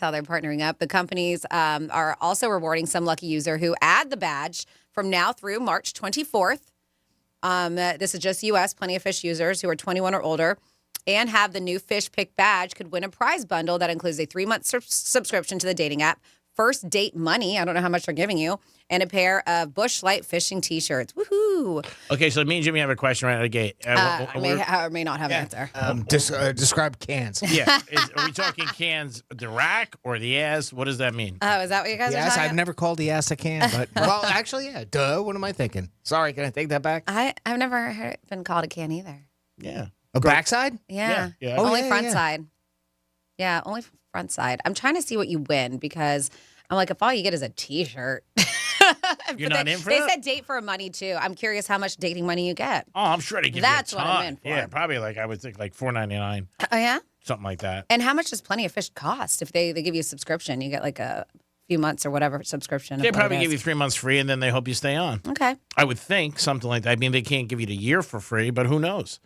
how they're partnering up. The companies are also rewarding some lucky user who add the badge from now through March 24th. This is just U.S. Plenty of Fish users who are 21 or older and have the new Fish Pick badge could win a prize bundle that includes a 3-month subscription to the dating app, first date money, I don't know how much they're giving you, and a pair of Bush Light fishing T-shirts. Woohoo! Okay, so me and Jimmy have a question right out of the gate. I may not have an answer. Describe cans. Yeah. Are we talking cans, the rack or the ass? What does that mean? Oh, is that what you guys are Yes, talking I've about? never called the ass a can, but well, actually, yeah. Duh. What am I thinking? Sorry, can I take that back? I've never been called a can either. Yeah. A backside? Yeah. Yeah. Oh, Only yeah, front yeah. side. Yeah, only front side. I'm trying to see what you win because I'm like, if all you get is a T-shirt. You're not in for They that? said date for money too. I'm curious how much dating money you get. Oh, I'm sure they give That's you a what ton. I'm in for. Yeah, probably I would think $4.99, Oh yeah. something like that. And how much does Plenty of Fish cost? If they give you a subscription, you get like a few months or whatever subscription. They of what probably it give you is. 3 months free, and then they hope you stay on. Okay. I would think something like that. I mean, they can't give you the year for free, but who knows?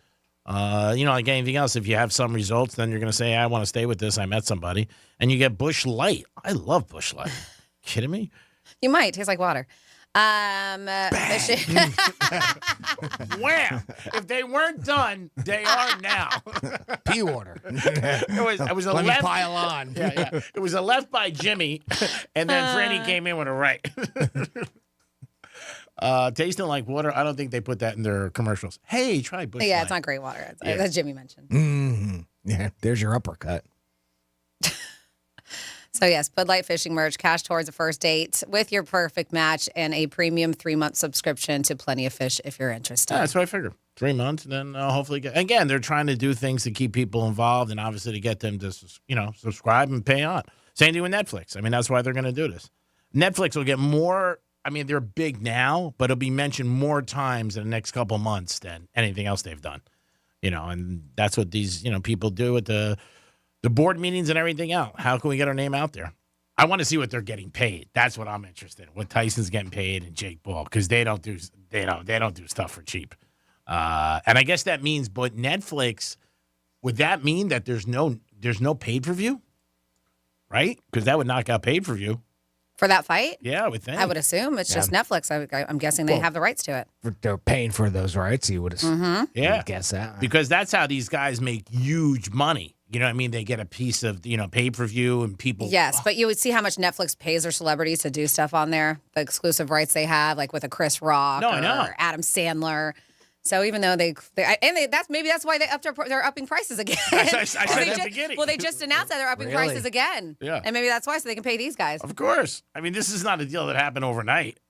Like anything else, if you have some results, then you're going to say, I want to stay with this. I met somebody. And you get Bush Light. I love Bush Light. Kidding me? You might taste like water. Wham! If they weren't done, they are now. Pea water. It was a Let me left. pile on. Yeah. It was a left by Jimmy, and then Franny came in with a right. Tasting like water. I don't think they put that in their commercials. Hey, try Bush Yeah, Light. it's not great water. Yeah. As Jimmy mentioned. Mm-hmm. Yeah, there's your uppercut. So yes, Bud Light fishing merch, cash towards a first date with your perfect match, and a premium 3-month subscription to Plenty of Fish if you're interested. Yeah, that's what I figured. 3 months, and then hopefully get. Again, they're trying to do things to keep people involved, and obviously to get them to, subscribe and pay on. Same thing with Netflix. I mean, that's why they're going to do this. Netflix will get more. I mean, they're big now, but it'll be mentioned more times in the next couple of months than anything else they've done. And that's what these people do at the board meetings and everything else. How can we get our name out there? I want to see what they're getting paid. That's what I'm interested in. What Tyson's getting paid and Jake Paul, because they don't do stuff for cheap. And I guess that means, but Netflix, would that mean that there's no pay-per-view? Right? Because that would knock out pay-per-view. For that fight? Yeah, I would think. I would assume it's just Netflix. I'm guessing they have the rights to it. They're paying for those rights. You would assume. Yeah. Guess that. Because that's how these guys make huge money. You know what I mean? They get a piece of, pay-per-view and people. Yes, but you would see how much Netflix pays their celebrities to do stuff on there. The exclusive rights they have, like with a Chris Rock No, I know. or Adam Sandler. So even though that's why they're upping prices again. I said at the beginning. Well, they just announced that they're upping Really? prices again. Yeah. And maybe that's why, so they can pay these guys. Of course. I mean, this is not a deal that happened overnight.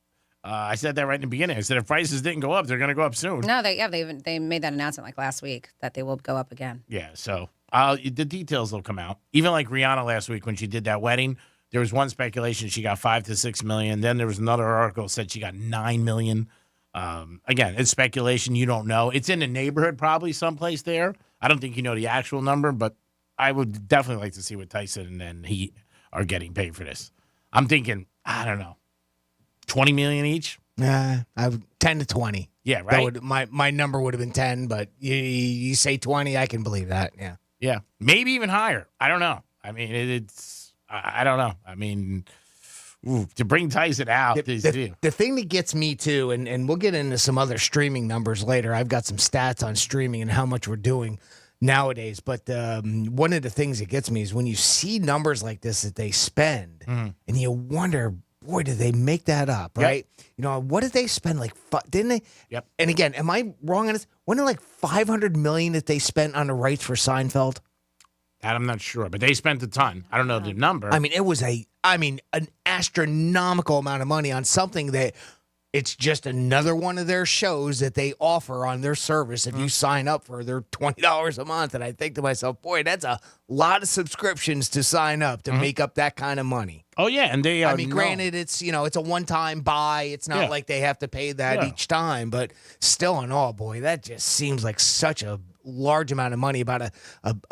I said that right in the beginning. I said if prices didn't go up, they're going to go up soon. No, they made that announcement like last week that they will go up again. Yeah, so the details will come out. Even like Rihanna last week when she did that wedding, there was one speculation she got $5 to $6 million. Then there was another article that said she got $9 million. Again, it's speculation. You don't know. It's in the neighborhood, probably someplace there. I don't think you know the actual number, but I would definitely like to see what Tyson and he are getting paid for this. I'm thinking, I don't know, $20 million each. I would 10 to 20. Yeah, right. That would, my number would have been 10, but you say 20, I can believe that. Yeah. Yeah, maybe even higher. I don't know. I mean, I don't know. I mean, to bring Tyson out. The thing that gets me too, and we'll get into some other streaming numbers later. I've got some stats on streaming and how much we're doing nowadays. But one of the things that gets me is when you see numbers like this that they spend, and you wonder, boy, did they make that up, right? Yep. What did they spend? Didn't they? Yep. And again, am I wrong on this? Wasn't it like $500 million that they spent on the rights for Seinfeld? That I'm not sure, but they spent a ton. I don't know the number. I mean, it was an astronomical amount of money on something that it's just another one of their shows that they offer on their service if you sign up for their $20 a month. And I think to myself, boy, that's a lot of subscriptions to sign up to make up that kind of money. Oh, yeah, and they I mean, granted, it's it's a one-time buy. It's not like they have to pay that each time, but still in all, boy, that just seems like such a large amount of money about a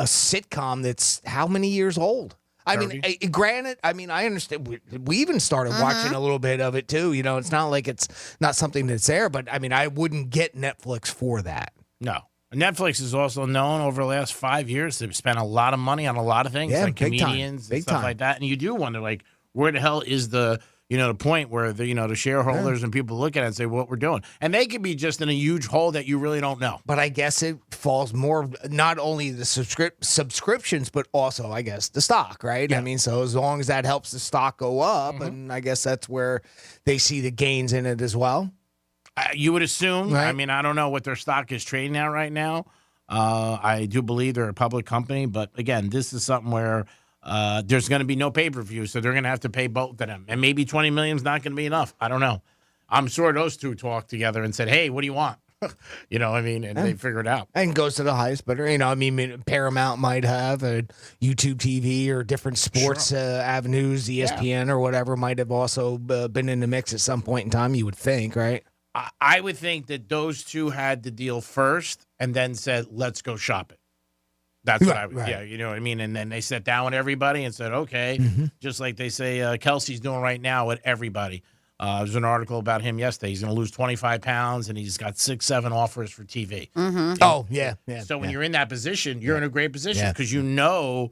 sitcom that's how many years old? I mean, granted, I understand. We even started watching a little bit of it, too. It's not like it's not something that's there, but, I mean, I wouldn't get Netflix for that. No. Netflix is also known over the last 5 years. They've spent a lot of money on a lot of things, Yeah, like big time. comedians Big and stuff time. like that. And you do wonder, like, where the hell is the point where the shareholders and people look at it and say what we're doing, and they could be just in a huge hole that you really don't know. But I guess it falls more not only the subscriptions, but also I guess the stock, right? Yeah. I mean, so as long as that helps the stock go up, and I guess that's where they see the gains in it as well. You would assume. Right. I mean, I don't know what their stock is trading at right now. I do believe they're a public company, but again, this is something where there's going to be no pay-per-view, so they're going to have to pay both of them. And maybe $20 million is not going to be enough. I don't know. I'm sure those two talked together and said, hey, what do you want? And they figured it out. And goes to the highest bidder. I mean, Paramount might have a YouTube TV or different sports avenues, ESPN or whatever might have also been in the mix at some point in time, you would think, right? I would think that those two had the deal first and then said, let's go shop it. That's what I would, right. yeah, you know what I mean? And then they sat down with everybody and said, okay, just like they say Kelsey's doing right now with everybody. There's an article about him yesterday. He's going to lose 25 pounds, and he's got 6-7 offers for TV. Oh, yeah. So when you're in that position, you're in a great position Yeah. because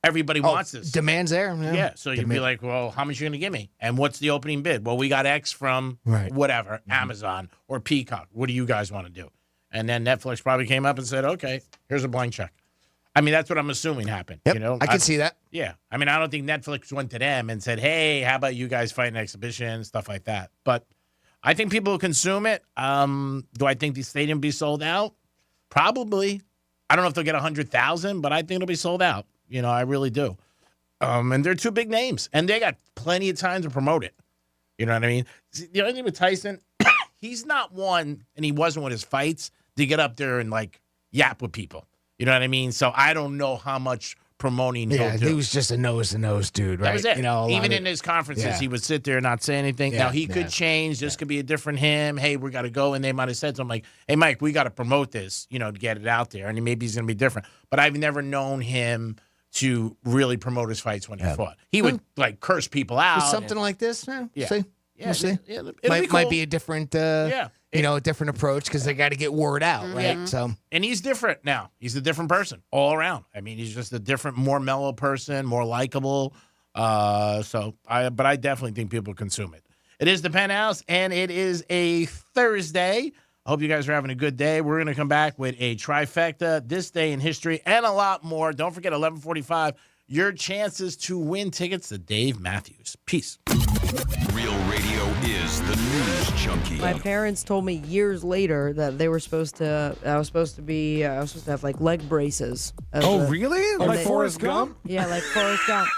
everybody wants this. Demand's there. Yeah, so you'd be like, well, how much are you going to give me? And what's the opening bid? Well, we got X from whatever, Amazon or Peacock. What do you guys want to do? And then Netflix probably came up and said, okay, here's a blank check. I mean, that's what I'm assuming happened. Yep, I can see that. Yeah. I mean, I don't think Netflix went to them and said, hey, how about you guys fight an exhibition, stuff like that. But I think people will consume it. Do I think the stadium will be sold out? Probably. I don't know if they'll get 100,000, but I think it'll be sold out. I really do. And they're two big names, and they got plenty of time to promote it. You know what I mean? The only thing with Tyson, he's not one, and he wasn't with his fights, to get up there and, like, yap with people. You know what I mean? So I don't know how much promoting he'll do. He was just a nose-to-nose dude, right? That was it. Even in it. his conferences, he would sit there and not say anything. Yeah, Now, he could change. This could be a different him. Hey, we got to go. And they might have said something like, hey, Mike, we got to promote this, to get it out there. And maybe he's going to be different. But I've never known him to really promote his fights when he fought. He would, curse people out. Something like this, man. Yeah. See? Yeah, We'll see. yeah, it'll Might be cool. be a different, a different approach because they got to get word out, right? So, and he's different now. He's a different person all around. I mean, he's just a different, more mellow person, more likable. But I definitely think people consume it. It is the Penthouse, and it is a Thursday. I hope you guys are having a good day. We're going to come back with a trifecta, this day in history, and a lot more. Don't forget, 11:45, your chances to win tickets to Dave Matthews. Peace. Real radio is the news junkie. My parents told me years later that they were supposed to. I was supposed to have like leg braces. really? Like Forrest Gump? Yeah, like Forrest Gump.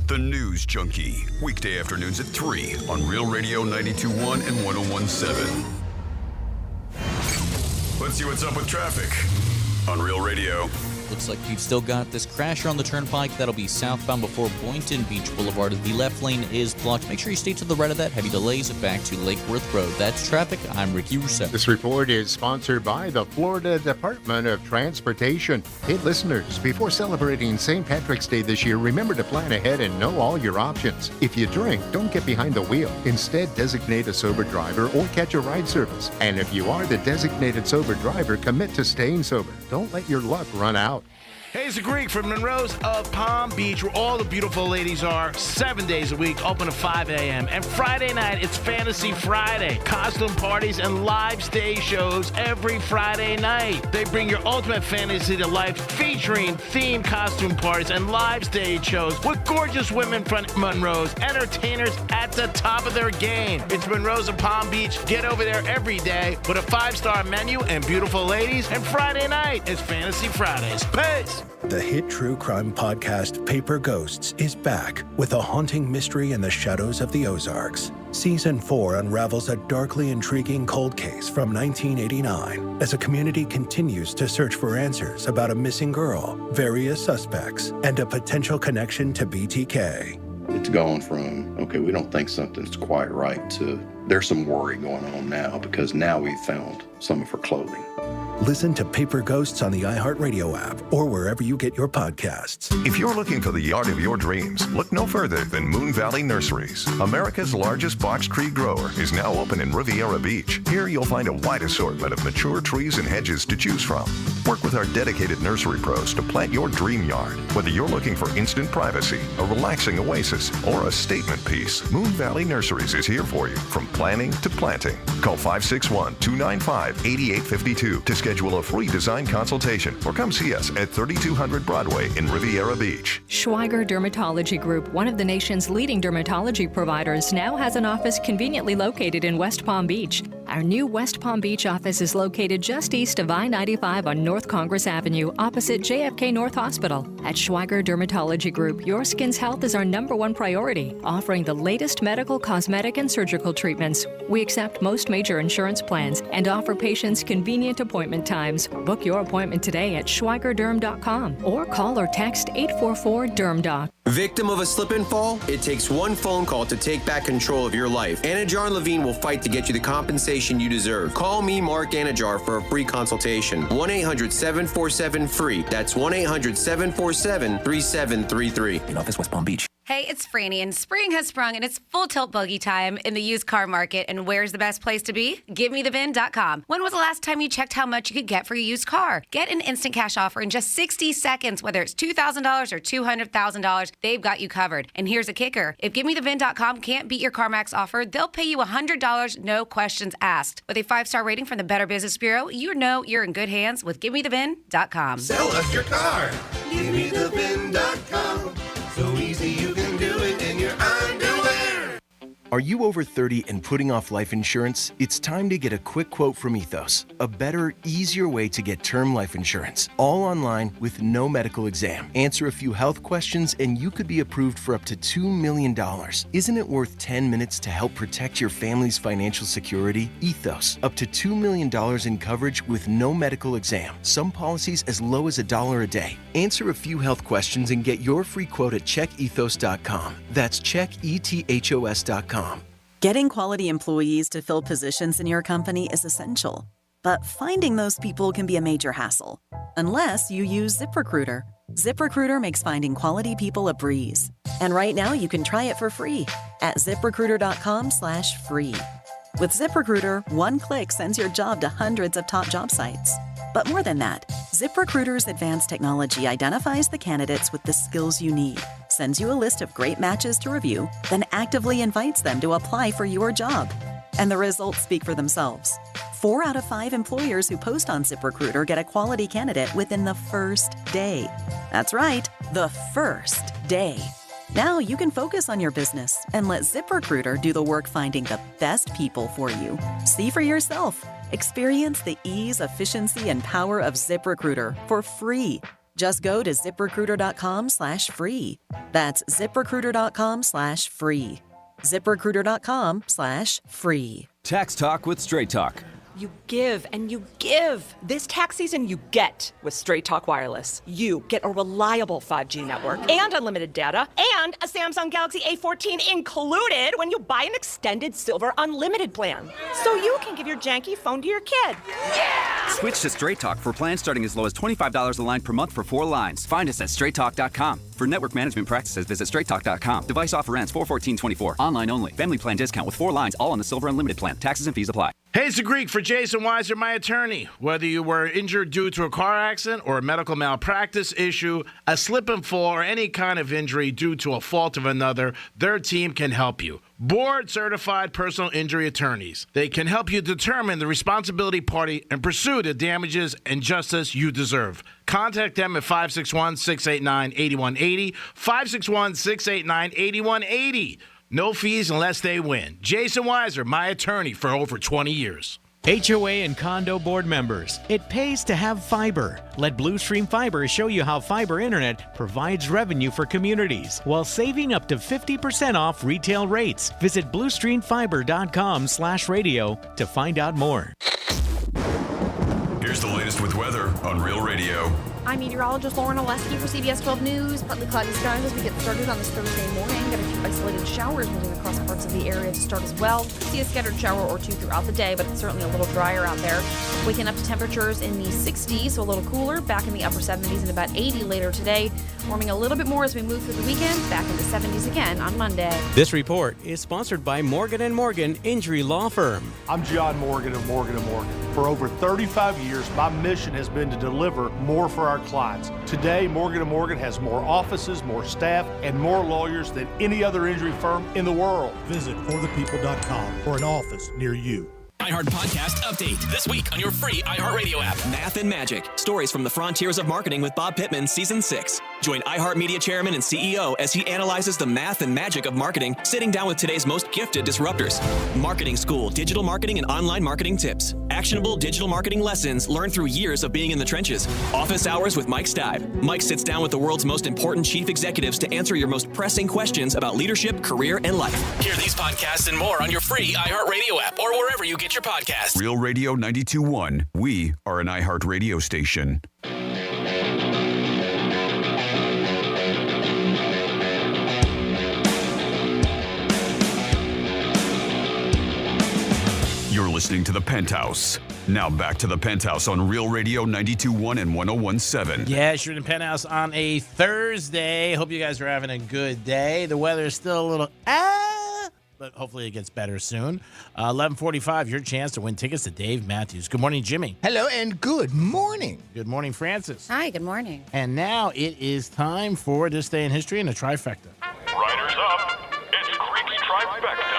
The News Junkie. Weekday afternoons at 3 on Real Radio 92.1 and 101.7. Let's see what's up with traffic on Real Radio. Looks like you've still got this crasher on the turnpike. That'll be southbound before Boynton Beach Boulevard. The left lane is blocked. Make sure you stay to the right of that. Heavy delays back to Lake Worth Road. That's traffic. I'm Ricky Rousseau. This report is sponsored by the Florida Department of Transportation. Hey, listeners, before celebrating St. Patrick's Day this year, remember to plan ahead and know all your options. If you drink, don't get behind the wheel. Instead, designate a sober driver or catch a ride service. And if you are the designated sober driver, commit to staying sober. Don't let your luck run out. Hey, it's the Greek from Monroe's of Palm Beach, where all the beautiful ladies are 7 days a week, open at 5 a.m. And Friday night, it's Fantasy Friday. Costume parties and live stage shows every Friday night. They bring your ultimate fantasy to life, featuring themed costume parties and live stage shows with gorgeous women from Monroe's, entertainers at the top of their game. It's Monroe's of Palm Beach. Get over there every day with a 5-star menu and beautiful ladies. And Friday night, it's Fantasy Fridays. Peace! The hit true crime podcast Paper Ghosts is back with a haunting mystery in the shadows of the Ozarks. Season 4 unravels a darkly intriguing cold case from 1989 as a community continues to search for answers about a missing girl, various suspects, and a potential connection to BTK. It's gone from, okay, we don't think something's quite right, to there's some worry going on now because now we've found some of her clothing. Listen to Paper Ghosts on the iHeartRadio app or wherever you get your podcasts. If you're looking for the yard of your dreams, look no further than Moon Valley Nurseries. America's largest box tree grower is now open in Riviera Beach. Here you'll find a wide assortment of mature trees and hedges to choose from. Work with our dedicated nursery pros to plant your dream yard. Whether you're looking for instant privacy, a relaxing oasis, or a statement piece, Moon Valley Nurseries is here for you from planning to planting. Call 561-295-8852 to schedule a free design consultation or come see us at 3200 Broadway in Riviera Beach. Schweiger Dermatology Group, one of the nation's leading dermatology providers, now has an office conveniently located in West Palm Beach. Our new West Palm Beach office is located just east of I-95 on North Congress Avenue, opposite JFK North Hospital. At Schweiger Dermatology Group, your skin's health is our #1 priority, offering the latest medical, cosmetic, and surgical treatments. We accept most major insurance plans and offer patients convenient appointment times. Book your appointment today at schweigerderm.com or call or text 844-DERMDOC. Victim of a slip and fall? It takes one phone call to take back control of your life. Anajar and Levine will fight to get you the compensation you deserve. Call me, Mark Anajar, for a free consultation. 1-800-747-FREE. That's 1-800-747-3733. In office, West Palm Beach. Hey, it's Franny, and spring has sprung, and it's full tilt buggy time in the used car market. And where's the best place to be? GiveMeTheVin.com. When was the last time you checked how much you could get for a used car? Get an instant cash offer in just 60 seconds, whether it's $2,000 or $200,000. They've got you covered. And here's a kicker. If GiveMeTheVin.com can't beat your CarMax offer, they'll pay you $100, no questions asked. With a 5-star rating from the Better Business Bureau, you know you're in good hands with GiveMeTheVin.com. Sell us your car. GiveMeTheVin.com. So easy you can do it in your underwear. Are you over 30 and putting off life insurance? It's time to get a quick quote from Ethos, a better, easier way to get term life insurance, all online with no medical exam. Answer a few health questions and you could be approved for up to $2 million. Isn't it worth 10 minutes to help protect your family's financial security? Ethos, up to $2 million in coverage with no medical exam. Some policies as low as $1 a day. Answer a few health questions and get your free quote at checkethos.com. That's checkethos.com. Getting quality employees to fill positions in your company is essential, but finding those people can be a major hassle, unless you use ZipRecruiter. ZipRecruiter makes finding quality people a breeze. And right now you can try it for free at ZipRecruiter.com/free. With ZipRecruiter, one click sends your job to hundreds of top job sites. But more than that, ZipRecruiter's advanced technology identifies the candidates with the skills you need, sends you a list of great matches to review, then actively invites them to apply for your job. And the results speak for themselves. 4 out of 5 employers who post on ZipRecruiter get a quality candidate within the first day. That's right, the first day. Now you can focus on your business and let ZipRecruiter do the work finding the best people for you. See for yourself. Experience the ease, efficiency, and power of ZipRecruiter for free. Just go to ZipRecruiter.com/free. That's ZipRecruiter.com/free. ZipRecruiter.com/free. Tax Talk with Straight Talk. You give and you give. This tax season, you get with Straight Talk Wireless. You get a reliable 5G network and unlimited data and a Samsung Galaxy A14 included when you buy an extended Silver Unlimited plan. So you can give your janky phone to your kid. Yeah! Switch to Straight Talk for plans starting as low as $25 a line per month for 4 lines. Find us at straighttalk.com. For network management practices, visit straighttalk.com. Device offer ends 4/14/24. Online only. Family plan discount with 4 lines, all on the Silver Unlimited plan. Taxes and fees apply. Hey, it's the Greek for Jason Weiser, my attorney. Whether you were injured due to a car accident or a medical malpractice issue, a slip and fall, or any kind of injury due to a fault of another, their team can help you. Board-certified personal injury attorneys. They can help you determine the responsibility party and pursue the damages and justice you deserve. Contact them at 561-689-8180, 561-689-8180. No fees unless they win. Jason Weiser, my attorney for over 20 years. HOA and condo board members, it pays to have fiber. Let Blue Stream Fiber show you how fiber internet provides revenue for communities while saving up to 50% off retail rates. Visit bluestreamfiber.com/radio to find out more. Here's the latest with weather on Real Radio. I'm meteorologist Lauren Oleski for CBS 12 News. Partly cloudy skies as we get started on this Thursday morning. Got a few isolated showers moving across parts of the area to start as well. See a scattered shower or two throughout the day, but it's certainly a little drier out there. Waking up to temperatures in the 60s, so a little cooler. Back in the upper 70s and about 80 later today. Warming a little bit more as we move through the weekend. Back in the 70s again on Monday. This report is sponsored by Morgan & Morgan Injury Law Firm. I'm John Morgan of Morgan & Morgan. For over 35 years, my mission has been to deliver more for our clients. Today, Morgan & Morgan has more offices, more staff, and more lawyers than any other injury firm in the world. Visit forthepeople.com for an office near you. iHeart Podcast Update. This week on your free iHeartRadio app. Math and Magic. Stories from the frontiers of marketing with Bob Pittman, Season 6. Join iHeartMedia Chairman and CEO as he analyzes the math and magic of marketing, sitting down with today's most gifted disruptors. Marketing School, digital marketing and online marketing tips. Actionable digital marketing lessons learned through years of being in the trenches. Office Hours with Mike Stibe. Mike sits down with the world's most important chief executives to answer your most pressing questions about leadership, career, and life. Hear these podcasts and more on your free iHeartRadio app or wherever you get your podcast. Real Radio 92.1. We are an iHeart radio station. You're listening to The Penthouse. Now back to The Penthouse on Real Radio 92.1 and 101.7. Yes, you're in The Penthouse on a Thursday. Hope you guys are having a good day. The weather is still a little but hopefully it gets better soon. 11:45, your chance to win tickets to Dave Matthews. Good morning, Jimmy. Hello and good morning. Good morning, Francis. Hi, good morning. And now it is time for This Day in History and a trifecta. Riders up. It's Creek's Trifecta.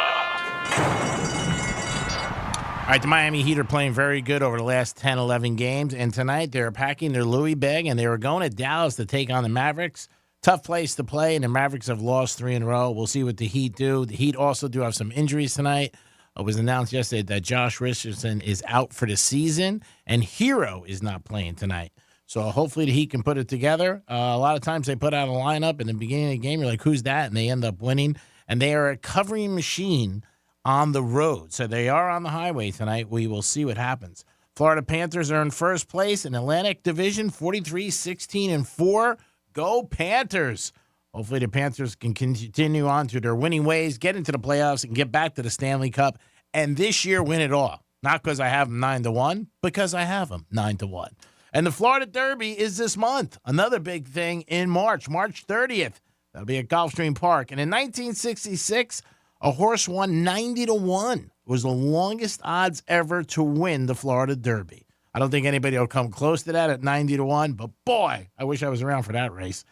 All right, the Miami Heat are playing very good over the last 10, 11 games. And tonight they're packing their Louis bag and they were going to Dallas to take on the Mavericks. Tough place to play, and the Mavericks have lost 3 in a row. We'll see what the Heat do. The Heat also do have some injuries tonight. It was announced yesterday that Josh Richardson is out for the season, and Hero is not playing tonight. So hopefully the Heat can put it together. A lot of times they put out a lineup in the beginning of the game. You're like, who's that? And they end up winning. And they are a covering machine on the road. So they are on the highway tonight. We will see what happens. Florida Panthers are in first place in Atlantic Division, 43-16-4. Go Panthers. Hopefully the Panthers can continue on to their winning ways, get into the playoffs, and get back to the Stanley Cup, and this year win it all. Not because I have them 9-1, because I have them 9-1. And the Florida Derby is this month. Another big thing in March 30th. That'll be at Gulfstream Park. And in 1966, a horse won 90-1. It was the longest odds ever to win the Florida Derby. I don't think anybody will come close to that at 90-1, but boy, I wish I was around for that race.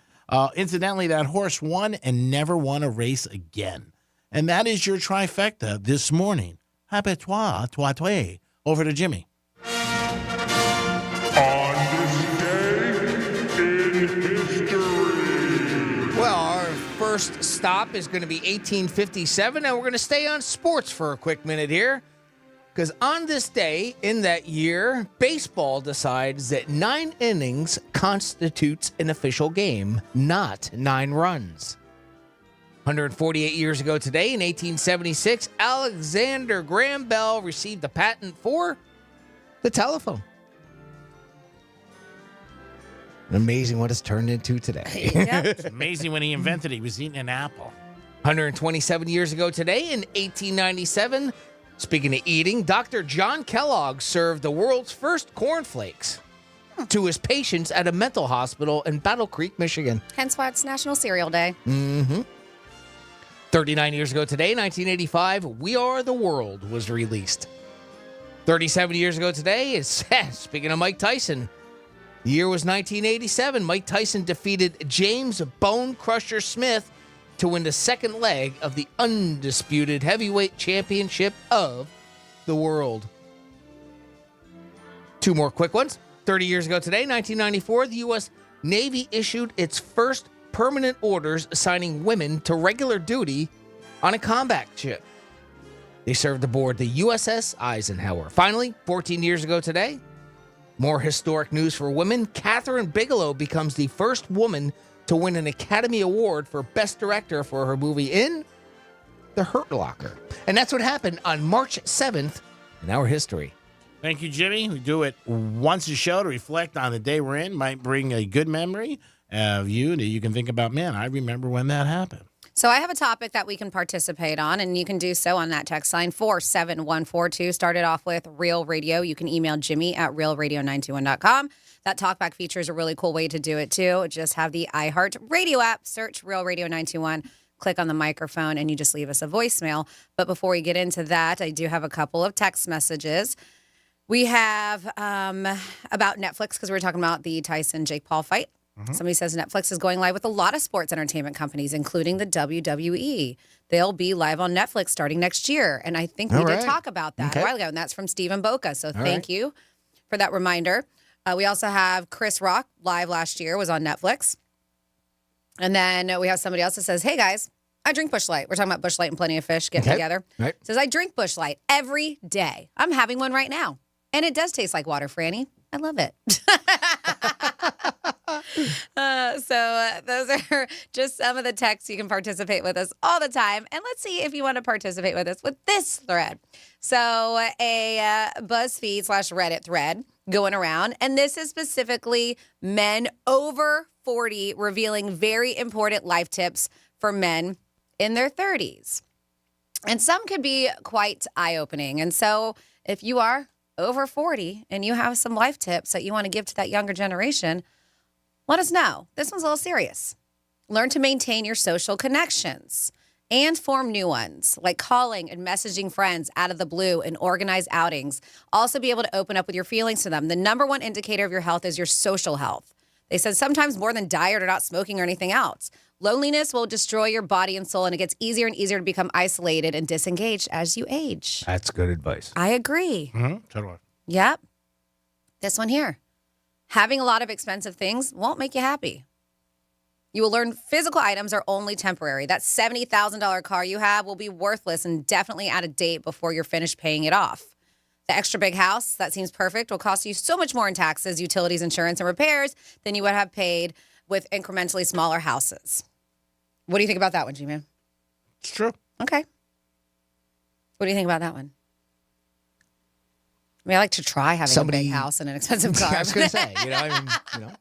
Incidentally, that horse won and never won a race again. And that is your trifecta this morning. Happy toi. Over to Jimmy. On this day in history. Well, our first stop is going to be 1857, and we're going to stay on sports for a quick minute here. Because on this day, in that year, baseball decides that 9 innings constitutes an official game, not 9 runs. 148 years ago today, in 1876, Alexander Graham Bell received the patent for the telephone. Amazing what it's turned into today. It's amazing when he invented it. He was eating an apple. 127 years ago today, in 1897, speaking of eating, Dr. John Kellogg served the world's first cornflakes to his patients at a mental hospital in Battle Creek, Michigan. Hence why it's National Cereal Day. 39 years ago today, 1985, We Are the World was released. 37 years ago today is, speaking of Mike Tyson, the year was 1987. Mike Tyson defeated James Bone Crusher Smith to win the second leg of the undisputed heavyweight championship of the world. 2 more quick ones. 30 years ago today, 1994, the U.S. Navy issued its first permanent orders assigning women to regular duty on a combat ship. They served aboard the USS Eisenhower. Finally, 14 years ago today, more historic news for women. Catherine Bigelow becomes the first woman to win an Academy Award for Best Director for her movie in The Hurt Locker. And that's what happened on March 7th in our history. Thank you, Jimmy. We do it once a show to reflect on the day we're in. Might bring a good memory of you that you can think about, man, I remember when that happened. So I have a topic that we can participate on, and you can do so on that text line 47142. Started off with Real Radio. You can email Jimmy at realradio921.com. That talkback feature is a really cool way to do it, too. Just have the iHeart Radio app, search Real Radio 921, click on the microphone, and you just leave us a voicemail. But before we get into that, I do have a couple of text messages. We have about Netflix, because we were talking about the Tyson-Jake Paul fight. Somebody says Netflix is going live with a lot of sports entertainment companies, including the WWE. They'll be live on Netflix starting next year. And I think we did talk about that a while ago, and that's from Stephen Boca. So thank you for that reminder. We also have Chris Rock live last year, was on Netflix. And then we have somebody else that says, hey, guys, I drink Busch Light. We're talking about Busch Light and Plenty of Fish getting together. Says, I drink Busch Light every day. I'm having one right now. And it does taste like water, Franny. I love it. So those are just some of the texts. You can participate with us all the time. And let's see if you want to participate with us with this thread. So a BuzzFeed/Reddit thread going around. And this is specifically men over 40 revealing very important life tips for men in their 30s. And some could be quite eye-opening. And so if you are over 40 and you have some life tips that you want to give to that younger generation, let us know. This one's a little serious. Learn to maintain your social connections and form new ones, like calling and messaging friends out of the blue and organize outings. Also be able to open up with your feelings to them. The number one indicator of your health is your social health. They said sometimes more than diet or not smoking or anything else. Loneliness will destroy your body and soul, and it gets easier and easier to become isolated and disengaged as you age. That's good advice. I agree. Totally. Yep. This one here. Having a lot of expensive things won't make you happy. You will learn physical items are only temporary. That $70,000 car you have will be worthless and definitely out of date before you're finished paying it off. The extra big house that seems perfect will cost you so much more in taxes, utilities, insurance, and repairs than you would have paid with incrementally smaller houses. What do you think about that one, G-Man? It's true. Okay. What do you think about that one? I mean, I like to try having a big house and an expensive car. I was going to say,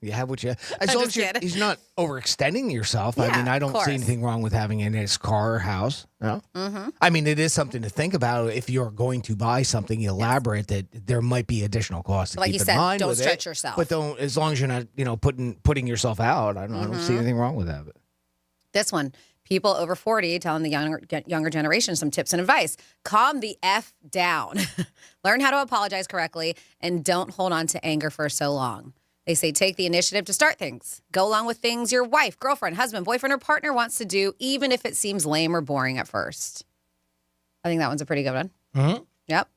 you have what you have. As long as you're not overextending yourself. I mean, I don't see anything wrong with having a nice car or house. No? I mean, it is something to think about if you're going to buy something elaborate that there might be additional costs to like keep you in said, mind don't with stretch it. yourself. But don't, as long as you're not, putting yourself out, I don't see anything wrong with that. But. This one. People over 40 telling the younger generation some tips and advice. Calm the F down. Learn how to apologize correctly and don't hold on to anger for so long. They say take the initiative to start things. Go along with things your wife, girlfriend, husband, boyfriend, or partner wants to do, even if it seems lame or boring at first. I think that one's a pretty good one. Yep.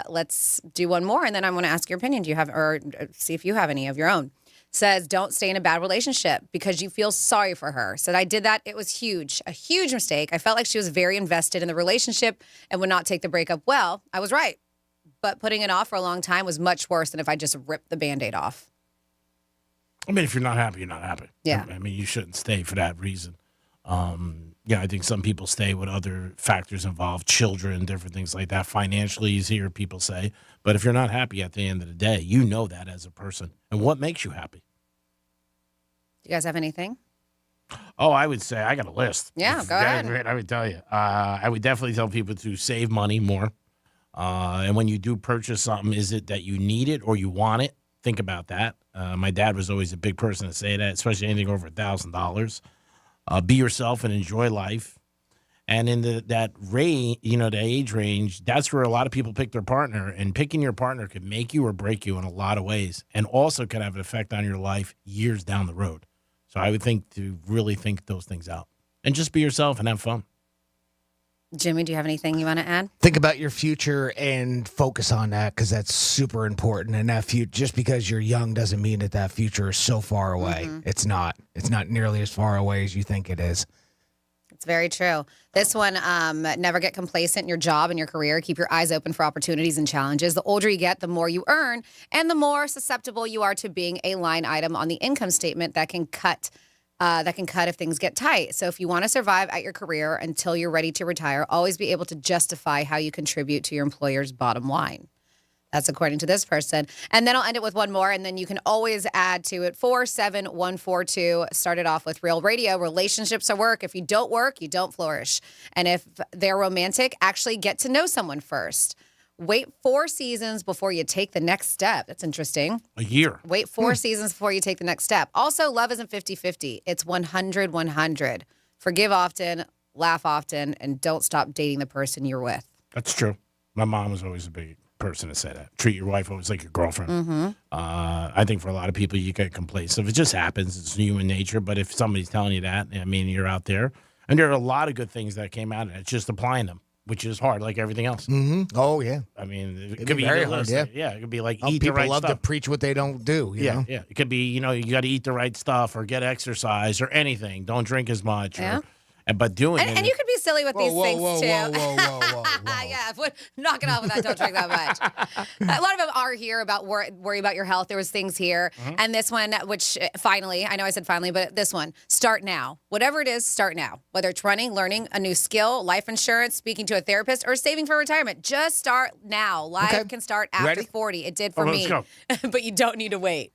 Let's do one more, and then I want to ask your opinion. Do you have, or see if you have any of your own? Says, don't stay in a bad relationship because you feel sorry for her. Said, I did that. It was huge, a huge mistake. I felt like she was very invested in the relationship and would not take the breakup well. I was right. But putting it off for a long time was much worse than if I just ripped the Band-Aid off. I mean, if you're not happy, you're not happy. Yeah. I mean, you shouldn't stay for that reason. I think some people stay with other factors involved, children, different things like that. Financially, you hear people say. But if you're not happy at the end of the day, you know that as a person. And what makes you happy? Do you guys have anything? Oh, I would say I got a list. Yeah, go ahead. I would tell you. I would definitely tell people to save money more. And when you do purchase something, is it that you need it or you want it? Think about that. My dad was always a big person to say that, especially anything over $1,000. Be yourself and enjoy life. And in that age range, that's where a lot of people pick their partner. And picking your partner could make you or break you in a lot of ways, and also can have an effect on your life years down the road. So I would think to really think those things out and just be yourself and have fun. Jimmy, do you have anything you want to add? Think about your future and focus on that because that's super important. And that just because you're young doesn't mean that future is so far away. It's not. It's not nearly as far away as you think it is. It's very true. This one, never get complacent in your job and your career. Keep your eyes open for opportunities and challenges. The older you get, the more you earn, and the more susceptible you are to being a line item on the income statement that can cut if things get tight. So if you want to survive at your career until you're ready to retire, always be able to justify how you contribute to your employer's bottom line. That's according to this person. And then I'll end it with one more, and then you can always add to it. 47142 started off with Real Radio. Relationships are work. If you don't work, you don't flourish. And if they're romantic, actually get to know someone first. Wait 4 seasons before you take the next step. That's interesting. A year. Wait 4 seasons before you take the next step. Also, love isn't 50-50. It's 100-100. Forgive often, laugh often, and don't stop dating the person you're with. That's true. My mom was always a big person to say that. Treat your wife always like your girlfriend. I think for a lot of people, you get complacent. If it just happens, it's human nature. But if somebody's telling you that, I mean, you're out there. And there are a lot of good things that came out of it. It's just applying them, which is hard, like everything else. Oh, yeah. I mean, it It'd could be be very good hard, listening. Yeah, it could be like Oh, eat the people right love stuff. to preach what they don't do. You know? Yeah. It could be, you got to eat the right stuff or get exercise or anything. Don't drink as much. Yeah. But doing it. And you could be silly with these things, too. Whoa. Yeah, knock it off with that. Don't drink that much. A lot of them are here about worry about your health. There was things here. And this one, which finally, I know I said finally, but this one, start now. Whatever it is, start now. Whether it's running, learning a new skill, life insurance, speaking to a therapist, or saving for retirement, just start now. Life can start after 40. It did for me. Let's go. But you don't need to wait.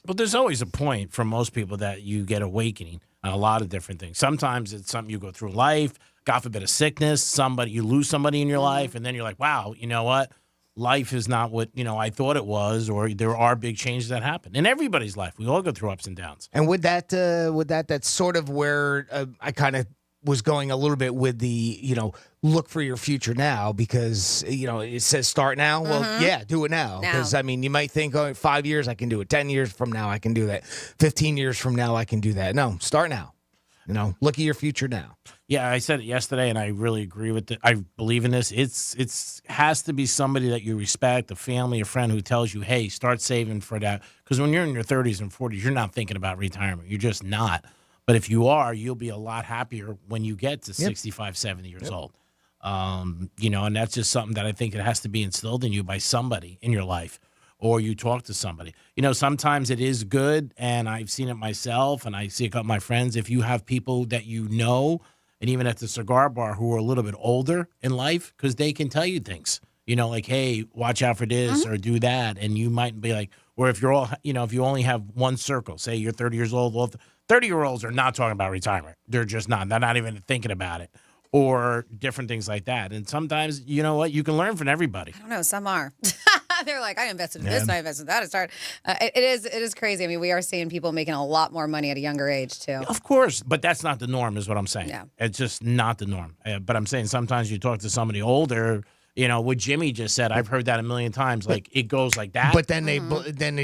But there's always a point for most people that you get awakening on a lot of different things. Sometimes it's something you go through life, God forbid a sickness, you lose somebody in your life, and then you're like, wow, you know what? Life is not what, I thought it was, or there are big changes that happen in everybody's life. We all go through ups and downs. And with that's sort of where I kind of was going a little bit with the, look for your future now, because, it says start now. Well, yeah, do it now. Because, I mean, you might think, 5 years I can do it. 10 years from now I can do that. 15 years from now I can do that. No, start now. Look at your future now. Yeah, I said it yesterday, and I really agree with it. I believe in this. It's has to be somebody that you respect, a family, a friend who tells you, hey, start saving for that. Because when you're in your 30s and 40s, you're not thinking about retirement. You're just not. But if you are, you'll be a lot happier when you get to 65, 70 years old. And that's just something that I think it has to be instilled in you by somebody in your life, or you talk to somebody. Sometimes it is good, and I've seen it myself, and I see a couple of my friends. If you have people that and even at the cigar bar who are a little bit older in life, because they can tell you things, like, hey, watch out for this or do that. And you might be like, or if you're all, if you only have one circle, say you're 30 years old, well, 30-year-olds are not talking about retirement. They're just not. They're not even thinking about it, or different things like that. And sometimes, you know what, you can learn from everybody. I don't know. Some are. They're like, I invested in this, and I invested in that. It is crazy. I mean, we are seeing people making a lot more money at a younger age, too. Of course, but that's not the norm, is what I'm saying. Yeah. It's just not the norm. But I'm saying sometimes you talk to somebody older, what Jimmy just said, I've heard that a million times. Like, it goes like that. But then they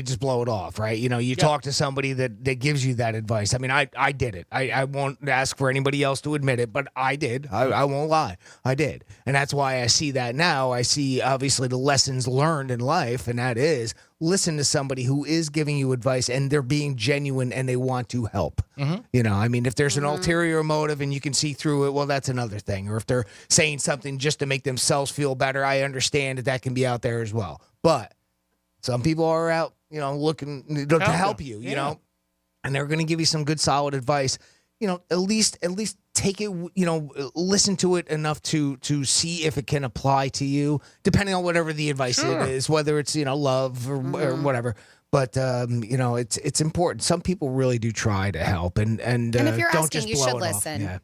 just blow it off, right? You talk to somebody that gives you that advice. I mean, I did it. I won't ask for anybody else to admit it, but I did. I won't lie. I did. And that's why I see that now. I see, obviously, the lessons learned in life, and that is listen to somebody who is giving you advice, and they're being genuine, and they want to help. I mean, if there's an ulterior motive and you can see through it, well, that's another thing. Or if they're saying something just to make themselves feel better, I understand that can be out there as well. But some people are out, looking to help you, and they're going to give you some good, solid advice. At least take it, listen to it enough to see if it can apply to you, depending on whatever the advice it is, whether it's, love or whatever. But, it's important. Some people really do try to help, and if you're don't asking, just you blow should it listen. off.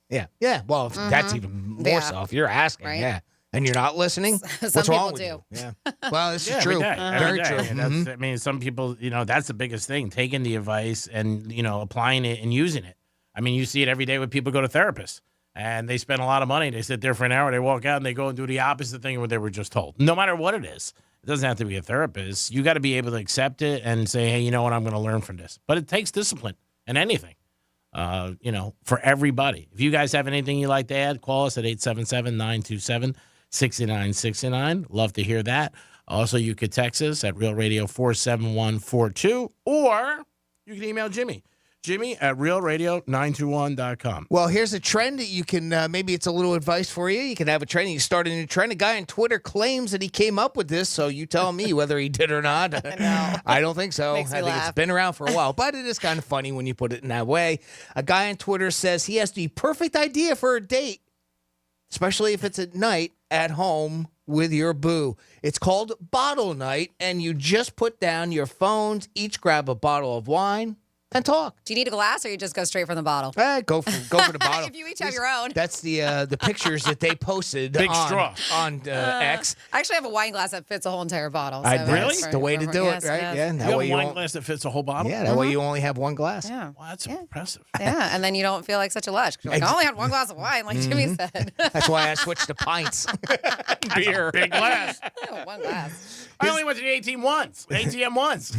Yeah. Well, if that's even more so. If you're asking, right? and you're not listening, Some what's wrong people with do. you? Yeah. Well, this is every true. day, Very every day. true. And I mean, some people, that's the biggest thing, taking the advice and, applying it and using it. I mean, you see it every day when people go to therapists, and they spend a lot of money. They sit there for an hour, they walk out, and they go and do the opposite thing of what they were just told. No matter what it is. It doesn't have to be a therapist. You got to be able to accept it and say, hey, you know what, I'm going to learn from this. But it takes discipline and anything, for everybody. If you guys have anything you'd like to add, call us at 877-927-6969. Love to hear that. Also, you could text us at Real Radio 47142, or you can email Jimmy at realradio921.com. Well, here's a trend that you can, maybe it's a little advice for you. You can have a trend. You start a new trend. A guy on Twitter claims that he came up with this, so you tell me whether he did or not. I don't think so. I think it's been around for a while, but it is kind of funny when you put it in that way. A guy on Twitter says he has the perfect idea for a date, especially if it's at night at home with your boo. It's called Bottle Night, and you just put down your phones, each grab a bottle of wine, and talk. Do you need a glass, or you just go straight from the bottle? Go for the bottle. If you each have your own. That's the pictures that they posted Big straw. on X. I actually have a wine glass that fits a whole entire bottle. So That's the way to do yes, it, right? yes. Yeah, You have a wine glass that fits a whole bottle? Yeah, that way you only have one glass. Yeah. Wow, that's impressive. Yeah, and then you don't feel like such a lush. 'Cause you're like, I only had one glass of wine, like Jimmy said. That's why I switched to pints. Beer. Big glass. One glass. I only went to the ATM once.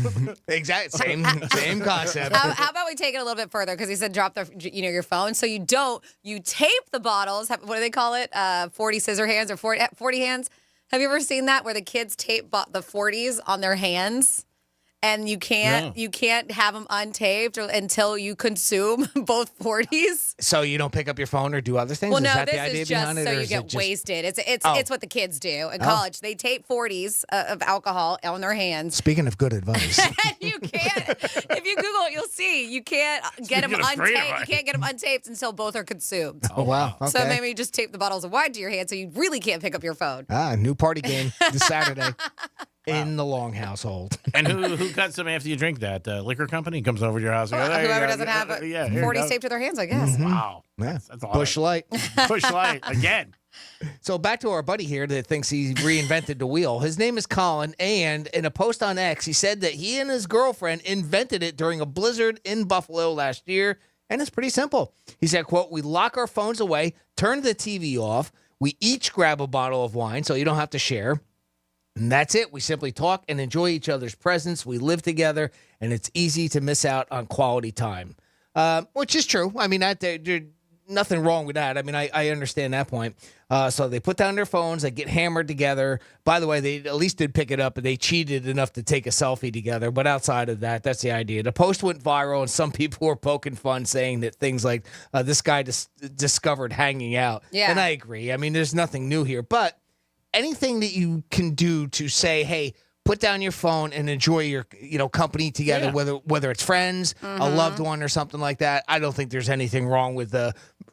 Exactly. Same concept. How about we take it a little bit further? Because he said drop your phone. So you tape the bottles. What do they call it? 40 scissor hands or 40 hands? Have you ever seen that where the kids tape the 40s on their hands? And you can't have them untaped until you consume both 40s. So you don't pick up your phone or do other things? Well, is no, that this the idea is behind just it, so or you is get it just... wasted. It's what the kids do in college. They tape 40s of alcohol on their hands. Speaking of good advice. And you can't, if you Google it, you'll see you can't get them untaped. You can't get them untaped until both are consumed. Oh, wow. Okay. So maybe you just tape the bottles of wine to your hand so you really can't pick up your phone. New party game this Saturday. In the Long household. And who cuts them after you drink that? Liquor company comes over to your house. And Well, goes, whoever doesn't have 40s taped to their hands, I guess. Wow. Yeah. That's a lot. Bush Light. Bush Light again. So back to our buddy here that thinks he reinvented the wheel. His name is Colin, and in a post on X, he said that he and his girlfriend invented it during a blizzard in Buffalo last year, and it's pretty simple. He said, quote, we lock our phones away, turn the TV off, we each grab a bottle of wine so you don't have to share. And that's it. We simply talk and enjoy each other's presence. We live together, and it's easy to miss out on quality time, which is true. I mean, there's nothing wrong with that. I mean, I understand that point. So they put down their phones. They get hammered together. By the way, they at least did pick it up, and they cheated enough to take a selfie together. But outside of that, that's the idea. The post went viral, and some people were poking fun, saying that things like this guy discovered hanging out. Yeah. And I agree. I mean, there's nothing new here. But anything that you can do to say, hey, put down your phone and enjoy your company together, whether it's friends, a loved one, or something like that. I don't think there's anything wrong with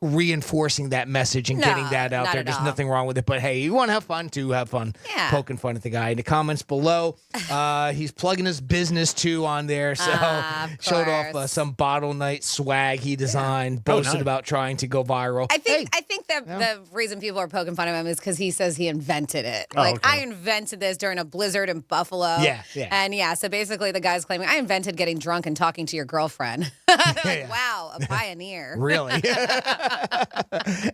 reinforcing that message and getting that out there. There's nothing wrong with it. But hey, you want to have fun too, have fun. Yeah. Poking fun at the guy. In the comments below, he's plugging his business too on there. So showed off some Bottle Night swag he designed, boasted about trying to go viral. I think that the reason people are poking fun of him is because he says he invented it. I invented this during a blizzard in Buffalo. Yeah. And so basically the guy's claiming, I invented getting drunk and talking to your girlfriend. Wow, a pioneer. Really?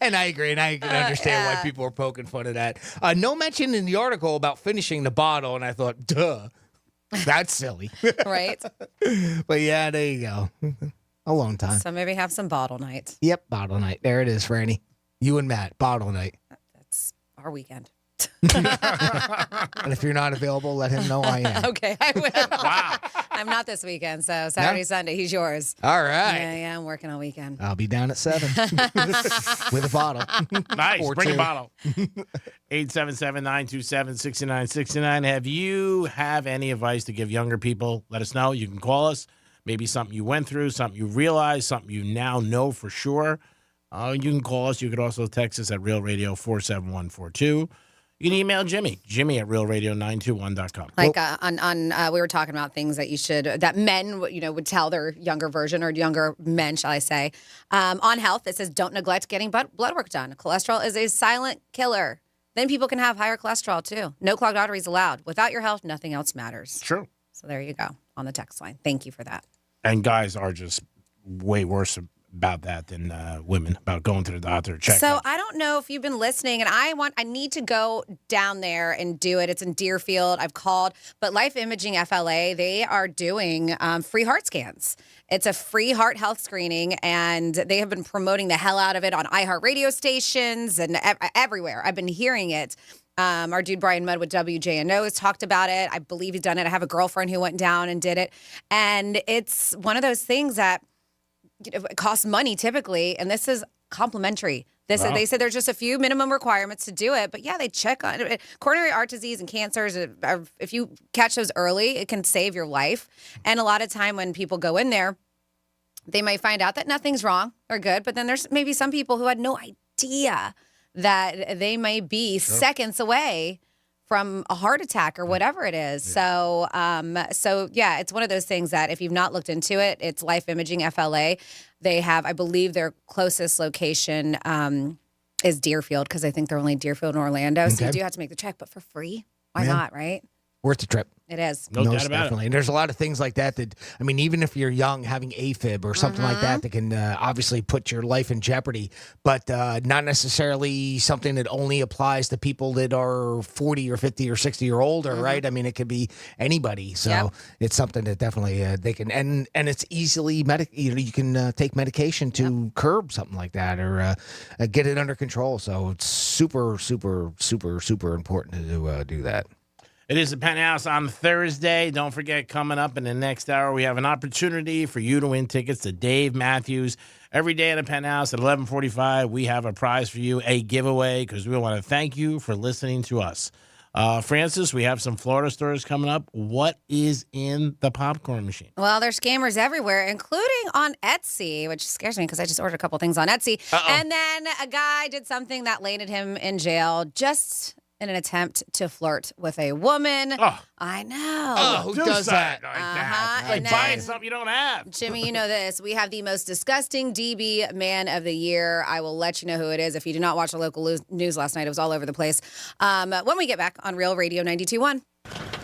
And I agree, and I can understand why people are poking fun of that. No mention in the article about finishing the bottle, and I thought, duh, that's silly. Right? But yeah, there you go. A long time. So maybe have some bottle night. Yep, Bottle Night. There it is, Franny. You and Matt, Bottle Night. That's our weekend. And if you're not available, let him know I am. Okay, I will. Wow. I'm not this weekend, so Saturday, Sunday, he's yours. All right. Yeah, I'm working all weekend. I'll be down at 7 with a bottle. Nice. Or Bring two. a bottle. 877-927-6969. Have you any advice to give younger people? Let us know. You can call us. Maybe something you went through, something you realized, something you now know for sure. You can call us. You could also text us at Real Radio 47142. You can email Jimmy at realradio921.com. Like we were talking about things that men would tell their younger version or younger men, shall I say, on health. It says don't neglect getting blood work done. Cholesterol is a silent killer. Then people can have higher cholesterol too. No clogged arteries allowed. Without your health, nothing else matters. True. So there you go on the text line. Thank you for that. And guys are just way worse about that than women, about going to the doctor, check. So I don't know if you've been listening, and I need to go down there and do it. It's in Deerfield. I've called, but Life Imaging FLA, they are doing free heart scans. It's a free heart health screening, and they have been promoting the hell out of it on iHeart radio stations and everywhere. I've been hearing it. Our dude Brian Mudd with WJNO has talked about it. I believe he's done it. I have a girlfriend who went down and did it, and it's one of those things that it costs money typically, and this is complimentary. They said there's just a few minimum requirements to do it, but yeah, they check on it. Coronary heart disease and cancers. If you catch those early, it can save your life. And a lot of time when people go in there, they might find out that nothing's wrong or good, but then there's maybe some people who had no idea that they may be seconds away from a heart attack or whatever it is. So, yeah, it's one of those things that if you've not looked into it, it's Life Imaging FLA. They have, I believe, their closest location is Deerfield, because I think they're only Deerfield and Orlando. So you do have to make the trek, but for free. Why not, right? Worth the trip. It is. No doubt about definitely. it. And there's a lot of things like that I mean, even if you're young, having AFib or something like that can obviously put your life in jeopardy, but not necessarily something that only applies to people that are 40 or 50 or 60 or older, right? I mean, it could be anybody. So it's something that definitely they can, and it's easily, you can take medication to curb something like that or get it under control. So it's super, super, super, super important to do that. It is the Penthouse on Thursday. Don't forget, coming up in the next hour, we have an opportunity for you to win tickets to Dave Matthews. Every day at the Penthouse at 11:45, we have a prize for you, a giveaway, because we want to thank you for listening to us. Francis, we have some Florida stories coming up. What is in the popcorn machine? Well, there's scammers everywhere, including on Etsy, which scares me because I just ordered a couple things on Etsy. And then a guy did something that landed him in jail just in an attempt to flirt with a woman. I know. Who does that? Like buying something you don't have. Jimmy, you know this. We have the most disgusting DB man of the year. I will let you know who it is. If you did not watch the local news last night, it was all over the place. When we get back on Real Radio 92.1.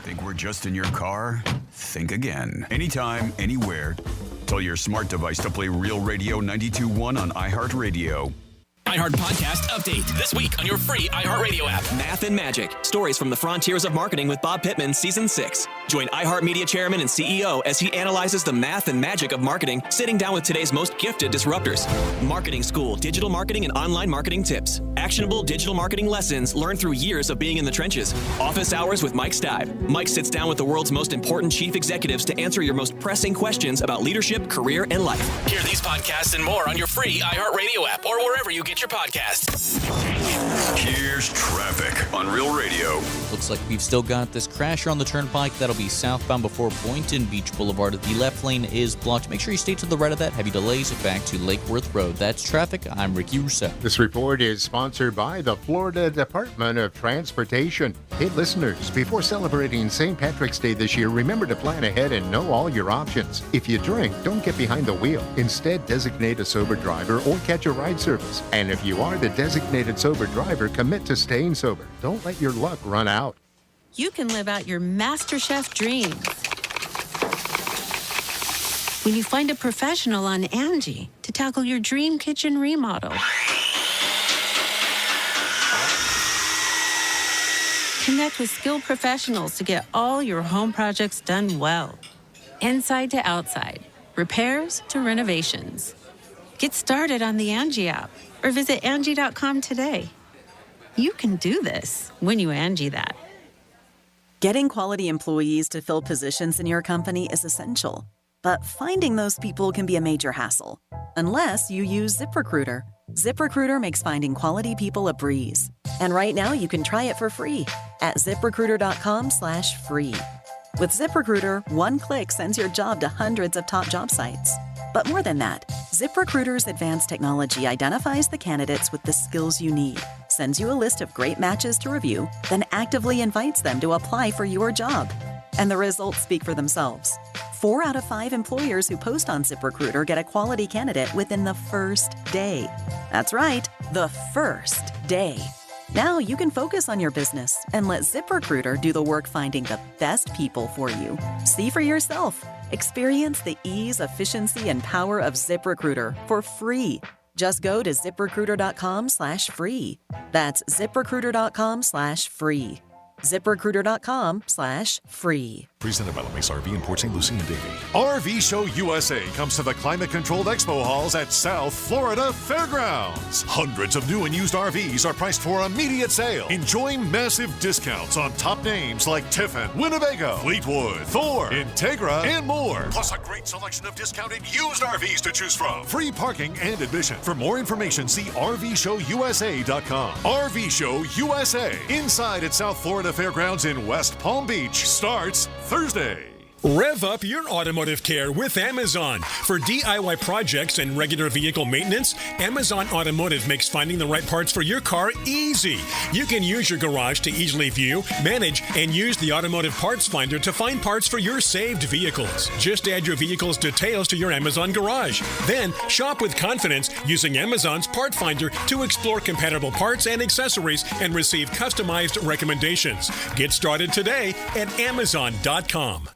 Think we're just in your car? Think again. Anytime, anywhere. Tell your smart device to play Real Radio 92.1 on iHeartRadio. iHeart Podcast Update. This week on your free iHeartRadio app. Math and Magic. Stories from the frontiers of marketing with Bob Pittman, Season 6. Join iHeartMedia Chairman and CEO as he analyzes the math and magic of marketing, sitting down with today's most gifted disruptors. Marketing School, digital marketing and online marketing tips. Actionable digital marketing lessons learned through years of being in the trenches. Office Hours with Mike Stive. Mike sits down with the world's most important chief executives to answer your most pressing questions about leadership, career, and life. Hear these podcasts and more on your free iHeartRadio app or wherever you get your podcasts. Here's traffic on Real Radio. Looks like we've still got this crasher on the turnpike. That'll be southbound before Boynton Beach Boulevard. The left lane is blocked. Make sure you stay to the right of that. Heavy delays back to Lake Worth Road. That's traffic. I'm Ricky Russo. This report is sponsored by the Florida Department of Transportation. Hey, listeners, before celebrating St. Patrick's Day this year, remember to plan ahead and know all your options. If you drink, don't get behind the wheel. Instead, designate a sober driver or catch a ride service. And if you are the designated sober driver, commit to staying sober. Don't let your luck run out. You can live out your MasterChef dreams when you find a professional on Angie to tackle your dream kitchen remodel. Connect with skilled professionals to get all your home projects done well. Inside to outside, repairs to renovations. Get started on the Angie app or visit Angie.com today. You can do this when you Angie that. Getting quality employees to fill positions in your company is essential, but finding those people can be a major hassle, unless you use ZipRecruiter. ZipRecruiter makes finding quality people a breeze. And right now you can try it for free at ZipRecruiter.com/free. With ZipRecruiter, one click sends your job to hundreds of top job sites. But more than that, ZipRecruiter's advanced technology identifies the candidates with the skills you need, sends you a list of great matches to review, then actively invites them to apply for your job. And the results speak for themselves. 4 out of 5 employers who post on ZipRecruiter get a quality candidate within the first day. That's right, the first day. Now you can focus on your business and let ZipRecruiter do the work finding the best people for you. See for yourself. Experience the ease, efficiency, and power of ZipRecruiter for free. Just go to ZipRecruiter.com/free. That's ZipRecruiter.com/free. ZipRecruiter.com/free. Presented by LeMace RV in Port St. Lucie and Davie. RV Show USA comes to the climate-controlled expo halls at South Florida Fairgrounds. Hundreds of new and used RVs are priced for immediate sale. Enjoy massive discounts on top names like Tiffin, Winnebago, Fleetwood, Thor, Integra, and more. Plus a great selection of discounted used RVs to choose from. Free parking and admission. For more information, see RVShowUSA.com. RV Show USA, inside at South Florida Fairgrounds in West Palm Beach, starts Thursday. Rev up your automotive care with Amazon. For DIY projects and regular vehicle maintenance, Amazon Automotive makes finding the right parts for your car easy. You can use your garage to easily view, manage, and use the automotive parts finder to find parts for your saved vehicles. Just add your vehicle's details to your Amazon garage. Then shop with confidence using Amazon's part finder to explore compatible parts and accessories and receive customized recommendations. Get started today at Amazon.com.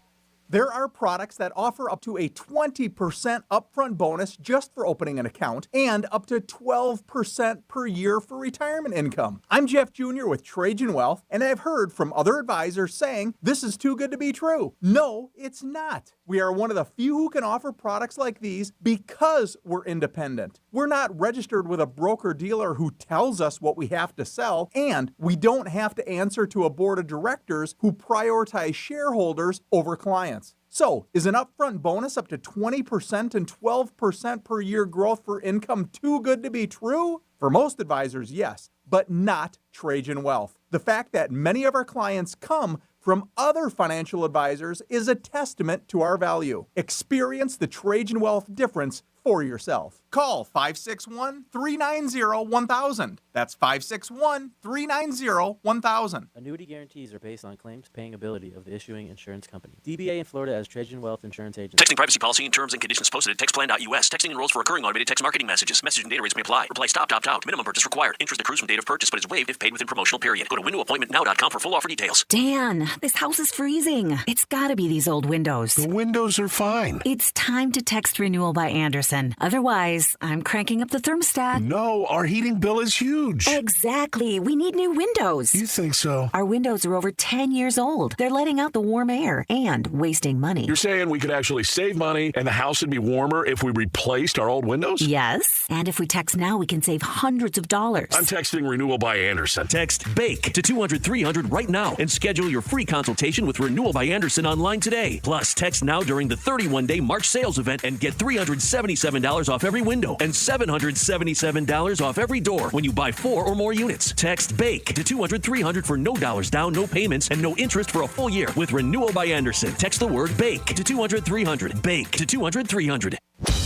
There are products that offer up to a 20% upfront bonus just for opening an account and up to 12% per year for retirement income. I'm Jeff Jr. with Trajan Wealth, and I've heard from other advisors saying this is too good to be true. No, it's not. We are one of the few who can offer products like these because we're independent. We're not registered with a broker-dealer who tells us what we have to sell, and we don't have to answer to a board of directors who prioritize shareholders over clients. So, is an upfront bonus up to 20% and 12% per year growth for income too good to be true? For most advisors, yes, but not Trajan Wealth. The fact that many of our clients come from other financial advisors is a testament to our value. Experience the Trajan Wealth difference for yourself. Call 561-390-1000. That's 561-390-1000. Annuity guarantees are based on claims paying ability of the issuing insurance company. DBA in Florida as Trajan Wealth Insurance Agent. Texting privacy policy and terms and conditions posted at textplan.us. Texting enrolls for recurring automated text marketing messages. Message and data rates may apply. Reply stop, opt out. Minimum purchase required. Interest accrues from date of purchase but is waived if paid within promotional period. Go to windowappointmentnow.com for full offer details. Dan, this house is freezing. It's gotta be these old windows. The windows are fine. It's time to text renewal by Anderson. Otherwise, I'm cranking up the thermostat. No, our heating bill is huge. Exactly. We need new windows. You think so? Our windows are over 10 years old. They're letting out the warm air and wasting money. You're saying we could actually save money and the house would be warmer if we replaced our old windows? Yes. And if we text now, we can save hundreds of dollars. I'm texting Renewal by Anderson. Text BAKE to 200-300 right now and schedule your free consultation with Renewal by Anderson online today. Plus, text now during the 31-day March sales event and get $377 off every window and $777 off every door when you buy 4 or more units. Text BAKE to 200-300 for no dollars down, no payments, and no interest for a full year with Renewal by Anderson. Text the word BAKE to 200-300. BAKE to 200-300.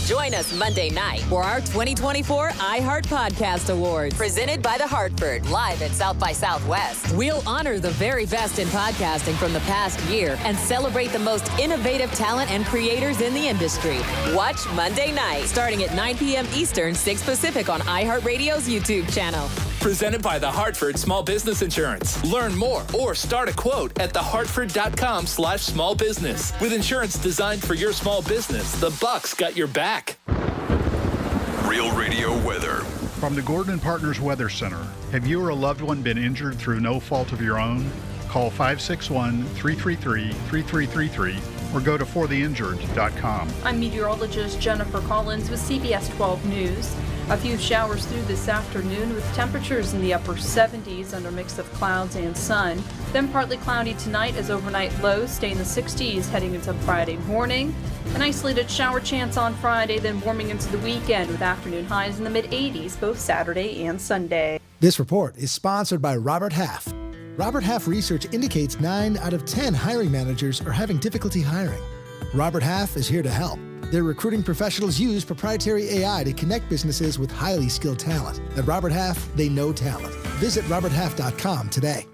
Join us Monday night for our 2024 iHeart Podcast Awards, presented by The Hartford, live at South by Southwest. We'll honor the very best in podcasting from the past year and celebrate the most innovative talent and creators in the industry. Watch Monday night, starting at 9 p.m. Eastern, 6 Pacific on iHeartRadio's YouTube channel. Presented by The Hartford Small Business Insurance. Learn more or start a quote at thehartford.com/small business. With insurance designed for your small business, the Bucks got your back. Real Radio weather. From the Gordon & Partners Weather Center, have you or a loved one been injured through no fault of your own? Call 561-333-3333 or go to fortheinjured.com. I'm meteorologist Jennifer Collins with CBS 12 News. A few showers through this afternoon with temperatures in the upper 70s under a mix of clouds and sun. Then partly cloudy tonight as overnight lows stay in the 60s heading into Friday morning. An isolated shower chance on Friday, then warming into the weekend with afternoon highs in the mid-80s both Saturday and Sunday. This report is sponsored by Robert Half. Robert Half research indicates 9 out of 10 hiring managers are having difficulty hiring. Robert Half is here to help. Their recruiting professionals use proprietary AI to connect businesses with highly skilled talent. At Robert Half, they know talent. Visit roberthalf.com today.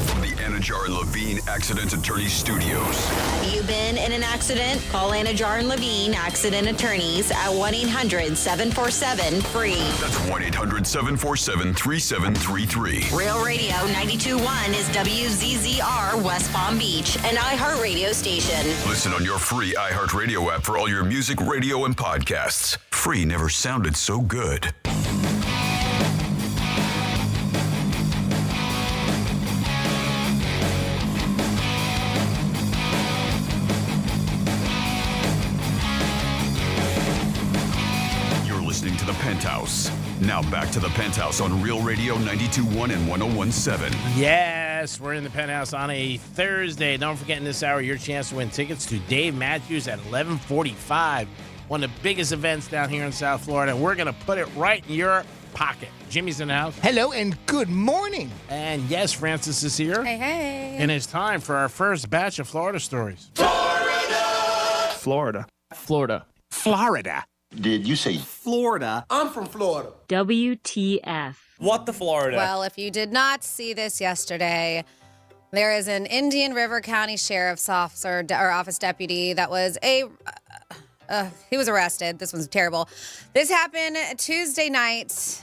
From the Anajar and Levine Accident Attorney Studios. Have you been in an accident? Call Anajar and Levine Accident Attorneys at 1-800-747-FREE. That's 1-800-747-3733. Real Radio 92.1 is WZZR West Palm Beach, an iHeart radio station. Listen on your free iHeartRadio app for all your music, radio, and podcasts. Free never sounded so good. To the Penthouse. Now back to the Penthouse on Real Radio 92.1 and 101.7. Yes, we're in the Penthouse on a Thursday. Don't forget in this hour your chance to win tickets to Dave Matthews at 11:45. One of the biggest events down here in South Florida. We're going to put it right in your pocket. Jimmy's in the house. Hello and good morning. And yes, Francis is here. Hey, hey. And it's time for our first batch of Florida stories. Florida! Florida. Florida. Florida. Did you say Florida? I'm from Florida. WTF. What the Florida? Well, if you did not see this yesterday, there is an Indian River County Sheriff's Officer or office deputy that was he was arrested. This one's terrible. This happened Tuesday night,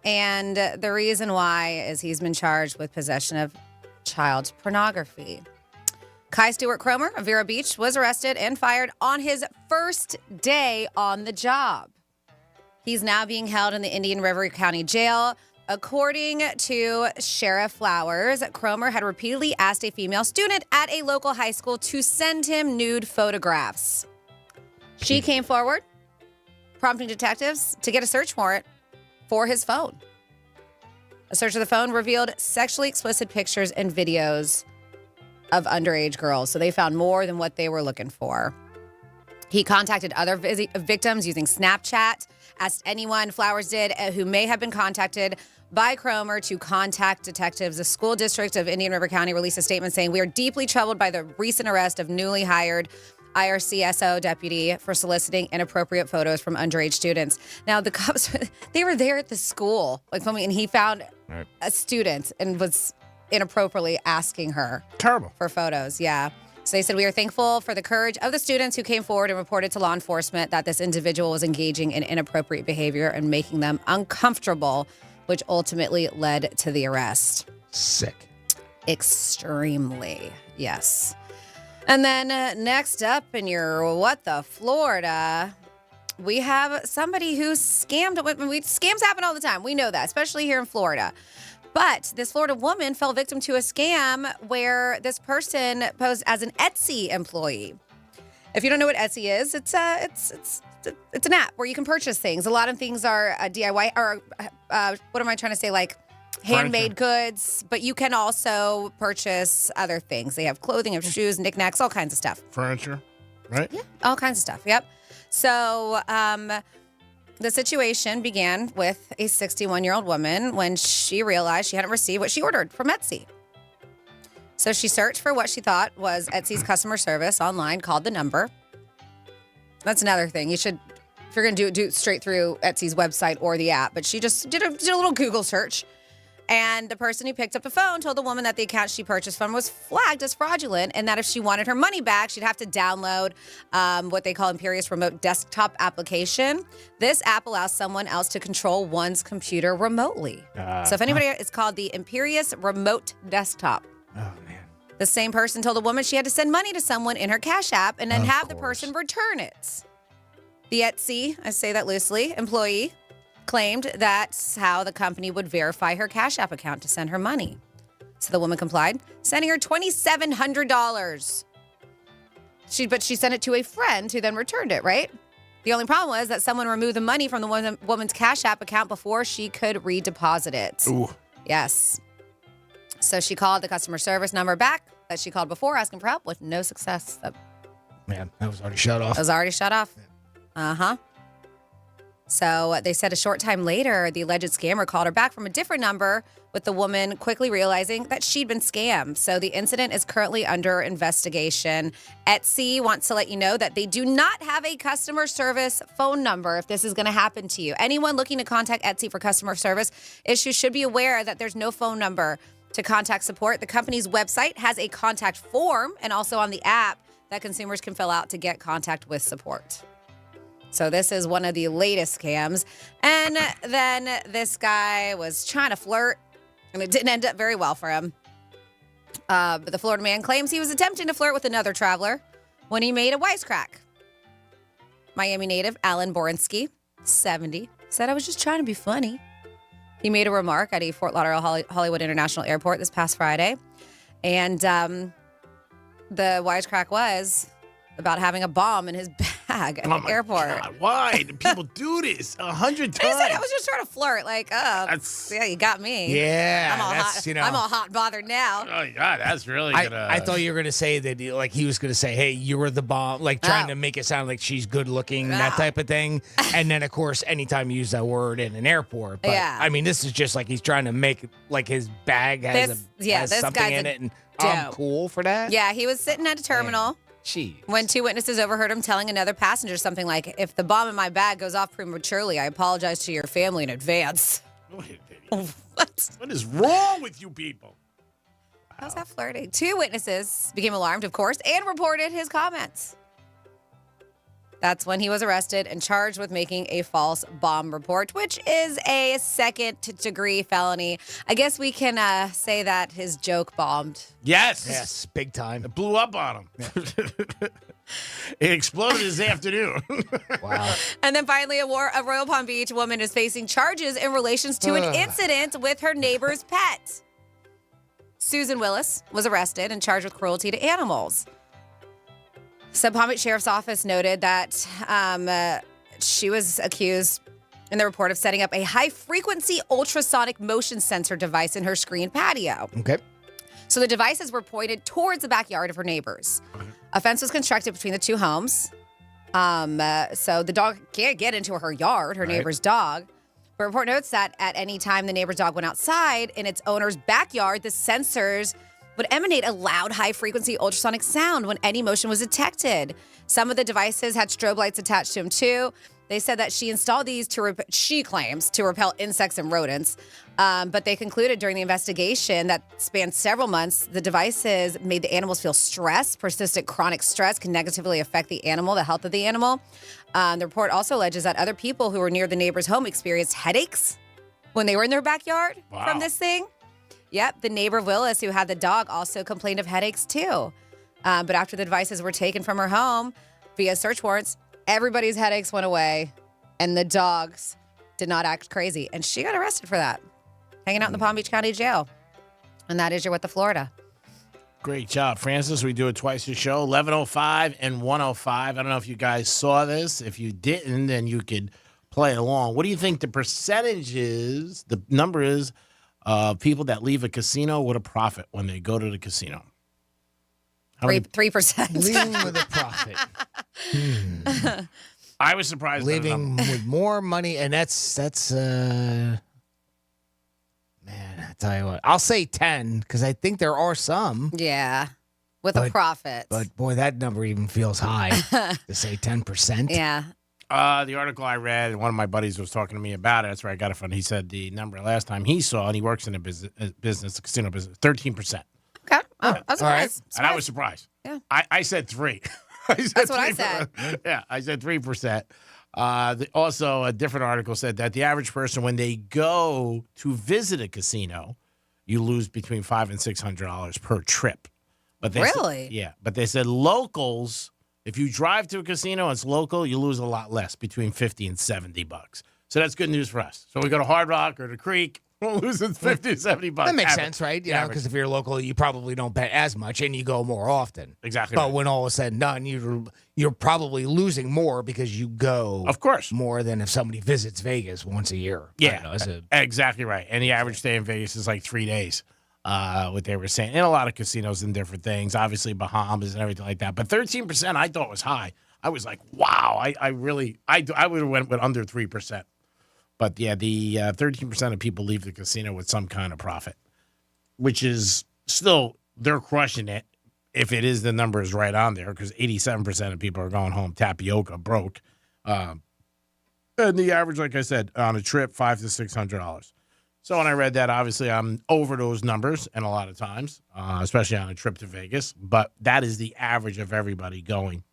and the reason why is he's been charged with possession of child pornography. Kai Stewart Cromer of Vero Beach was arrested and fired on his first day on the job. He's now being held in the Indian River County Jail. According to Sheriff Flowers, Cromer had repeatedly asked a female student at a local high school to send him nude photographs. She came forward, prompting detectives to get a search warrant for his phone. A search of the phone revealed sexually explicit pictures and videos of underage girls. So they found more than what they were looking for. He contacted other victims using Snapchat, asked anyone, Flowers did, who may have been contacted by Cromer to contact detectives. The school district of Indian River County released a statement saying, "We are deeply troubled by the recent arrest of newly hired IRCSO deputy for soliciting inappropriate photos from underage students." Now, the cops, they were there at the school, like filming, and he found a student and was inappropriately asking her for photos. Yeah. So they said, "We are thankful for the courage of the students who came forward and reported to law enforcement that this individual was engaging in inappropriate behavior and making them uncomfortable, which ultimately led to the arrest." Sick. Extremely. Yes. And then next up in your What the Florida, we have somebody who scammed. Scams happen all the time. We know that, especially here in Florida. But this Florida woman fell victim to a scam where this person posed as an Etsy employee. If you don't know what Etsy is, it's an app where you can purchase things. A lot of things are DIY or what am I trying to say? Like handmade goods, but you can also purchase other things. They have clothing, have shoes, knickknacks, all kinds of stuff. Furniture, right? Yeah, all kinds of stuff. Yep. So the situation began with a 61-year-old woman when she realized she hadn't received what she ordered from Etsy. So she searched for what she thought was Etsy's customer service online, called the number. That's another thing. You should, if you're going to do it straight through Etsy's website or the app. But she just did a little Google search. And the person who picked up the phone told the woman that the account she purchased from was flagged as fraudulent and that if she wanted her money back, she'd have to download what they call Imperious Remote Desktop Application. This app allows someone else to control one's computer remotely. So if anybody, it's called the Imperious Remote Desktop. Oh, man. The same person told a woman she had to send money to someone in her Cash App and then have the person return it. The Etsy, I say that loosely, employee claimed that's how the company would verify her Cash App account to send her money. So the woman complied, sending her $2,700. But she sent it to a friend who then returned it, right? The only problem was that someone removed the money from the woman's Cash App account before she could redeposit it. Ooh. Yes. So she called the customer service number back that she called before asking for help with no success. Man, that was already shut off. It was already shut off. Uh-huh. So they said a short time later, the alleged scammer called her back from a different number, with the woman quickly realizing that she'd been scammed. So the incident is currently under investigation. Etsy wants to let you know that they do not have a customer service phone number if this is going to happen to you. Anyone looking to contact Etsy for customer service issues should be aware that there's no phone number to contact support. The company's website has a contact form and also on the app that consumers can fill out to get contact with support. So this is one of the latest scams. And then this guy was trying to flirt, and it didn't end up very well for him. But the Florida man claims he was attempting to flirt with another traveler when he made a wisecrack. Miami native Alan Borinsky, 70, said, "I was just trying to be funny." He made a remark at a Fort Lauderdale Hollywood International Airport this past Friday. And the wisecrack was about having a bomb in his bag at the airport. God, why do people do this 100 times? I said I was just trying to flirt. Like, yeah, you got me. Yeah, I'm all hot. I'm all hot and bothered now. Oh, God, that's really good. I thought you were going to say that, like, he was going to say, hey, you were the bomb, like trying to make it sound like she's good looking, that type of thing. And then, of course, anytime you use that word in an airport. But, I mean, this is just like he's trying to make, like, his bag has, has something in it. And I'm cool for that. Yeah, he was sitting at a terminal. Jeez. When two witnesses overheard him telling another passenger something like, if the bomb in my bag goes off prematurely, I apologize to your family in advance. What is wrong with you people? How's that flirting? Two witnesses became alarmed, of course, and reported his comments. That's when he was arrested and charged with making a false bomb report, which is a second-degree felony. I guess we can say that his joke bombed. Yes. Yes, big time. It blew up on him. It exploded this afternoon. Wow. And then finally, a Royal Palm Beach woman is facing charges in relation to an incident with her neighbor's pet. Susan Willis was arrested and charged with cruelty to animals. So Palm Beach Sheriff's Office noted that she was accused in the report of setting up a high-frequency ultrasonic motion sensor device in her screened patio. Okay. So the devices were pointed towards the backyard of her neighbors. A fence was constructed between the two homes. So the dog can't get into her yard, her neighbor's dog. The report notes that at any time the neighbor's dog went outside in its owner's backyard, the sensors would emanate a loud, high-frequency ultrasonic sound when any motion was detected. Some of the devices had strobe lights attached to them, too. They said that she installed these she claims, to repel insects and rodents. But they concluded during the investigation that spanned several months, the devices made the animals feel stress. Persistent chronic stress can negatively affect the animal, the health of the animal. The report also alleges that other people who were near the neighbor's home experienced headaches when they were in their backyard from this thing. Yep, the neighbor of Willis who had the dog also complained of headaches too. But after the devices were taken from her home via search warrants, everybody's headaches went away and the dogs did not act crazy. And she got arrested for that, hanging out in the Palm Beach County Jail. And that is your What the Florida. Great job, Francis. We do it twice a show, 11:05 and 1:05. I don't know if you guys saw this. If you didn't, then you could play along. What do you think the percentage is, the number is, people that leave a casino with a profit when they go to the casino? 3%. Leaving with a profit. I was surprised. Leaving with more money, and that's man, I tell you what, I'll say 10 because I think there are some. Yeah, with a profit. But boy, that number even feels high to say 10%. Yeah. The article I read, one of my buddies was talking to me about it. That's where I got it from. He said the number last time he saw, and he works in a business, a casino business, 13%. Okay. Oh, I was surprised. And I was surprised. Yeah. I said 3. That's what I said. Yeah, I said 3%. Also, a different article said that the average person, when they go to visit a casino, you lose between $500 and $600 per trip. But they really? Yeah. But they said locals, if you drive to a casino and it's local, you lose a lot less, between $50 and $70. So that's good news for us. So we go to Hard Rock or the Creek, we're losing $50 to $70. That makes sense, right? You know, because if you're local, you probably don't bet as much and you go more often. Exactly. But right. when all is said and done, you're probably losing more because you go, of course, more than if somebody visits Vegas once a year. Yeah, exactly right. And the average stay in Vegas is like 3 days. What they were saying, and a lot of casinos and different things, obviously Bahamas and everything like that. But 13% I thought was high. I was like, wow, I would have went with under 3%. But yeah, the 13% of people leave the casino with some kind of profit, which is still, they're crushing it if it is the number is right on there, because 87% of people are going home tapioca broke. And the average, like I said, on a trip, $500 to $600. So when I read that, obviously I'm over those numbers, and a lot of times, especially on a trip to Vegas. But that is the average of everybody going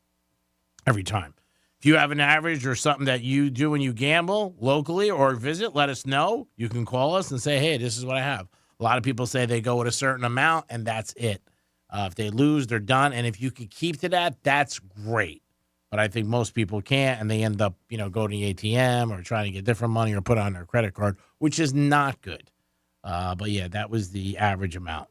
every time. If you have an average or something that you do when you gamble locally or visit, let us know. You can call us and say, hey, this is what I have. A lot of people say they go with a certain amount, and that's it. If they lose, they're done. And if you could keep to that, that's great. But I think most people can't, and they end up, going to the ATM or trying to get different money or put on their credit card, which is not good. But, yeah, that was the average amount.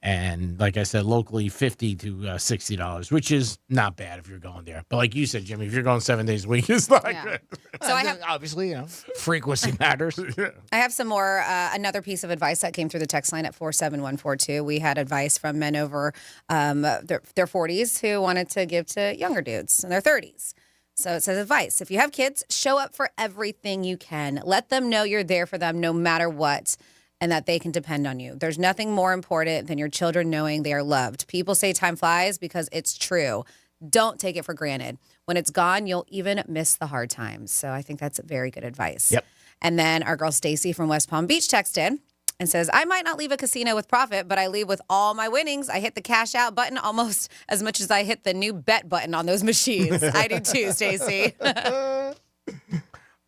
And like I said, locally, $50 to $60, which is not bad if you're going there. But like you said, Jimmy, if you're going 7 days a week, it's not good. So I have, obviously, frequency matters. I have some more, another piece of advice that came through the text line at 47142. We had advice from men over their 40s who wanted to give to younger dudes in their 30s. So it says advice. If you have kids, show up for everything you can. Let them know you're there for them no matter what, and that they can depend on you. There's nothing more important than your children knowing they are loved. People say time flies because it's true. Don't take it for granted. When it's gone, you'll even miss the hard times. So I think that's very good advice. Yep. And then our girl Stacy from West Palm Beach texted and says, I might not leave a casino with profit, but I leave with all my winnings. I hit the cash out button almost as much as I hit the new bet button on those machines. I do too, Stacy.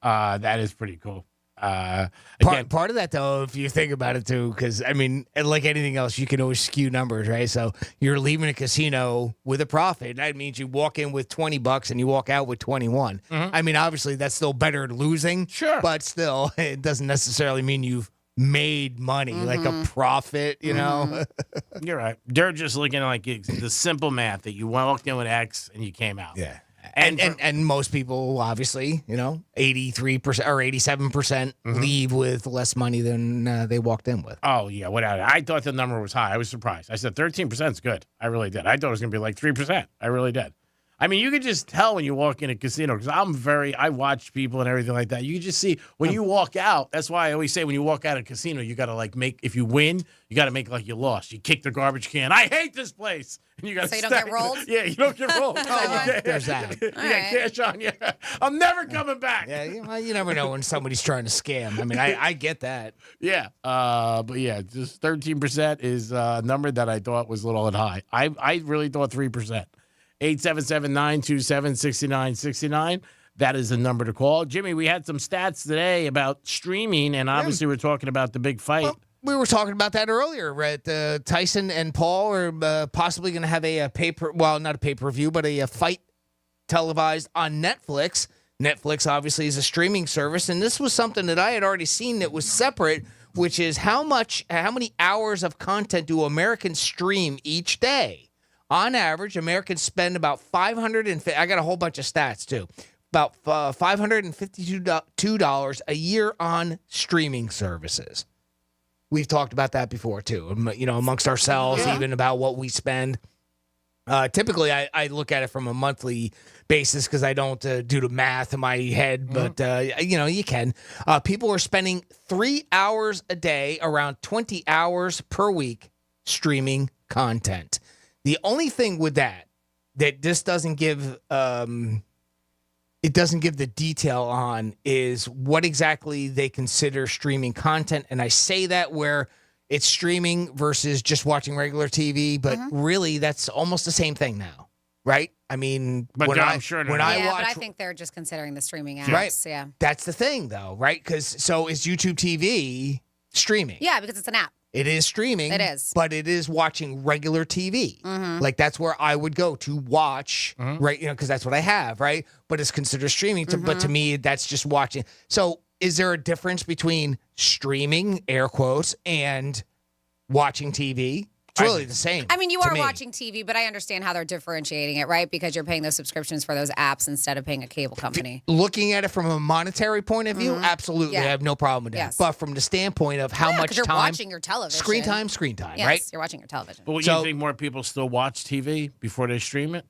That is pretty cool. Part of that, though, if you think about it, too, because, I mean, like anything else, you can always skew numbers, right? So you're leaving a casino with a profit. That means you walk in with $20 and you walk out with 21. I mean, obviously, that's still better than losing. Sure. But still, it doesn't necessarily mean you've made money, like a profit, you know? You're right. They're just looking at like the simple math that you walked in with X and you came out. Yeah. And most people, obviously, 83% or 87% leave with less money than they walked in with. Oh, yeah. I thought the number was high. I was surprised. I said 13% is good. I really did. I thought it was going to be like 3%. I really did. I mean, you could just tell when you walk in a casino because I watch people and everything like that. You can just see when you walk out. That's why I always say when you walk out of a casino, you got to if you win, you got to make like you lost. You kick the garbage can. I hate this place. And you got so you don't get rolled? Yeah, you don't get rolled. There's that. You got cash on you. I'm never coming back. Yeah, you never know when somebody's trying to scam. I mean, I get that. Yeah, but yeah, just 13% is a number that I thought was a little bit high. I really thought 3%. 877-927-6969. That is the number to call. Jimmy, we had some stats today about streaming, and obviously we're talking about the big fight. Well, we were talking about that earlier, right? Tyson and Paul are possibly going to have not a pay-per-view, but a fight televised on Netflix. Netflix obviously is a streaming service, and this was something that I had already seen that was separate, which is how many hours of content do Americans stream each day? On average, Americans spend about I got a whole bunch of stats, too. About $552 a year on streaming services. We've talked about that before, too, amongst ourselves, even about what we spend. Typically, I look at it from a monthly basis because I don't do the math in my head, but, you can. People are spending 3 hours a day, around 20 hours per week, streaming content. The only thing with that this doesn't give the detail on is what exactly they consider streaming content. And I say that where it's streaming versus just watching regular TV, but really that's almost the same thing now, right? I mean, but when I'm sure but I think they're just considering the streaming apps. Right. Yeah. That's the thing, though, right? So is YouTube TV streaming? Yeah, because it's an app. It is streaming. It is. But it is watching regular TV. Like, that's where I would go to watch, right? Because that's what I have, right? But it's considered streaming. But to me, that's just watching. So is there a difference between streaming, air quotes, and watching TV? It's really the same. I mean, you are watching TV, but I understand how they're differentiating it, right? Because you're paying those subscriptions for those apps instead of paying a cable company. Looking at it from a monetary point of view, absolutely. I have no problem with that. Yes. But from the standpoint of how much you're time. watching your television. Screen time, yes, right? You're watching your television. But you think more people still watch TV before they stream it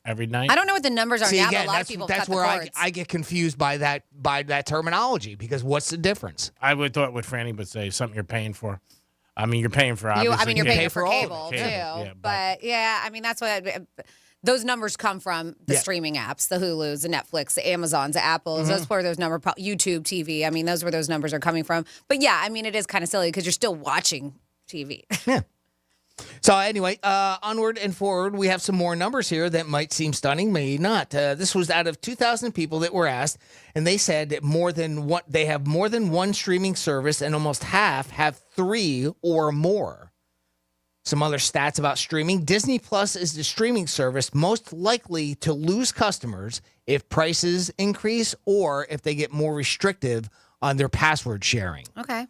every night? I don't know what the numbers are now, but a lot of people that's cut where the cords. I get confused by that terminology, because what's the difference? I would thought what Franny would say, something you're paying for. I mean, you're paying for obviously. you're paying for cable too. Yeah, but yeah, I mean, that's what those numbers come from the streaming apps, the Hulus, the Netflix, the Amazons, the Apples. That's where those numbers, YouTube TV. I mean, those where those numbers are coming from. But yeah, I mean, it is kind of silly because you're still watching TV. Yeah. So anyway, onward and forward, we have some more numbers here that might seem stunning, may not. This was out of 2,000 people that were asked, and they said that they have more than one streaming service, and almost half have 3 or more. Some other stats about streaming. Disney Plus is the streaming service most likely to lose customers if prices increase or if they get more restrictive on their password sharing. Okay.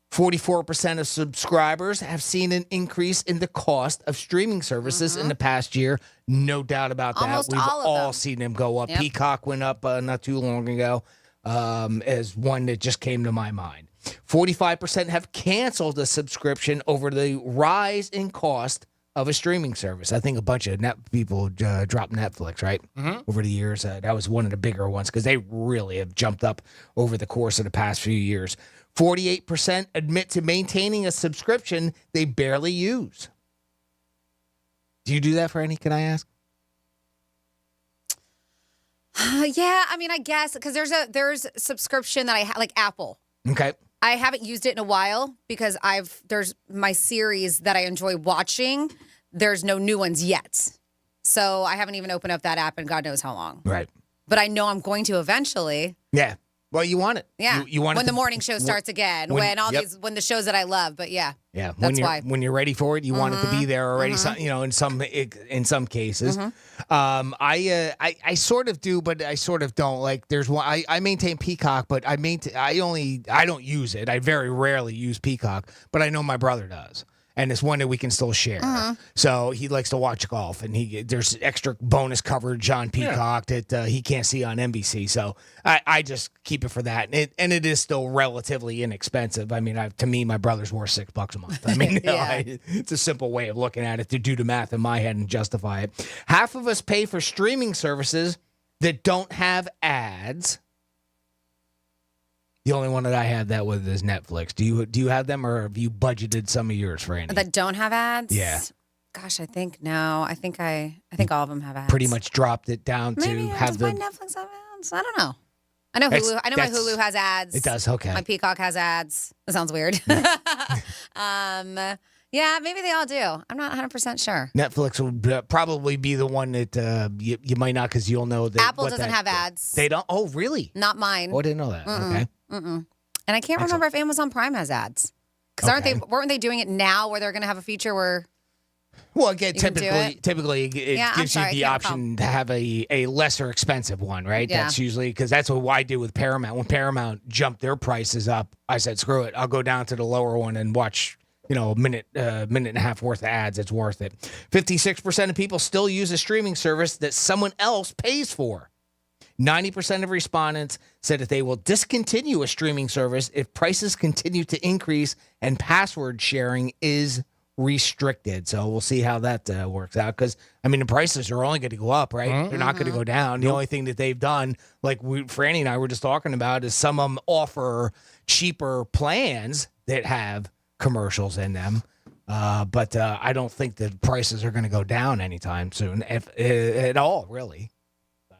44% of subscribers have seen an increase in the cost of streaming services in the past year. No doubt about that. Almost We've all of them. seen them go up. Yep. Peacock went up not too long ago as one that just came to my mind. 45% have canceled a subscription over the rise in cost of a streaming service. I think a bunch of people dropped Netflix, right? Over the years. That was one of the bigger ones because they really have jumped up over the course of the past few years. 48% admit to maintaining a subscription they barely use. Do you do that, Franny? Can I ask? Yeah, I mean, I guess because there's a subscription that I like Apple. Okay. I haven't used it in a while because there's my series that I enjoy watching. There's no new ones yet. So I haven't even opened up that app in God knows how long. Right. But I know I'm going to eventually. Yeah. Well, you want it. Yeah. You want when it the morning show starts again. When the shows that I love. But yeah. Yeah. That's why. When you're ready for it, you want it to be there already. In some cases. I sort of do, but I sort of don't. Like there's one I maintain Peacock, but I don't use it. I very rarely use Peacock, but I know my brother does. And it's one that we can still share. So he likes to watch golf, and there's extra bonus coverage on Peacock that he can't see on NBC. So I just keep it for that, and it is still relatively inexpensive. I mean, to me, my brother's worth $6 a month. I mean, it's a simple way of looking at it to do the math in my head and justify it. Half of us pay for streaming services that don't have ads. The only one that I have that with is Netflix. Do you have them, or have you budgeted some of yours for any? That don't have ads? Yeah. Gosh, I think no. I think all of them have ads. Pretty much dropped it down to have my Netflix have ads? I don't know. I know Hulu. I know my Hulu has ads. It does. Okay. My Peacock has ads. That sounds weird. Yeah, maybe they all do. I'm not 100% sure. Netflix will probably be the one that you might not, because you'll know that Apple doesn't have ads. They don't. Oh, really? Not mine. Oh, I didn't know that. Okay. And I can't remember if Amazon Prime has ads. Because weren't they doing it now where they're going to have a feature where? Well, again, typically it gives you the option to have a lesser expensive one, right? Yeah. That's usually because that's what I do with Paramount. When Paramount jumped their prices up, I said, screw it. I'll go down to the lower one and watch, a minute and a half worth of ads. It's worth it. 56% of people still use a streaming service that someone else pays for. 90% of respondents said that they will discontinue a streaming service if prices continue to increase and password sharing is restricted. So we'll see how that works out, because the prices are only going to go up, right? They're not going to go down. The only thing that they've done, like Franny and I were just talking about, is some of them offer cheaper plans that have commercials in them. But I don't think the prices are going to go down anytime soon, if at all, really.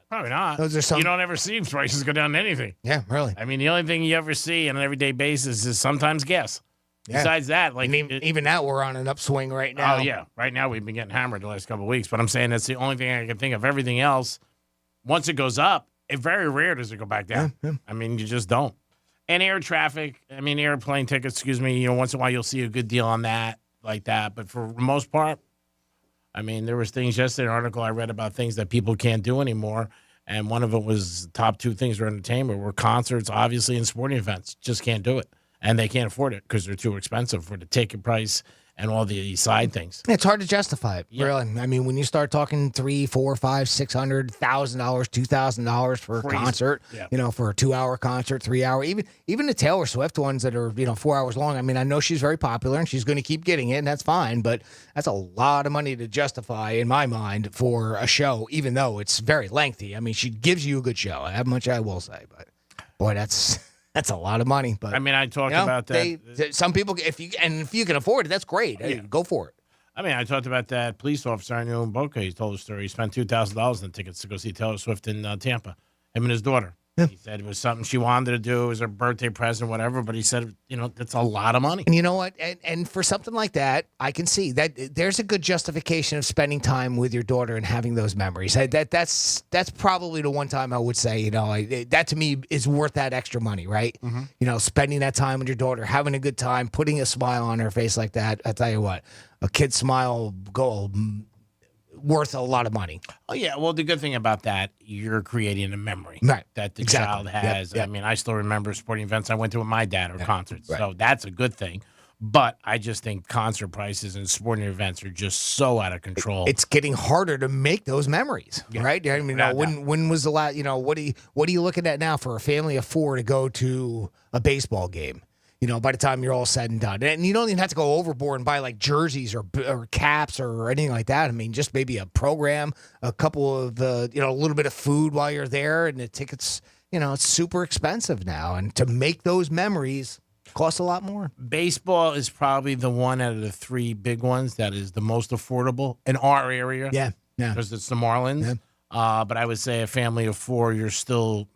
Probably not. Those are some. You don't ever see prices go down to anything. Yeah, really. The only thing you ever see on an everyday basis is sometimes gas. Yeah. Besides that, even that, we're on an upswing right now. Oh yeah, right now we've been getting hammered the last couple of weeks. But I'm saying that's the only thing I can think of. Everything else, once it goes up, it very rare does it go back down. Yeah. You just don't. And air traffic, airplane tickets. Excuse me. Once in a while you'll see a good deal on that, like that. But for the most part, there was things yesterday, an article I read about things that people can't do anymore. And one of it was top two things for entertainment were concerts, obviously, and sporting events. Just can't do it. And they can't afford it because they're too expensive for the ticket price and all the side things. It's hard to justify it, really. When you start talking $300, $400, $500, $600, $2,000 for a concert, for a 2-hour concert, 3 hour, even the Taylor Swift ones that are 4 hours long. I know she's very popular and she's going to keep getting it, and that's fine. But that's a lot of money to justify, in my mind, for a show, even though it's very lengthy. She gives you a good show. That much I will say. But boy, that's a lot of money. But I talked about that. Some people, if you can afford it, that's great. Hey, go for it. I talked about that police officer I knew in Boca. He told a story. He spent $2,000 in tickets to go see Taylor Swift in Tampa. Him and his daughter. Yeah. He said it was something she wanted to do. It was her birthday present, whatever. But he said, that's a lot of money. And you know what? And for something like that, I can see that there's a good justification of spending time with your daughter and having those memories. That's probably the one time I would say, that to me is worth that extra money, right? Mm-hmm. Spending that time with your daughter, having a good time, putting a smile on her face like that. I tell you what, a kid's smile worth a lot of money. Oh, yeah. Well, the good thing about that, you're creating a memory that the child has. Yep. I still remember sporting events I went to with my dad or concerts. Right. So that's a good thing. But I just think concert prices and sporting events are just so out of control. It's getting harder to make those memories, right? When was the last, what are you looking at now for a family of 4 to go to a baseball game? By the time you're all said and done. And you don't even have to go overboard and buy like jerseys or caps or anything like that. Just maybe a program, a couple of, a little bit of food while you're there, and the tickets, it's super expensive now. And to make those memories costs a lot more. Baseball is probably the one out of the 3 big ones that is the most affordable in our area. Yeah. Because it's the Marlins. But I would say a family of 4, you're still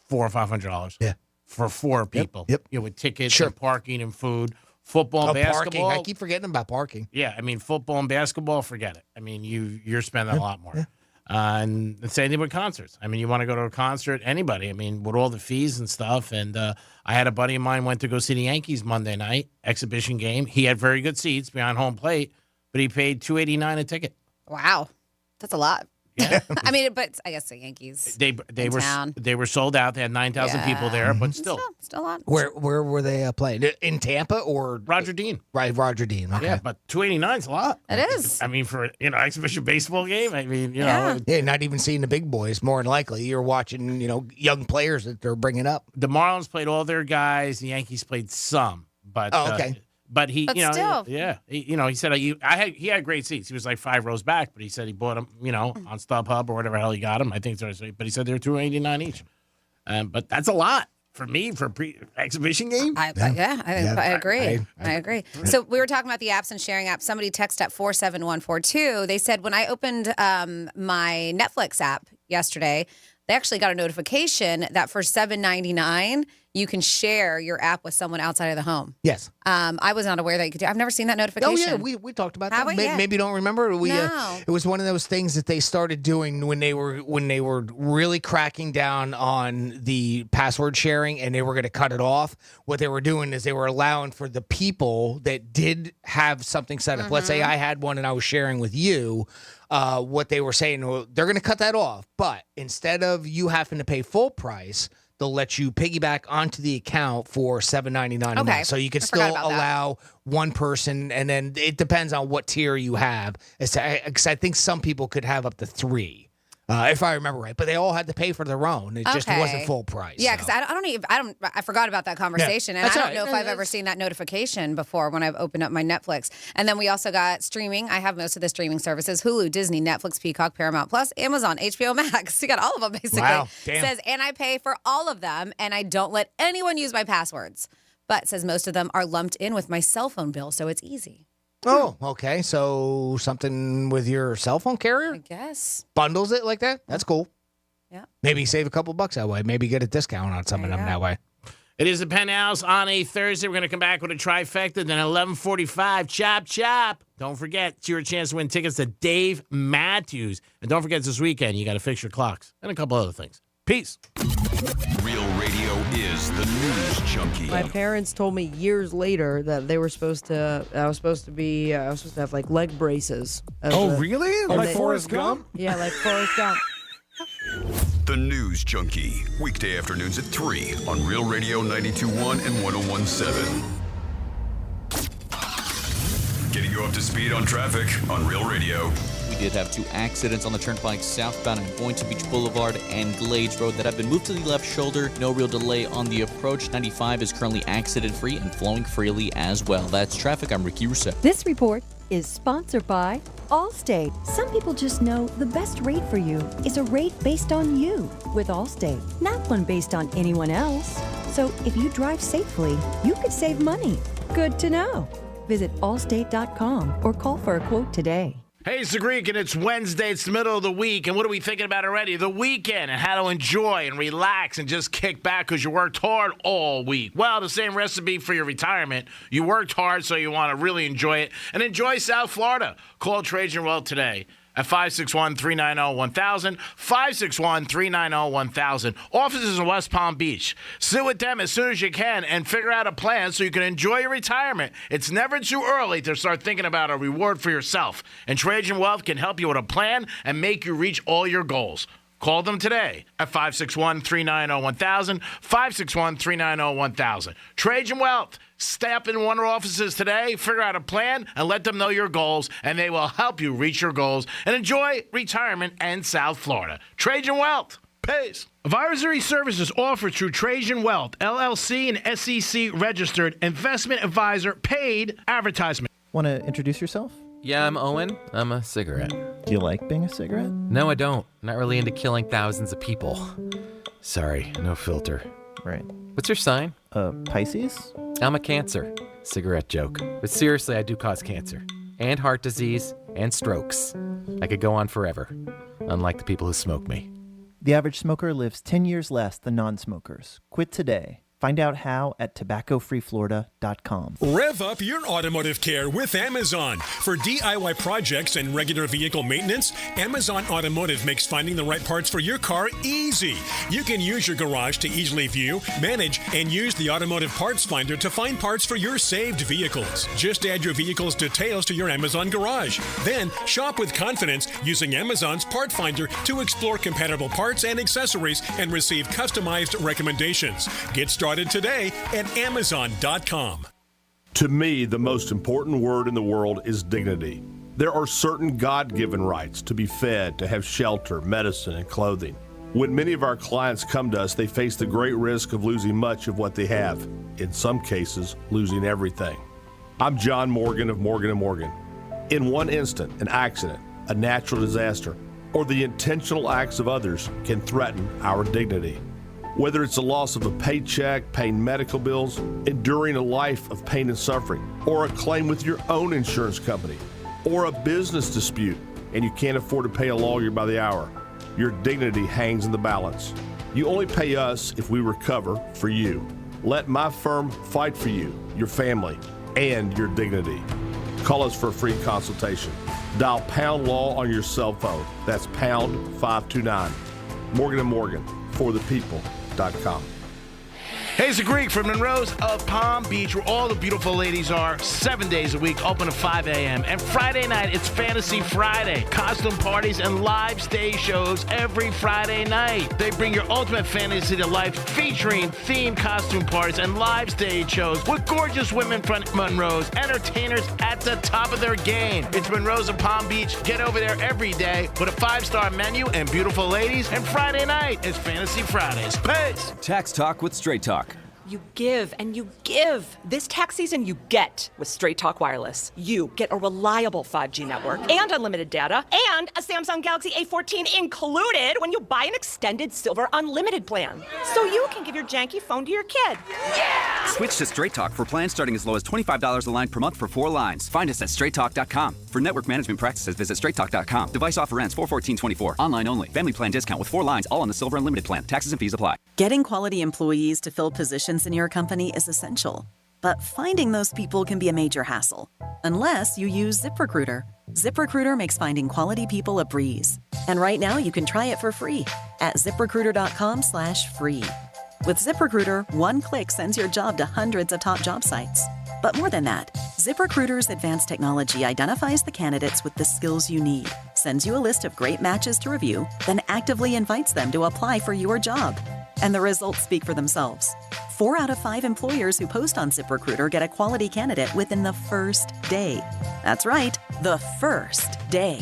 $400 or $500. Yeah. For 4 people. Yep. With tickets and parking and food. Football and basketball. Parking. I keep forgetting about parking. Yeah, I mean, football and basketball, forget it. I mean, you're spending a lot more. Yeah. And the same thing with concerts. I mean, you want to go to a concert, anybody. I mean, with all the fees and stuff. And I had a buddy of mine went to go see the Yankees Monday night, exhibition game. He had very good seats behind home plate, but he paid $289 a ticket. Wow. That's a lot. Yeah. I mean, but I guess the Yankees. They were sold out. They had 9,000 people there, but still a lot. Where were they playing? In Tampa or Roger Dean? Right, Roger Dean. Okay. Yeah, but $289 is a lot. It is. I mean, for exhibition baseball game. I mean, you yeah. know, yeah, not even seeing the big boys. More than likely, you're watching young players that they're bringing up. The Marlins played all their guys. The Yankees played some, but okay. But he, But still. still. He said he had great seats. He was like 5 rows back, but he said he bought them, on StubHub or whatever hell he got them. I think but he said they were $289 each. But that's a lot for me for pre-exhibition game. I agree. I agree. So we were talking about the apps and sharing apps. Somebody texted at 47142. They said when I opened my Netflix app yesterday, they actually got a notification that for $7.99 you can share your app with someone outside of the home. Yes. I was not aware that you could do. I've never seen that notification. Oh yeah, we talked about Have that. we? Yeah. Maybe you don't remember. No. It was one of those things that they started doing when they were really cracking down on the password sharing, and they were going to cut it off. What they were doing is they were allowing for the people that did have something set up. Let's say I had one and I was sharing with you. What they were saying, well, they're going to cut that off, but instead of you having to pay full price, they'll let you piggyback onto the account for $7.99 a month. So you can still allow one person, and then it depends on what tier you have. Because I think some people could have up to 3. If I remember right, but they all had to pay for their own. It just wasn't full price. Yeah, because I forgot about that conversation, and I don't know if I've ever seen that notification before when I've opened up my Netflix. And then we also got streaming. I have most of the streaming services: Hulu, Disney, Netflix, Peacock, Paramount Plus, Amazon, HBO Max. You got all of them basically. Wow, damn. Says, and I pay for all of them, and I don't let anyone use my passwords. But says most of them are lumped in with my cell phone bill, so it's easy. Oh, okay. So something with your cell phone carrier? I guess. Bundles it like that? That's cool. Yeah. Maybe save a couple bucks that way. Maybe get a discount on some of them that way. It is the Penthouse on a Thursday. We're going to come back with a trifecta. Then 11:45, chop, chop. Don't forget, it's your chance to win tickets to Dave Matthews. And don't forget, this weekend, you got to fix your clocks and a couple other things. Peace. Real radio is the news junkie. My parents told me years later that I was supposed to have like leg braces. Really? Like Forrest Gump? Yeah, like Forrest Gump. The News Junkie. Weekday afternoons at 3 on Real Radio 92.1 and 101.7. Getting you up to speed on traffic on Real Radio. We did have 2 accidents on the turnpike southbound on Boynton Beach Boulevard and Glades Road that have been moved to the left shoulder. No real delay on the approach. 95 is currently accident-free and flowing freely as well. That's traffic. I'm Ricky Rousseau. This report is sponsored by Allstate. Some people just know the best rate for you is a rate based on you with Allstate, not one based on anyone else. So if you drive safely, you could save money. Good to know. Visit allstate.com or call for a quote today. Hey, it's the Greek, and it's Wednesday. It's the middle of the week, and what are we thinking about already? The weekend and how to enjoy and relax and just kick back because you worked hard all week. Well, the same recipe for your retirement. You worked hard, so you want to really enjoy it. And enjoy South Florida. Call Trajan Well today at 561-390-1000, 561-390-1000. Offices in West Palm Beach. Sit with them as soon as you can and figure out a plan so you can enjoy your retirement. It's never too early to start thinking about a reward for yourself. And Trajan Wealth can help you with a plan and make you reach all your goals. Call them today at 561-390-1000, 561-390-1000. Trajan Wealth. Step in one of our offices today, figure out a plan, and let them know your goals, and they will help you reach your goals and enjoy retirement in South Florida. Trajan Wealth. Peace. Advisory services offered through Trajan Wealth, LLC, and SEC registered investment advisor, paid advertisement. Want to introduce yourself? Yeah, I'm Owen. I'm a cigarette. Do you like being a cigarette? No, I don't. Not really into killing thousands of people. Sorry, no filter. Right. What's your sign? Pisces? I'm a Cancer. Cigarette joke. But seriously, I do cause cancer. And heart disease. And strokes. I could go on forever. unlike the people who smoke me. The average smoker lives 10 years less than non-smokers. Quit today. Find out how at tobaccofreeflorida.com. Rev up your automotive care with Amazon. For DIY projects and regular vehicle maintenance, Amazon Automotive makes finding the right parts for your car easy. You can use your garage to easily view, manage, and use the automotive parts finder to find parts for your saved vehicles. Just add your vehicle's details to your Amazon garage. Then shop with confidence using Amazon's part finder to explore compatible parts and accessories and receive customized recommendations. Get started today at Amazon.com. To me, the most important word in the world is dignity. There are certain God-given rights to be fed, to have shelter, medicine, and clothing. When many of our clients come to us, they face the great risk of losing much of what they have. In some cases, losing everything. I'm John Morgan of Morgan & Morgan. In one instant, an accident, a natural disaster, or the intentional acts of others can threaten our dignity. Whether it's the loss of a paycheck, paying medical bills, enduring a life of pain and suffering, or a claim with your own insurance company, or a business dispute, and you can't afford to pay a lawyer by the hour, your dignity hangs in the balance. You only pay us if we recover for you. Let my firm fight for you, your family, and your dignity. Call us for a free consultation. Dial pound law on your cell phone. That's pound 529. Morgan & Morgan, for the people.com. Hey, it's the Greek from Monroe's of Palm Beach, where all the beautiful ladies are 7 days a week, open at 5 a.m. And Friday night, it's Fantasy Friday. Costume parties and live stage shows every Friday night. They bring your ultimate fantasy to life, featuring themed costume parties and live stage shows with gorgeous women from Monroe's, entertainers at the top of their game. It's Monroe's of Palm Beach. Get over there every day with a 5-star menu and beautiful ladies. And Friday night is Fantasy Fridays. Peace! Tax Talk with Straight Talk. You give and you give. This tax season, you get with Straight Talk Wireless. You get a reliable 5G network and unlimited data and a Samsung Galaxy A14 included when you buy an extended Silver Unlimited plan. So you can give your janky phone to your kid. Yeah! Switch to Straight Talk for plans starting as low as $25 a line per month for 4 lines. Find us at straighttalk.com. For network management practices, visit straighttalk.com. Device offer ends 4/14/24. Online only. Family plan discount with 4 lines, all on the Silver Unlimited plan. Taxes and fees apply. Getting quality employees to fill positions in your company is essential, but finding those people can be a major hassle, unless you use ZipRecruiter. ZipRecruiter makes finding quality people a breeze. And right now you can try it for free at ZipRecruiter.com/free. With ZipRecruiter, one click sends your job to hundreds of top job sites. But more than that, ZipRecruiter's advanced technology identifies the candidates with the skills you need, sends you a list of great matches to review, then actively invites them to apply for your job. And the results speak for themselves. 4 out of 5 employers who post on ZipRecruiter get a quality candidate within the first day. That's right, the first day.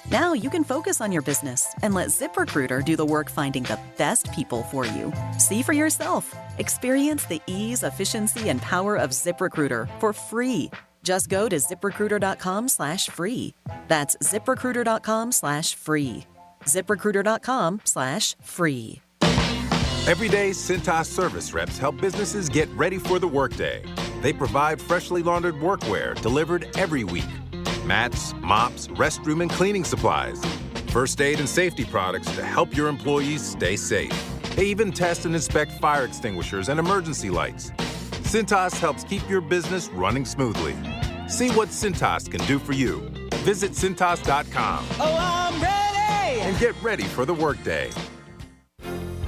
Now you can focus on your business and let ZipRecruiter do the work finding the best people for you. See for yourself. Experience the ease, efficiency, and power of ZipRecruiter for free. Just go to ZipRecruiter.com/free. That's ZipRecruiter.com/free. ZipRecruiter.com/free. Every day, Cintas service reps help businesses get ready for the workday. They provide freshly laundered workwear delivered every week. Mats, mops, restroom and cleaning supplies. First aid and safety products to help your employees stay safe. They even test and inspect fire extinguishers and emergency lights. Cintas helps keep your business running smoothly. See what Cintas can do for you. Visit Cintas.com. Oh, I'm ready! And get ready for the workday.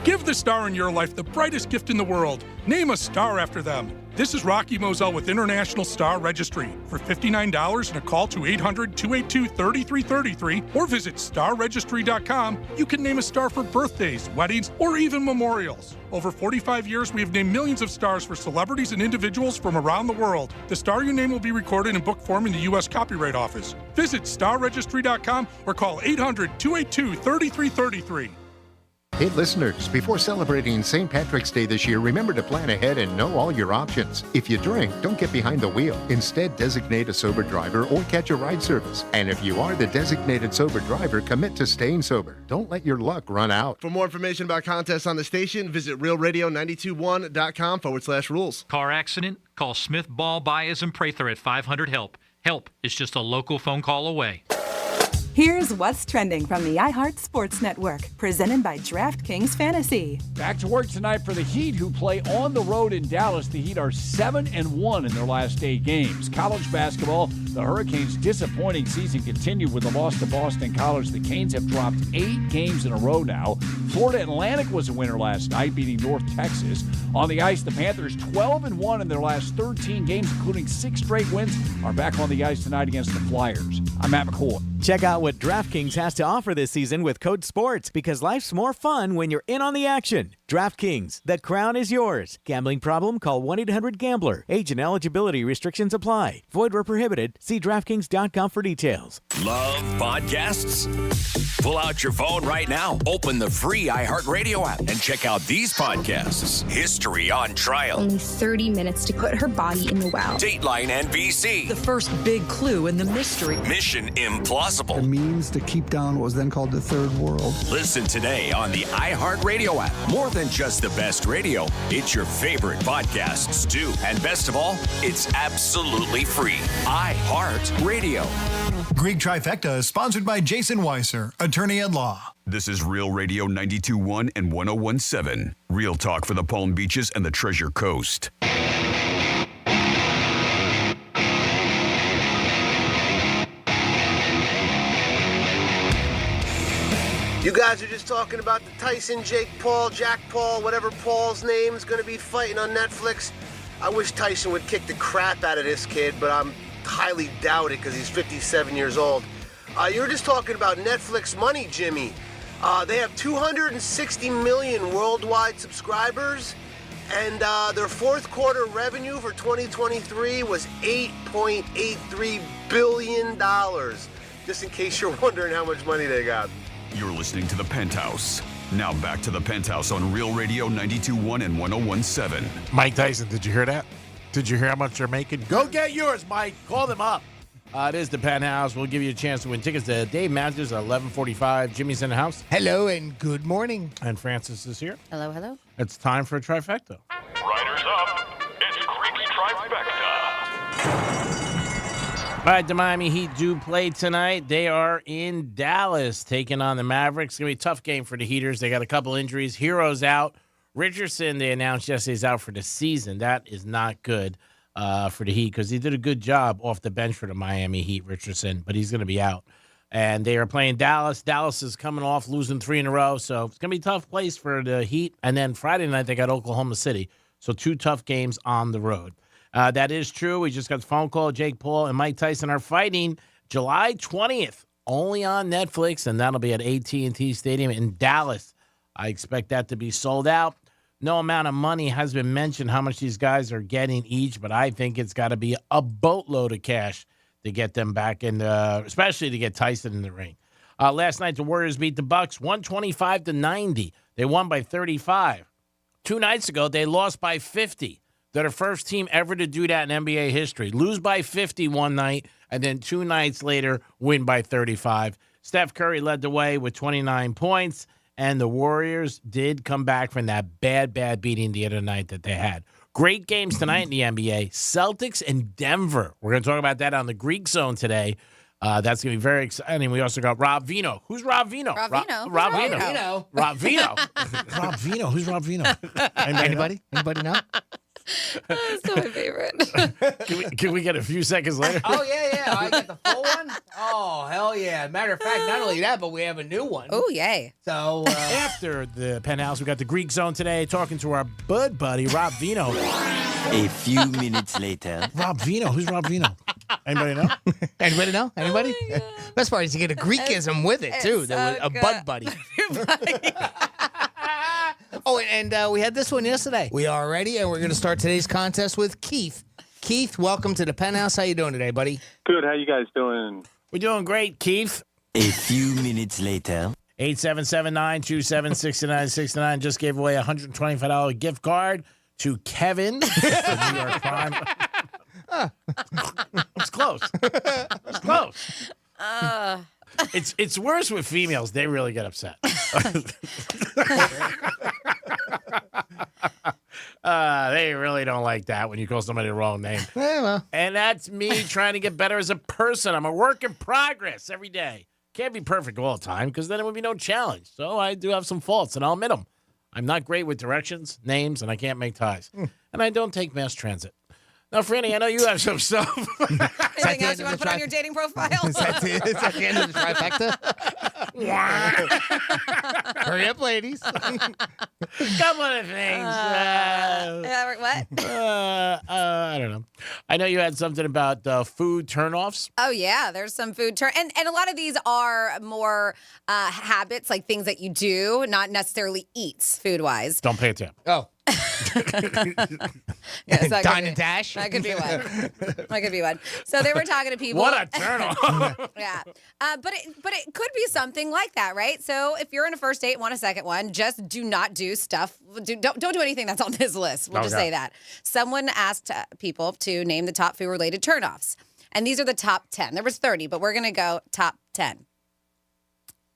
Give the star in your life the brightest gift in the world. Name a star after them. This is Rocky Moselle with International Star Registry. For $59 and a call to 800-282-3333 or visit starregistry.com, you can name a star for birthdays, weddings, or even memorials. Over 45 years, we have named millions of stars for celebrities and individuals from around the world. The star you name will be recorded in book form in the U.S. Copyright Office. Visit starregistry.com or call 800-282-3333. Hey listeners, before celebrating St. Patrick's Day this year, remember to plan ahead and know all your options. If you drink, don't get behind the wheel. Instead, designate a sober driver or catch a ride service. And if you are the designated sober driver, commit to staying sober. Don't let your luck run out. For more information about contests on the station, visit realradio921.com/rules. Car accident? Call Smith, Ball, Baez, and Prather at 500-HELP. Help is just a local phone call away. Here's what's trending from the iHeart Sports Network, presented by DraftKings Fantasy. Back to work tonight for the Heat, who play on the road in Dallas. The Heat are 7-1 in their last 8 games. College basketball, the Hurricanes' disappointing season continued with a loss to Boston College. The Canes have dropped 8 games in a row now. Florida Atlantic was a winner last night, beating North Texas. On the ice, the Panthers, 12-1 in their last 13 games, including 6 straight wins, are back on the ice tonight against the Flyers. I'm Matt McCoy. Check out what DraftKings has to offer this season with code SPORTS, because life's more fun when you're in on the action. DraftKings, the crown is yours. Gambling problem? Call 1-800-GAMBLER. Age and eligibility restrictions apply. Void where prohibited. See DraftKings.com for details. Love podcasts? Pull out your phone right now. Open the free iHeartRadio app and check out these podcasts. History on Trial. Only 30 minutes to put her body in the wow. Dateline NBC. The first big clue in the mystery. Mission Implausible. The means to keep down what was then called the Third World. Listen today on the iHeartRadio app. More than just the best radio, it's your favorite podcasts too. And best of all, it's absolutely free. iHeartRadio. Greek Trifecta is sponsored by Jason Weiser, attorney at law. This is Real Radio 92.1 and 101.7. Real talk for the Palm Beaches and the Treasure Coast. You guys are just talking about the Tyson, Jake Paul, Jack Paul, whatever Paul's name is going to be fighting on Netflix. I wish Tyson would kick the crap out of this kid, but I'm highly doubt it because he's 57 years old. You were just talking about Netflix money, Jimmy. They have 260 million worldwide subscribers, and their fourth quarter revenue for 2023 was $8.83 billion. Just in case you're wondering how much money they got. You're listening to The Penthouse. Now back to The Penthouse on Real Radio 92.1 and 101.7. Mike Tyson, did you hear that? Did you hear how much they're making? Go get yours, Mike. Call them up. It is The Penthouse. We'll give you a chance to win tickets to Dave Matthews at 11:45. Jimmy's in the house. Hello and good morning. And Francis is here. Hello, hello. It's time for a trifecta. Riders up. It's Greek's Trifecta. All right, the Miami Heat do play tonight. They are in Dallas taking on the Mavericks. It's going to be a tough game for the Heaters. They got a couple injuries. Hero's out. Richardson, they announced yesterday, is out for the season. That is not good for the Heat because he did a good job off the bench for the Miami Heat, Richardson, but he's going to be out. And they are playing Dallas. Dallas is coming off losing 3 in a row, so it's going to be a tough place for the Heat. And then Friday night, they got Oklahoma City. So 2 tough games on the road. That is true. We just got the phone call. Jake Paul and Mike Tyson are fighting July 20th, only on Netflix, and that'll be at AT&T Stadium in Dallas. I expect that to be sold out. No amount of money has been mentioned how much these guys are getting each, but I think it's got to be a boatload of cash to get them back in, especially to get Tyson in the ring. Last night, the Warriors beat the Bucks 125-90. They won by 35. 2 nights ago, they lost by 50. They're the first team ever to do that in NBA history. Lose by 50 one night, and then 2 nights later, win by 35. Steph Curry led the way with 29 points, and the Warriors did come back from that bad beating the other night that they had. Great games tonight in the NBA. Celtics and Denver. We're going to talk about that on the Greek Zone today. That's going to be very exciting. We also got Rob Vino. Who's Rob Vino? Rob Vino. Rob Vino. Vino. Rob Vino. Rob Vino. Who's Rob Vino? Anybody? Anybody know? That's my favorite. Can we get a few seconds later? Oh, yeah. I get the full one? Oh, hell yeah. Matter of fact, not only that, but we have a new one. Oh, yay. So, after the Penthouse, we got the Greek Zone today, talking to our bud buddy, Rob Vino. A few minutes later. Rob Vino. Who's Rob Vino? Anybody know? Anybody know? Anybody? Best part is you get a Greekism with it, too. There was a bud buddy. Oh, and we had this one yesterday. We are ready, and we're going to start today's contest with Keith. Keith, welcome to the Penthouse. How you doing today, buddy? Good. How you guys doing? We're doing great, Keith. A few minutes later. 877-927-6969 just gave away a $125 gift card to Kevin for New York Prime. It's close. It's close. It's worse with females. They really get upset. They really don't like that when you call somebody the wrong name. Yeah, well. And that's me trying to get better as a person. I'm a work in progress every day. can't be perfect all the time because then it would be no challenge. So I do have some faults, and I'll admit them. I'm not great with directions, names, and I can't make ties. And I don't take mass transit. Now, Franny, I know you have some stuff. Anything else you want to put on your dating profile? Is that the end of the trifecta? Hurry up, ladies. Couple of things. What? I don't know. I know you had something about food turnoffs. Oh, yeah. There's some food and a lot of these are more habits, like things that you do, not necessarily eats food-wise. Don't pay a tip. Oh. Yes, Dine and dash. That could be one. That could be one. So they were talking to people. What a turnoff. Yeah. But it could be something like that, right? So if you're in a first date and want a second one, just do not do stuff. Don't do anything that's on this list. We'll just say that. Someone asked people to name the top food-related turnoffs. And these are the top 10. There was 30, but we're going to go top 10.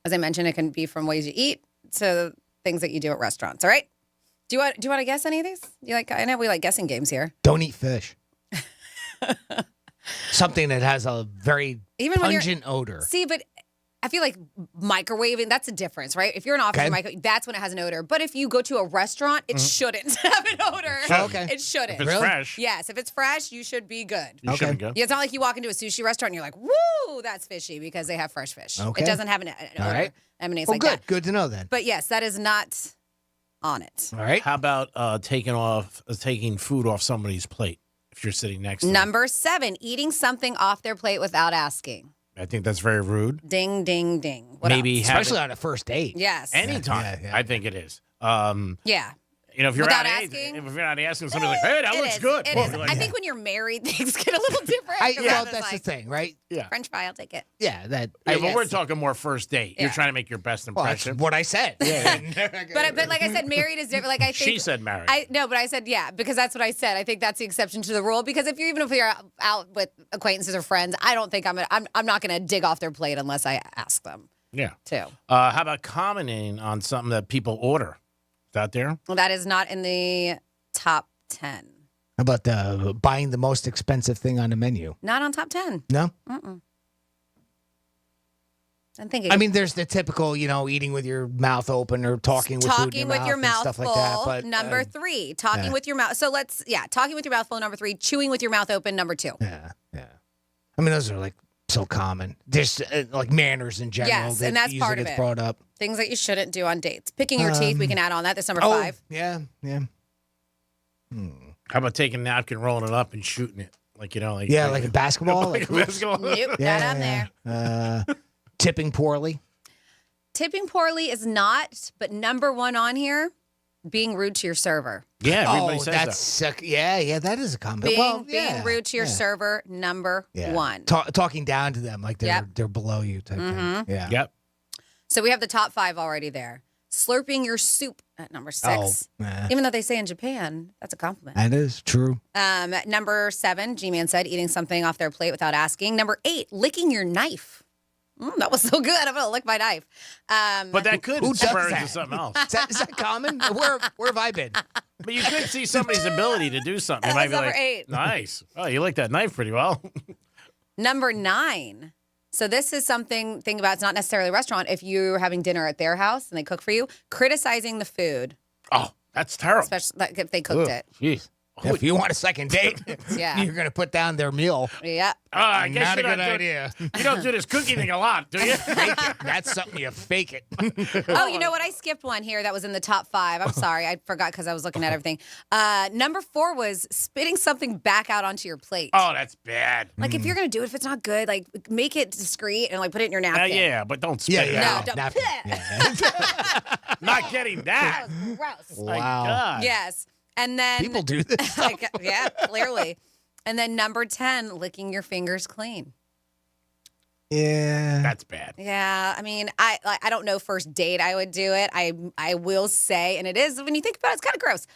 As I mentioned, it can be from ways you eat to things that you do at restaurants, all right? Do you want to guess any of these? I know we like guessing games here. Don't eat fish. Something that has a very pungent odor. See, but I feel like microwaving, that's a difference, right? If you're in an office, that's when it has an odor. But if you go to a restaurant, it shouldn't have an odor. Okay. It shouldn't. If it's fresh. Yes, if it's fresh, you should be good. You should be good. Yeah, it's not like you walk into a sushi restaurant and you're like, woo, that's fishy because they have fresh fish. Okay. It doesn't have an odor. All right. Emanates Well, like good. that. Good to know then. But yes, that is not on it. All right. How about taking food off somebody's plate if you're sitting next to them? Number 7, eating something off their plate without asking. I think that's very rude. Ding, ding, ding. What Maybe else? Especially on a first date. Yes. Anytime. Yeah. I think it is. Yeah. If you're Without not asking? if you're not asking somebody like, hey, that It looks is. good. It is. You're like, I think when you're married, things get a little different. Well, that's the thing, right? Yeah. French fry, I'll take it. Yeah, that. Yeah, but we're talking more first date. You're Yeah. trying to make your best Well, that's impression. what I said. But like I said, married is different. Like I think She said married. But I said yeah because that's what I said. I think that's the exception to the rule because if you're out with acquaintances or friends, I don't think I'm not going to dig off their plate unless I ask them Yeah. to. How about commenting on something that people order? Is that there? Well, that is not in the top 10. How about buying the most expensive thing on the menu? Not on top 10. No? Mm-mm. I'm thinking. I mean, there's the typical, eating with your mouth open or talking with food in with your and mouth stuff full. like that. But Number 3, talking with your mouth. So talking with your mouth full. Number 3, chewing with your mouth open. Number 2. Yeah. I mean, those are like so common. Just like manners in general. Yes, that and that's usually part of gets it. brought up. Things that you shouldn't do on dates. Picking your teeth, we can add on that. That's number 5. Yeah. How about taking a napkin, rolling it up, and shooting it? Like a basketball. Like a basketball. Nope, not on there. Tipping poorly. Tipping poorly is not, but number 1 on here, being rude to your server. Yeah, everybody says that. Yeah, that is a comment. Being rude to your server, number 1. Talking down to them like they're below you type Mm-hmm. thing. Yeah. Yep. So we have the top 5 already there. Slurping your soup at number 6. Oh, Even though they say in Japan, that's a compliment. That is true. Number 7, G-Man said, eating something off their plate without asking. Number 8, licking your knife. That was so good. I'm going to lick my knife. But that could spur into something else. Is that common? Where have I been? But you could see somebody's ability to do something. That It might was be number like, 8. nice. Oh, you lick that knife pretty well. Number 9. So this is something, think about, it's not necessarily a restaurant. If you're having dinner at their house and they cook for you, criticizing the food. Oh, that's terrible. Especially like if they cooked it. Jeez. If you want a second date, Yeah. you're going to put down their meal. Yeah. I guess Not a you're good doing- idea. You don't do this cooking thing a lot, do you? Fake it. That's something you fake it. Oh, you know what? I skipped one here that was in the top 5. I'm sorry. I forgot because I was looking at everything. Number 4 was spitting something back out onto your plate. Oh, that's bad. Like, if you're going to do it, if it's not good, like, make it discreet and, like, put it in your napkin. Yeah, but don't spit it No, out. don't. Napkin. Not getting that. Gross. My Wow. God. Yes. And then. People do this. Like, yeah, clearly. And then number 10, licking your fingers clean. Yeah. That's bad. Yeah, I mean, I don't know first date I would do it. I will say, and it is when you think about it, it's kind of gross.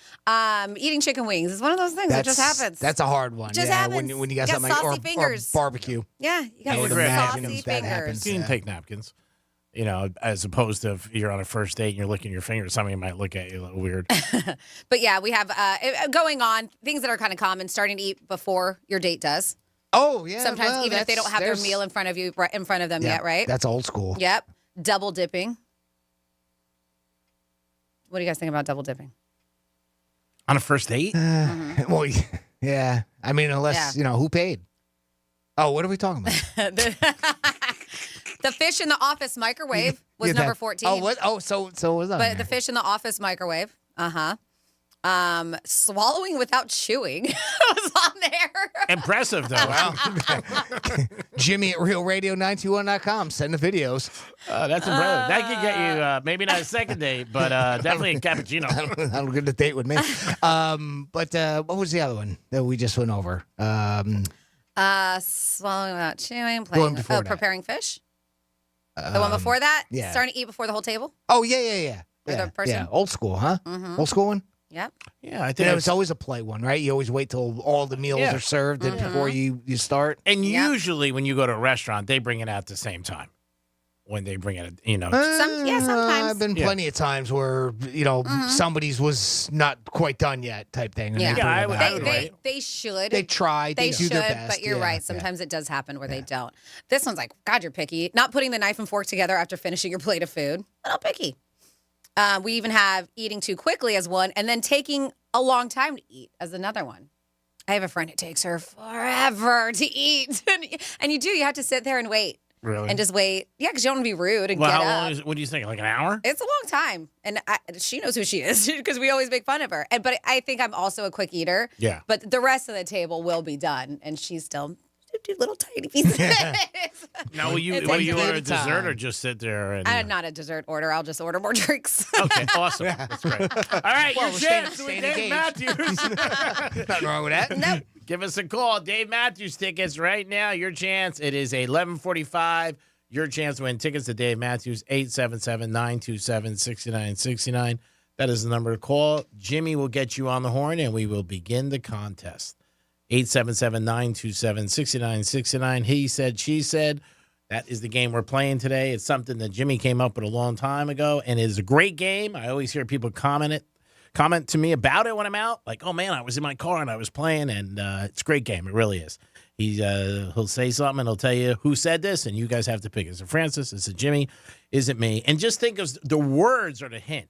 Eating chicken wings is one of those things that just happens. That's a hard one. Just yeah, happens. when you got You got something like, saucy or fingers. barbecue. Yeah, you got I would some imagine saucy that fingers. happens. You can take napkins, as opposed to if you're on a first date and you're licking your fingers, somebody might look at you a little weird. But yeah, we have going on things that are kind of common. Starting to eat before your date does. Oh, yeah. Sometimes well, even if they don't have their meal in front of you, right in front of them yet, right? That's old school. Yep. Double dipping. What do you guys think about double dipping? On a first date? Well, yeah. I mean, unless, who paid? Oh, what are we talking about? The fish in the office microwave was number 14. Oh, what? Oh, so was that? But the fish in the office microwave. Swallowing without chewing was on there. Impressive, though. Wow. Jimmy at realradio921.com. Send the videos. That's impressive. That could get you maybe not a second date, but definitely a cappuccino. That'll get a date with me. But what was the other one that we just went over? Swallowing without chewing. Preparing fish. The one before that? Yeah. Starting to eat before the whole table? Oh, yeah. Or the person? Yeah, old school, huh? Mm-hmm. Old school one? Yep. Yeah, I think it's always a polite one, right? You always wait till all the meals are served before you start. And usually when you go to a restaurant, they bring it out at the same time. When they bring it, sometimes. I've been plenty of times where, somebody's was not quite done yet type thing. And they should. They try. They do should, their best. But you're right. Sometimes it does happen where they don't. This one's like, God, you're picky. Not putting the knife and fork together after finishing your plate of food. A little picky. We even have eating too quickly as one, and then taking a long time to eat as another one. I have a friend who takes her forever to eat. And you do. You have to sit there and wait. Really? And just wait. Yeah, because you don't want to be rude and well, get how up. long is? What do you think? Like an hour? It's a long time, and she knows who she is because we always make fun of her. But I think I'm also a quick eater. Yeah. But the rest of the table will be done, and she's still do little tiny pieces. Now, will you order a dessert or just sit there? And, I'm not a dessert order. I'll just order more drinks. Okay, awesome. That's great. All right, your chance with Dave Matthews. Nothing wrong with that. Nope. Give us a call. Dave Matthews tickets right now. Your chance. It is 11:45. Your chance to win tickets to Dave Matthews, 877-927-6969. That is the number to call. Jimmy will get you on the horn, and we will begin the contest. 877-927-6969. He said, she said. That is the game we're playing today. It's something that Jimmy came up with a long time ago, and it is a great game. I always hear people comment to me about it when I'm out. Like, oh, man, I was in my car and I was playing, and it's a great game. It really is. He'll say something, and he'll tell you who said this, and you guys have to pick. Is it Francis? Is it Jimmy? Is it me? And just think of the words are the hint.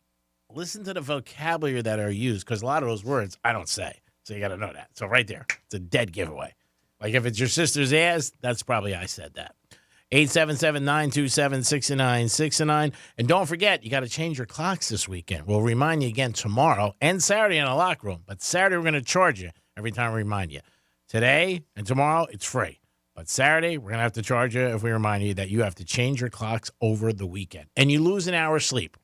Listen to the vocabulary that are used, because a lot of those words I don't say. So you got to know that. So right there, it's a dead giveaway. Like if it's your sister's ass, that's probably I said that. 877-927-6969. And don't forget, you got to change your clocks this weekend. We'll remind you again tomorrow and Saturday in the locker room. But Saturday, we're going to charge you every time we remind you. Today and tomorrow, it's free. But Saturday, we're going to have to charge you if we remind you that you have to change your clocks over the weekend. And you lose an hour's sleep.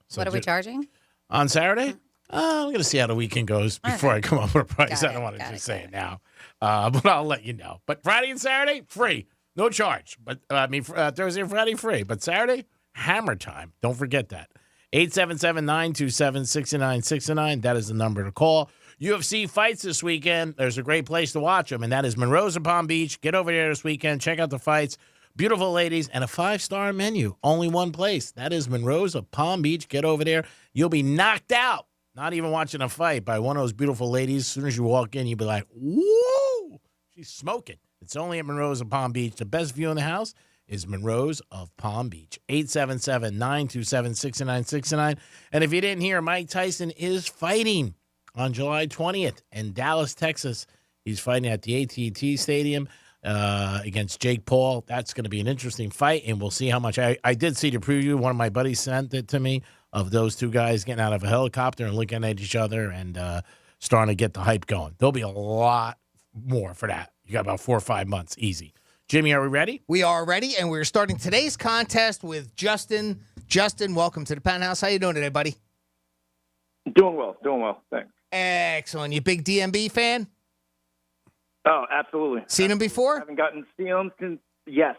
So what are we charging? On Saturday? I'm going to see how the weekend goes before I come up with a price. I don't want to just say it now. But I'll let you know. But Friday and Saturday, free. No charge. But Thursday and Friday, free. But Saturday, hammer time. Don't forget that. 877-927-6969. That is the number to call. UFC fights this weekend. There's a great place to watch them, and that is Monroe's of Palm Beach. Get over there this weekend. Check out the fights. Beautiful ladies and a 5-star menu. Only one place. That is Monroe's of Palm Beach. Get over there. You'll be knocked out. Not even watching a fight by one of those beautiful ladies. As soon as you walk in, you'll be like, whoa, she's smoking. It's only at Monroe's of Palm Beach. The best view in the house is Monroe's of Palm Beach. 877-927-6969. And if you didn't hear, Mike Tyson is fighting on July 20th in Dallas, Texas. He's fighting at the AT&T Stadium against Jake Paul. That's going to be an interesting fight, and we'll see how much. I did see the preview. One of my buddies sent it to me of those two guys getting out of a helicopter and looking at each other and starting to get the hype going. There'll be a lot more for that. You got about 4 or 5 months, easy. Jimmy, are we ready? We are ready, and we're starting today's contest with Justin. Justin, welcome to the Penthouse. How you doing today, buddy? Doing well, thanks. Excellent. You big DMB fan? Oh, absolutely. Seen him before? Haven't gotten to see him since, yes,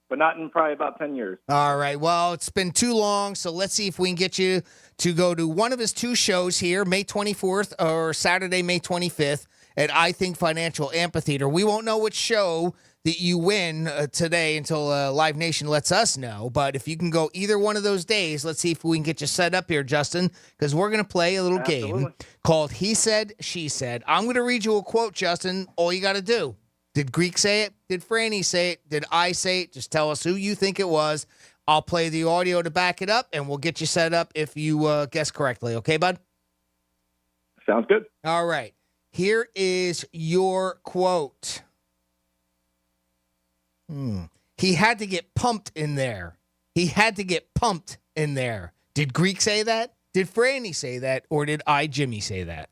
but not in probably about 10 years. All right. Well, it's been too long, so let's see if we can get you to go to one of his 2 shows here, May 24th or Saturday, May 25th at I Think Financial Amphitheater. We won't know which show that you win today until Live Nation lets us know. But if you can go either one of those days, let's see if we can get you set up here, Justin, because we're going to play a little game called He Said, She Said. I'm going to read you a quote, Justin. All you got to do Did Greek say it? Did Franny say it? Did I say it? Just tell us who you think it was. I'll play the audio to back it up, and we'll get you set up if you guess correctly. Okay, bud? Sounds good. All right. Here is your quote. He had to get pumped in there. He had to get pumped in there. Did Greek say that? Did Franny say that? Or did I, Jimmy, say that?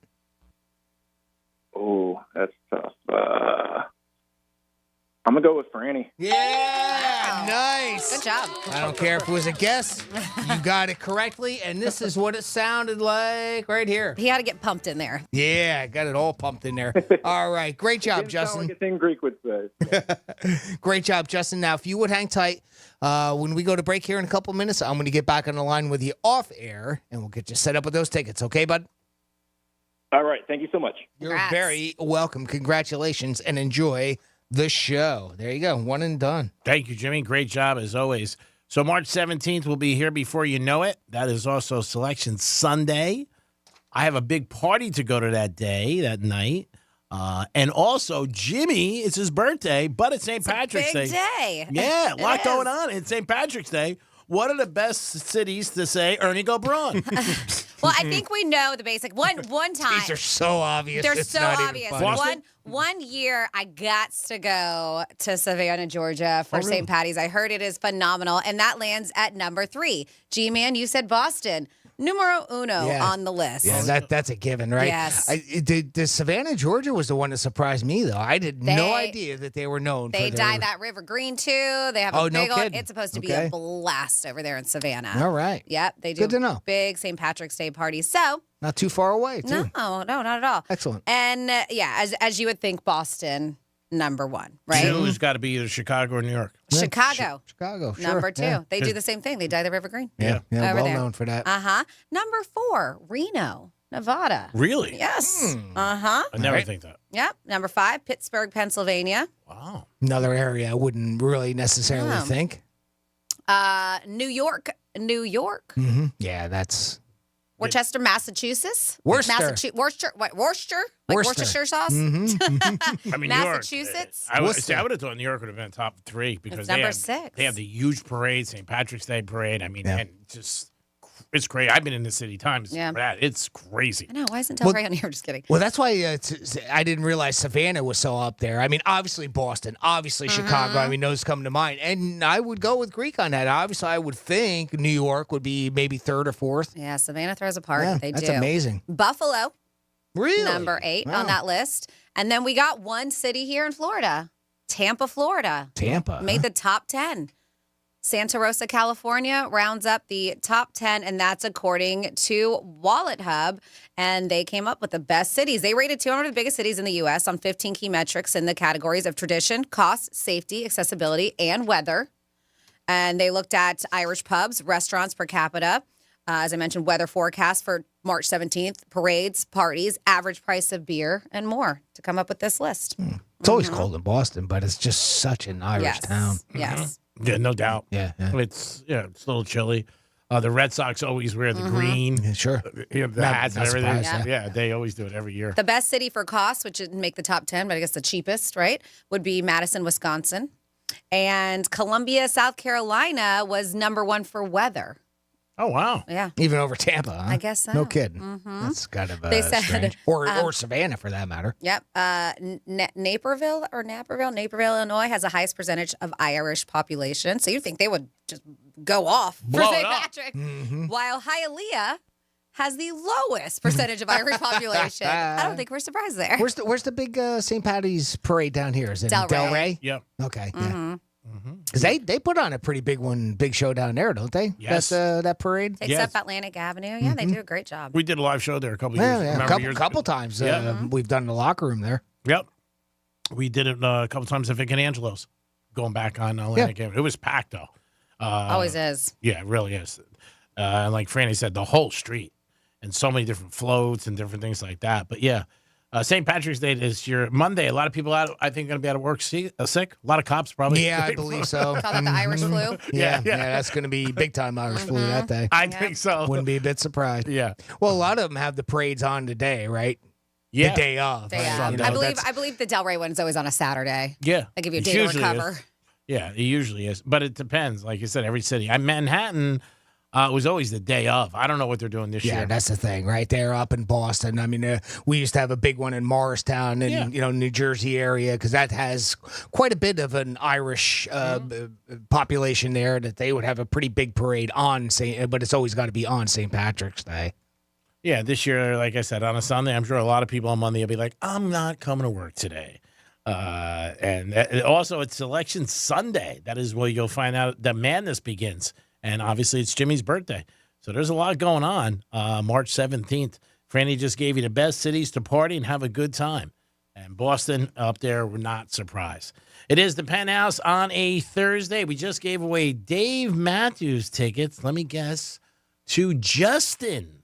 Oh, that's tough. I'm going to go with Franny. Yeah, nice. Good job. I don't care if it was a guess. You got it correctly, and this is what it sounded like right here. He had to get pumped in there. Yeah, got it all pumped in there. All right, great job, Justin. Sound like a thing Greek would say. Great job, Justin. Now, if you would hang tight, when we go to break here in a couple minutes, I'm going to get back on the line with you off air, and we'll get you set up with those tickets. Okay, bud? All right. Thank you so much. You're very welcome. Congratulations, and enjoy the show. There you go. One and done. Thank you, Jimmy. Great job as always. So March 17th will be here before you know it. That is also Selection Sunday. I have a big party to go to that night. And also, Jimmy, it's his birthday, but it's St. Patrick's Big Day. day. Yeah, a lot It going is. on. It's St. Patrick's Day. What are the best cities to say Ernie go Braun? Well, I think we know the basic. One time. These are so obvious. They're It's so not even obvious. funny. Boston? One year, I got to go to Savannah, Georgia for really? St. Patty's. I heard it is phenomenal, and that lands at number 3. G-Man, you said Boston. Numero uno on the list. Yeah, that's a given, right? Yes. The Savannah, Georgia was the one that surprised me, though. I had no idea that they were known They for dye their... that river green, too. They have a Oh, no big old... kidding. It's supposed to be Okay. a blast over there in Savannah. All right. Yep, they do Good to know. big St. Patrick's Day parties. So... Not too far away, too. No, not at all. Excellent. And, as you would think, Boston, number 1, right? Two's got to be either Chicago or New York. Chicago. Chicago, sure. Number 2. Yeah. They do the same thing. They dye the river green. Yeah, Over well there. known for that. Uh-huh. Number 4, Reno, Nevada. Really? Yes. Uh-huh. I never think that. Yep. Number 5, Pittsburgh, Pennsylvania. Wow. Another area I wouldn't really necessarily Yeah. think. New York. Mm-hmm. Yeah, that's... Worcester, Massachusetts. Worcester. Worcester. What, Worcester? Like Worcester. Worcestershire sauce? I mean, New York. Massachusetts. I would Worcester. have thought New York would have been top 3 because It's they number have, 6. They have the huge parade, St. Patrick's Day parade. I mean, Yeah. and just it's crazy. I've been in the city times. Yeah. For that. It's crazy. I know. Why isn't Delray on here? Just kidding. Well, that's why I didn't realize Savannah was so up there. I mean, obviously Boston, obviously Chicago. I mean, those come to mind. And I would go with Greek on that. Obviously, I would think New York would be maybe 3rd or 4th. Yeah, Savannah throws a party. Yeah, They that's do. amazing. Buffalo, Really? number 8 Wow. on that list. And then we got one city here in Florida, Tampa, Florida. Tampa. Made the top 10. Santa Rosa, California rounds up the top 10, and that's according to Wallet Hub. And they came up with the best cities. They rated 200 of the biggest cities in the U.S. on 15 key metrics in the categories of tradition, cost, safety, accessibility, and weather. And they looked at Irish pubs, restaurants per capita. As I mentioned, weather forecast for March 17th, parades, parties, average price of beer, and more to come up with this list. It's always cold in Boston, but it's just such an Irish Yes. town. Yes. Yeah, no doubt. Yeah. It's a little chilly. The Red Sox always wear the green. Yeah, sure. The Not- hats and not everything. surprised, Yeah, they always do it every year. The best city for cost, which didn't make the top 10, but I guess the cheapest, right, would be Madison, Wisconsin. And Columbia, South Carolina was number 1 for weather. Oh, wow. Yeah. Even over Tampa, huh? I guess so. No kidding. Mhm. That's kind of They said, strange. Or Savannah, for that matter. Yep. Naperville, Illinois has the highest percentage of Irish population. So you'd think they would just go off for Blow it St. up. Patrick. While Hialeah has the lowest percentage of Irish population. I don't think we're surprised there. Where's the big St. Patty's parade down here? Is it in Delray. Yep. Okay. Yeah. Mm-hmm. Because they put on a pretty big show down there, don't they? Yes. That parade. Takes up Atlantic Avenue. Yeah, they do a great job. We did a live show there a couple years. Yeah, yeah. remember A years couple ago? times. Yeah. We've done the locker room there. Yep. We did it a couple times at Vic and Angelo's, going back on Atlantic Avenue. It was packed, though. Always is. Yeah, it really is. And like Franny said, the whole street and so many different floats and different things like that. But yeah, St. Patrick's Day is your Monday. A lot of people out, I think, going to be out of work sick. A lot of cops probably. Yeah, I believe so. Call that the Irish flu. Yeah, that's going to be big time Irish flu that day. I think so. Wouldn't be a bit surprised. Yeah. Well, a lot of them have the parades on today, right? Yeah. The day of. Day right? of. You know, I believe the Delray one is always on a Saturday. Yeah. They give you a It day to usually recover. is. Yeah, it usually is. But it depends. Like you said, every city. Manhattan was always the day of. I don't know what they're doing this year. Yeah, that's the thing, right there up in Boston. I mean, we used to have a big one in Morristown and New Jersey area because that has quite a bit of an Irish population there. That they would have a pretty big parade on but it's always got to be on St. Patrick's Day. Yeah, this year, like I said, on a Sunday, I'm sure a lot of people on Monday will be like, "I'm not coming to work today." And also, it's Selection Sunday. That is where you'll find out the madness begins. And obviously, it's Jimmy's birthday. So there's a lot going on. March 17th. Franny just gave you the best cities to party and have a good time. And Boston up there, we're not surprised. It is the Penthouse on a Thursday. We just gave away Dave Matthews tickets. Let me guess. To Justin.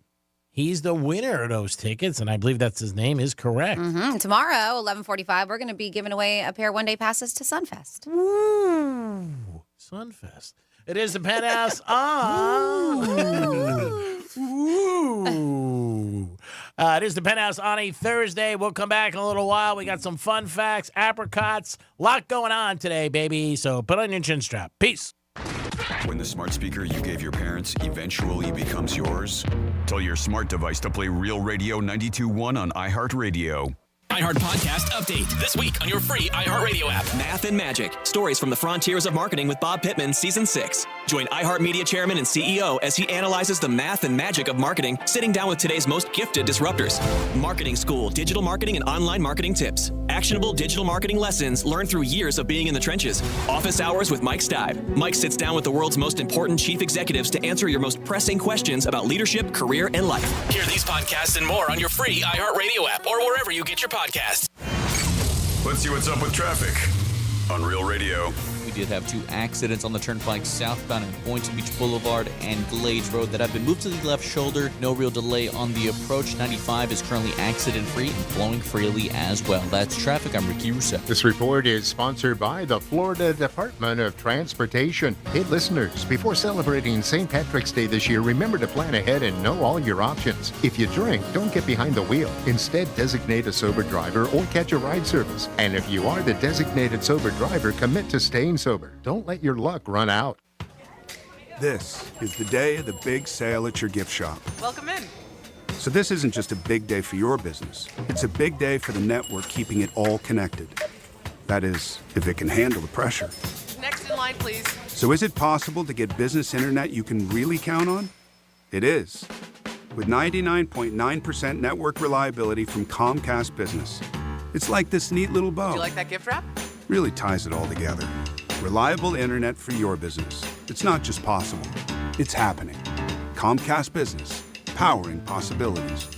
He's the winner of those tickets, and I believe that's his name is correct. Tomorrow, 11:45, we're going to be giving away a pair of one-day passes to Sunfest. Ooh, Sunfest. It is the Penthouse it is the Penthouse on a Thursday. We'll come back in a little while. We got some fun facts, apricots, lot going on today, baby. So put on your chin strap. Peace. When the smart speaker you gave your parents eventually becomes yours, tell your smart device to play Real Radio 92.1 on iHeartRadio. iHeart Podcast Update. This week on your free iHeartRadio app. Math and Magic. Stories from the frontiers of marketing with Bob Pittman, Season 6. Join iHeartMedia Chairman and CEO as he analyzes the math and magic of marketing, sitting down with today's most gifted disruptors. Marketing School, digital marketing and online marketing tips. Actionable digital marketing lessons learned through years of being in the trenches. Office Hours with Mike Stibe. Mike sits down with the world's most important chief executives to answer your most pressing questions about leadership, career, and life. Hear these podcasts and more on your free iHeartRadio app or wherever you get your podcasts. Let's see what's up with traffic on Real Radio. We did have 2 accidents on the turnpike southbound in Boynton Beach Boulevard and Glades Road that have been moved to the left shoulder. No real delay on the approach. 95 is currently accident-free and flowing freely as well. That's traffic. I'm Ricky Russo. This report is sponsored by the Florida Department of Transportation. Hey, listeners, before celebrating St. Patrick's Day this year, remember to plan ahead and know all your options. If you drink, don't get behind the wheel. Instead, designate a sober driver or catch a ride service. And if you are the designated sober driver, commit to staying sober. Don't let your luck run out. This is the day of the big sale at your gift shop. Welcome in. So this isn't just a big day for your business. It's a big day for the network keeping it all connected. That is, if it can handle the pressure. Next in line, please. So is it possible to get business internet you can really count on? It is. With 99.9% network reliability from Comcast Business. It's like this neat little bow. Do you like that gift wrap? Really ties it all together. Reliable internet for your business. It's not just possible, it's happening. Comcast Business, powering possibilities.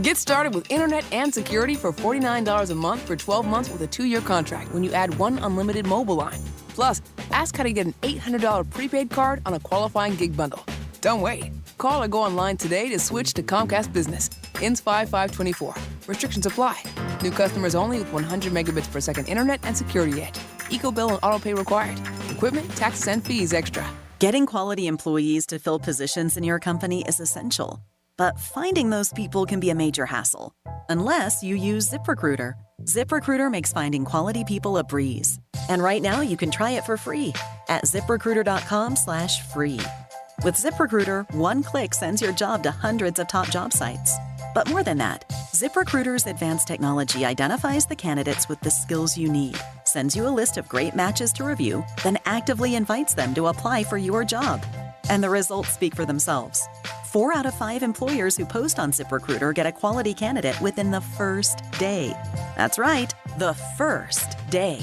Get started with internet and security for $49 a month for 12 months with a 2-year contract when you add 1 unlimited mobile line. Plus, ask how to get an $800 prepaid card on a qualifying gig bundle. Don't wait. Call or go online today to switch to Comcast Business. Ends 5/5/24. Restrictions apply. New customers only with 100 megabits per second internet and security edge. EcoBill and autopay required. Equipment, taxes, and fees extra. Getting quality employees to fill positions in your company is essential. But finding those people can be a major hassle. Unless you use ZipRecruiter. ZipRecruiter makes finding quality people a breeze. And right now you can try it for free at ZipRecruiter.com/free. With ZipRecruiter, one click sends your job to hundreds of top job sites. But more than that, ZipRecruiter's advanced technology identifies the candidates with the skills you need, sends you a list of great matches to review, then actively invites them to apply for your job. And the results speak for themselves. 4 out of 5 employers who post on ZipRecruiter get a quality candidate within the first day. That's right, the first day.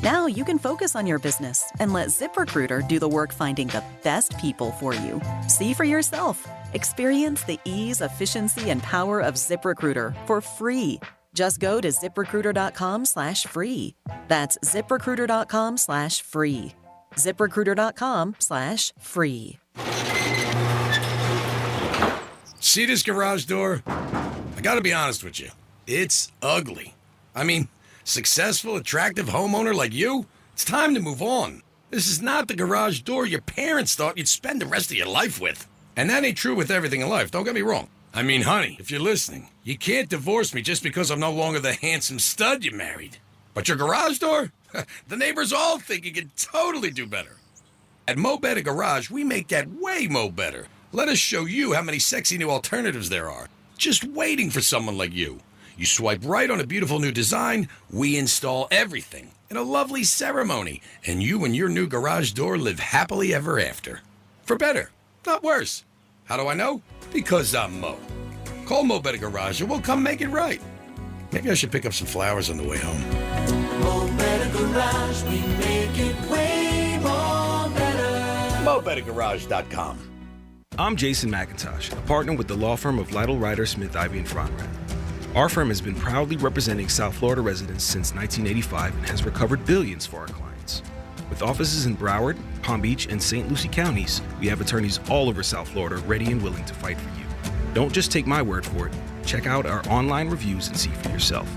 Now you can focus on your business and let ZipRecruiter do the work finding the best people for you. See for yourself. Experience the ease, efficiency, and power of ZipRecruiter for free. Just go to ZipRecruiter.com/free. That's ZipRecruiter.com/free. ZipRecruiter.com/free. See this garage door? I gotta be honest with you. It's ugly. I mean, successful, attractive homeowner like you, it's time to move on. This is not the garage door your parents thought you'd spend the rest of your life with. And that ain't true with everything in life, don't get me wrong. I mean, honey, if you're listening, you can't divorce me just because I'm no longer the handsome stud you married. But your garage door? The neighbors all think you could totally do better. At Mo Better Garage, we make that way mo better. Let us show you how many sexy new alternatives there are, just waiting for someone like you. You swipe right on a beautiful new design, we install everything in a lovely ceremony, and you and your new garage door live happily ever after. For better, not worse. How do I know? Because I'm Mo. Call Mo Better Garage and we'll come make it right. Maybe I should pick up some flowers on the way home. Mo Better Garage, we make it way more better. MoBetterGarage.com. I'm Jason McIntosh, a partner with the law firm of Lytle, Ryder, Smith, Ivy & Fronrad. Our firm has been proudly representing South Florida residents since 1985 and has recovered billions for our clients. With offices in Broward, Palm Beach, and St. Lucie counties, we have attorneys all over South Florida ready and willing to fight for you. Don't just take my word for it. Check out our online reviews and see for yourself.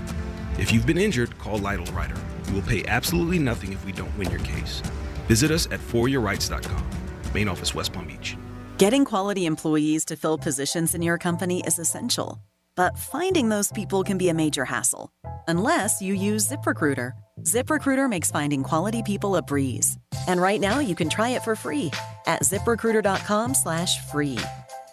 If you've been injured, call Lytle Ryder. We will pay absolutely nothing if we don't win your case. Visit us at foryourrights.com. Main office, West Palm Beach. Getting quality employees to fill positions in your company is essential, but finding those people can be a major hassle, unless you use ZipRecruiter. ZipRecruiter makes finding quality people a breeze. And right now you can try it for free at ZipRecruiter.com/free.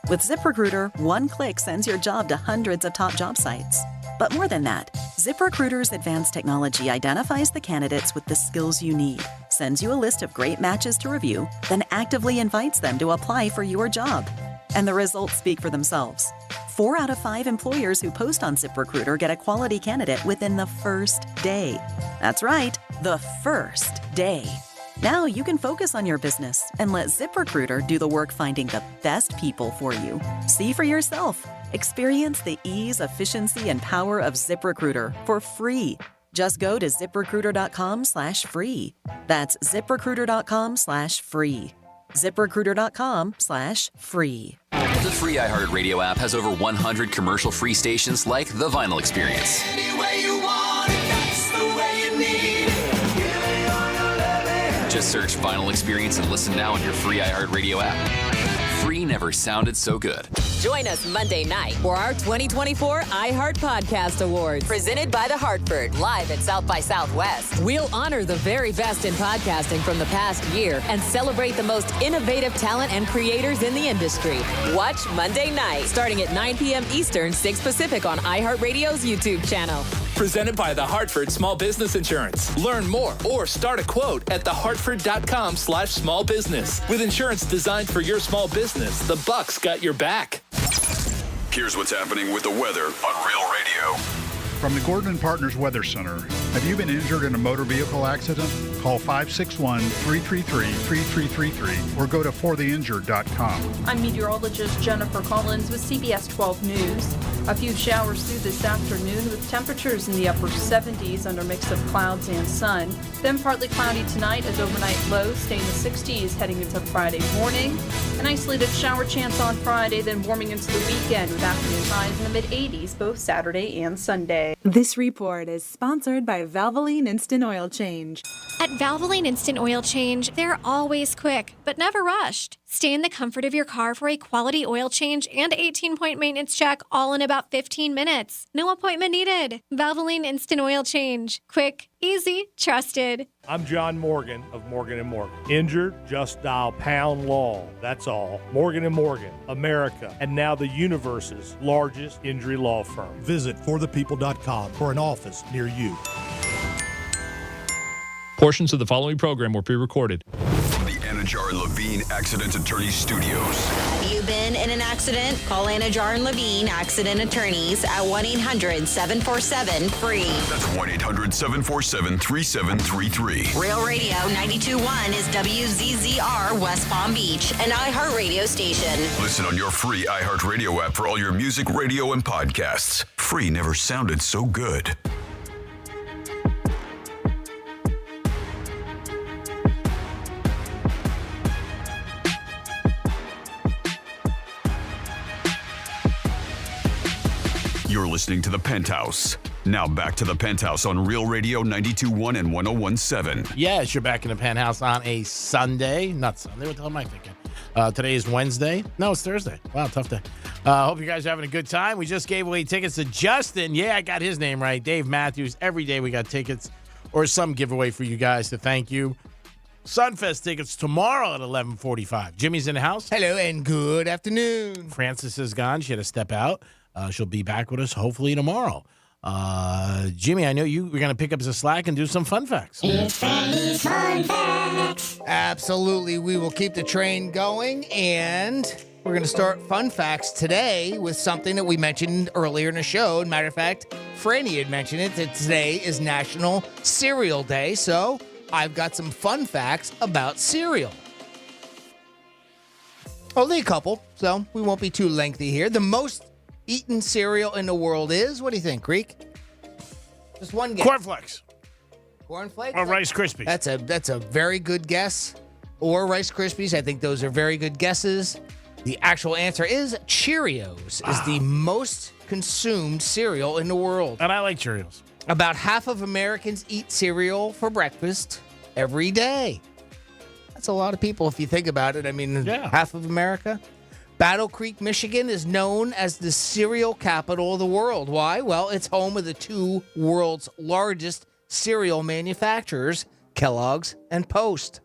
With ZipRecruiter, one click sends your job to hundreds of top job sites. But more than that, ZipRecruiter's advanced technology identifies the candidates with the skills you need, sends you a list of great matches to review, then actively invites them to apply for your job. And the results speak for themselves. 4 out of 5 employers who post on ZipRecruiter get a quality candidate within the first day. That's right, the first day. Now you can focus on your business and let ZipRecruiter do the work finding the best people for you. See for yourself. Experience the ease, efficiency, and power of ZipRecruiter for free. Just go to ZipRecruiter.com/free. That's ZipRecruiter.com/free. ZipRecruiter.com/free. The free iHeartRadio app has over 100 commercial-free stations like The Vinyl Experience. Any way you want it, that's the way you need it. Just search Vinyl Experience and listen now on your free iHeartRadio app. Free never sounded so good. Join us Monday night for our 2024 iHeart Podcast Awards, presented by The Hartford, live at South by Southwest. We'll honor the very best in podcasting from the past year and celebrate the most innovative talent and creators in the industry. Watch Monday night, starting at 9 p.m. Eastern, 6 Pacific on iHeartRadio's YouTube channel. Presented by The Hartford Small Business Insurance. Learn more or start a quote at thehartford.com/small business. With insurance designed for your small business, the Bucks got your back. Here's what's happening with the weather on Real Radio. From the Gordon and Partners Weather Center, have you been injured in a motor vehicle accident? Call 561-333-3333 or go to fortheinjured.com. I'm meteorologist Jennifer Collins with CBS 12 News. A few showers through this afternoon with temperatures in the upper 70s under a mix of clouds and sun. Then partly cloudy tonight as overnight lows stay in the 60s heading into Friday morning. An isolated shower chance on Friday, then warming into the weekend with afternoon highs in the mid-80s both Saturday and Sunday. This report is sponsored by Valvoline Instant Oil Change. At Valvoline Instant Oil Change, they're always quick, but never rushed. Stay in the comfort of your car for a quality oil change and 18-point maintenance check all in about 15 minutes. No appointment needed. Valvoline Instant Oil Change. Quick, easy, trusted. I'm John Morgan of Morgan & Morgan. Injured? Just dial pound law. That's all. Morgan & Morgan, America, and now the universe's largest injury law firm. Visit forthepeople.com for an office near you. Portions of the following program were pre-recorded. From the Anajar and Levine Accident Attorney Studios. Have you been in an accident? Call Anajar and Levine Accident Attorneys at 1-800-747-FREE. That's 1-800-747-3733. Real Radio 92.1 is WZZR West Palm Beach, an iHeart radio station. Listen on your free iHeartRadio app for all your music, radio, and podcasts. Free never sounded so good. You're listening to The Penthouse. Now back to The Penthouse on Real Radio 92.1 and 101.7. Yes, you're back in The Penthouse on a Sunday. Not Sunday, what the hell am I thinking? Today is Wednesday. No, it's Thursday. Wow, tough day. Hope you guys are having a good time. We just gave away tickets to Justin. Yeah, I got his name right. Dave Matthews. Every day we got tickets or some giveaway for you guys to thank you. Sunfest tickets tomorrow at 11:45. Jimmy's in the house. Hello and good afternoon. Frances is gone. She had to step out. She'll be back with us hopefully tomorrow. Jimmy, I know you were going to pick up the slack and do some fun facts. It's Freddy's Fun Facts. Absolutely. We will keep the train going, and we're going to start Fun Facts today with something that we mentioned earlier in the show. As a matter of fact, Franny had mentioned it, that today is National Cereal Day, so I've got some fun facts about cereal. Only a couple, so we won't be too lengthy here. The most eaten cereal in the world is, what do you think, Greek? Just one guess. Cornflakes. Cornflakes? Or Rice Krispies. That's a very good guess. Or Rice Krispies. I think those are very good guesses. The actual answer is Cheerios is the most consumed cereal in the world. And I like Cheerios. About half of Americans eat cereal for breakfast every day. That's a lot of people if you think about it. I mean, half of America. Battle Creek, Michigan is known as the cereal capital of the world. Why? Well, it's home of the two world's largest cereal manufacturers, Kellogg's and Post.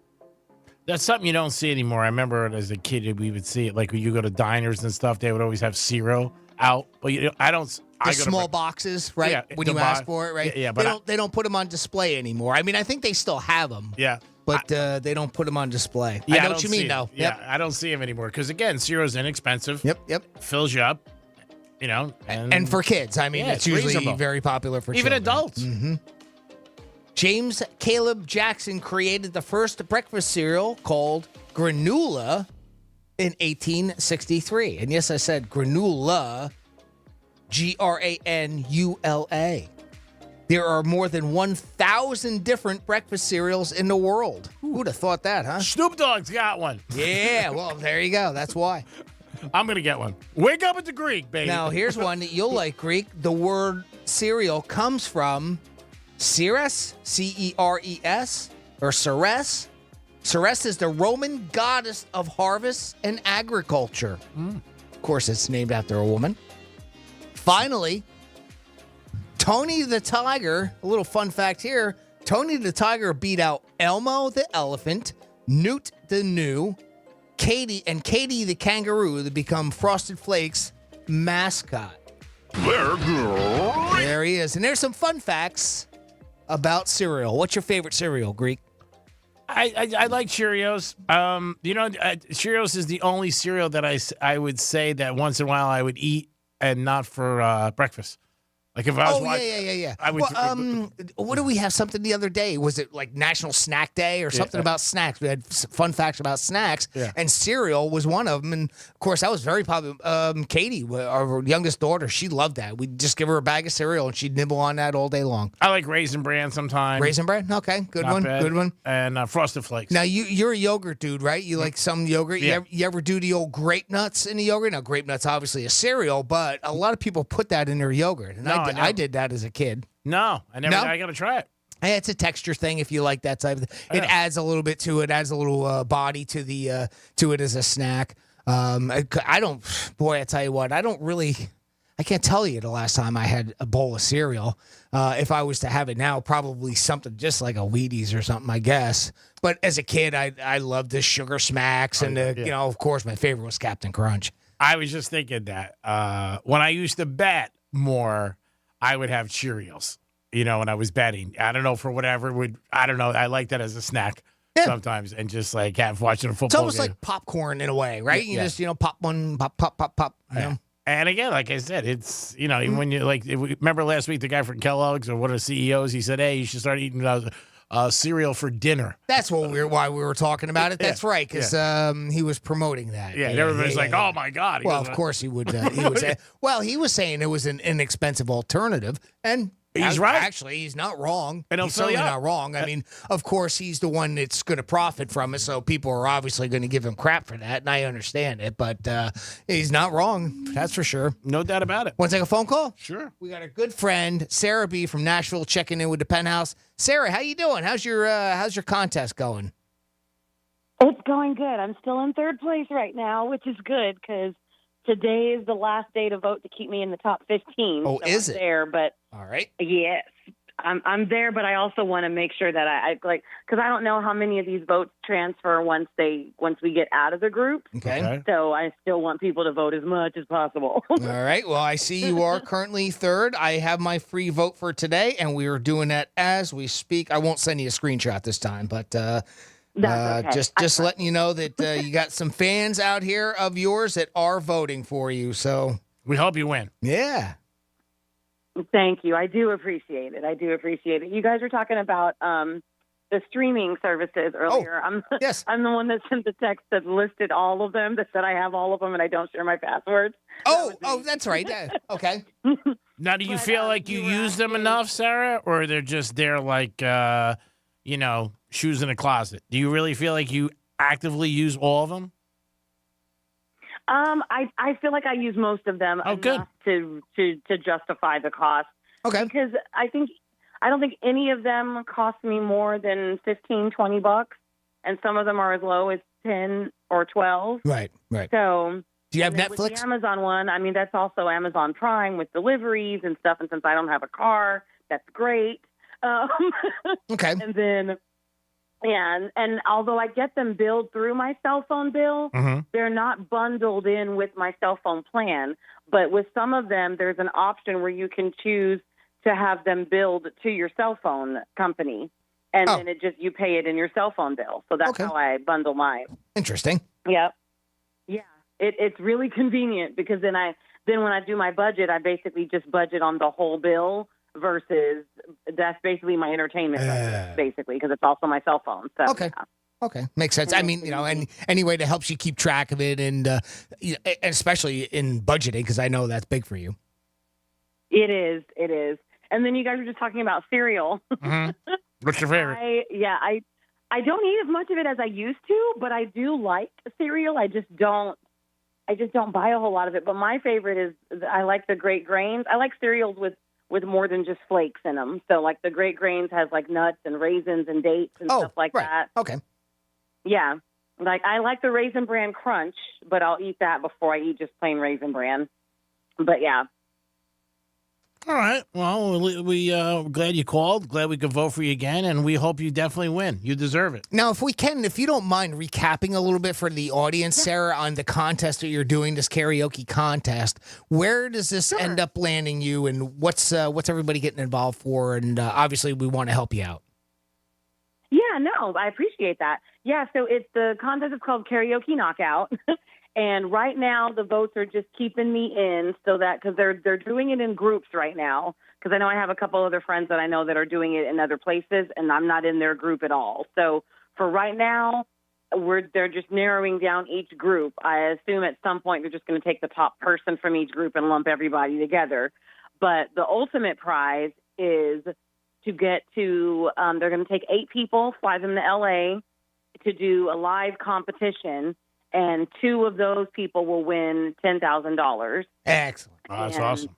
That's something you don't see anymore. I remember as a kid, we would see it. Like when you go to diners and stuff, they would always have cereal out. But I don't. The small boxes, right? Yeah, when you ask for it, right? Yeah, but they don't put them on display anymore. I mean, I think they still have them. Yeah. But they don't put them on display. Yeah, I know what you mean, though. Yeah, I don't see them anymore. Because, again, cereal's inexpensive. Yep. Fills you up, you know. And for kids. I mean, it's usually reasonable. very popular for even children. adults. Mm-hmm. James Caleb Jackson created the first breakfast cereal called granola in 1863. And yes, I said granola, Granula. There are more than 1,000 different breakfast cereals in the world. Who would have thought that, huh? Snoop Dogg's got one. Yeah, well, there you go. That's why. I'm going to get one. Wake up at the Greek, baby. Now, here's one that you'll like, Greek. The word cereal comes from Ceres, C-E-R-E-S, or Ceres. Ceres is the Roman goddess of harvest and agriculture. Of course, it's named after a woman. Finally, Tony the Tiger, a little fun fact here, Tony the Tiger beat out Elmo the Elephant, Newt the Gnu, Katie the Kangaroo to become Frosted Flakes mascot. There he is. And there's some fun facts about cereal. What's your favorite cereal, Greek? I like Cheerios. Cheerios is the only cereal that I would say that once in a while I would eat and not for breakfast. Like if I was watching, yeah. I would. What do we have something the other day? Was it like National Snack Day or something about snacks? We had fun facts about snacks, and cereal was one of them. And of course, that was very popular. Katie, our youngest daughter, she loved that. We'd just give her a bag of cereal and she'd nibble on that all day long. I like Raisin Bran sometimes. Raisin Bran, okay, good Not one, bad. good one. And Frosted Flakes. Now you're a yogurt dude, right? You like some yogurt. Yeah. You ever do the old grape nuts in the yogurt? Now grape nuts obviously a cereal, but a lot of people put that in their yogurt, and I did that as a kid. No, I never. No? I got to try it. Hey, it's a texture thing if you like that type of thing. It adds a little bit to it, adds a little body to the to it as a snack. I tell you what, I can't tell you the last time I had a bowl of cereal. If I was to have it now, probably something just like a Wheaties or something, I guess. But as a kid, I loved the Sugar Smacks, and of course, my favorite was Captain Crunch. I was just thinking that when I used to bet more, I would have Cheerios. When I was betting, I don't know for whatever I don't know. I like that as a snack sometimes, and just like watching a football. It's almost game. like popcorn in a way, right? You just pop one, pop. You know? And again, like I said, it's even when you remember last week the guy from Kellogg's or one of the CEOs, he said, "Hey, you should start eating cereal for dinner." That's why we were talking about it. That's right, because he was promoting that. Yeah, and everybody's like, "Oh my God!" Well, of course he would. He would say, well, he was saying it was an inexpensive alternative, and he's right. Actually, he's not wrong. And he's certainly not wrong. I mean, of course, he's the one that's going to profit from it, so people are obviously going to give him crap for that, and I understand it, but he's not wrong. That's for sure. No doubt about it. Want to take a phone call? Sure. We got a good friend, Sarah B. from Nashville, checking in with the Penthouse. Sarah, how you doing? How's your contest going? It's going good. I'm still in third place right now, which is good because today is the last day to vote to keep me in the top 15. Oh, so is I'm it? there, but All right. yes, I'm there, but I also want to make sure that I like because I don't know how many of these votes transfer once we get out of the group. Okay. So I still want people to vote as much as possible. All right. Well, I see you are currently third. I have my free vote for today, and we are doing that as we speak. I won't send you a screenshot this time, but That's okay. just letting you know that you got some fans out here of yours that are voting for you. So we hope you win. Yeah. Thank you. I do appreciate it. You guys were talking about the streaming services earlier. Yes. I'm the one that sent the text that listed all of them, that said I have all of them and I don't share my passwords. That's right. Okay. Now, do you feel like you use them enough, Sarah, or they're just there like, shoes in a closet? Do you really feel like you actively use all of them? I feel like I use most of them enough to justify the cost. Okay. Because I don't think any of them cost me more than $15-$20, and some of them are as low as 10 or 12. Right. So, do you have With Netflix? the Amazon one, I mean, that's also Amazon Prime with deliveries and stuff. And since I don't have a car, that's great. Okay. And then, and although I get them billed through my cell phone bill, they're not bundled in with my cell phone plan. But with some of them, there's an option where you can choose to have them billed to your cell phone company. And then you pay it in your cell phone bill. So that's how I bundle mine. Interesting. Yep. Yeah. It's really convenient because then when I do my budget, I basically just budget on the whole bill versus that's basically my entertainment budget, basically, because it's also my cell phone. So Okay, makes sense. I mean, any way that helps you keep track of it, and especially in budgeting, because I know that's big for you. It is. And then you guys were just talking about cereal. What's your favorite? I don't eat as much of it as I used to, but I do like cereal. I just don't buy a whole lot of it. But my favorite is I like the Great Grains. I like cereals with more than just flakes in them. So like the Great Grains has like nuts and raisins and dates and stuff like that. Okay. Yeah. Like I like the Raisin Bran Crunch, but I'll eat that before I eat just plain Raisin Bran. But yeah. All right. Well, we're glad you called. Glad we could vote for you again, and we hope you definitely win. You deserve it. Now, if you don't mind recapping a little bit for the audience, Sarah, on the contest that you're doing, this karaoke contest, where does this end up landing you, and what's everybody getting involved for? And obviously, we want to help you out. Yeah, no, I appreciate that. Yeah, so the contest is called Karaoke Knockout. And right now, the votes are just keeping me in so that because they're doing it in groups right now. Because I know I have a couple other friends that I know that are doing it in other places, and I'm not in their group at all. So for right now, they're just narrowing down each group. I assume at some point they're just going to take the top person from each group and lump everybody together. But the ultimate prize is to get to. They're going to take 8 people, fly them to LA to do a live competition. And 2 of those people will win $10,000. Excellent. Oh, that's awesome.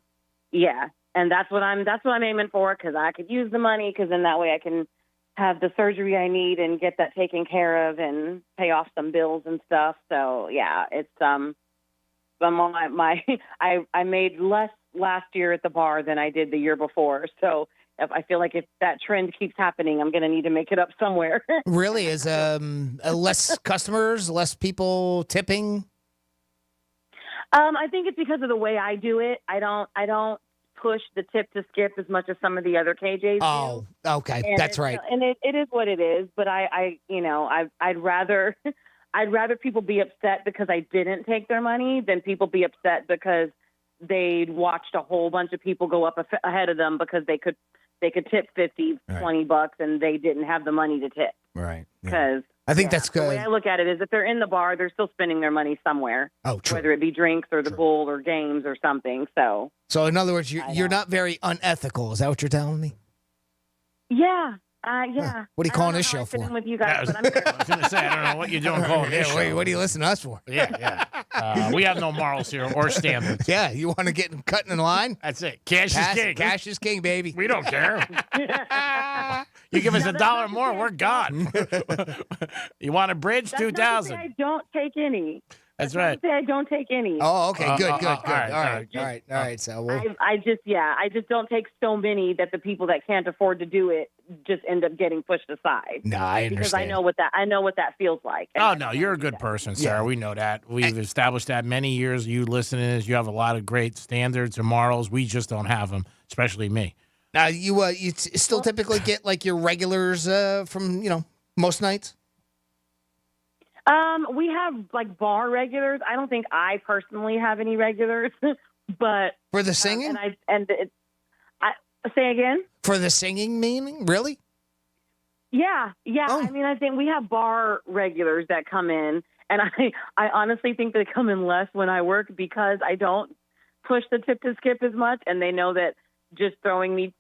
Yeah, and that's what I'm aiming for because I could use the money because then that way I can have the surgery I need and get that taken care of and pay off some bills and stuff. So yeah, it's I made less last year at the bar than I did the year before. So I feel like if that trend keeps happening, I'm going to need to make it up somewhere. Really? Is less customers, less people tipping? I think it's because of the way I do it. I don't push the tip to skip as much as some of the other KJs do. Okay. And that's right. And it is what it is. But I'd rather people be upset because I didn't take their money than people be upset because they'd watched a whole bunch of people go up ahead of them because they could tip $50, $20 and they didn't have the money to tip. Right. Because I think that's good. The way I look at it is if they're in the bar, they're still spending their money somewhere. Oh, true. Whether it be drinks or the bull or games or something. So in other words, you're not very unethical. Is that what you're telling me? Yeah. Yeah. What are you calling this show for? With you guys, I was going to say, I don't know what you're doing calling this show. What do you listen to us for? Yeah. We have no morals here or standards. Yeah, you want to get cut in line? That's it. Cash is king. Cash is king, baby. We don't care. You give us $1 more, we're gone. You want a bridge? That's not to say 2,000. I don't take any. That's right. Not to say I don't take any. Oh, okay, good. all right. So we'll... I just don't take so many that the people that can't afford to do it just end up getting pushed aside. No, I understand. Because I know what that feels like. Oh, no, you're a good person, Sarah. Yeah. We know that. We've established that many years. You listening to this, you have a lot of great standards and morals. We just don't have them, especially me. Now, you still typically get like your regulars from, most nights? We have like bar regulars. I don't think I personally have any regulars, but For the singing? Say again? For the singing meaning? Really? Yeah. Oh. I mean, I think we have bar regulars that come in, and I honestly think they come in less when I work because I don't push the tip to skip as much, and they know that just throwing me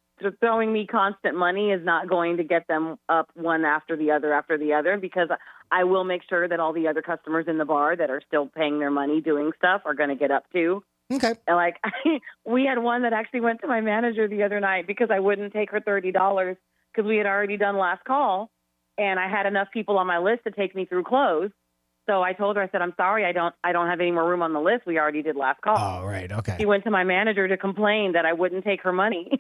constant money is not going to get them up one after the other, because I will make sure that all the other customers in the bar that are still paying their money doing stuff are going to get up too. Okay. And we had one that actually went to my manager the other night because I wouldn't take her $30 because we had already done last call, and I had enough people on my list to take me through close. So I told her, I said, I'm sorry, I don't have any more room on the list. We already did last call. Oh, right. Okay. She went to my manager to complain that I wouldn't take her money.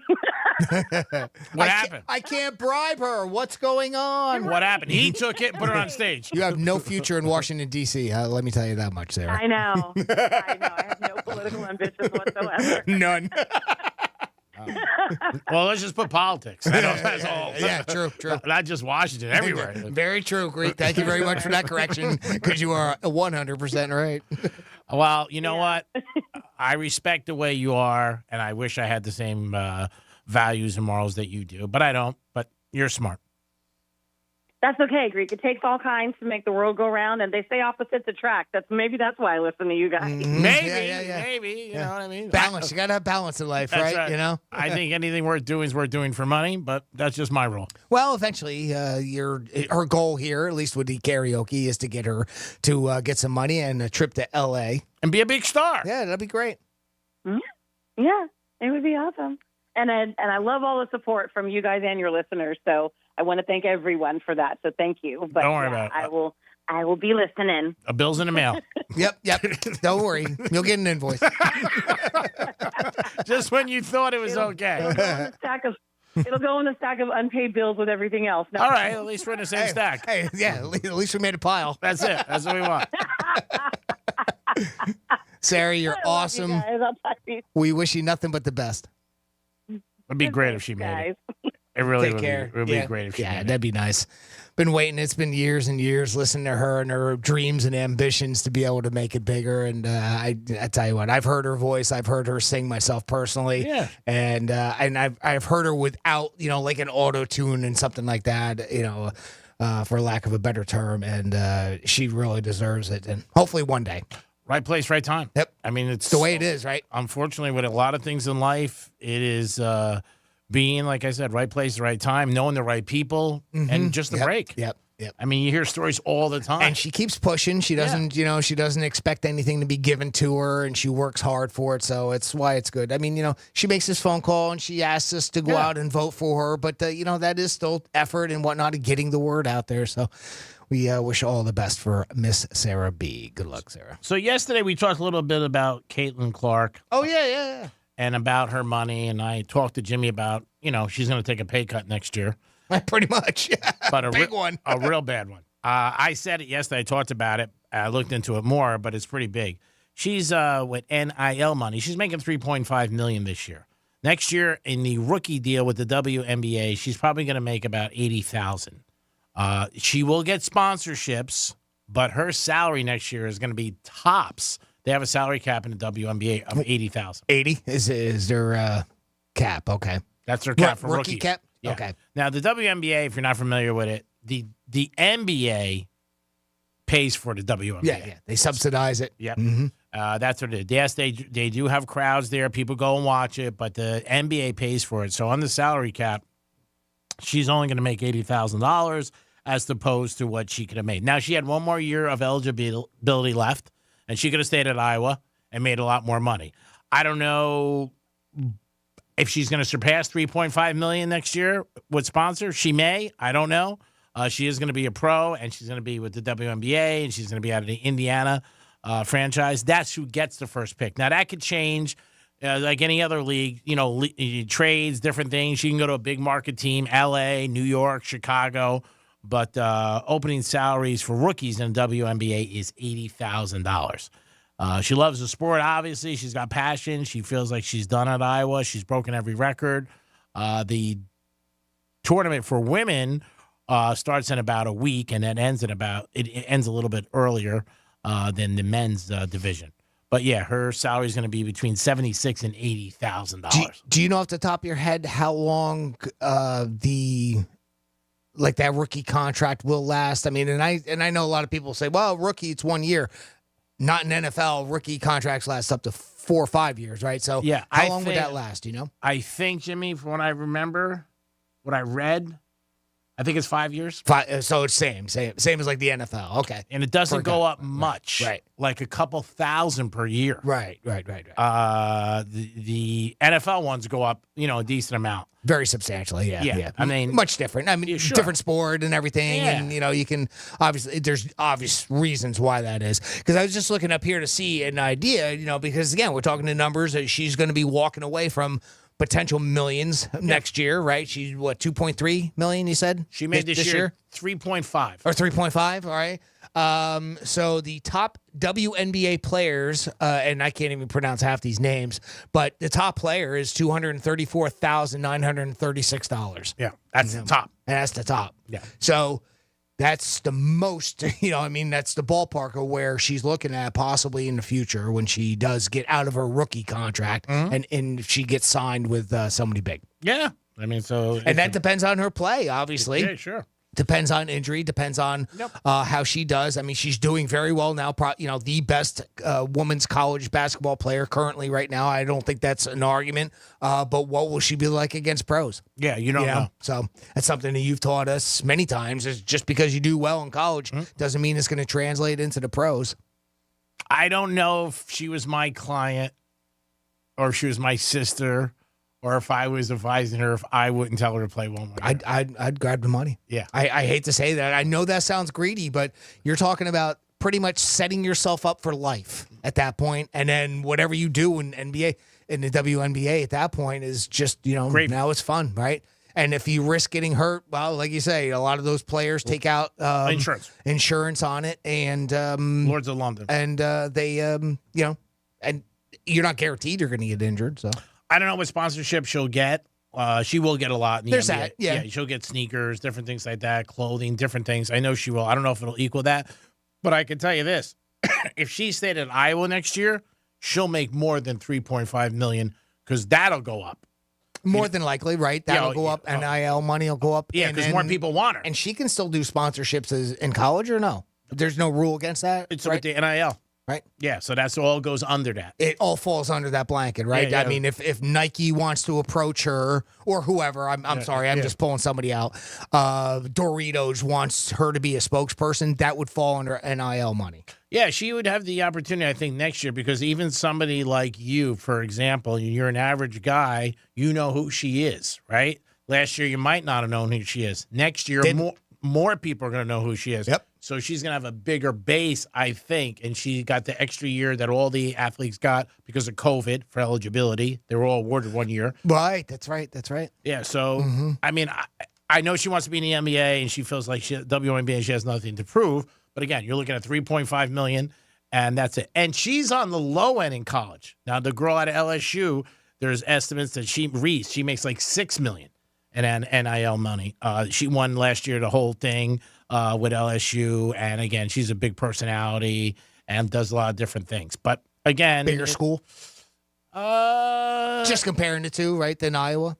What happened? I can't bribe her. What's going on? What happened? He took it and put it on stage. You have no future in Washington, D.C. Let me tell you that much, Sarah. I know. I have no political ambitions whatsoever. None. Well, let's just put politics. That's all. Yeah, true. Not just Washington, everywhere. Very true, Greek. Thank you very much for that correction, because you are 100% right. Well, you know what? I respect the way you are, and I wish I had the same values and morals that you do, but I don't. But you're smart. That's okay, Greek. It takes all kinds to make the world go round, and they say opposites attract. Maybe that's why I listen to you guys. Maybe. You know what I mean? Balance. You got to have balance in life, That's right? I think anything worth doing is worth doing for money, but that's just my rule. Well, eventually, her goal here, at least with the karaoke, is to get her to get some money and a trip to L.A. And be a big star. Yeah, that'd be great. Yeah, it would be awesome. And I love all the support from you guys and your listeners. So I want to thank everyone for that. So thank you. But don't worry about it. I will be listening. A bill's in the mail. Yep. Don't worry. You'll get an invoice. Just when you thought it was okay. It'll go in the stack of unpaid bills with everything else. No. All right. At least we're in the same stack. Hey, yeah. At least we made a pile. That's it. That's what we want. Sarah, you're awesome. You guys. I'll talk to you. We wish you nothing but the best. It'd be great if she made it. It really would. It would be great if she made it. That'd be nice. Been waiting. It's been years and years listening to her and her dreams and ambitions to be able to make it bigger. And I tell you what, I've heard her voice. I've heard her sing myself personally. Yeah. And I've heard her without, like an auto tune and something like that, for lack of a better term. And she really deserves it. And hopefully one day. Right place, right time. Yep. I mean, it's the way it is, right? Unfortunately, with a lot of things in life, it is being, like I said, right place, right time, knowing the right people, and just the break. Yep. I mean, you hear stories all the time. And she keeps pushing. She doesn't, she doesn't expect anything to be given to her, and she works hard for it. So it's why it's good. I mean, she makes this phone call and she asks us to go out and vote for her, but that is still effort and whatnot, and getting the word out there. So we wish all the best for Miss Sarah B. Good luck, Sarah. So yesterday we talked a little bit about Caitlin Clark. Oh, yeah. And about her money, and I talked to Jimmy about, she's going to take a pay cut next year. Pretty much. But a big one. A real bad one. I said it yesterday. I talked about it. I looked into it more, but it's pretty big. She's with NIL money. She's making $3.5 million this year. Next year, in the rookie deal with the WNBA, she's probably going to make about $80,000. She will get sponsorships, but her salary next year is going to be tops. They have a salary cap in the WNBA of $80,000. 80 is their cap? Okay, that's their cap for rookie cap. Yeah. Okay. Now the WNBA, if you're not familiar with it, the NBA pays for the WNBA. Yeah. They subsidize it. Yep. Mm-hmm. That's what it is. Yes, they do have crowds there. People go and watch it, but the NBA pays for it. So on the salary cap, she's only going to make $80,000 as opposed to what she could have made. Now she had one more year of eligibility left, and she could have stayed at Iowa and made a lot more money. I don't know If she's going to surpass $3.5 million next year with sponsors, she may. I don't know. She is going to be a pro, and she's going to be with the WNBA, and she's going to be out of the Indiana franchise. That's who gets the first pick. Now, that could change like any other league, trades, different things. She can go to a big market team, L.A., New York, Chicago. But opening salaries for rookies in the WNBA is $80,000. She loves the sport, obviously. She's got passion. She feels like she's done at Iowa. She's broken every record. The tournament for women starts in about a week, and then ends a little bit earlier than the men's division. But yeah, her salary is going to be between $76,000 and $80,000. Do you know off the top of your head how long that rookie contract will last? I mean, and I know a lot of people say, well, rookie, it's 1 year. Not in NFL. Rookie contracts last up to 4 or 5 years, right? So yeah, how long would that last, I think, Jimmy, from what I remember, what I read, I think it's 5 years. So it's same as like the NFL. Okay. And it doesn't go up much. Right. Like a couple thousand per year. Right. The NFL ones go up, a decent amount. Very substantially, yeah. I mean, much different. I mean, sure. Different sport and everything. Yeah. And, you can obviously, there's obvious reasons why that is. Because I was just looking up here to see an idea, because, again, we're talking to numbers that she's going to be walking away from potential millions next year, right? She's, 2.3 million, you said? She made this year 3.5. Or 3.5, all right. So the top WNBA players, and I can't even pronounce half these names, but the top player is $234,936. Yeah, that's the top. And that's the top. Yeah. So that's the most, that's the ballpark of where she's looking at possibly in the future when she does get out of her rookie contract and she gets signed with somebody big. Yeah. I mean, and that depends on her play, obviously. Yeah, sure. Depends on injury. Depends on how she does. I mean, she's doing very well now. The best women's college basketball player currently right now. I don't think that's an argument. But what will she be like against pros? Yeah, you don't know. So that's something that you've taught us many times. Is just because you do well in college doesn't mean it's going to translate into the pros. I don't know if she was my client or if she was my sister. Or if I was advising her, if I wouldn't tell her to play one more year. I'd grab the money. Yeah. I hate to say that. I know that sounds greedy, but you're talking about pretty much setting yourself up for life at that point. And then whatever you do in NBA, in the WNBA at that point is just, Great. Now it's fun, right? And if you risk getting hurt, well, like you say, a lot of those players take out insurance on it. And Lords of London. And they, and you're not guaranteed you're going to get injured, so. I don't know what sponsorship she'll get. She will get a lot in the There's NBA. that, yeah. She'll get sneakers, different things like that, clothing, different things. I know she will. I don't know if it'll equal that. But I can tell you this. If she stayed at Iowa next year, she'll make more than $3.5 million because that'll go up. More than likely, right? That'll go up. NIL money will go up. Yeah, because more people want her. And she can still do sponsorships in college or no? There's no rule against that? It's right? with the NIL. Right. Yeah, so that's all goes under that. It all falls under that blanket, right? Yeah. I mean, if Nike wants to approach her or whoever, I'm sorry, I'm just pulling somebody out. Doritos wants her to be a spokesperson, that would fall under NIL money. Yeah, she would have the opportunity, I think, next year because even somebody like you, for example, you're an average guy, you know who she is, right? Last year, you might not have known who she is. Next year, more people are going to know who she is. Yep. So she's going to have a bigger base, I think, and she got the extra year that all the athletes got because of COVID for eligibility. They were all awarded 1 year. Right, that's right. Yeah, so, I mean, I know she wants to be in the NBA, and she feels like WNBA, she has nothing to prove. But again, you're looking at $3.5 million, and that's it. And she's on the low end in college. Now, the girl out of LSU, there's estimates that she makes like $6 million in NIL money. She won last year the whole thing with LSU, and again, she's a big personality and does a lot of different things. But again, bigger school. Just comparing the two, right? Than Iowa.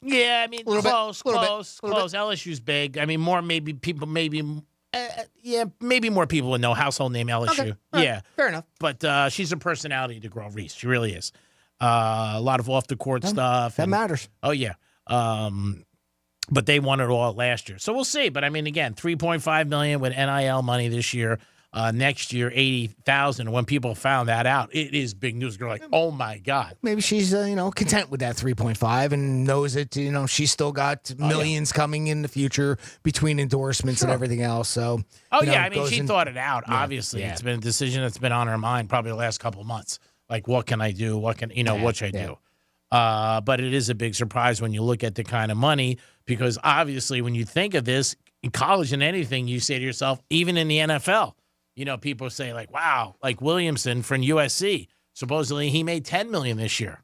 Yeah, I mean, close. LSU's big. I mean, more maybe people maybe more people would know household name LSU. Okay. Right. Fair enough. But she's a personality to grow Reese. She really is. A lot of off the court stuff. That matters. Oh yeah. But they won it all last year. So we'll see. But I mean, again, $3.5 million with NIL money this year. next year, 80,000. When people found that out, it is big news. They're like, oh my God. Maybe she's content with that 3.5 and knows it. She's still got millions coming in the future between endorsements and everything else. So, she thought it out. Yeah, Obviously, yeah. it's been a decision that's been on her mind probably the last couple of months. Like, what can I do? What should I do? But it is a big surprise when you look at the kind of money, because obviously when you think of this in college and anything, you say to yourself, even in the NFL, people say like, wow, like Williamson from USC, supposedly he made $10 million this year.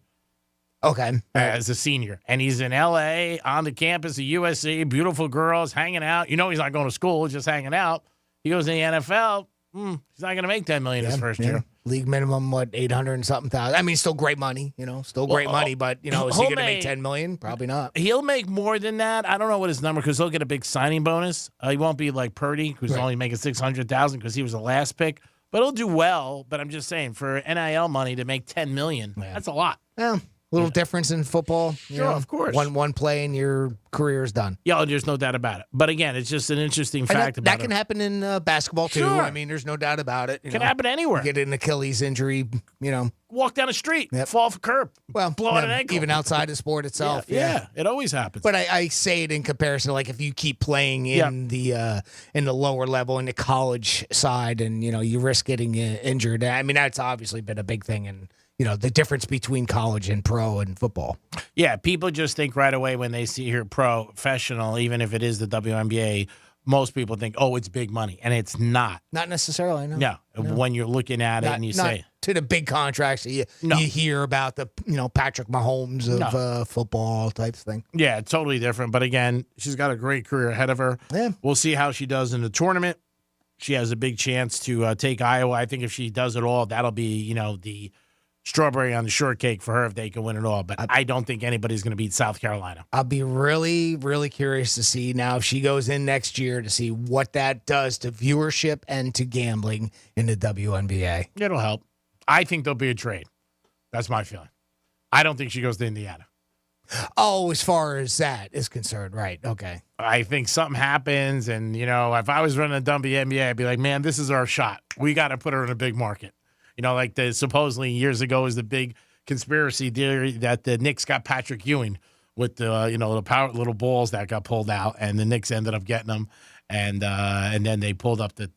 Okay. As a senior. And he's in L.A. on the campus of USC, beautiful girls hanging out. He's not going to school, just hanging out. He goes in the NFL. He's not going to make $10 million his first year. League minimum, 800 and something thousand. I mean, still great money, still great money, but, is he going to make $10 million? Probably not. He'll make more than that. I don't know what his number, because he'll get a big signing bonus. He won't be like Purdy, who's only making $600,000 because he was the last pick. But he'll do well. But I'm just saying, for NIL money to make $10 million, that's a lot. Yeah. Little difference in football. Sure, of course. One play and your career is done. Yeah, there's no doubt about it. But again, it's just an interesting fact about that can happen in basketball too. Sure. I mean, there's no doubt about it. It can happen anywhere. You get an Achilles injury, Walk down the street, fall off a curb, blow out an ankle. Even outside the sport itself. Yeah, it always happens. But I say it in comparison to, like, if you keep playing in the lower level, in the college side, and you risk getting injured. I mean, that's obviously been a big thing in the difference between college and pro and football. Yeah, people just think right away when they see here professional, even if it is the WNBA, most people think, oh, it's big money. And it's not. Not necessarily, no. No. When you're looking at it and you say. To the big contracts that you hear about, the Patrick Mahomes of football type thing. Yeah, totally different. But again, she's got a great career ahead of her. Yeah. We'll see how she does in the tournament. She has a big chance to take Iowa. I think if she does it all, that'll be, the strawberry on the shortcake for her if they can win it all. But I don't think anybody's going to beat South Carolina. I'll be really, really curious to see now if she goes in next year to see what that does to viewership and to gambling in the WNBA. It'll help. I think there'll be a trade. That's my feeling. I don't think she goes to Indiana. Oh, as far as that is concerned, right. Okay. I think something happens, and, if I was running the WNBA, I'd be like, man, this is our shot. We got to put her in a big market. Like the supposedly years ago was the big conspiracy theory that the Knicks got Patrick Ewing with the the little balls that got pulled out, and the Knicks ended up getting them, and then they pulled up the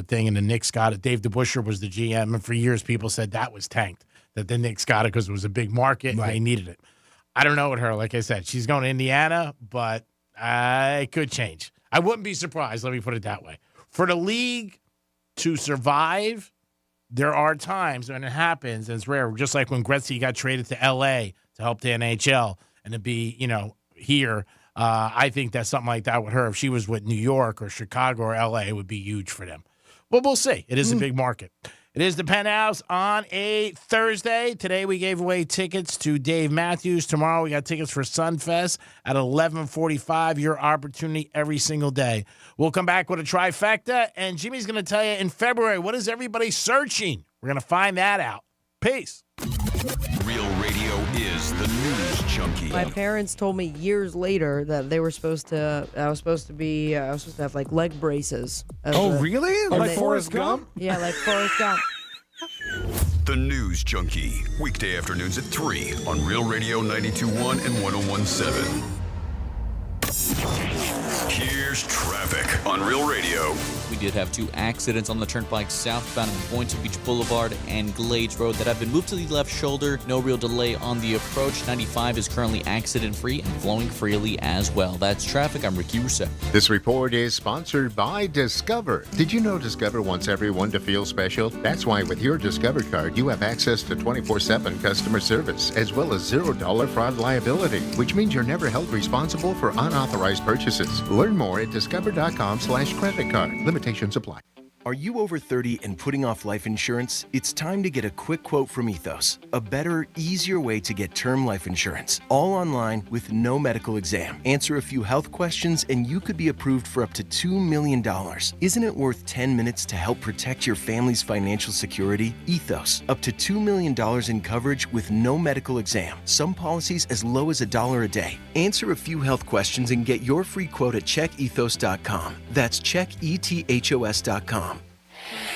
thing, and the Knicks got it. Dave DeBusschere was the GM, and for years people said that was tanked, that the Knicks got it because it was a big market and they needed it. I don't know with her. Like I said, she's going to Indiana, but it could change. I wouldn't be surprised. Let me put it that way. For the league to survive, there are times when it happens, and it's rare, just like when Gretzky got traded to L.A. to help the NHL and to be, here. I think that something like that with her, if she was with New York or Chicago or L.A., it would be huge for them. But we'll see. It is a big market. It is the Penthouse on a Thursday. Today we gave away tickets to Dave Matthews. Tomorrow we got tickets for Sunfest at 11:45. Your opportunity every single day. We'll come back with a trifecta, and Jimmy's going to tell you in February, what is everybody searching? We're going to find that out. Peace. Real Radio is the news junkie. My parents told me years later that they were supposed to. I was supposed to have like leg braces. Really? Like Forrest Gump? Yeah, like Forrest Gump. The News Junkie, weekday afternoons at 3 on Real Radio 92.1 and 101.7. Here's traffic on Real Radio. We did have 2 accidents on the turnpike southbound of Boynton Beach Boulevard and Glades Road that have been moved to the left shoulder. No real delay on the approach. 95 is currently accident-free and flowing freely as well. That's traffic. I'm Ricky Rousseau. This report is sponsored by Discover. Did you know Discover wants everyone to feel special? That's why with your Discover card, you have access to 24/7 customer service, as well as $0 fraud liability, which means you're never held responsible for unauthorized purchases. Learn more at discover.com/credit card. Limitations apply. Are you over 30 and putting off life insurance? It's time to get a quick quote from Ethos, a better, easier way to get term life insurance, all online with no medical exam. Answer a few health questions and you could be approved for up to $2 million. Isn't it worth 10 minutes to help protect your family's financial security? Ethos, up to $2 million in coverage with no medical exam. Some policies as low as $1 a day. Answer a few health questions and get your free quote at checkethos.com. That's checkethos.com.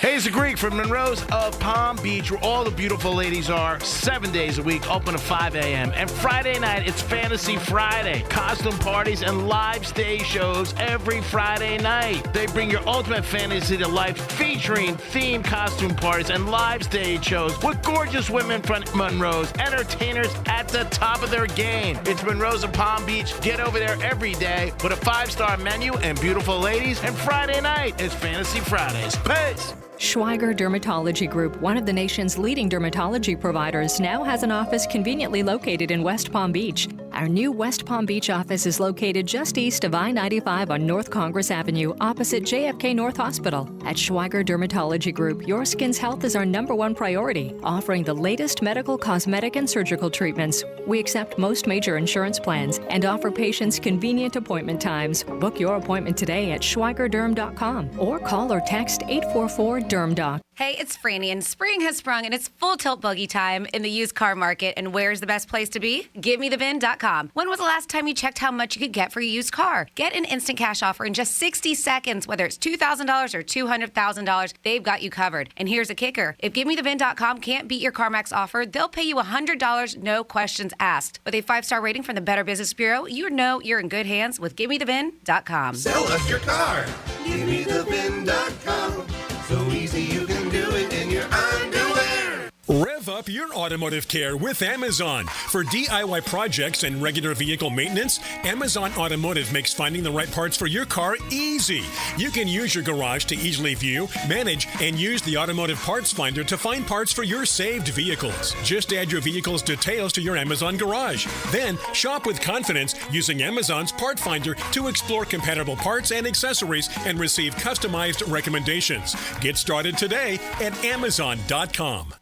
Hey, it's the Greek from Monroe's of Palm Beach, where all the beautiful ladies are 7 days a week, open at 5 a.m. And Friday night, it's Fantasy Friday. Costume parties and live stage shows every Friday night. They bring your ultimate fantasy to life, featuring themed costume parties and live stage shows with gorgeous women from Monroe's, entertainers at the top of their game. It's Monroe's of Palm Beach. Get over there every day with a 5-star menu and beautiful ladies. And Friday night, it's Fantasy Fridays. Peace! Schweiger Dermatology Group, one of the nation's leading dermatology providers, now has an office conveniently located in West Palm Beach. Our new West Palm Beach office is located just east of I-95 on North Congress Avenue, opposite JFK North Hospital. At Schweiger Dermatology Group, your skin's health is our #1 priority, offering the latest medical, cosmetic, and surgical treatments. We accept most major insurance plans and offer patients convenient appointment times. Book your appointment today at schweigerderm.com or call or text 844-DERMDOC. Hey, it's Franny, and spring has sprung, and it's full tilt buggy time in the used car market. And where's the best place to be? GiveMeTheVin.com. When was the last time you checked how much you could get for a used car? Get an instant cash offer in just 60 seconds, whether it's $2,000 or $200,000. They've got you covered. And here's a kicker: if GiveMeTheVin.com can't beat your CarMax offer, they'll pay you $100, no questions asked. With a 5-star rating from the Better Business Bureau, you know you're in good hands with GiveMeTheVin.com. Sell us your car. GiveMeTheVin.com. So easy you can do it in your underwear. Rev up your automotive care with Amazon. For DIY projects and regular vehicle maintenance, Amazon Automotive makes finding the right parts for your car easy. You can use your garage to easily view, manage, and use the automotive parts finder to find parts for your saved vehicles. Just add your vehicle's details to your Amazon garage. Then shop with confidence using Amazon's part finder to explore compatible parts and accessories and receive customized recommendations. Get started today at Amazon.com.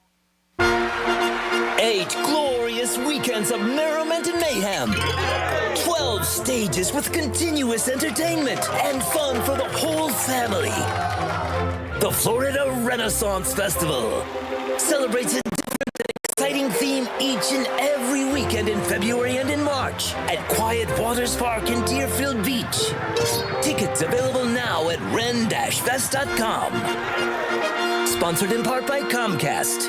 8 glorious weekends of merriment and mayhem. 12 stages with continuous entertainment and fun for the whole family. The Florida Renaissance Festival celebrates a different and exciting theme each and every weekend in February and in March at Quiet Waters Park in Deerfield Beach. Tickets available now at ren-fest.com. Sponsored in part by Comcast.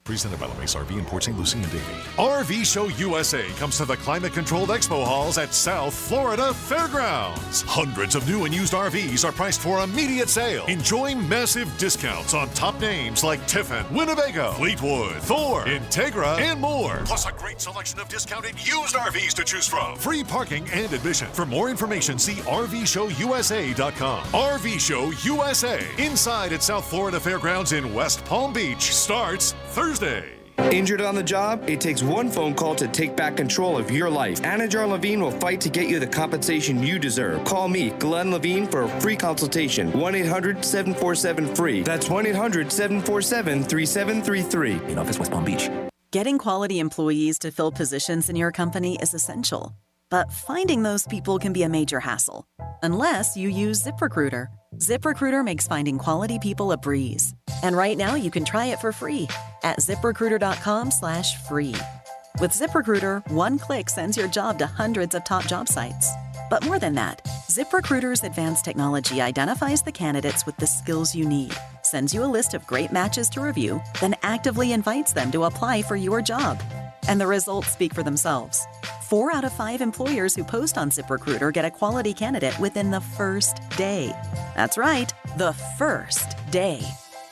Presented by LeMace RV in Port St. Lucie and Davie. RV Show USA comes to the climate-controlled expo halls at South Florida Fairgrounds. Hundreds of new and used RVs are priced for immediate sale. Enjoy massive discounts on top names like Tiffin, Winnebago, Fleetwood, Thor, Integra, and more. Plus a great selection of discounted used RVs to choose from. Free parking and admission. For more information, see RVShowUSA.com. RV Show USA, inside at South Florida Fairgrounds in West Palm Beach, starts Thursday. Injured on the job? It takes one phone call to take back control of your life. Anna Jar Levine will fight to get you the compensation you deserve. Call me, Glenn Levine, for a free consultation. 1-800-747-FREE. That's 1-800-747-3733. In office, West Palm Beach. Getting quality employees to fill positions in your company is essential. But finding those people can be a major hassle, unless you use ZipRecruiter. ZipRecruiter makes finding quality people a breeze. And right now you can try it for free at ZipRecruiter.com/free. With ZipRecruiter, one click sends your job to hundreds of top job sites. But more than that, ZipRecruiter's advanced technology identifies the candidates with the skills you need, sends you a list of great matches to review, then actively invites them to apply for your job. And the results speak for themselves. 4 out of 5 employers who post on ZipRecruiter get a quality candidate within the first day. That's right, the first day.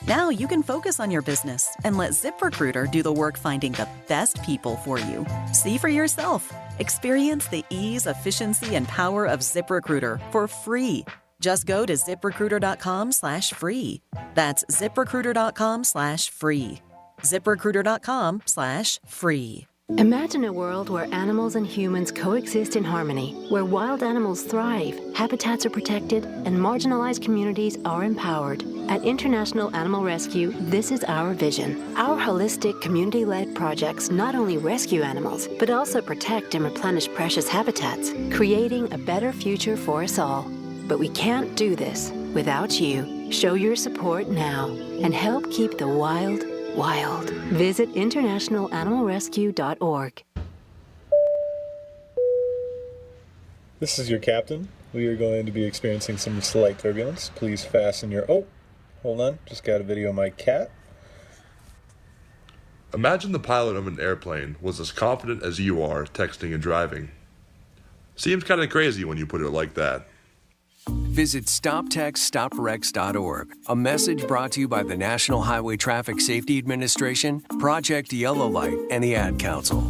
Now you can focus on your business and let ZipRecruiter do the work finding the best people for you. See for yourself. Experience the ease, efficiency, and power of ZipRecruiter for free. Just go to ZipRecruiter.com/free. That's ZipRecruiter.com/free. ZipRecruiter.com/free. Imagine a world where animals and humans coexist in harmony, where wild animals thrive, habitats are protected, and marginalized communities are empowered. At International Animal Rescue, this is our vision. Our holistic, community-led projects not only rescue animals, but also protect and replenish precious habitats, creating a better future for us all. But we can't do this without you. Show your support now and help keep the wild wild. Visit internationalanimalrescue.org. This is your captain. We are going to be experiencing some slight turbulence. Please fasten your... Oh, Hold on, just got a video of my cat. Imagine the pilot of an airplane was as confident as you are texting and driving. Seems kind of crazy when you put it like that. Visit StopTextStopWrecks.org. A message brought to you by the National Highway Traffic Safety Administration, Project Yellow Light, and the Ad Council.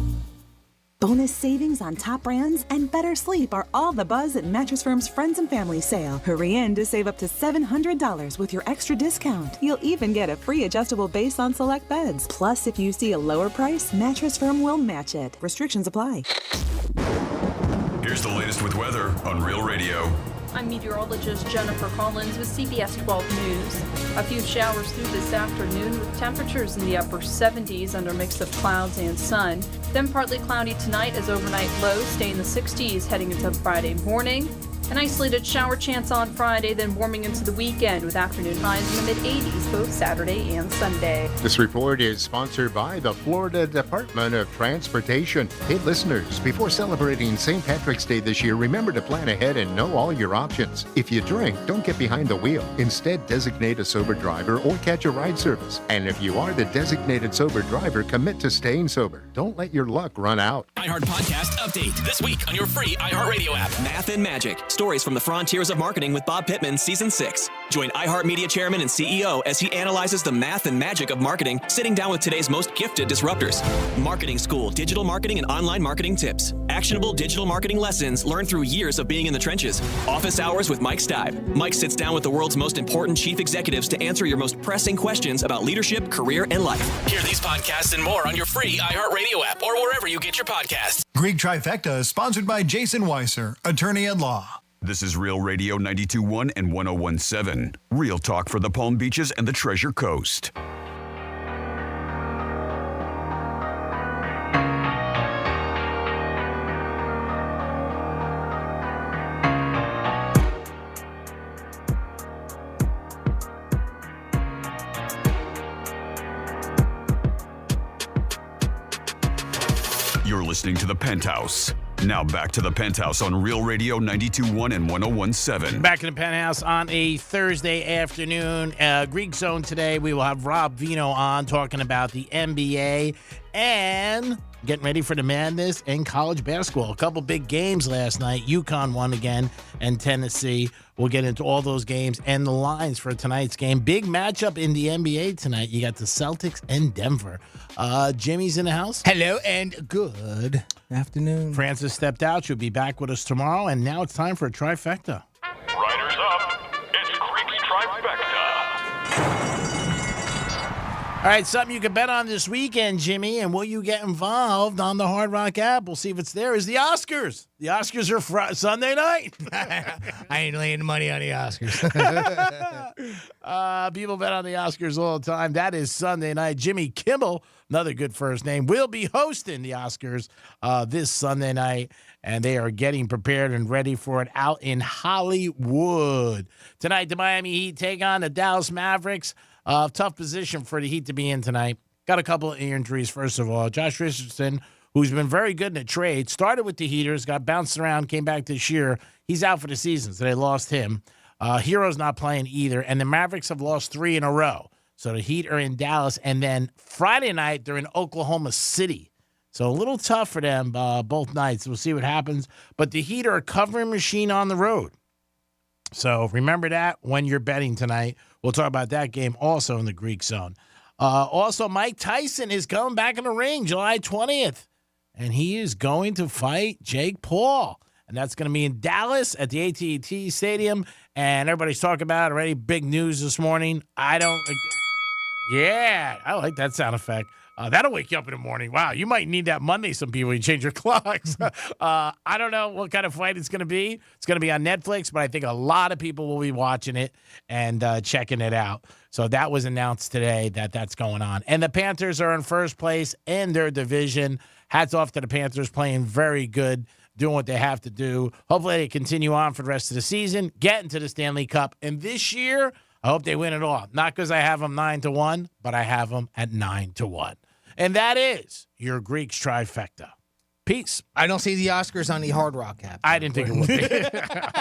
Bonus savings on top brands and better sleep are all the buzz at Mattress Firm's Friends and Family sale. Hurry in to save up to $700 with your extra discount. You'll even get a free adjustable base on select beds. Plus, if you see a lower price, Mattress Firm will match it. Restrictions apply. Here's the latest with weather on Real Radio. I'm meteorologist Jennifer Collins with CBS 12 News. A few showers through this afternoon with temperatures in the upper 70s under a mix of clouds and sun. Then partly cloudy tonight as overnight lows stay in the 60s heading into Friday morning. An isolated shower chance on Friday, then warming into the weekend with afternoon highs in the mid-80s both Saturday and Sunday. This report is sponsored by the Florida Department of Transportation. Hey, listeners, before celebrating St. Patrick's Day this year, remember to plan ahead and know all your options. If you drink, don't get behind the wheel. Instead, designate a sober driver or catch a ride service. And if you are the designated sober driver, commit to staying sober. Don't let your luck run out. iHeart Podcast Update this week on your free iHeartRadio app. Math and Magic. Stories from the Frontiers of Marketing with Bob Pittman, Season 6. Join iHeartMedia Chairman and CEO as he analyzes the math and magic of marketing, sitting down with today's most gifted disruptors. Marketing School, digital marketing and online marketing tips. Actionable digital marketing lessons learned through years of being in the trenches. Office Hours with Mike Stibe. Mike sits down with the world's most important chief executives to answer your most pressing questions about leadership, career, and life. Hear these podcasts and more on your free iHeartRadio app or wherever you get your podcasts. Greek Trifecta is sponsored by Jason Weiser, attorney at law. This is Real Radio 92.1 and 101.7. Real talk for the Palm Beaches and the Treasure Coast. You're listening to The Penthouse. Now back to The Penthouse on Real Radio 92.1 and 101.7. Back in the Penthouse on a Thursday afternoon. Greek Zone today. We will have Rob Vino on talking about the NBA and getting ready for the madness in college basketball. A couple big games last night. UConn won again and Tennessee. We'll get into all those games and the lines for tonight's game. Big matchup in the NBA tonight. You got the Celtics and Denver. Jimmy's in the house. Hello and good afternoon. Francis stepped out. She'll be back with us tomorrow. And now it's time for a trifecta. Riders up. It's Greek's Trifecta. All right, something you can bet on this weekend, Jimmy, and will you get involved on the Hard Rock app? We'll see if it's there. Is the Oscars. The Oscars are Sunday night. I ain't laying money on the Oscars. People bet on the Oscars all the time. That is Sunday night. Jimmy Kimmel, another good first name, will be hosting the Oscars this Sunday night, and they are getting prepared and ready for it out in Hollywood. Tonight, the Miami Heat take on the Dallas Mavericks. Tough position for the Heat to be in tonight. Got a couple of injuries, first of all. Josh Richardson, who's been very good in the trade, started with the Heaters, got bounced around, came back this year. He's out for the season, so they lost him. Hero's not playing either, and the Mavericks have lost 3 in a row. So the Heat are in Dallas, and then Friday night, they're in Oklahoma City. So a little tough for them both nights. We'll see what happens. But the Heat are a covering machine on the road. So remember that when you're betting tonight. We'll talk about that game also in the Greek Zone. Also, Mike Tyson is coming back in the ring July 20th, and he is going to fight Jake Paul. And that's going to be in Dallas at the AT&T Stadium, and everybody's talking about it already. Big news this morning. I like that sound effect. That'll wake you up in the morning. Wow, you might need that Monday, some people, you change your clocks. I don't know what kind of fight it's going to be. It's going to be on Netflix, but I think a lot of people will be watching it and checking it out. So that was announced today that that's going on. And the Panthers are in first place in their division. Hats off to the Panthers, playing very good, doing what they have to do. Hopefully they continue on for the rest of the season, get into the Stanley Cup. And this year, I hope they win it all. Not because I have them 9-1, but I have them at 9-1. And that is your Greeks trifecta. Peace. I don't see the Oscars on the Hard Rock app. I didn't think it would be.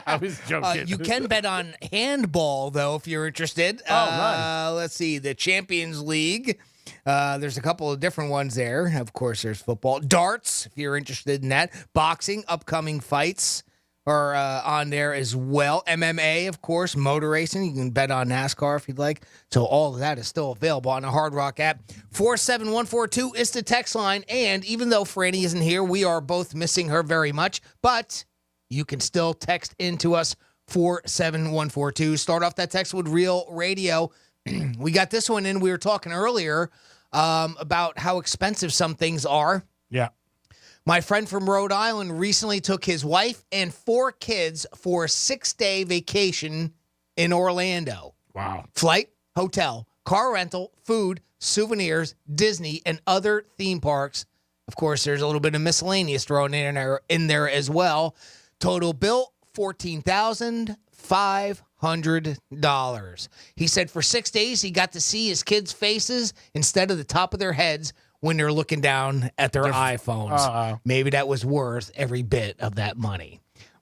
I was joking. You can bet on handball, though, if you're interested. Nice. Let's see. The Champions League. There's a couple of different ones there. Of course, there's football. Darts, if you're interested in that. Boxing, upcoming fights are on there as well. MMA, of course. Motor racing. You can bet on NASCAR if you'd like. So all of that is still available on the Hard Rock app. 47142 is the text line. And even though Franny isn't here, we are both missing her very much. But you can still text into us 47142. Start off that text with Real Radio. We got this one in. We were talking earlier about how expensive some things are. Yeah. My friend from Rhode Island recently took his wife and 4 kids for a 6-day vacation in Orlando. Wow. Flight, hotel, car rental, food, souvenirs, Disney, and other theme parks. Of course, there's a little bit of miscellaneous thrown in there as well. Total bill, $14,500. He said for 6 days, he got to see his kids' faces instead of the top of their heads when they're looking down at their iPhones. Maybe that was worth every bit of that money.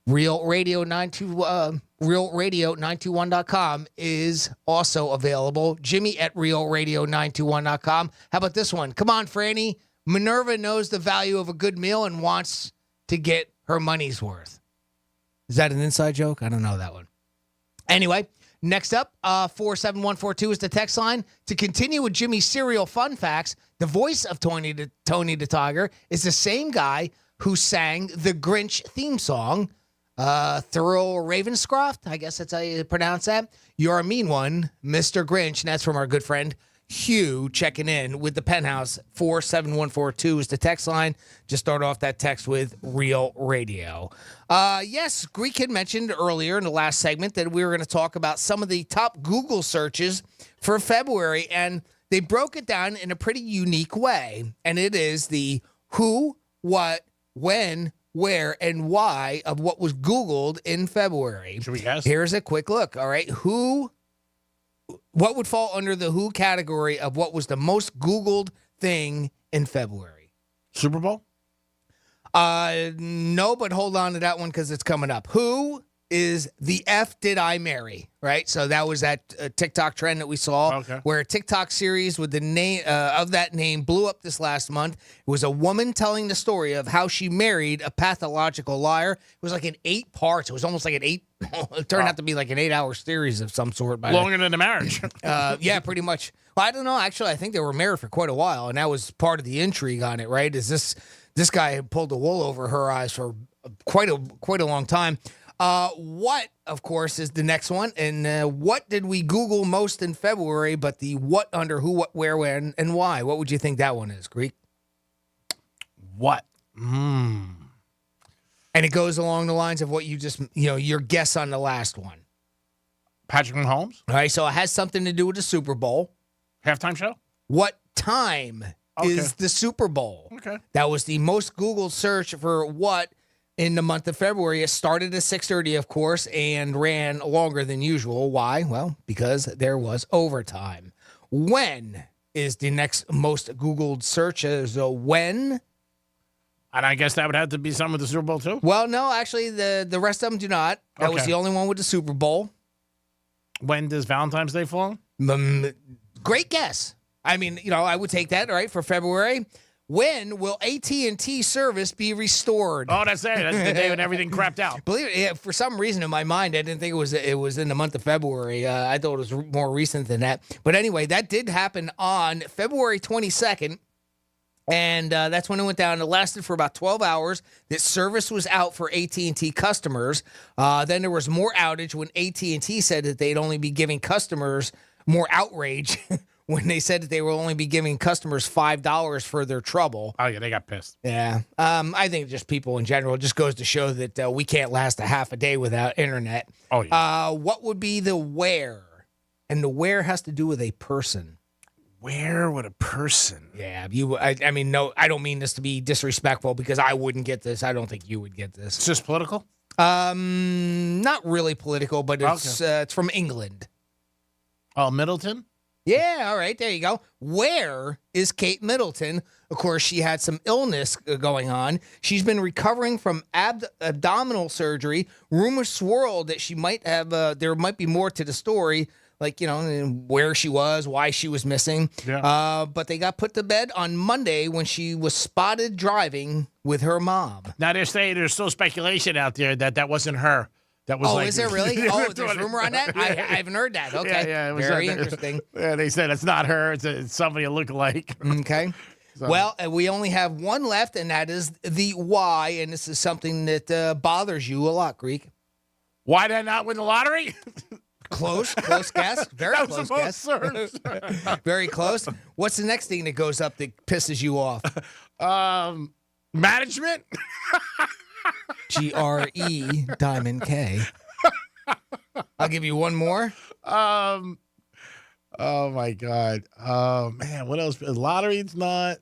RealRadio921.com is also available. Jimmy at RealRadio921.com. How about this one? Come on, Franny. Minerva knows the value of a good meal and wants to get her money's worth. Is that an inside joke? I don't know that one. Anyway, next up, 47142 is the text line. To continue with Jimmy's cereal fun facts, the voice of Tony the Tiger is the same guy who sang the Grinch theme song, Thurl Ravenscroft. I guess that's how you pronounce that. You're a mean one, Mr. Grinch. And that's from our good friend Hugh checking in with the Penthouse. 47142 is the text line. Just start off that text with Real Radio. Yes, Greek had mentioned earlier in the last segment that we were going to talk about some of the top Google searches for February, and they broke it down in a pretty unique way. And it is the who, what, when, where, and why of what was Googled in February. Should we guess? Here's a quick look. All right. What would fall under the who category of what was the most Googled thing in February? Super Bowl? No, but hold on to that one because it's coming up. Who is the F did I marry? Right? So that was that TikTok trend that we saw where a TikTok series with the name of that name blew up this last month. It was a woman telling the story of how she married a pathological liar. It was like in 8 parts. It was almost like it turned out to be like an 8-hour series of some sort. Longer than a marriage. Yeah, pretty much. Well, I don't know. Actually, I think they were married for quite a while, and that was part of the intrigue on it, right? Is this guy had pulled the wool over her eyes for quite a long time. What, of course, is the next one. And what did we Google most in February, but the what under who, what, where, when, and why? What would you think that one is, Greek? What? And it goes along the lines of what you just, your guess on the last one. Patrick Mahomes? All right, so it has something to do with the Super Bowl. Halftime show? What time is the Super Bowl? Okay. That was the most Googled search for what in the month of February. It started at 6:30, of course, and ran longer than usual. Why? Well, because there was overtime. When is the next most Googled search? So when? And I guess that would have to be some of the Super Bowl, too? Well, no, actually, the rest of them do not. That was the only one with the Super Bowl. When does Valentine's Day fall? Great guess. I mean, I would take that, right, for February. When will AT&T service be restored? Oh, that's it. That's the day when everything crapped out. Believe it, for some reason in my mind, I didn't think it was in the month of February. I thought it was more recent than that. But anyway, that did happen on February 22nd. And that's when it went down. It lasted for about 12 hours. That service was out for AT&T customers. Then there was more outage when AT&T said that they'd only be giving customers more outrage when they said that they will only be giving customers $5 for their trouble. Oh, yeah, they got pissed. Yeah. I think just people in general, just goes to show that we can't last a half a day without internet. Oh, yeah. What would be the where? And the where has to do with a person. Where would a person? Yeah, I mean, no, I don't mean this to be disrespectful because I wouldn't get this. I don't think you would get this. It's just political? Not really political, but it's from England. Oh, Middleton? Yeah, all right, there you go. Where is Kate Middleton? Of course, she had some illness going on. She's been recovering from abdominal surgery. Rumors swirled that she might have, there might be more to the story, like, where she was, why she was missing. Yeah. But they got put to bed on Monday when she was spotted driving with her mom. Now, they're saying there's still speculation out there that wasn't her. That was Is there really? There's rumor on that? I haven't heard that. Okay. Yeah, it was very interesting. Yeah, they said it's not her. It's somebody look alike. Okay. So. Well, we only have one left, and that is the why, and this is something that bothers you a lot, Greek. Why did I not win the lottery? Close guess. Very that was close guess. Very close. What's the next thing that goes up that pisses you off? Management? GRE Diamond K. I'll give you one more. Oh my God. Oh man, what else? Lottery, it's not.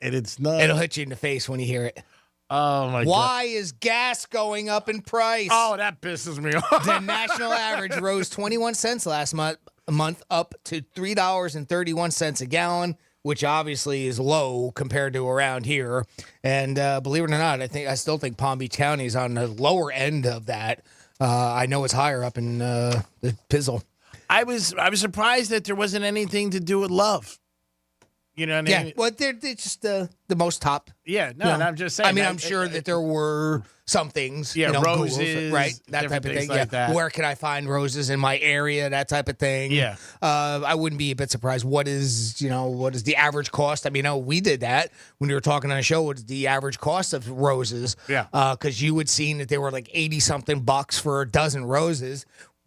And it's not. It'll hit you in the face when you hear it. Oh my God. Why is gas going up in price? Oh, that pisses me off. The national average rose 21 cents last month up to $3.31 a gallon, which obviously is low compared to around here. And believe it or not, I still think Palm Beach County is on the lower end of that. I know it's higher up in the Pizzle. I was surprised that there wasn't anything to do with love. You know what I mean? Yeah, well, they're just the most top. Yeah, no, and I'm just saying. I mean, I'm sure that there were some things. Yeah, roses, Google's, right? That type of thing. Like that. Where can I find roses in my area? That type of thing. Yeah. I wouldn't be a bit surprised. What is the average cost? I mean, we did that when we were talking on a show. What's the average cost of roses? Yeah. Because you had seen that they were like $80-something for a dozen roses.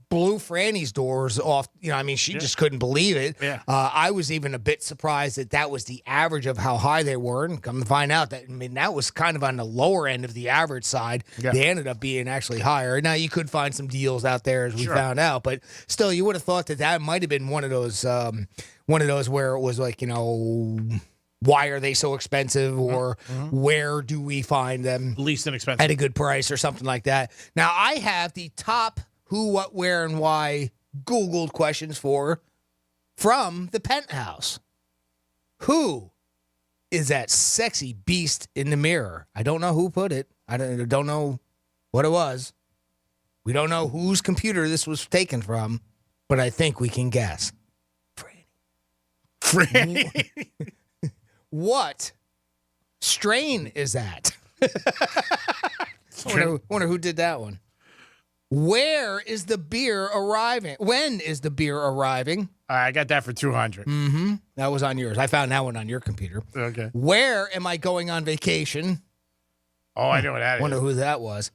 Blew Franny's doors off. She just couldn't believe it. Yeah. I was even a bit surprised that was the average of how high they were, and come to find out that was kind of on the lower end of the average side. Yeah. They ended up being actually higher. Now you could find some deals out there as we found out, but still, you would have thought that might have been one of those where it was like, why are they so expensive, or where do we find them least inexpensive at a good price, or something like that. Now I have the top who, what, where, and why Googled questions from the Penthouse. Who is that sexy beast in the mirror? I don't know who put it. I don't know what it was. We don't know whose computer this was taken from, but I think we can guess. Franny. What strain is that? Wonder who did that one. Where is the beer arriving? When is the beer arriving? I got that for 200. Mm-hmm. That was on yours. I found that one on your computer. Okay. Where am I going on vacation? Oh, I know what that is. Wonder who that was.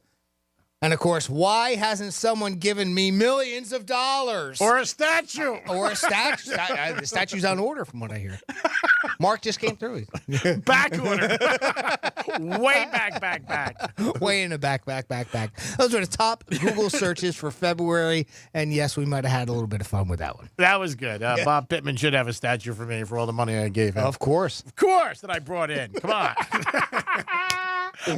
And, of course, why hasn't someone given me millions of dollars? Or a statue. Or a statue. The statue's on order, from what I hear. Mark just came through. Back order. Way back. Way in the back. Those are the top Google searches for February. And, yes, we might have had a little bit of fun with that one. That was good. Bob Pittman should have a statue for me for all the money I gave him. Of course. That I brought in. Come on.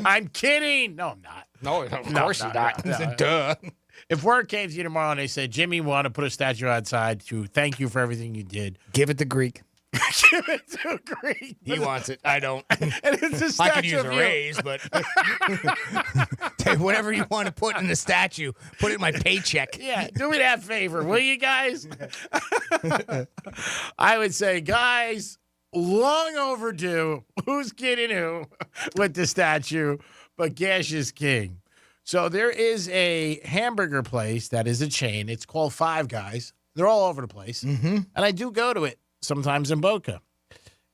I'm kidding. No, I'm not. No, of course you're not. No. Duh. If word came to you tomorrow and they said, Jimmy, we want to put a statue outside to thank you for everything you did. Give it to Greek. Give it to Greek. He wants it. I don't. And it's a statue I could use a raise, but whatever you want to put in the statue, put it in my paycheck. Yeah, do me that favor, will you guys? I would say, guys, long overdue. Who's kidding who with the statue? But cash is king. So there is a hamburger place that is a chain. It's called Five Guys. They're all over the place. Mm-hmm. And I do go to it sometimes in Boca.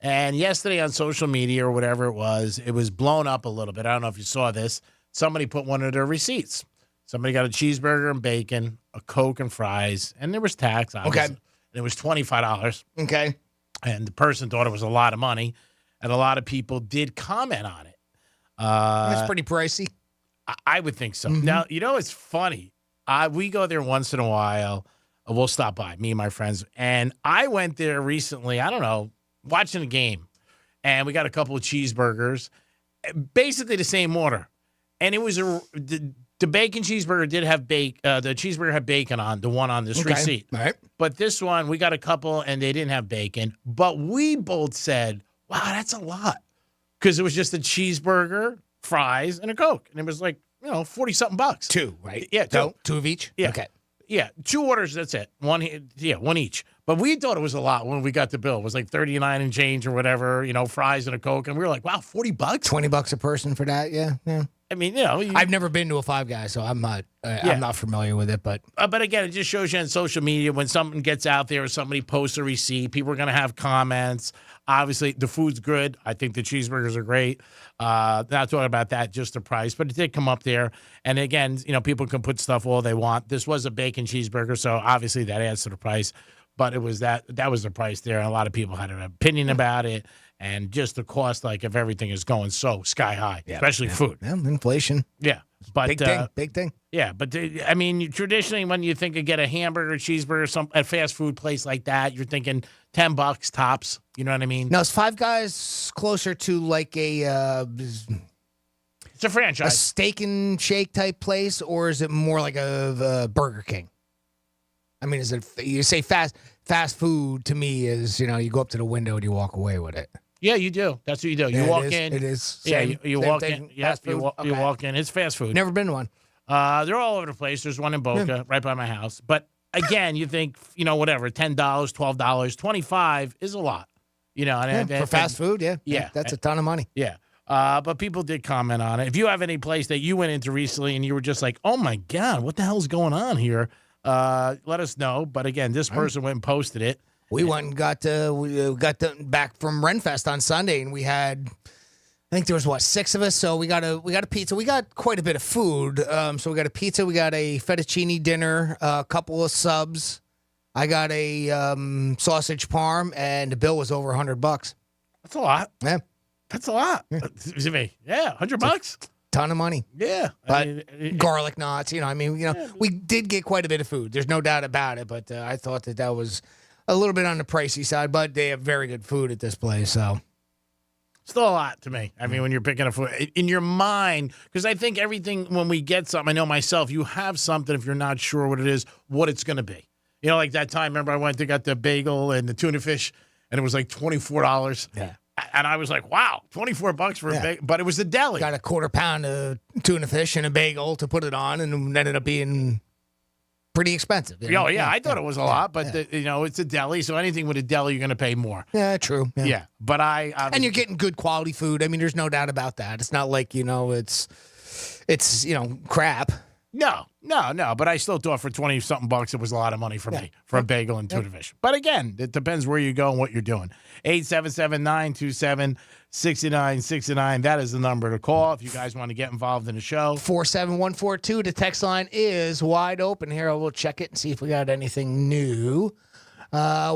And yesterday on social media or whatever it was blown up a little bit. I don't know if you saw this. Somebody put one of their receipts. Somebody got a cheeseburger and bacon, a Coke and fries, and there was tax, obviously. Okay. And it was $25. Okay. And the person thought it was a lot of money. And a lot of people did comment on it. That's pretty pricey. I would think so. Mm-hmm. Now, it's funny. We go there once in a while. We'll stop by, me and my friends. And I went there recently, I don't know, watching a game. And we got a couple of cheeseburgers, basically the same order. And it was The bacon cheeseburger did have the cheeseburger had bacon on, the one on this receipt. All right. But this one, we got a couple, and they didn't have bacon. But we both said, wow, that's a lot. Because it was just a cheeseburger, fries, and a Coke. And it was like, 40-something bucks. Two, right? Yeah, two of each? Yeah. Okay. Yeah, 2 orders, that's it. One each. But we thought it was a lot when we got the bill. It was like 39 and change or whatever, fries and a Coke. And we were like, wow, $40? $20 a person for that, yeah. I mean, I've never been to a Five Guys, so I'm not familiar with it. But again, it just shows you on social media when something gets out there or somebody posts a receipt, people are going to have comments. Obviously, the food's good. I think the cheeseburgers are great. Not talking about that, just the price, but it did come up there. And again, people can put stuff all they want. This was a bacon cheeseburger, so obviously that adds to the price. But it was that was the price there, and a lot of people had an opinion about it. And just the cost, like, if everything is going so sky high, especially food. Yeah, inflation. Yeah. But, big thing. Yeah, but, traditionally when you think of get a hamburger, cheeseburger, a fast food place like that, you're thinking $10 tops. You know what I mean? Now, is Five Guys closer to like it's a franchise. A steak and shake type place, or is it more like a Burger King? I mean, you say fast food to me is, you go up to the window and you walk away with it. Yeah, you do. That's what you do. You walk in. It is. Same, you walk thing, in. Yeah, you walk in. It's fast food. Never been to one. They're all over the place. There's one in Boca, right by my house. But again, you think, whatever, $10, $12, $25 is a lot. For fast food, yeah. That's a ton of money. Yeah. But people did comment on it. If you have any place that you went into recently and you were just like, oh my God, what the hell's going on here? Let us know. But again, this person went and posted it. We went and got back from Renfest on Sunday, and we had, I think there was 6 of us. So we got a pizza. We got quite a bit of food. So we got a pizza. We got a fettuccine dinner, a couple of subs. I got a sausage parm, and the bill was over $100. That's a lot. Yeah, that's a lot. Yeah, $100. Ton of money. Yeah. But garlic knots, we did get quite a bit of food. There's no doubt about it. But I thought that was a little bit on the pricey side, but they have very good food at this place. So still a lot to me. I mean, when you're picking up food in your mind, because I think everything, when we get something, I know myself, you have something if you're not sure what it is, what it's going to be. Like that time, remember I went to got the bagel and the tuna fish, and it was like $24. Yeah. And I was like, wow, $24 for a bagel. But it was a deli. Got a quarter pound of tuna fish and a bagel to put it on, and it ended up being pretty expensive. Oh, yeah. I thought it was a lot, but, it's a deli. So anything with a deli, you're going to pay more. Yeah, true. Yeah. But and you're getting good quality food. I mean, there's no doubt about that. It's not like, it's crap. No. But I still thought for 20-something bucks, it was a lot of money for me for a bagel and tuna fish. But again, it depends where you go and what you're doing. 877-927-6969. That is the number to call if you guys want to get involved in the show. 47142. The text line is wide open here. We'll check it and see if we got anything new.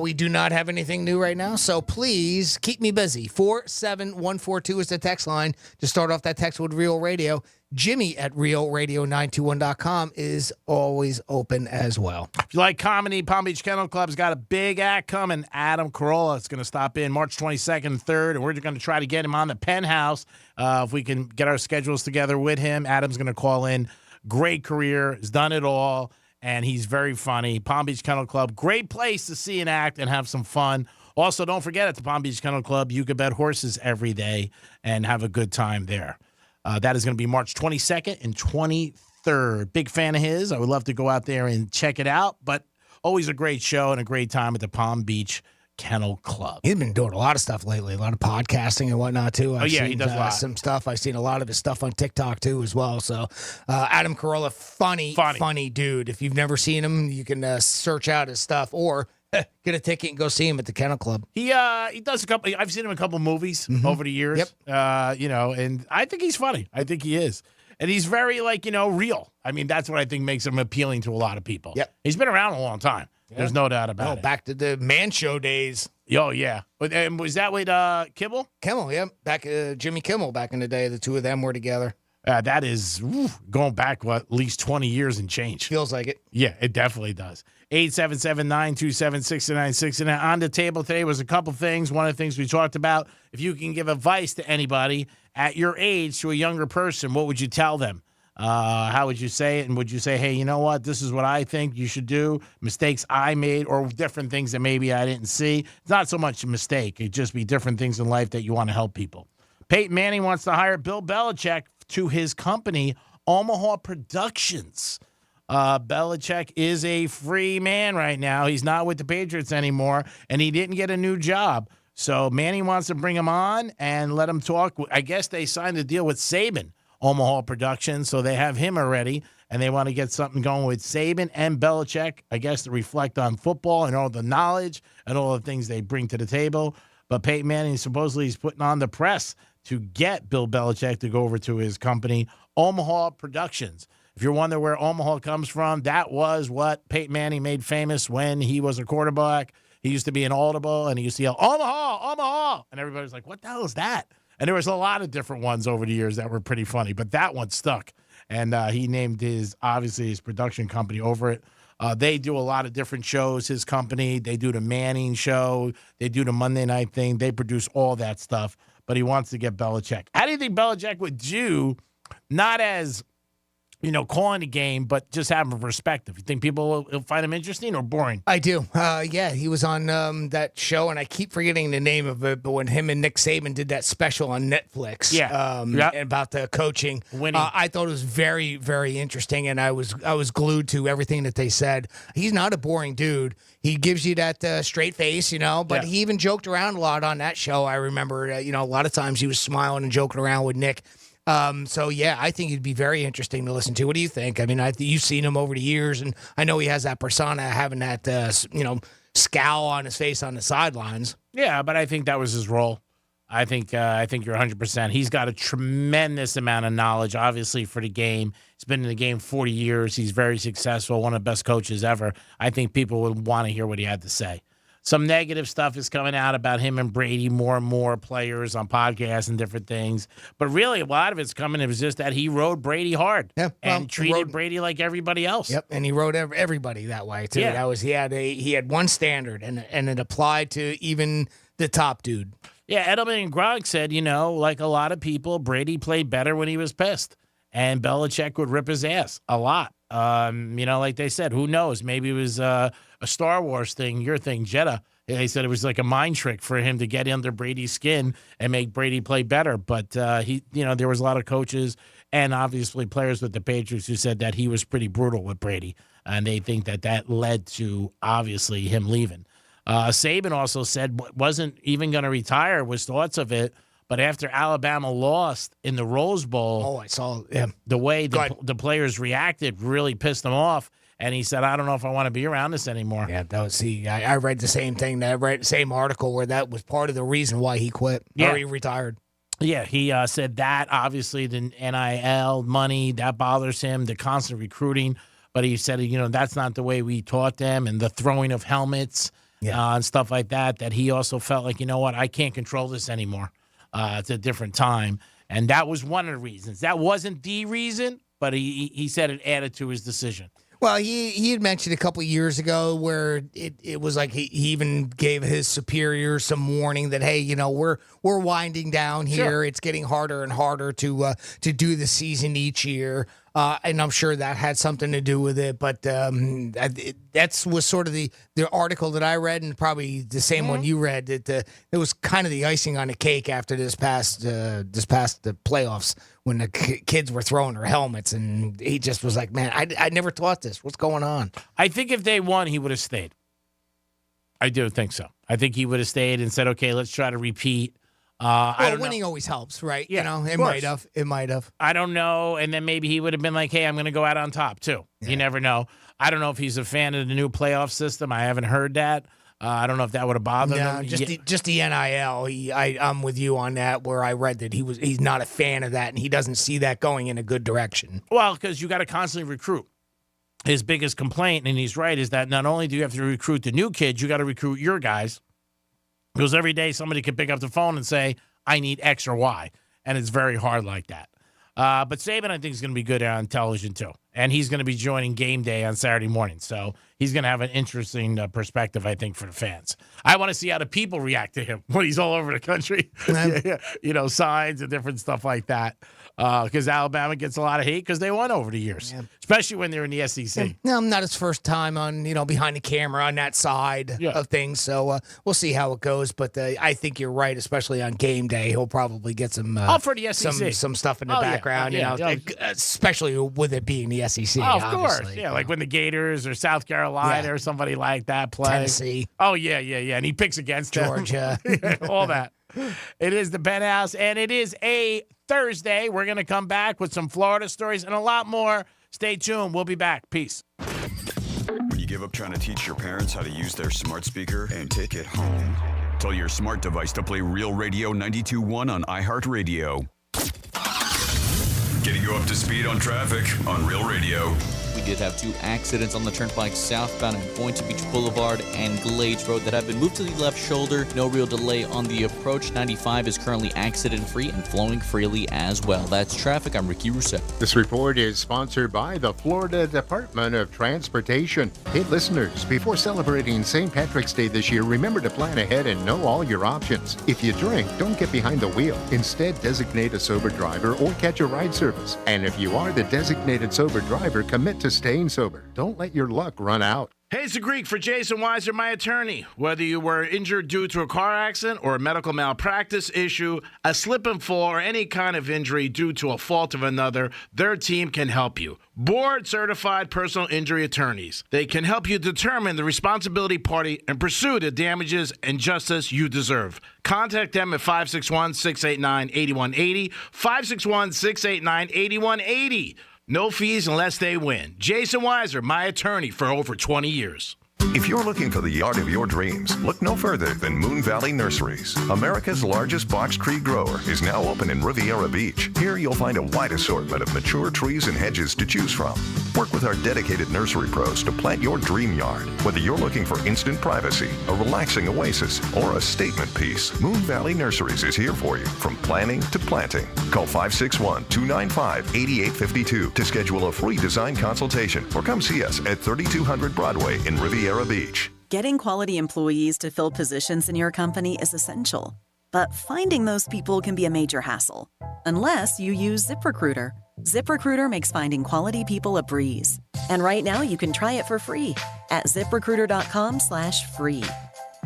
We do not have anything new right now, so please keep me busy. 47142 is the text line. To start off that text with Real Radio, Jimmy at realradio921.com is always open as well. If you like comedy, Palm Beach Kennel Club's got a big act coming. Adam Carolla is going to stop in March 22nd and 3rd, and we're going to try to get him on the Penthouse. If we can get our schedules together with him, Adam's going to call in. Great career, has done it all. And he's very funny. Palm Beach Kennel Club, great place to see an act and have some fun. Also, don't forget at the Palm Beach Kennel Club, you can bet horses every day and have a good time there. That is going to be March 22nd and 23rd. Big fan of his. I would love to go out there and check it out. But always a great show and a great time at the Palm Beach Kennel Club. He's been doing a lot of stuff lately, a lot of podcasting and whatnot, too. He does a lot. Some stuff. I've seen a lot of his stuff on TikTok, too, as well. So, Adam Carolla, funny dude. If you've never seen him, you can search out his stuff or get a ticket and go see him at the Kennel Club. He does a couple. I've seen him in a couple movies over the years. Yep. And I think he's funny. I think he is. And he's very, real. I mean, that's what I think makes him appealing to a lot of people. Yep. He's been around a long time. Yeah. There's no doubt about it. Back to the Man Show days. Oh, yeah. And was that with Kimmel? Kimmel, yeah. Back Jimmy Kimmel back in the day. The two of them were together. That is going back, at least 20 years and change. Feels like it. Yeah, it definitely does. 877-927-6969. On the table today was a couple things. One of the things we talked about, if you can give advice to anybody at your age to a younger person, what would you tell them? How would you say it? And would you say, hey, you know what? This is what I think you should do. Mistakes I made or different things that maybe I didn't see. It's not so much a mistake. It'd just be different things in life that you want to help people. Peyton Manning wants to hire Bill Belichick to his company, Omaha Productions. Belichick is a free man right now. He's not with the Patriots anymore, and he didn't get a new job. So Manning wants to bring him on and let him talk. I guess they signed a deal with Saban, Omaha Productions, so they have him already, and they want to get something going with Saban and Belichick, I guess, to reflect on football and all the knowledge and all the things they bring to the table. But Peyton Manning supposedly is putting on the press to get Bill Belichick to go over to his company, Omaha Productions. If you're wondering where Omaha comes from, that was what Peyton Manning made famous when he was a quarterback. He used to be an audible, and he used to yell, Omaha, Omaha. And everybody was like, what the hell is that? And there was a lot of different ones over the years that were pretty funny, but that one stuck. And he named his production company over it. They do a lot of different shows, his company. They do the Manning show. They do the Monday night thing. They produce all that stuff. But he wants to get Belichick. How do you think Belichick would do, not as, calling the game, but just having perspective? You think people will find him interesting or boring? I do. Yeah, he was on that show, and I keep forgetting the name of it, but when him and Nick Saban did that special on Netflix about the coaching, I thought it was very, very interesting, and I was glued to everything that they said. He's not a boring dude. He gives you that straight face, but he even joked around a lot on that show. I remember, a lot of times he was smiling and joking around with Nick. I think it'd be very interesting to listen to. What do you think? I mean, you've seen him over the years, and I know he has that persona, having that, scowl on his face on the sidelines. Yeah, but I think that was his role. I think you're 100%. He's got a tremendous amount of knowledge, obviously, for the game. He's been in the game 40 years. He's very successful, one of the best coaches ever. I think people would want to hear what he had to say. Some negative stuff is coming out about him and Brady, more and more players on podcasts and different things. But really, a lot of it's coming. It was just that he rode Brady hard and treated Brady like everybody else. Yep, and he rode everybody that way too. Yeah. He had one standard, and it applied to even the top dude. Yeah, Edelman and Gronk said, like a lot of people, Brady played better when he was pissed, and Belichick would rip his ass a lot. Like they said, who knows? Maybe it was a Star Wars thing, your thing, Jeddah. They said it was like a mind trick for him to get under Brady's skin and make Brady play better. But there was a lot of coaches and obviously players with the Patriots who said that he was pretty brutal with Brady, and they think that led to obviously him leaving. Saban also said wasn't even going to retire, was thoughts of it. But after Alabama lost in the Rose Bowl, I saw the way the players reacted really pissed him off. And he said, I don't know if I want to be around this anymore. Yeah, that was I read the same thing. I read the same article where that was part of the reason why he quit or he retired. Yeah, he said that, obviously, the NIL money, that bothers him, the constant recruiting. But he said, that's not the way we taught them, and the throwing of helmets and stuff like that he also felt like, I can't control this anymore. It's a different time. And that was one of the reasons. That wasn't the reason, but he said it added to his decision. Well, he had mentioned a couple of years ago where it was like he even gave his superiors some warning that, hey, we're winding down here. Sure. It's getting harder and harder to do the season each year. And I'm sure that had something to do with it. But that was sort of the article that I read, and probably the same one you read. That it was kind of the icing on the cake after this past the playoffs when the kids were throwing their helmets, and he just was like, man, I never taught this. What's going on? I think if they won, he would have stayed. I do think so. I think he would have stayed and said, okay, let's try to repeat. Winning always helps, right? Yeah, it might have. It might have. I don't know. And then maybe he would have been like, hey, I'm going to go out on top, too. Yeah. You never know. I don't know if he's a fan of the new playoff system. I haven't heard that. I don't know if that would have bothered him. Just the NIL. I'm with you on that, where I read that he's not a fan of that, and he doesn't see that going in a good direction. Well, because you got to constantly recruit. His biggest complaint, and he's right, is that not only do you have to recruit the new kids, you got to recruit your guys. Because every day somebody can pick up the phone and say, I need X or Y. And it's very hard like that. But Saban, I think, is going to be good on television, too. and he's going to be joining Game Day on Saturday morning. So he's going to have an interesting perspective, I think, for the fans. I want to see how the people react to him when he's all over the country. You know, signs and different stuff like that. Because Alabama gets a lot of hate because they won over the years, especially when they're in the SEC. No, not his first time on, behind the camera on that side of things. So we'll see how it goes. But I think you're right, especially on Game Day. He'll probably get some for the SEC. some stuff in the background, especially with it being the SEC. Of course. Yeah, like when the Gators or South Carolina or somebody like that play. Tennessee. Oh, yeah. And he picks against Georgia. All that. It is the Penthouse, and it is a Thursday. We're going to come back with some Florida stories and a lot more. Stay tuned. We'll be back. Peace. When you give up trying to teach your parents how to use their smart speaker and take it home, tell your smart device to play Real Radio 92.1 on iHeartRadio. Getting you up to speed on traffic on Real Radio. We did have 2 accidents on the turnpike southbound in Boynton Beach Boulevard and Glades Road that have been moved to the left shoulder. No real delay on the approach. 95 is currently accident-free and flowing freely as well. That's traffic. I'm Ricky Rousseau. This report is sponsored by the Florida Department of Transportation. Hey, listeners, before celebrating St. Patrick's Day this year, remember to plan ahead and know all your options. If you drink, don't get behind the wheel. Instead, designate a sober driver or catch a ride service. And if you are the designated sober driver, commit to staying sober. Don't let your luck run out. Hey, it's the Greek for Jason Weiser, my attorney. Whether you were injured due to a car accident or a medical malpractice issue, a slip and fall, or any kind of injury due to a fault of another, their team can help you. Board-certified personal injury attorneys. They can help you determine the responsibility party and pursue the damages and justice you deserve. Contact them at 561-689-8180, 561-689-8180. No fees unless they win. Jason Weiser, my attorney for over 20 years. If you're looking for the yard of your dreams, look no further than Moon Valley Nurseries. America's largest box tree grower is now open in Riviera Beach. Here you'll find a wide assortment of mature trees and hedges to choose from. Work with our dedicated nursery pros to plant your dream yard. Whether you're looking for instant privacy, a relaxing oasis, or a statement piece, Moon Valley Nurseries is here for you from planning to planting. Call 561-295-8852 to schedule a free design consultation or come see us at 3200 Broadway in Riviera Beach. Getting quality employees to fill positions in your company is essential, but finding those people can be a major hassle, unless you use ZipRecruiter. ZipRecruiter makes finding quality people a breeze. And right now you can try it for free at ZipRecruiter.com/free.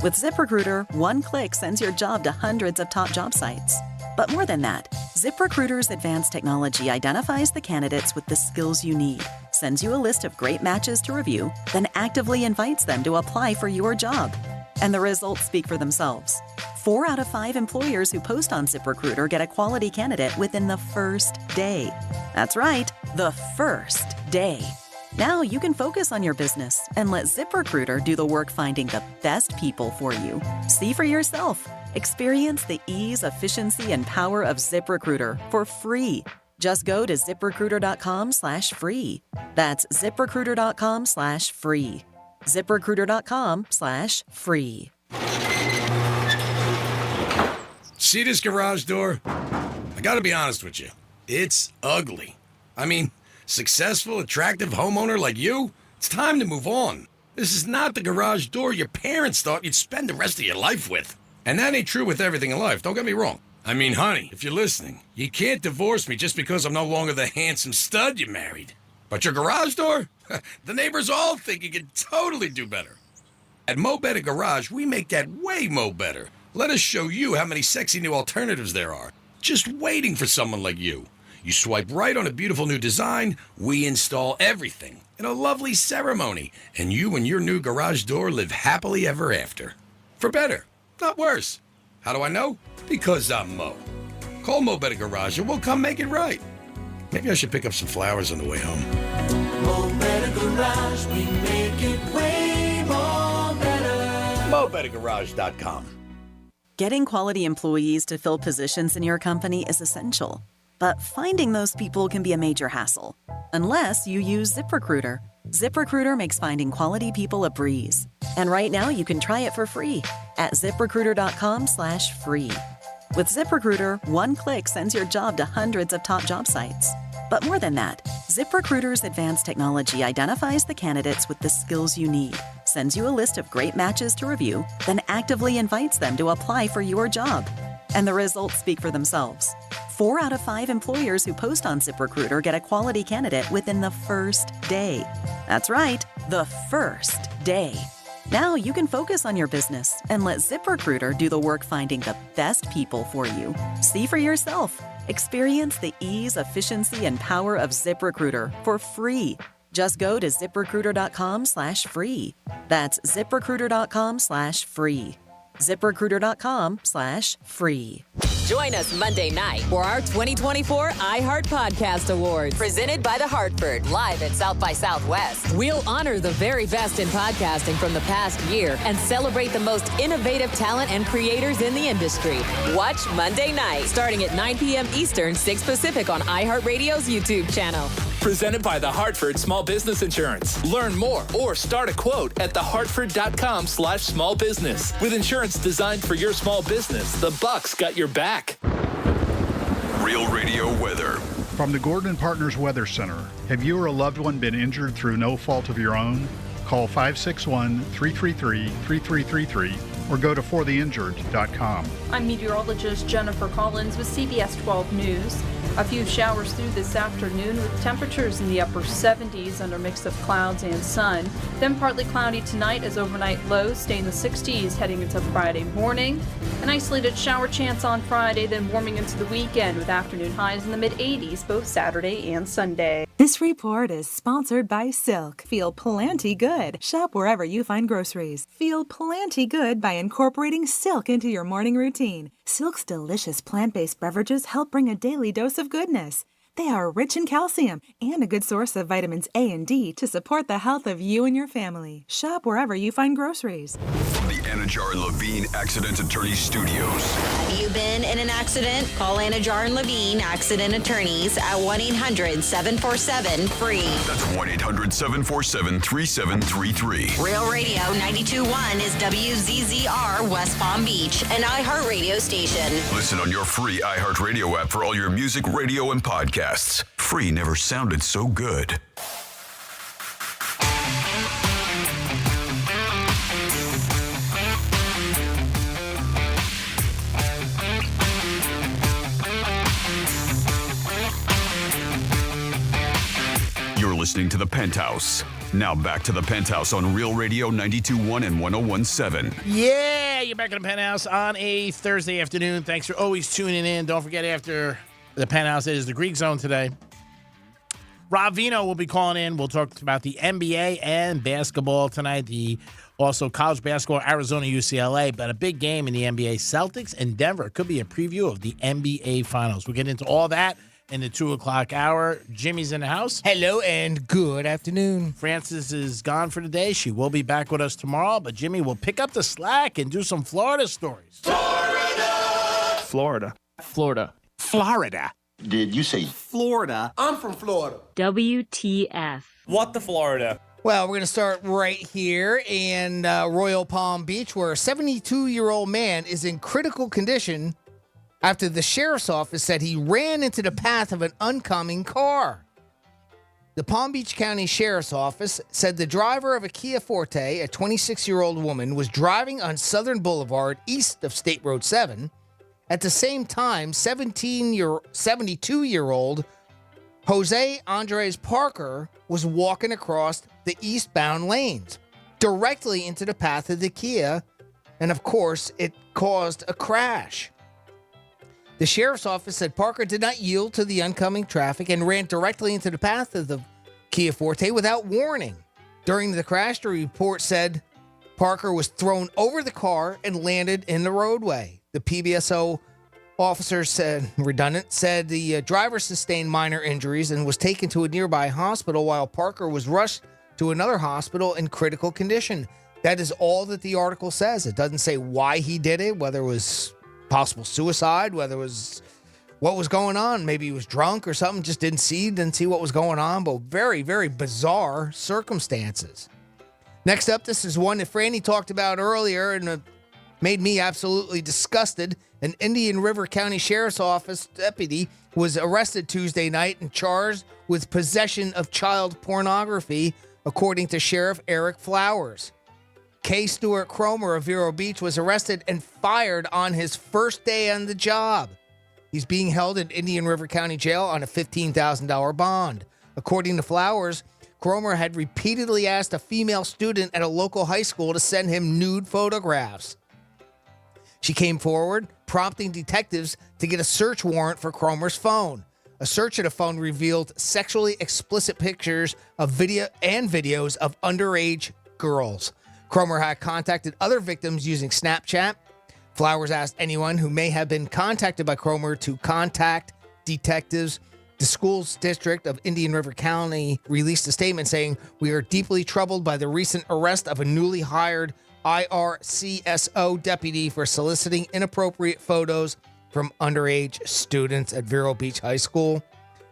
With ZipRecruiter, one click sends your job to hundreds of top job sites. But more than that, ZipRecruiter's advanced technology identifies the candidates with the skills you need, sends you a list of great matches to review, then actively invites them to apply for your job. And the results speak for themselves. 4 out of 5 employers who post on ZipRecruiter get a quality candidate within the first day. That's right, the first day. Now you can focus on your business and let ZipRecruiter do the work finding the best people for you. See for yourself. Experience the ease, efficiency, and power of ZipRecruiter for free. Just go to ZipRecruiter.com/free. That's ZipRecruiter.com/free. ZipRecruiter.com/free. See this garage door? I gotta be honest with you. It's ugly. I mean, successful, attractive homeowner like you, it's time to move on. This is not the garage door your parents thought you'd spend the rest of your life with. And that ain't true with everything in life, don't get me wrong. I mean, honey, if you're listening, you can't divorce me just because I'm no longer the handsome stud you married. But your garage door? The neighbors all think you could totally do better. At Mo Better Garage, we make that way mo better. Let us show you how many sexy new alternatives there are. Just waiting for someone like you. You swipe right on a beautiful new design, we install everything in a lovely ceremony, and you and your new garage door live happily ever after. For better, not worse. How do I know? Because I'm Mo. Call Mo Better Garage and we'll come make it right. Maybe I should pick up some flowers on the way home. Mo Better Garage, we make it way more better. MoBetterGarage.com. Getting quality employees to fill positions in your company is essential, but finding those people can be a major hassle, unless you use ZipRecruiter. ZipRecruiter makes finding quality people a breeze. And right now you can try it for free at ZipRecruiter.com/free. With ZipRecruiter, one click sends your job to hundreds of top job sites. But more than that, ZipRecruiter's advanced technology identifies the candidates with the skills you need, sends you a list of great matches to review, then actively invites them to apply for your job. And the results speak for themselves. 4 out of 5 employers who post on ZipRecruiter get a quality candidate within the first day. That's right, the first day. Now you can focus on your business and let ZipRecruiter do the work finding the best people for you. See for yourself. Experience the ease, efficiency, and power of ZipRecruiter for free. Just go to ziprecruiter.com/free. That's ziprecruiter.com/free. ZipRecruiter.com/free. Join us Monday night for our 2024 iHeart Podcast Awards, presented by The Hartford, live at South by Southwest. We'll honor the very best in podcasting from the past year and celebrate the most innovative talent and creators in the industry. Watch Monday night, starting at 9 p.m. Eastern, 6 Pacific on iHeartRadio's YouTube channel. Presented by The Hartford Small Business Insurance. Learn more or start a quote at thehartford.com/small business. With insurance designed for your small business, the Bucks got your back. Real Radio weather. From the Gordon Partners Weather Center, have you or a loved one been injured through no fault of your own? Call 561-333-3333 or go to fortheinjured.com. I'm meteorologist Jennifer Collins with CBS 12 News. A few showers through this afternoon with temperatures in the upper 70s under a mix of clouds and sun. Then partly cloudy tonight as overnight lows stay in the 60s heading into Friday morning. An isolated shower chance on Friday, then warming into the weekend with afternoon highs in the mid-80s both Saturday and Sunday. This report is sponsored by Silk. Feel plenty good. Shop wherever you find groceries. Feel plenty good by incorporating Silk into your morning routine. Silk's delicious plant-based beverages help bring a daily dose of goodness. They are rich in calcium and a good source of vitamins A and D to support the health of you and your family. Shop wherever you find groceries. From the Anajar and Levine Accident Attorney Studios. Have you been in an accident? Call Anajar and Levine Accident Attorneys at 1-800-747-FREE. That's 1-800-747-3733. Real Radio 92.1 is WZZR West Palm Beach, an iHeart radio station. Listen on your free iHeartRadio app for all your music, radio, and podcasts. Free never sounded so good. You're listening to The Penthouse. Now back to The Penthouse on Real Radio 92.1 and 101.7. Yeah, you're back in The Penthouse on a Thursday afternoon. Thanks for always tuning in. Don't forget, after The Penthouse is the Greek Zone today, Rob Vino will be calling in. We'll talk about the NBA and basketball tonight. Also college basketball, Arizona, UCLA. But a big game in the NBA, Celtics and Denver. Could be a preview of the NBA Finals. We'll get into all that in the 2 o'clock hour. Jimmy's in the house. Hello and good afternoon. Frances is gone for the day. She will be back with us tomorrow. But Jimmy will pick up the slack and do some Florida stories. Florida. Florida. Did you say Florida? I'm from Florida. WTF. What the Florida? Well, we're going to start right here in Royal Palm Beach, where a 72-year-old man is in critical condition after the sheriff's office said he ran into the path of an oncoming car. The Palm Beach County Sheriff's Office said the driver of a Kia Forte, a 26-year-old woman, was driving on Southern Boulevard east of State Road 7. At the same time, 72-year-old Jose Andres Parker was walking across the eastbound lanes directly into the path of the Kia, and of course, it caused a crash. The sheriff's office said Parker did not yield to the oncoming traffic and ran directly into the path of the Kia Forte without warning. During the crash, the report said Parker was thrown over the car and landed in the roadway. The PBSO officer said the driver sustained minor injuries and was taken to a nearby hospital while Parker was rushed to another hospital in critical condition. That is all that the article says. It doesn't say why he did it, whether it was possible suicide, whether it was what was going on. Maybe he was drunk or something, just didn't see what was going on, but very, very bizarre circumstances. Next up, this is one that Franny talked about earlier and made me absolutely disgusted. An Indian River County Sheriff's Office deputy was arrested Tuesday night and charged with possession of child pornography, according to Sheriff Eric Flowers. K. Stuart Cromer of Vero Beach was arrested and fired on his first day on the job. He's being held in Indian River County Jail on a $15,000 bond. According to Flowers, Cromer had repeatedly asked a female student at a local high school to send him nude photographs. She came forward, prompting detectives to get a search warrant for Cromer's phone. A search of the phone revealed sexually explicit pictures of videos of underage girls. Cromer had contacted other victims using Snapchat. Flowers asked anyone who may have been contacted by Cromer to contact detectives. The school's district of Indian River County released a statement saying, "We are deeply troubled by the recent arrest of a newly hired IRCSO deputy for soliciting inappropriate photos from underage students at Vero Beach High School.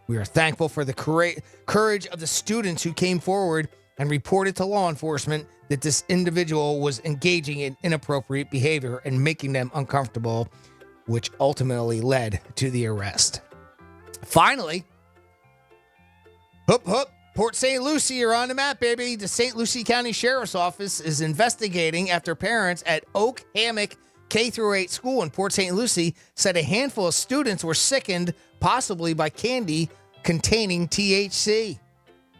We are thankful for the courage of the students who came forward and reported to law enforcement that this individual was engaging in inappropriate behavior and making them uncomfortable, which ultimately led to the arrest." Finally, Port St. Lucie are on the map, baby. The St. Lucie County Sheriff's Office is investigating after parents at Oak Hammock K-8 school in Port St. Lucie said a handful of students were sickened, possibly by candy containing THC.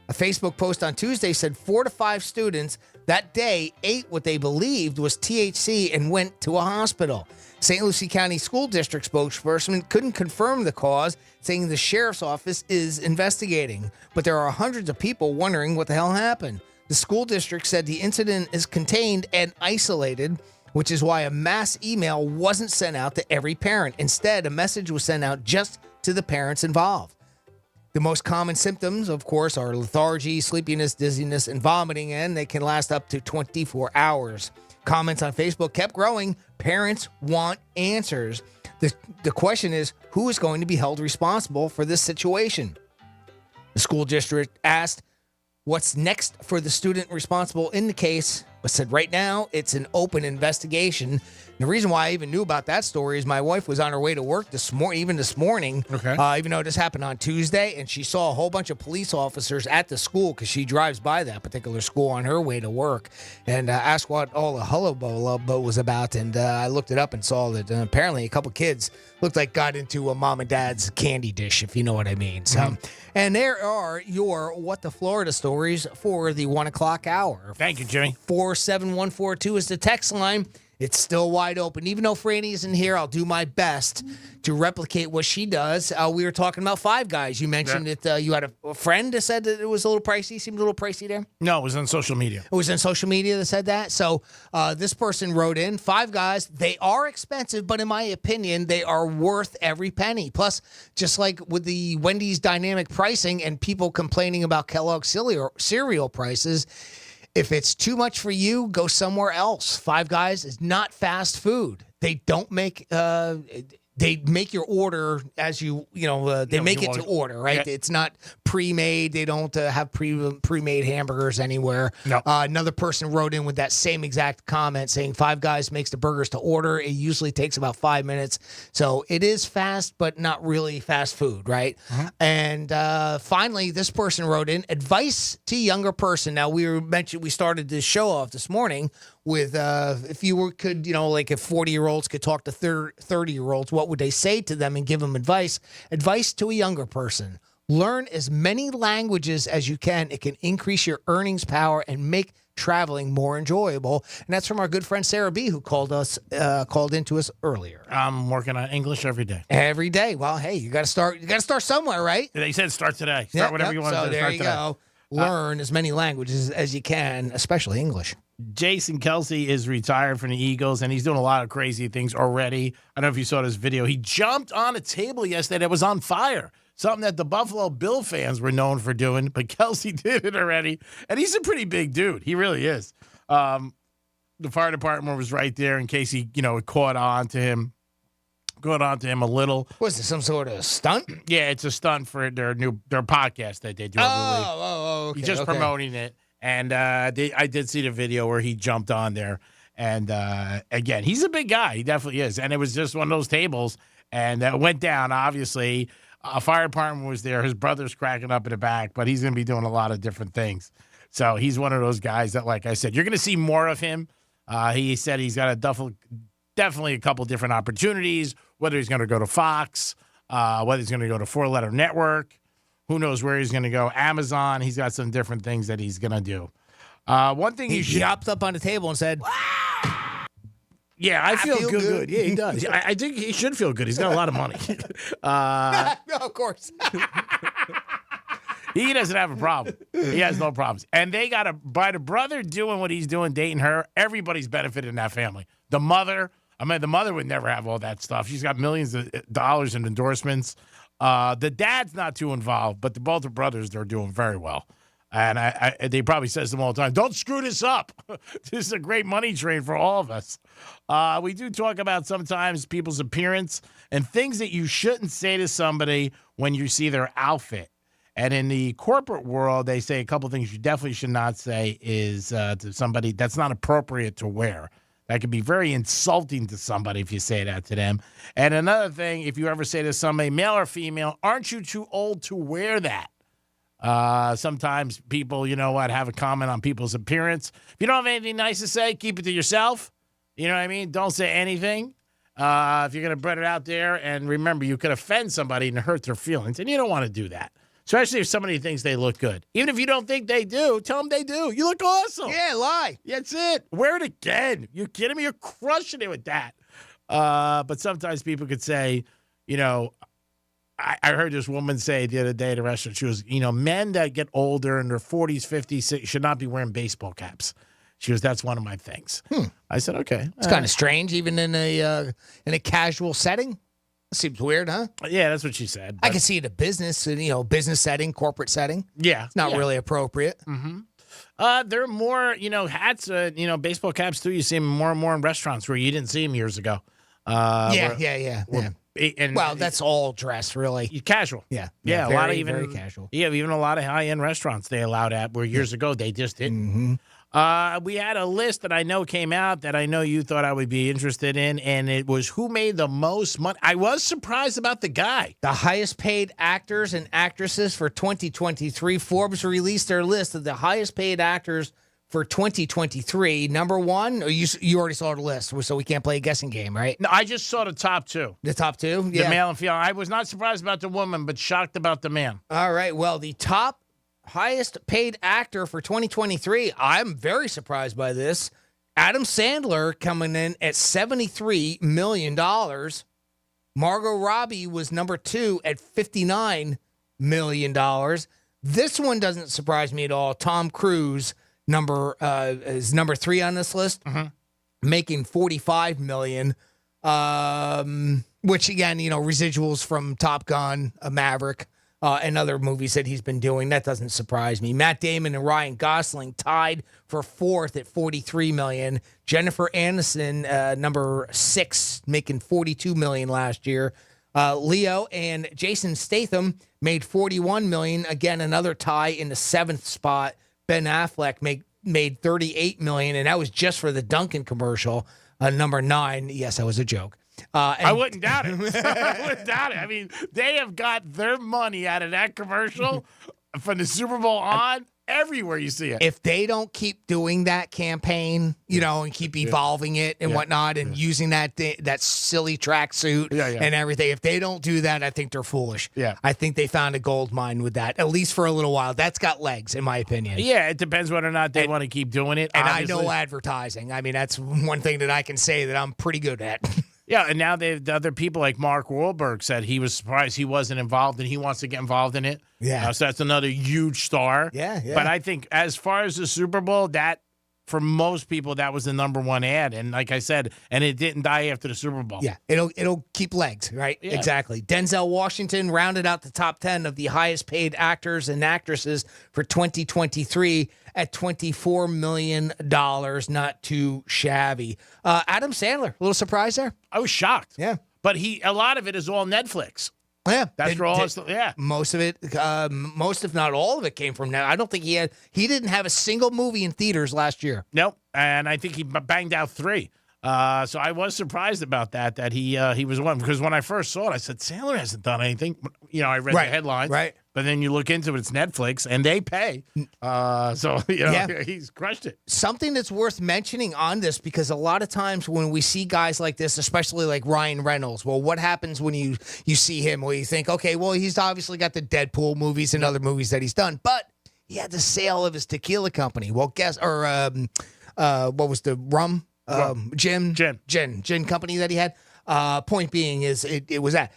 A Facebook post on Tuesday said 4 to 5 students that day ate what they believed was THC and went to a hospital. St. Lucie County School District spokesperson couldn't confirm the cause, saying the sheriff's office is investigating. But there are hundreds of people wondering what the hell happened. The school district said the incident is contained and isolated, which is why a mass email wasn't sent out to every parent. Instead, a message was sent out just to the parents involved. The most common symptoms, of course, are lethargy, sleepiness, dizziness, and vomiting, and they can last up to 24 hours. Comments on Facebook kept growing. Parents want answers. The question is, who is going to be held responsible for this situation? The school district asked what's next for the student responsible in the case, but said right now it's an open investigation. And the reason why I even knew about that story is my wife was on her way to work this morning, even though this happened on Tuesday, and she saw a whole bunch of police officers at the school because she drives by that particular school on her way to work, and asked what all the hullabaloo was about. And I looked it up and saw that apparently a couple kids looked like got into a mom and dad's candy dish, if you know what I mean. So, and there are your What the Florida stories for the 1 o'clock hour. Thank you, Jimmy. 47142 is the text line. It's still wide open. Even though Franny isn't here, I'll do my best to replicate what she does. We were talking about Five Guys. You mentioned that you had a friend that said that it was a little pricey. Seemed a little pricey there. No, it was on social media. It was on social media that said that. So this person wrote in, Five Guys, they are expensive, but in my opinion, they are worth every penny. Plus, just like with the Wendy's dynamic pricing and people complaining about Kellogg's cereal prices, if it's too much for you, go somewhere else. Five Guys is not fast food. They don't make they make your order as they make it to order, right? Yeah. It's not pre-made. They don't have pre-made hamburgers anywhere. No. Another person wrote in with that same exact comment saying Five Guys makes the burgers to order. It usually takes about 5 minutes. So it is fast, but not really fast food, right? And finally, this person wrote in advice to younger person. Now, we started this show off this morning with if 40-year-olds could talk to 30-year-olds, what would they say to them and give them advice? Advice to a younger person. Learn as many languages as you can. It can increase your earnings power and make traveling more enjoyable. And that's from our good friend Sarah B, who called into us earlier. I'm working on English every day. Every day. Well, hey, you got to start somewhere, right? They said start today. Start whatever you want to do. So there you go. Learn as many languages as you can, especially English. Jason Kelsey is retired from the Eagles, and he's doing a lot of crazy things already. I don't know if you saw this video. He jumped on a table yesterday that was on fire, something that the Buffalo Bill fans were known for doing, but Kelsey did it already, and he's a pretty big dude. He really is. The fire department was right there in case he, caught on to him a little. Was this some sort of stunt? Yeah, it's a stunt for their podcast that they do every week. Okay. He's just promoting it. And I did see the video where he jumped on there. And again, he's a big guy. He definitely is. And it was just one of those tables. And it went down, obviously. A fire department was there. His brother's cracking up in the back, but he's going to be doing a lot of different things. So he's one of those guys that, like I said, you're going to see more of him. He said he's got definitely a couple different opportunities, whether he's going to go to Fox, whether he's going to go to 4-letter network. Who knows where he's going to go? Amazon. He's got some different things that he's going to do. One thing he hopped up on the table and said, "Yeah, I feel good." Yeah, he does. I think he should feel good. He's got a lot of money. Of course. He doesn't have a problem. He has no problems. And they got by the brother doing what he's doing, dating her, everybody's benefited in that family. The mother would never have all that stuff. She's got millions of dollars in endorsements. The dad's not too involved, but both the brothers, they're doing very well. And they probably says to them all the time, don't screw this up. This is a great money train for all of us. We do talk about sometimes people's appearance and things that you shouldn't say to somebody when you see their outfit. And in the corporate world, they say a couple things you definitely should not say is to somebody that's not appropriate to wear. That could be very insulting to somebody if you say that to them. And another thing, if you ever say to somebody, male or female, aren't you too old to wear that? Sometimes people, have a comment on people's appearance. If you don't have anything nice to say, keep it to yourself. You know what I mean? Don't say anything. If you're going to put it out there, and remember, you could offend somebody and hurt their feelings, and you don't want to do that. Especially if somebody thinks they look good. Even if you don't think they do, tell them they do. You look awesome. Yeah, lie. That's it. Wear it again. You kidding me? You're crushing it with that. But sometimes people could say, I heard this woman say the other day at a restaurant, she was, men that get older in their 40s, 50s, should not be wearing baseball caps. She goes, that's one of my things. I said, okay. It's kind of strange, even in a casual setting. Seems weird, huh? Yeah, that's what she said. I can see it in a business, business setting, corporate setting. Yeah. It's not really appropriate. Mm-hmm. There are more, hats, baseball caps, too. You see them more and more in restaurants where you didn't see them years ago. Yeah. And that's all dress, really. Casual. Yeah. Yeah, very, a lot of even very casual. Yeah, even a lot of high-end restaurants they allowed that where years ago they just didn't. Mm-hmm. We had a list that I know came out that I know you thought I would be interested in, and it was who made the most money. I was surprised about the guy. The highest paid actors and actresses for 2023. Forbes released their list of the highest paid actors for 2023. Number one, or you already saw the list, so we can't play a guessing game, right? No, I just saw the top two. The top two? The male and female. I was not surprised about the woman, but shocked about the man. All right, well, the top highest paid actor for 2023. I'm very surprised by this. Adam Sandler coming in at $73 million. Margot Robbie was number 2 at $59 million. This one doesn't surprise me at all. Tom Cruise is number 3 on this list, making $45 million. Which again, residuals from Top Gun, Maverick. And other movies that he's been doing. That doesn't surprise me. Matt Damon and Ryan Gosling tied for 4th at $43 million. Jennifer Aniston, number 6, making $42 million last year. Leo and Jason Statham made $41 million. Again, another tie in the 7th spot. Ben Affleck made $38 million, and that was just for the Dunkin' commercial. Number 9, yes, that was a joke. I wouldn't doubt it. I wouldn't doubt it. I mean, they have got their money out of that commercial from the Super Bowl on everywhere you see it. If they don't keep doing that campaign, and keep evolving it and whatnot and using that silly tracksuit and everything, if they don't do that, I think they're foolish. Yeah. I think they found a gold mine with that, at least for a little while. That's got legs, in my opinion. Yeah, it depends whether or not they want to keep doing it. And obviously. I know advertising. I mean, that's one thing that I can say that I'm pretty good at. Yeah, and now the other people like Mark Wahlberg said he was surprised he wasn't involved and he wants to get involved in it. Yeah. So that's another huge star. Yeah. But I think as far as the Super Bowl, that for most people, that was the number one ad. And like I said, and it didn't die after the Super Bowl. Yeah, it'll keep legs, right? Yeah. Exactly. Denzel Washington rounded out the top 10 of the highest paid actors and actresses for 2023 at $24 million. Not too shabby. Adam Sandler, a little surprise there? I was shocked. Yeah. But a lot of it is all Netflix. Yeah, that's for all. Most of it, most if not all of it, came from now. I don't think he didn't have a single movie in theaters last year. Nope, and I think he banged out 3. So I was surprised about that he was one, because when I first saw it, I said, Sandler hasn't done anything. I read the headlines. Right. But then you look into it, it's Netflix, and they pay. He's crushed it. Something that's worth mentioning on this, because a lot of times when we see guys like this, especially like Ryan Reynolds, well, what happens when you see him? Well, you think, okay, well, he's obviously got the Deadpool movies and other movies that he's done, but he had the sale of his tequila company. Well, what was the rum? Gin company that he had. Point being is it was that.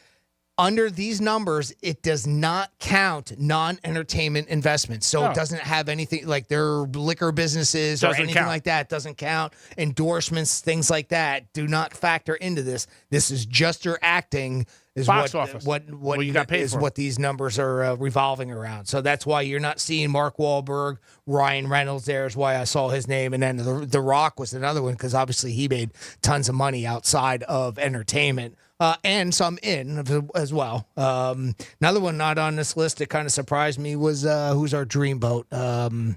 Under these numbers, it does not count non-entertainment investments. So it doesn't have anything like their liquor businesses or anything like that. Doesn't count. Endorsements, things like that do not factor into this. This is just your acting. Is Box office. What you got paid is for. what these numbers are revolving around. So that's why you're not seeing Mark Wahlberg, Ryan Reynolds. There is why I saw his name, and then the Rock was another one, because obviously he made tons of money outside of entertainment. And some in as well. Another one not on this list that kind of surprised me was who's our dreamboat?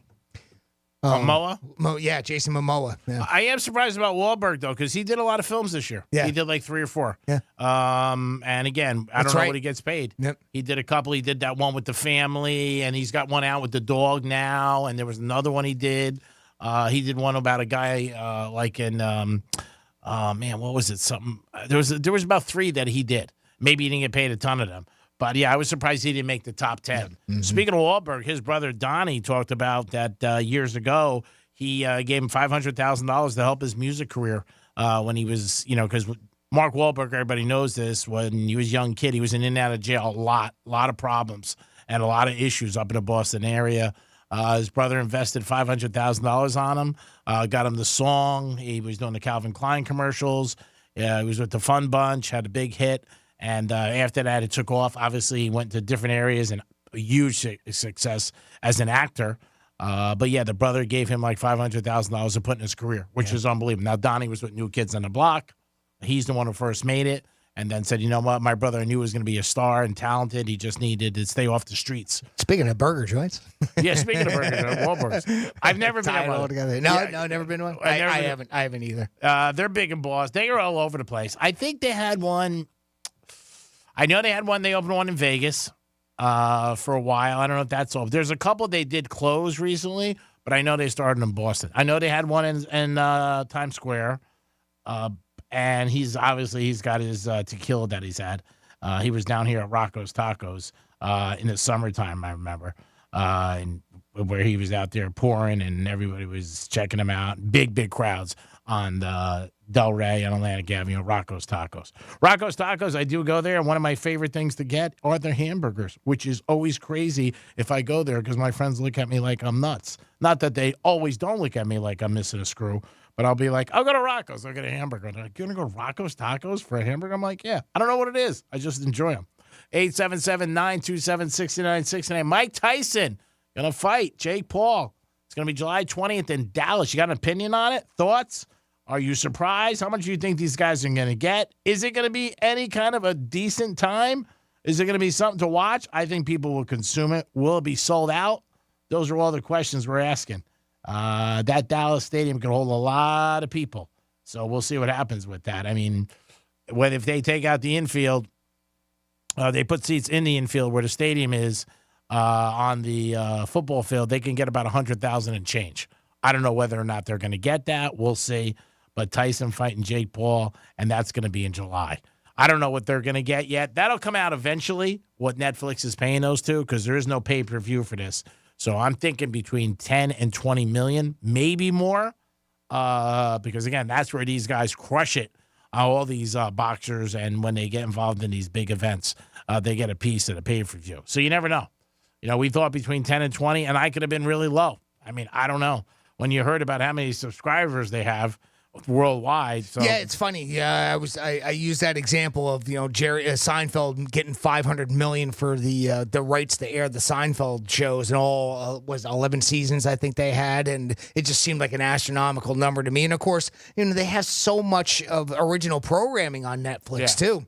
Momoa? Yeah, Jason Momoa. Yeah. I am surprised about Wahlberg, though, because he did a lot of films this year. Yeah. He did like 3 or 4. Yeah. And again, I don't know what he gets paid. Yep. He did a couple. He did that one with the family, and he's got one out with the dog now, and there was another one he did. He did one about a guy like in... what was it? Something there was about 3 that he did. Maybe he didn't get paid a ton of them, but yeah, I was surprised he didn't make the top 10. Mm-hmm. Speaking of Wahlberg, his brother Donnie talked about that years ago. He gave him $500,000 to help his music career when he was, because Mark Wahlberg, everybody knows this. When he was a young kid, he was in and out of jail a lot of problems and a lot of issues up in the Boston area. His brother invested $500,000 on him, got him the song. He was doing the Calvin Klein commercials. He was with the Fun Bunch, had a big hit. And after that, it took off. Obviously, he went to different areas and a huge success as an actor. But yeah, the brother gave him like $500,000 to put in his career, which is unbelievable. Now, Donnie was with New Kids on the Block. He's the one who first made it. And then said, you know what, my brother, I knew he was going to be a star and talented. He just needed to stay off the streets. Speaking of burger joints. Yeah, speaking of burgers, Wahlburgers. I've never been to one. No, never been to one. I haven't either. They're big and boss. They are all over the place. I think they had one. I know they had one. They opened one in Vegas for a while. I don't know if that's all. There's a couple they did close recently, but I know they started in Boston. I know they had one in Times Square. And he's got his tequila that he's had. He was down here at Rocco's Tacos in the summertime, I remember, and where he was out there pouring, and everybody was checking him out. Big crowds on the Del Rey and Atlantic Avenue, Rocco's Tacos. Rocco's Tacos, I do go there, and one of my favorite things to get are their hamburgers, which is always crazy if I go there because my friends look at me like I'm nuts. Not that they always don't look at me like I'm missing a screw, but I'll be like, I'll go to Rocco's. I'll get a hamburger. They're like, you want to go to Rocco's Tacos for a hamburger? I'm like, yeah. I don't know what it is. I just enjoy them. 877-927-6969. Mike Tyson going to fight Jake Paul. It's going to be July 20th in Dallas. You got an opinion on it? Thoughts? Are you surprised? How much do you think these guys are going to get? Is it going to be any kind of a decent time? Is it going to be something to watch? I think people will consume it. Will it be sold out? Those are all the questions we're asking. That Dallas stadium can hold a lot of people. So we'll see what happens with that. I mean, if they take out the infield, they put seats in the infield where the stadium is on the football field, they can get about 100,000 and change. I don't know whether or not they're going to get that. We'll see. But Tyson fighting Jake Paul, and that's going to be in July. I don't know what they're going to get yet. That'll come out eventually, what Netflix is paying those to, because there is no pay-per-view for this. So I'm thinking between 10 and 20 million, maybe more, because, again, that's where these guys crush it, all these boxers, and when they get involved in these big events, they get a piece of the pay-per-view. So you never know. We thought between 10 and 20, and I could have been really low. I mean, I don't know. When you heard about how many subscribers they have worldwide. So. Yeah, it's funny. Yeah, I used that example of Jerry Seinfeld getting $500 million for the rights to air the Seinfeld shows, and all was 11 seasons I think they had, and it just seemed like an astronomical number to me. And of course, they have so much of original programming on Netflix too.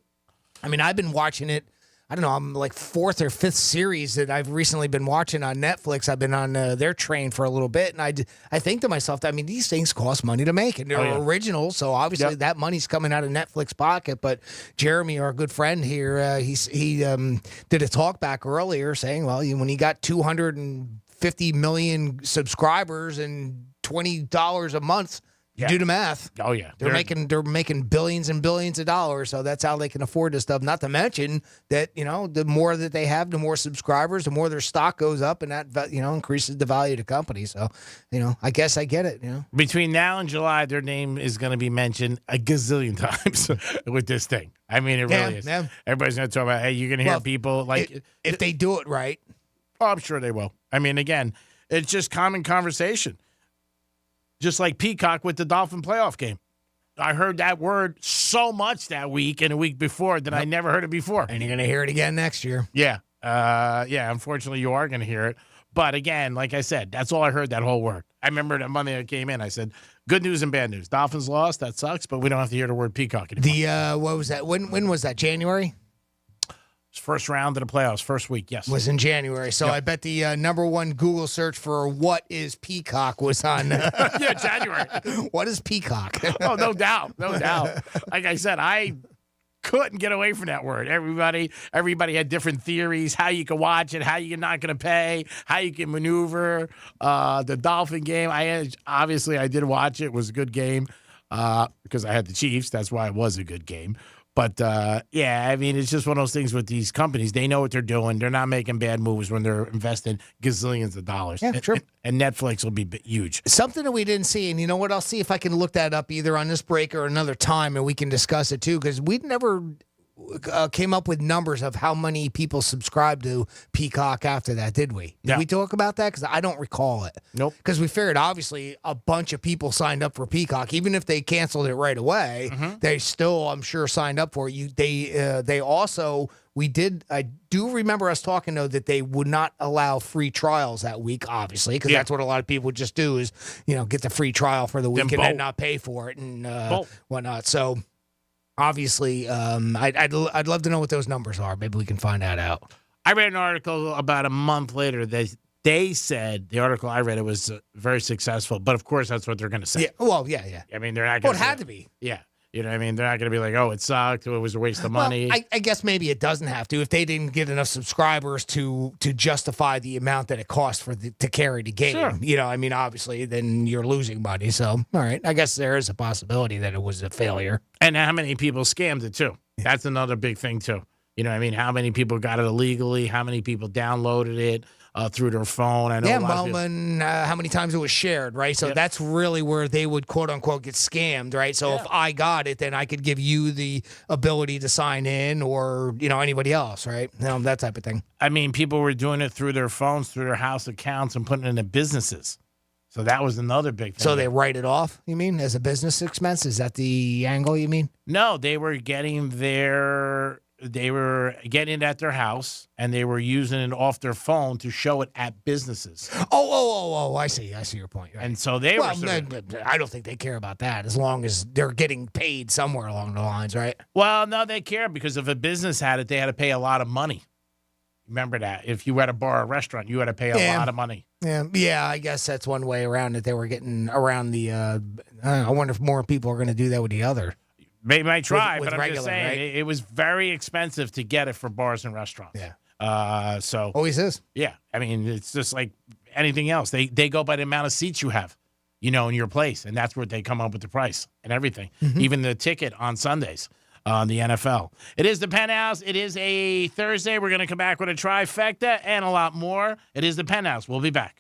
I mean, I've been watching it. I don't know, I'm like 4th or 5th series that I've recently been watching on Netflix. I've been on their train for a little bit, and I think to myself, I mean, these things cost money to make, and they're original, so obviously that money's coming out of Netflix pocket. But Jeremy, our good friend here, he did a talk back earlier saying, well, when he got 250 million subscribers and $20 a month. You do the math. Oh yeah, they're making billions and billions of dollars, so that's how they can afford this stuff. Not to mention that the more that they have, the more subscribers, the more their stock goes up, and that increases the value of the company. So I guess I get it. Between now and July, their name is going to be mentioned a gazillion times with this thing. I mean, it really is. Yeah. Everybody's going to talk about. Hey, you're going to hear people like if they do it right. Oh, I'm sure they will. I mean, again, it's just common conversation. Just like Peacock with the Dolphin playoff game. I heard that word so much that week and a week before that I never heard it before. And you're going to hear it again next year. Yeah. Unfortunately, you are going to hear it. But again, like I said, that's all I heard that whole word. I remember that Monday I came in, I said, good news and bad news. Dolphins lost. That sucks, but we don't have to hear the word Peacock anymore. What was that? When was that? January? First round of the playoffs, first week, yes. Was in January. So I bet the number one Google search for what is Peacock was on. Yeah, January. What is Peacock? Oh, no doubt. No doubt. Like I said, I couldn't get away from that word. Everybody had different theories, how you can watch it, how you're not going to pay, how you can maneuver. The Dolphin game, I did watch it. It was a good game because I had the Chiefs. That's why it was a good game. But, I mean, it's just one of those things with these companies. They know what they're doing. They're not making bad moves when they're investing gazillions of dollars. Yeah, true. And Netflix will be huge. Something that we didn't see, and you know what? I'll see if I can look that up either on this break or another time, and we can discuss it too, because we never came up with numbers of how many people subscribed to Peacock after that, did we? Did we talk about that? Because I don't recall it. Nope. Because we figured, obviously, a bunch of people signed up for Peacock. Even if they canceled it right away, they still, I'm sure, signed up for it. They also, I do remember us talking, though, that they would not allow free trials that week, obviously, because that's what a lot of people just do is, get the free trial for the week and then not pay for it and whatnot. So, obviously, I'd love to know what those numbers are. Maybe we can find that out. I read an article about a month later. They said, the article I read, it was very successful. But, of course, that's what they're going to say. Yeah. Well, yeah. I mean, they're not going to. Well, it had to be. Yeah. You know what I mean? They're not going to be like, oh, it sucked. It was a waste of money. Well, I guess maybe it doesn't have to. If they didn't get enough subscribers to justify the amount that it cost to carry the game. Sure. I mean, obviously, then you're losing money. So, all right. I guess there is a possibility that it was a failure. And how many people scammed it, too? That's another big thing, too. You know what I mean? How many people got it illegally? How many people downloaded it through their phone? I know how many times it was shared, right? So that's really where they would, quote unquote, get scammed, right? So if I got it, then I could give you the ability to sign in or, anybody else, right? That type of thing. I mean, people were doing it through their phones, through their house accounts and putting it into businesses. So that was another big thing. So they write it off, you mean, as a business expense? Is that the angle you mean? No, they were getting it at their house, and they were using it off their phone to show it at businesses. Oh, I see your point. Right. And so they were I don't think they care about that as long as they're getting paid somewhere along the lines, right? Well, no, they care because if a business had it, they had to pay a lot of money. Remember that. If you had a bar or restaurant, you had to pay a lot of money. Yeah, I guess that's one way around it. They were getting around the I wonder if more people are going to do that with the other. They might try, with but I'm regular, just saying, right? it was very expensive to get it for bars and restaurants. Yeah. So always is. Yeah. I mean, it's just like anything else. They go by the amount of seats you have, in your place, and that's where they come up with the price and everything. Even the ticket on Sundays on the NFL. It is the Penthouse. It is a Thursday. We're going to come back with a trifecta and a lot more. It is the Penthouse. We'll be back.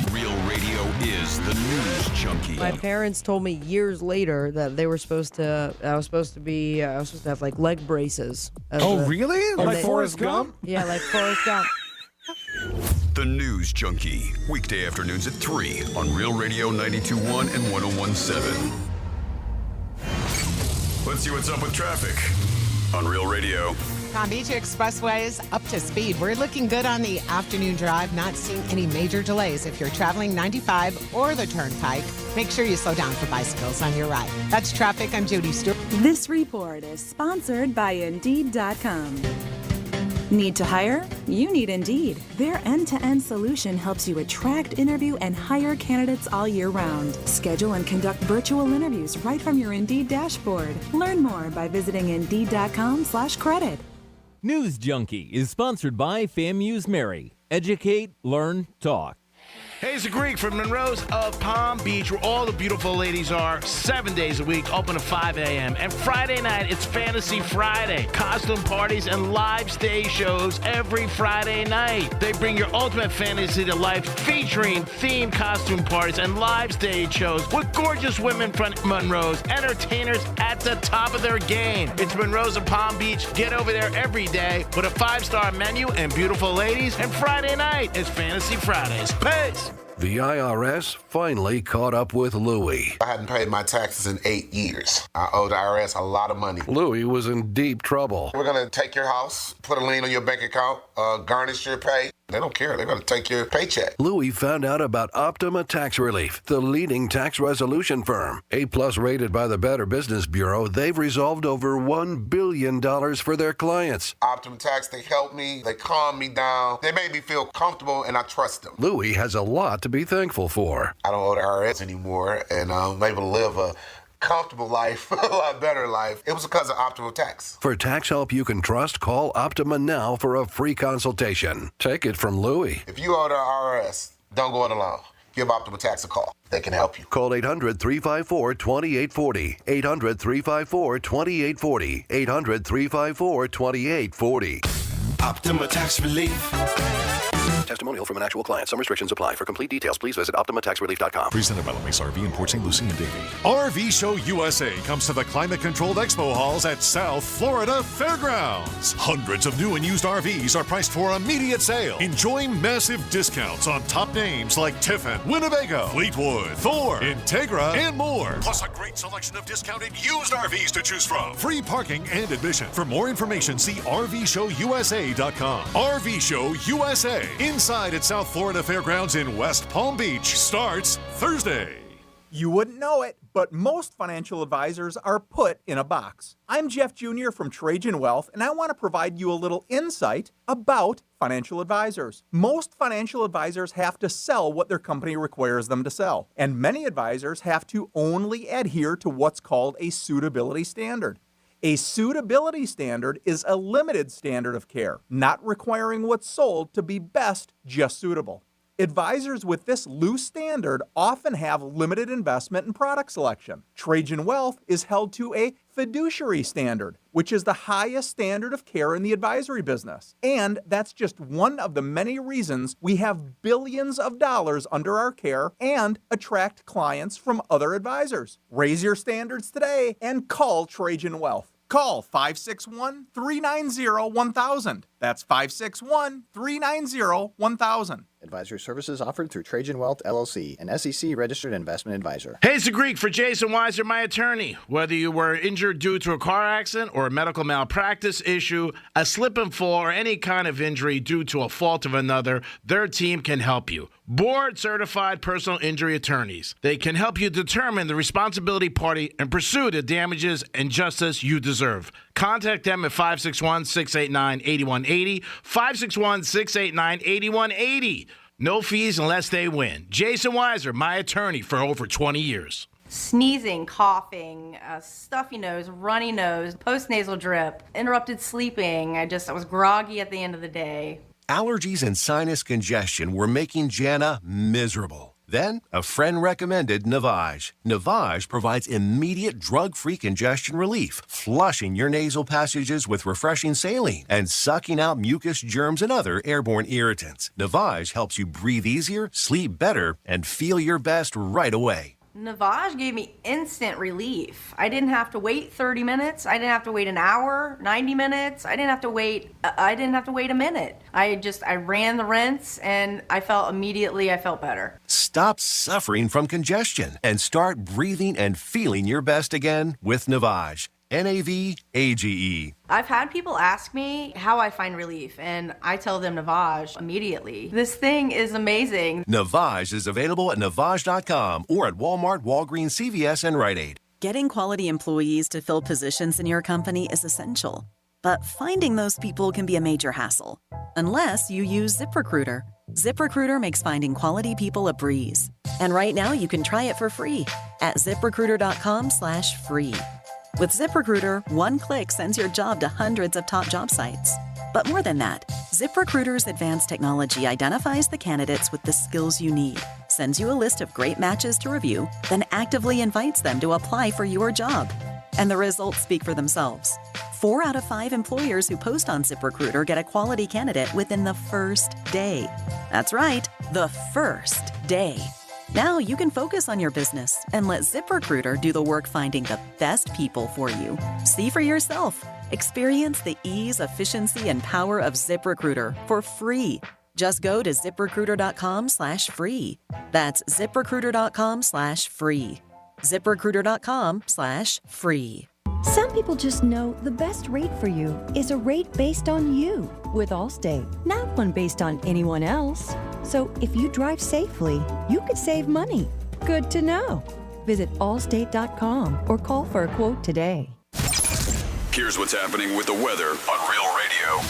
Real radio is the news junkie. My parents told me years later that I was supposed to have like leg braces. Really? Like Forrest Gump? Yeah, like Forrest Gump. The News Junkie, weekday afternoons at 3 on Real Radio 92.1 and 101.7. Let's see what's up with traffic on Real Radio. Palm Beach Expressway is up to speed. We're looking good on the afternoon drive, not seeing any major delays. If you're traveling 95 or the Turnpike, make sure you slow down for bicycles on your ride. That's traffic. I'm Judy Stewart. This report is sponsored by Indeed.com. Need to hire? You need Indeed. Their end-to-end solution helps you attract, interview, and hire candidates all year round. Schedule and conduct virtual interviews right from your Indeed dashboard. Learn more by visiting Indeed.com/credit. News Junkie is sponsored by FAMU's Mary. Educate, learn, talk. Hey, it's Greek from Monroe's of Palm Beach, where all the beautiful ladies are, 7 days a week, open at 5 a.m. And Friday night, it's Fantasy Friday. Costume parties and live stage shows every Friday night. They bring your ultimate fantasy to life, featuring themed costume parties and live stage shows with gorgeous women from Monroe's, entertainers at the top of their game. It's Monroe's of Palm Beach. Get over there every day with a 5-star menu and beautiful ladies. And Friday night, it's Fantasy Fridays. Peace! The IRS finally caught up with Louie. I hadn't paid my taxes in 8 years. I owe the IRS a lot of money. Louie was in deep trouble. We're going to take your house, put a lien on your bank account, garnish your pay. They don't care. They're going to take your paycheck. Louie found out about Optima Tax Relief, the leading tax resolution firm. A-plus rated by the Better Business Bureau, they've resolved over $1 billion for their clients. Optima Tax, they helped me. They calmed me down. They made me feel comfortable, and I trust them. Louie has a lot to be thankful for. I don't owe the IRS anymore, and I'm able to live a comfortable life, a lot better life. It was because of Optima Tax. For tax help you can trust, call Optima now for a free consultation. Take it from Louie. If you owe the IRS, don't go it alone. Give Optima Tax a call. They can help you. Call 800-354-2840. 800-354-2840. 800-354-2840. Optima Tax Relief. Testimonial from an actual client. Some restrictions apply. For complete details, please visit OptimaTaxRelief.com. Presented by LeMace RV in Port St. Lucie and Davie. RV Show USA comes to the climate-controlled expo halls at South Florida Fairgrounds. Hundreds of new and used RVs are priced for immediate sale. Enjoy massive discounts on top names like Tiffin, Winnebago, Fleetwood, Thor, Integra, and more. Plus a great selection of discounted used RVs to choose from. Free parking and admission. For more information, see RVShowUSA.com. RV Show USA. Inside at South Florida Fairgrounds in West Palm Beach starts Thursday. You wouldn't know it, but most financial advisors are put in a box. I'm Jeff Jr. from Trajan Wealth, and I want to provide you a little insight about financial advisors. Most financial advisors have to sell what their company requires them to sell, and many advisors have to only adhere to what's called a suitability standard. A suitability standard is a limited standard of care, not requiring what's sold to be best just suitable. Advisors with this loose standard often have limited investment and product selection. Trajan Wealth is held to a fiduciary standard, which is the highest standard of care in the advisory business. And that's just one of the many reasons we have billions of dollars under our care and attract clients from other advisors. Raise your standards today and call Trajan Wealth. Call 561-390-1000. That's 561-390-1000. Advisory services offered through Trajan Wealth, LLC, an SEC-registered investment advisor. Hey, it's the Greek for Jason Weiser, my attorney. Whether you were injured due to a car accident or a medical malpractice issue, a slip and fall, or any kind of injury due to a fault of another, their team can help you. Board-certified personal injury attorneys. They can help you determine the responsibility party and pursue the damages and justice you deserve. Contact them at 561-689-8180, 561-689-8180. No fees unless they win. Jason Weiser, my attorney for over 20 years. Sneezing, coughing, stuffy nose, runny nose, postnasal drip, interrupted sleeping. I was groggy at the end of the day. Allergies and sinus congestion were making Jana miserable. Then, a friend recommended Navage. Navage provides immediate drug-free congestion relief, flushing your nasal passages with refreshing saline and sucking out mucus, germs, and other airborne irritants. Navage helps you breathe easier, sleep better, and feel your best right away. Navage gave me instant relief. I didn't have to wait 30 minutes. I didn't have to wait an hour, 90 minutes. I didn't have to wait a minute. I ran the rinse and I felt better. Stop suffering from congestion and start breathing and feeling your best again with Navage. Navage. I've had people ask me how I find relief, and I tell them Navage immediately. This thing is amazing. Navage is available at Navage.com or at Walmart, Walgreens, CVS, and Rite Aid. Getting quality employees to fill positions in your company is essential. But finding those people can be a major hassle, unless you use ZipRecruiter. ZipRecruiter makes finding quality people a breeze. And right now you can try it for free at ziprecruiter.com/free. With ZipRecruiter, one click sends your job to hundreds of top job sites. But more than that, ZipRecruiter's advanced technology identifies the candidates with the skills you need, sends you a list of great matches to review, then actively invites them to apply for your job. And the results speak for themselves. 4 out of 5 employers who post on ZipRecruiter get a quality candidate within the first day. That's right, the first day. Now you can focus on your business and let ZipRecruiter do the work finding the best people for you. See for yourself. Experience the ease, efficiency, and power of ZipRecruiter for free. Just go to ziprecruiter.com/free. That's ziprecruiter.com/free. ziprecruiter.com/free. Some people just know the best rate for you is a rate based on you with Allstate, not one based on anyone else. So if you drive safely, you could save money. Good to know. Visit allstate.com or call for a quote today. Here's what's happening with the weather on Real Radio.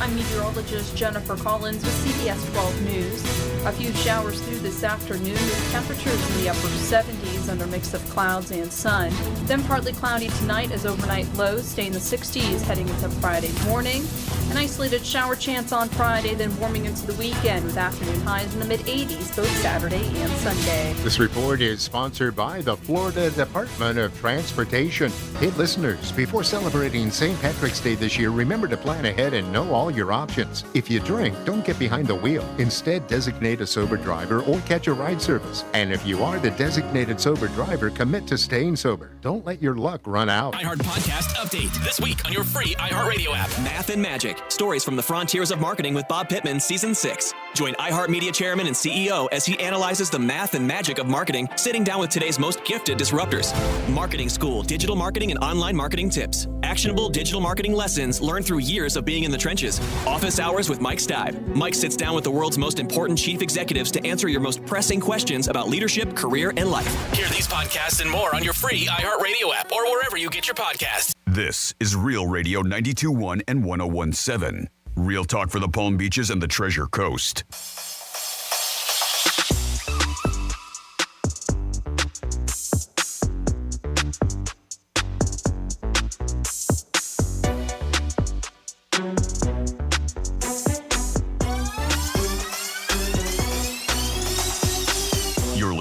I'm meteorologist Jennifer Collins with CBS 12 News. A few showers through this afternoon with temperatures in the upper 70s under a mix of clouds and sun. Then partly cloudy tonight as overnight lows stay in the 60s heading into Friday morning. An isolated shower chance on Friday, then warming into the weekend with afternoon highs in the mid-80s both Saturday and Sunday. This report is sponsored by the Florida Department of Transportation. Hey, listeners, before celebrating St. Patrick's Day this year, remember to plan ahead and know all your options. If you drink, don't get behind the wheel. Instead, designate a sober driver or catch a ride service. And if you are the designated sober driver, commit to staying sober. Don't let your luck run out. iHeart Podcast Update this week on your free iHeartRadio app. Math and Magic. Stories from the frontiers of marketing with Bob Pittman, Season 6. Join iHeartMedia Chairman and CEO as he analyzes the math and magic of marketing, sitting down with today's most gifted disruptors. Marketing School, digital marketing and online marketing tips. Actionable digital marketing lessons learned through years of being in the trenches. Office Hours with Mike Stibe. Mike sits down with the world's most important chief executives to answer your most pressing questions about leadership, career, and life. Hear these podcasts and more on your free iHeartRadio app or wherever you get your podcasts. This is Real Radio 92.1 and 101.7. Real talk for the Palm Beaches and the Treasure Coast.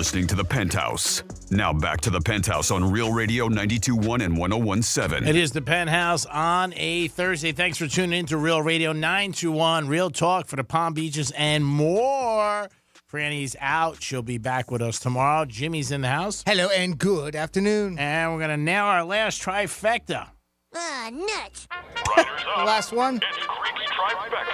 Listening to the Penthouse. Now back to the Penthouse on Real Radio 92.1 and 101.7. It is the Penthouse on a Thursday. Thanks for tuning in to Real Radio 921. Real talk for the Palm Beaches and more. Franny's out. She'll be back with us tomorrow. Jimmy's in the house. Hello and good afternoon. And we're going to nail our last trifecta. Nuts. Riders up. The last one. It's Creepy Trifecta.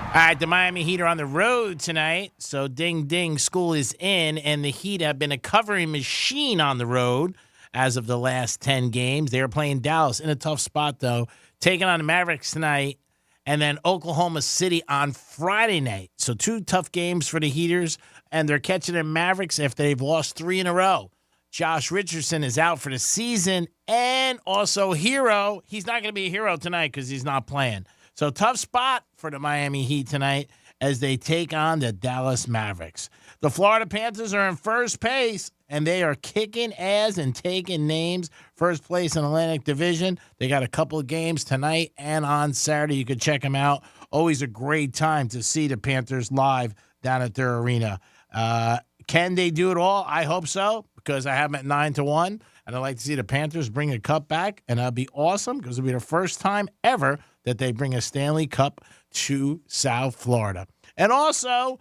All right, the Miami Heat are on the road tonight, so ding, ding, school is in, and the Heat have been a covering machine on the road as of the last 10 games. They are playing Dallas in a tough spot, though, taking on the Mavericks tonight, and then Oklahoma City on Friday night. So 2 tough games for the Heaters, and they're catching the Mavericks after they've lost 3 in a row. Josh Richardson is out for the season, and also Hero. He's not going to be a hero tonight because he's not playing. So tough spot for the Miami Heat tonight as they take on the Dallas Mavericks. The Florida Panthers are in first place, and they are kicking ass and taking names. First place in Atlantic Division. They got a couple of games tonight and on Saturday. You can check them out. Always a great time to see the Panthers live down at their arena. Can they do it all? I hope so, because I have them at 9-1, and I'd like to see the Panthers bring a cup back, and that'd be awesome because it'll be the first time ever that they bring a Stanley Cup to South Florida. And also,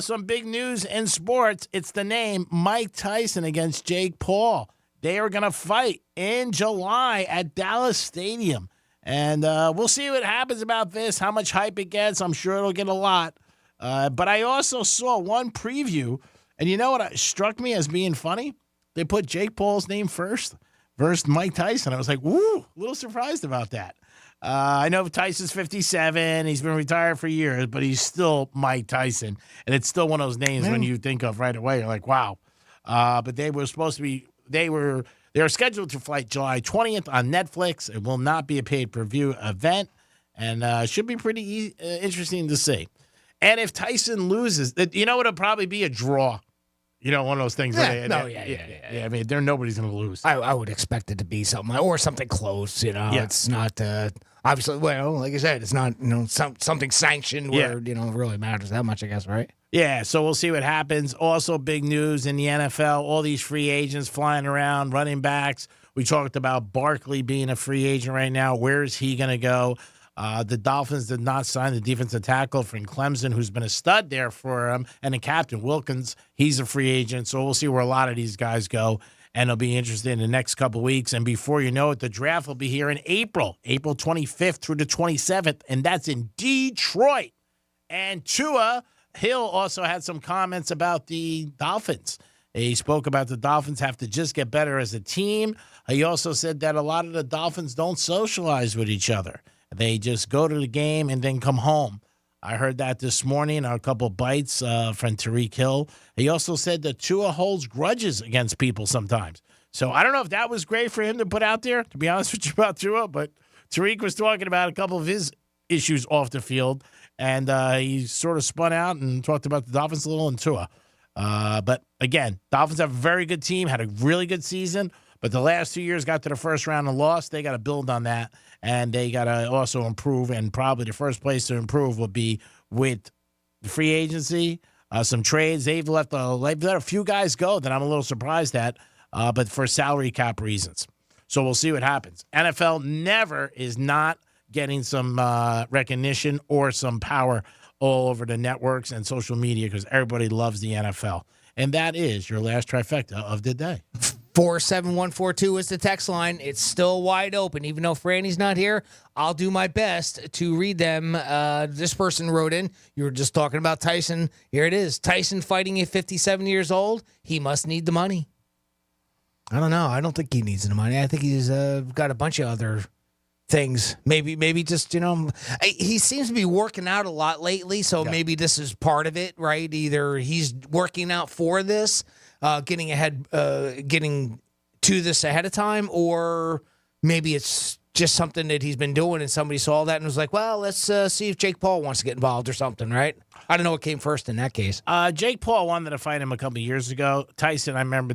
some big news in sports. It's the name Mike Tyson against Jake Paul. They are going to fight in July at Dallas Stadium. And we'll see what happens about this, how much hype it gets. I'm sure it'll get a lot. But I also saw one preview, and you know what struck me as being funny? They put Jake Paul's name first versus Mike Tyson. I was like, woo, a little surprised about that. I know Tyson's 57. He's been retired for years, but he's still Mike Tyson. And it's still one of those names when you think of right away. You're like, wow. But they were supposed to be They're scheduled to flight July 20th on Netflix. It will not be a pay-per-view event, and should be pretty interesting to see. And if Tyson loses, it'll probably be a draw. One of those things. Yeah. I mean, nobody's going to lose. I would expect it to be something or something close. It's not obviously. Well, like I said, it's not something sanctioned where it really matters that much. I guess, right? Yeah. So we'll see what happens. Also, big news in the NFL: all these free agents flying around, running backs. We talked about Barkley being a free agent right now. Where is he going to go? The Dolphins did not sign the defensive tackle from Clemson, who's been a stud there for him, and the captain, Wilkins, he's a free agent. So we'll see where a lot of these guys go, and it'll be interesting in the next couple of weeks. And before you know it, the draft will be here in April 25th through the 27th, and that's in Detroit. And Tua Hill also had some comments about the Dolphins. He spoke about the Dolphins have to just get better as a team. He also said that a lot of the Dolphins don't socialize with each other. They just go to the game and then come home. I heard that this morning on a couple bites from Tyreek Hill. He also said that Tua holds grudges against people sometimes. So I don't know if that was great for him to put out there, to be honest with you about Tua, but Tyreek was talking about a couple of his issues off the field, and he sort of spun out and talked about the Dolphins a little and Tua. But again, Dolphins have a very good team, had a really good season, but the last 2 years got to the first round and lost. They got to build on that, and they got to also improve, and probably the first place to improve will be with the free agency, some trades. They've let a few guys go that I'm a little surprised at, but for salary cap reasons. So we'll see what happens. NFL never is not getting some recognition or some power all over the networks and social media because everybody loves the NFL. And that is your last trifecta of the day. 47142 is the text line. It's still wide open. Even though Franny's not here, I'll do my best to read them. This person wrote in, you were just talking about Tyson. Here it is. Tyson fighting at 57 years old. He must need the money. I don't know. I don't think he needs the money. I think he's got a bunch of other things. Maybe just, he seems to be working out a lot lately, so maybe this is part of it, right? Either he's working out for this, getting to this ahead of time, or maybe it's just something that he's been doing and somebody saw that and was like, well, let's see if Jake Paul wants to get involved or something, right? I don't know what came first in that case. Jake Paul wanted to fight him a couple of years ago. Tyson, I remember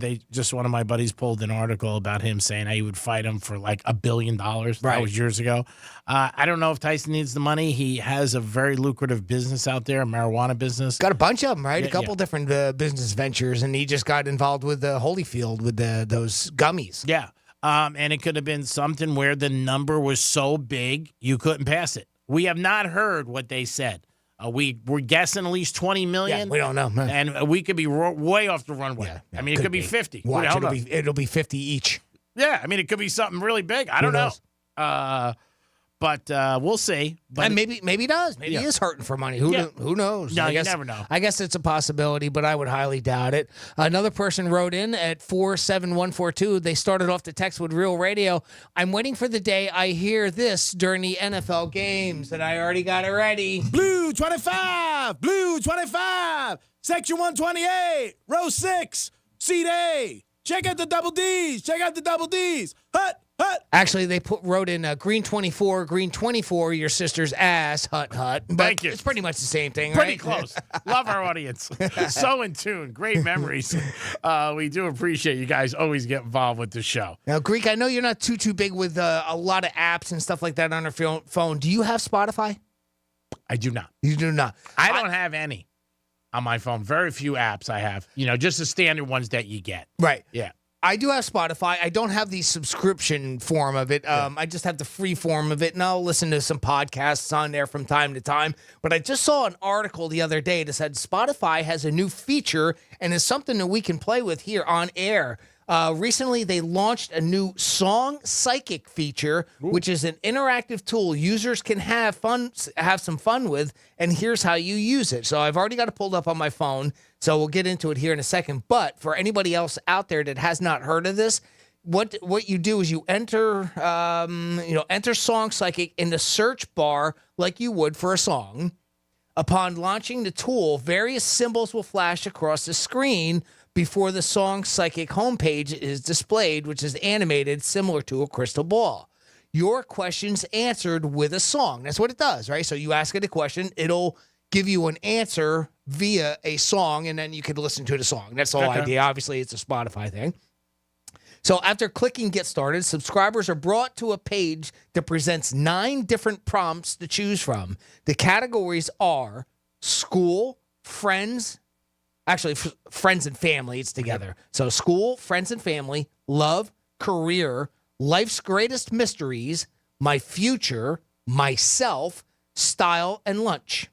one of my buddies pulled an article about him saying he would fight him for like $1 billion. Right. That was years ago. I don't know if Tyson needs the money. He has a very lucrative business out there, a marijuana business. Got a bunch of them, right? A couple different business ventures, and he just got involved with Holyfield with those gummies. Yeah. And it could have been something where the number was so big you couldn't pass it. We have not heard what they said. We're guessing at least 20 million. Yeah, we don't know. And we could be way off the runway. Yeah, I mean, it could be 50. Watch, it'll be 50 each. Yeah, I mean, it could be something really big. I don't know. But we'll see. But and maybe he does. Maybe he is hurting for money. Who knows? No, you never know. I guess it's a possibility, but I would highly doubt it. Another person wrote in at 47142. They started off the text with Real Radio. I'm waiting for the day I hear this during the NFL games, and I already got it ready. Blue 25, Blue 25, Section 128, Row 6, Seat A. Check out the double D's. Check out the double D's. Hut. Actually, they wrote in green 24, your sister's ass, hut. But Thank you. It's pretty much the same thing, Pretty right? close. Love our audience. So in tune. Great memories. We do appreciate you guys always get involved with the show. Now, Greek, I know you're not too big with a lot of apps and stuff like that on your phone. Do you have Spotify? I do not. You do not. I don't have any on my phone. Very few apps I have. Just the standard ones that you get. Right. Yeah. I do have Spotify. I don't have the subscription form of it. I just have the free form of it, and I'll listen to some podcasts on there from time to time. But I just saw an article the other day that said Spotify has a new feature and is something that we can play with here on air. Recently, they launched a new Song Psychic feature, which is an interactive tool users can have some fun with, and here's how you use it. So I've already got it pulled up on my phone, so we'll get into it here in a second. But for anybody else out there that has not heard of this, what you do is you enter Song Psychic in the search bar like you would for a song. Upon launching the tool, various symbols will flash across the screen, before the Song Psychic homepage is displayed, which is animated similar to a crystal ball. Your question's answered with a song. That's what it does, right? So you ask it a question, it'll give you an answer via a song, and then you can listen to the song. That's the whole idea. Obviously, it's a Spotify thing. So after clicking Get Started, subscribers are brought to a page that presents 9 different prompts to choose from. The categories are school, friends, actually friends and family, it's together. So school, friends and family, love, career, life's greatest mysteries, my future, myself, style, and lunch.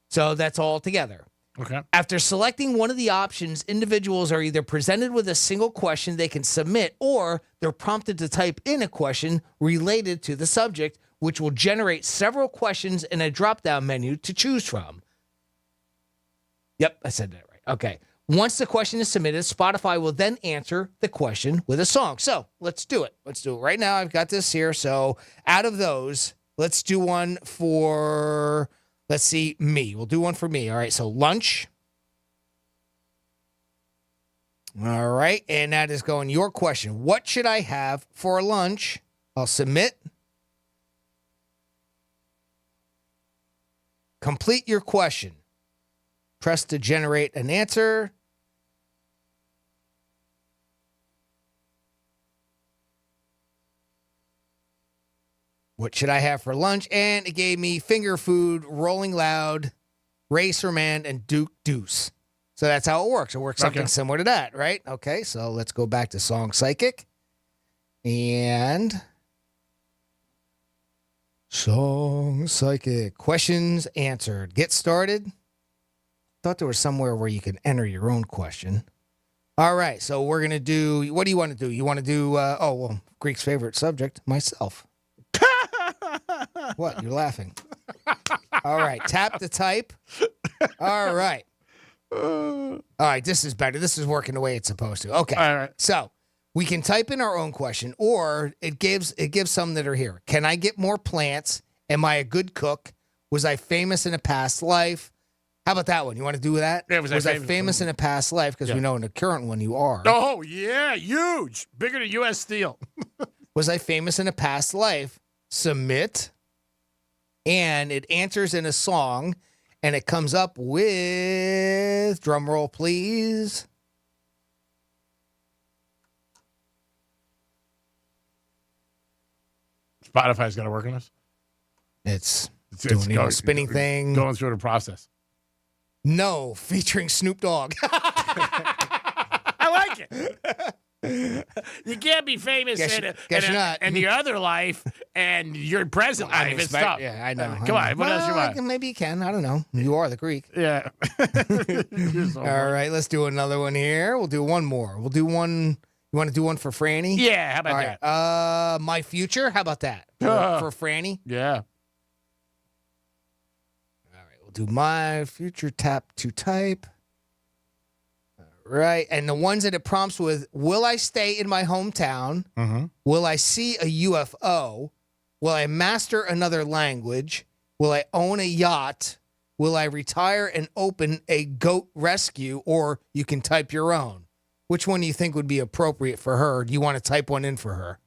So that's all together. Okay. After selecting one of the options, individuals are either presented with a single question they can submit, or they're prompted to type in a question related to the subject, which will generate several questions in a drop-down menu to choose from. Yep, I said that right. Okay. Once the question is submitted, Spotify will then answer the question with a song. So let's do it. Let's do it right now. I've got this here. So out of those, let's do one for... Let's see, me. We'll do one for me. All right, so lunch. All right, and that is going your question. What should I have for lunch? I'll submit. Complete your question. Press to generate an answer. What should I have for lunch? And it gave me finger food, Rolling Loud, Racerman, and Duke Deuce. So that's how it works. It works something similar to that, right? Okay, so let's go back to Song Psychic. And Song Psychic. Questions answered. Get started. Thought there was somewhere where you could enter your own question. All right, so we're going to do, what do you want to do? You want to do, Greek's favorite subject, myself. What? You're laughing. All right. Tap to type. All right. All right. This is better. This is working the way it's supposed to. Okay. All right. So we can type in our own question, or it gives some that are here. Can I get more plants? Am I a good cook? Was I famous in a past life? How about that one? You want to do that? Yeah, was I famous in a past life? Because we know in the current one you are. Oh, yeah. Huge. Bigger than U.S. Steel. Was I famous in a past life? Submit. And it answers in a song, and it comes up with, drum roll, please. Spotify's got to work on this. It's doing the spinning thing. Going through the process. No, featuring Snoop Dogg. I like it. You can't be famous in your other life and your present life. It's tough. Yeah, I know. Come on. What else you want? Maybe you can. I don't know. You are the Greek. Yeah. All right. Let's do another one here. We'll do one more. We'll do one. You want to do one for Franny? Yeah. How about that? My future. How about that? For Franny? Yeah. All right. We'll do my future. Tap to type. Right. And the ones that it prompts with, will I stay in my hometown? Mm-hmm. Will I see a UFO? Will I master another language? Will I own a yacht? Will I retire and open a goat rescue? Or you can type your own. Which one do you think would be appropriate for her? Do you want to type one in for her?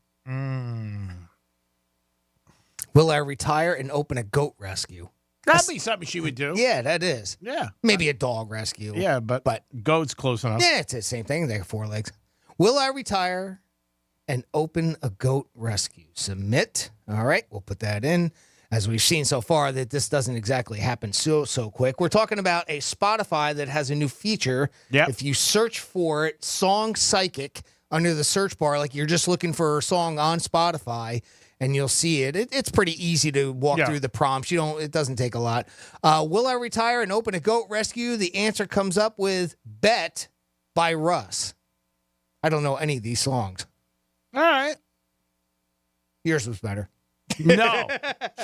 Will I retire and open a goat rescue? That'd be something she would do. Yeah, that is. Yeah. Maybe a dog rescue. Yeah, but goat's close enough. Yeah, it's the same thing. They have 4 legs. Will I retire and open a goat rescue? Submit. All right, we'll put that in. As we've seen so far, that this doesn't exactly happen so quick. We're talking about a Spotify that has a new feature. Yep. If you search for it, Song Psychic, under the search bar, like you're just looking for a song on Spotify, and you'll see it. It's pretty easy to walk through the prompts. It doesn't take a lot. Will I retire and open a goat rescue? The answer comes up with Bet by Russ. I don't know any of these songs. All right. Yours was better. No.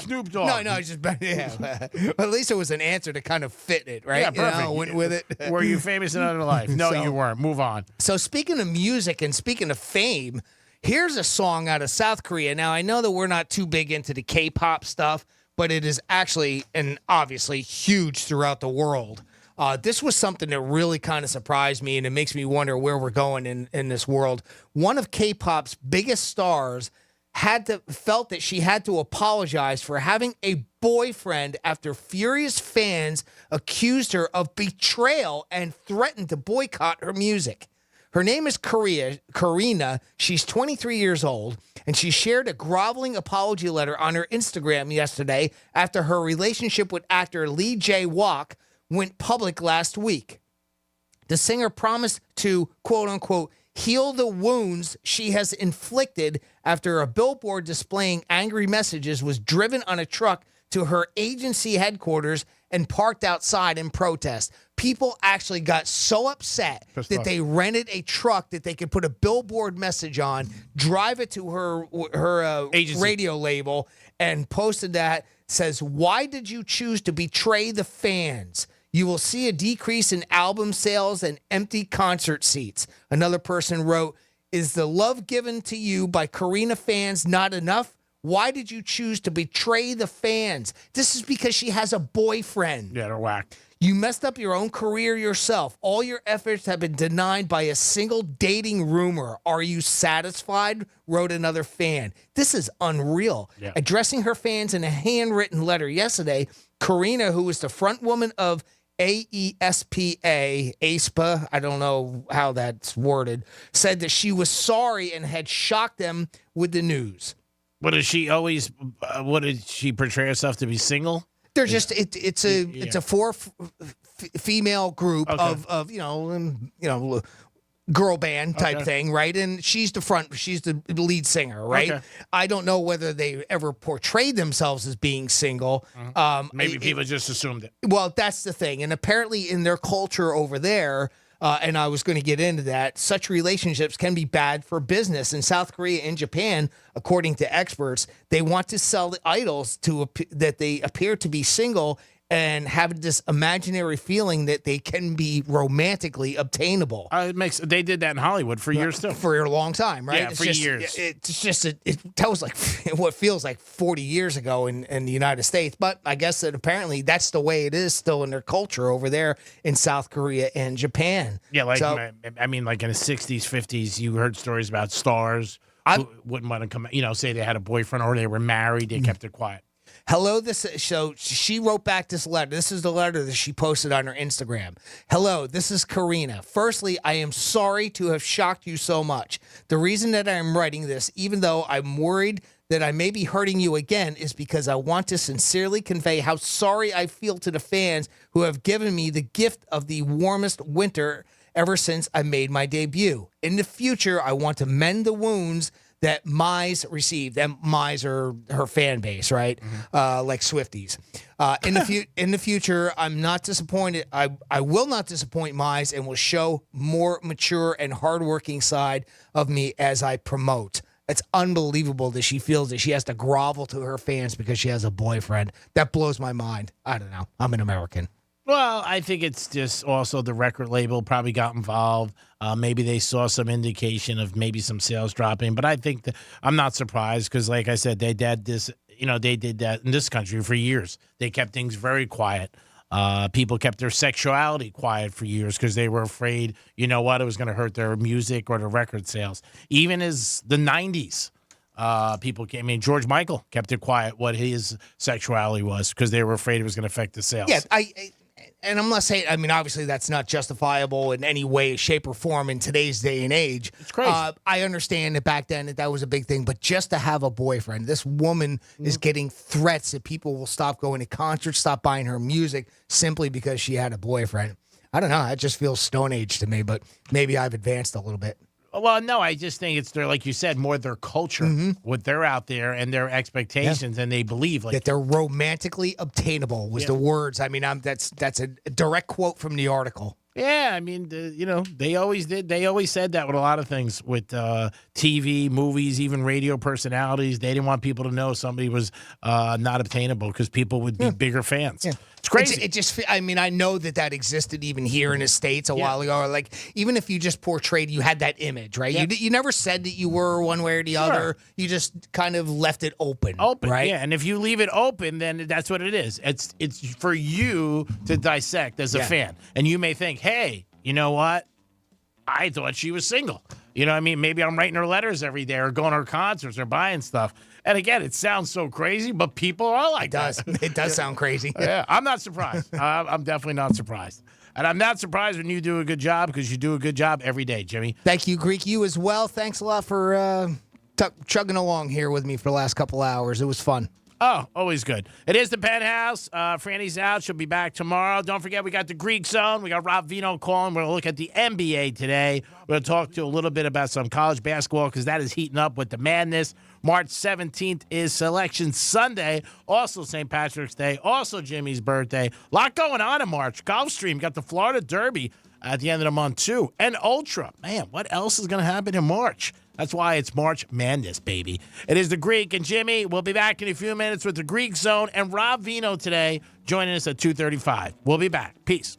Snoop Dogg. No, it's just better. Yeah. But at least it was an answer to kind of fit it, right? Yeah, perfect. Went with it. Were you famous in another life? No, you weren't. Move on. So speaking of music and speaking of fame, here's a song out of South Korea. Now, I know that we're not too big into the K-pop stuff, but it is actually and obviously huge throughout the world. This was something that really kind of surprised me, and it makes me wonder where we're going in this world. One of K-pop's biggest stars felt that she had to apologize for having a boyfriend after furious fans accused her of betrayal and threatened to boycott her music. Her name is Karina. She's 23 years old, and she shared a groveling apology letter on her Instagram yesterday after her relationship with actor Lee Jae-wook went public last week. The singer promised to, quote-unquote, heal the wounds she has inflicted after a billboard displaying angry messages was driven on a truck to her agency headquarters and parked outside in protest. People actually got so upset that they rented a truck that they could put a billboard message on, drive it to her radio label, and posted that. Says, "Why did you choose to betray the fans? You will see a decrease in album sales and empty concert seats." Another person wrote, "Is the love given to you by Karina fans not enough? Why did you choose to betray the fans?" This is because she has a boyfriend. Yeah, they're whacked. "You messed up your own career yourself. All your efforts have been denied by a single dating rumor. Are you satisfied?" wrote another fan. This is unreal. Yeah. Addressing her fans in a handwritten letter yesterday, Karina, who is the front woman of AESPA, I don't know how that's worded, said that she was sorry and had shocked them with the news. What did she always? What did she portray herself to be single? They're just it's a four female group of girl band type thing, right? And she's the lead singer, right? Okay. I don't know whether they ever portrayed themselves as being single. Maybe people just assumed it. Well, that's the thing, and apparently in their culture over there. And I was going to get into that. Such relationships can be bad for business. In South Korea and Japan, according to experts, they want to sell the idols that they appear to be single and have this imaginary feeling that they can be romantically obtainable. They did that in Hollywood for years too. For a long time, right? Yeah, for years. That was like what feels like 40 years ago in the United States. But I guess that apparently that's the way it is still in their culture over there in South Korea and Japan. Yeah, like I mean, like in the 60s, 50s, you heard stories about stars who wouldn't want to come, say they had a boyfriend or they were married, they kept it quiet. Hello, so she wrote back this letter. This is the letter that she posted on her Instagram. "Hello, this is Karina. Firstly, I am sorry to have shocked you so much. The reason that I am writing this, even though I'm worried that I may be hurting you again, is because I want to sincerely convey how sorry I feel to the fans who have given me the gift of the warmest winter ever since I made my debut. In the future, I want to mend the wounds that Mize received." And Mize are her fan base, right? Like Swifties. In the future, I'm not disappointed. I will not disappoint Mize and will show more mature and hardworking side of me as I promote. It's unbelievable that she feels that she has to grovel to her fans because she has a boyfriend. That blows my mind. I don't know. I'm an American. Well, I think it's just also the record label probably got involved. Maybe they saw some indication of maybe some sales dropping. But I think I'm not surprised because, like I said, they did this. They did that in this country for years. They kept things very quiet. People kept their sexuality quiet for years because they were afraid, it was going to hurt their music or their record sales. Even as the 90s, people came in. George Michael kept it quiet what his sexuality was because they were afraid it was going to affect the sales. Yeah, and I'm not saying, obviously that's not justifiable in any way, shape, or form in today's day and age. It's crazy. I understand that back then that was a big thing, but just to have a boyfriend, this woman is getting threats that people will stop going to concerts, stop buying her music simply because she had a boyfriend. I don't know. That just feels Stone Age to me, but maybe I've advanced a little bit. Well, no, I just think it's like you said, more their culture, what they're out there and their expectations, and they believe that they're romantically obtainable was the words. I mean, that's a direct quote from the article. Yeah, I mean, they always did. They always said that with a lot of things, with TV, movies, even radio personalities. They didn't want people to know somebody was not obtainable because people would be bigger fans. Yeah. It's crazy. I know that existed even here in the States a while ago. Or like, even if you just portrayed, you had that image, right? Yeah. You never said that you were one way or the other. You just kind of left it open, right? Yeah, and if you leave it open, then that's what it is. It's for you to dissect as a fan. And you may think, hey, you know what? I thought she was single. You know what I mean? Maybe I'm writing her letters every day or going to her concerts or buying stuff. And again, it sounds so crazy, but people are like that. It does sound crazy. Yeah, I'm not surprised. I'm definitely not surprised. And I'm not surprised when you do a good job because you do a good job every day, Jimmy. Thank you, Greek. You as well. Thanks a lot for chugging along here with me for the last couple hours. It was fun. Oh, always good. It is the Penthouse. Franny's out. She'll be back tomorrow. Don't forget, we got the Greek Zone. We got Rob Vino calling. We're going to look at the NBA today. We're going to talk to you a little bit about some college basketball because that is heating up with the madness. March 17th is Selection Sunday. Also St. Patrick's Day. Also Jimmy's birthday. A lot going on in March. Gulfstream got the Florida Derby at the end of the month, too. And Ultra. Man, what else is going to happen in March? That's why it's March Madness, baby. It is the Greek and Jimmy. We'll be back in a few minutes with the Greek Zone and Rob Vino today, joining us at 2:35. We'll be back. Peace.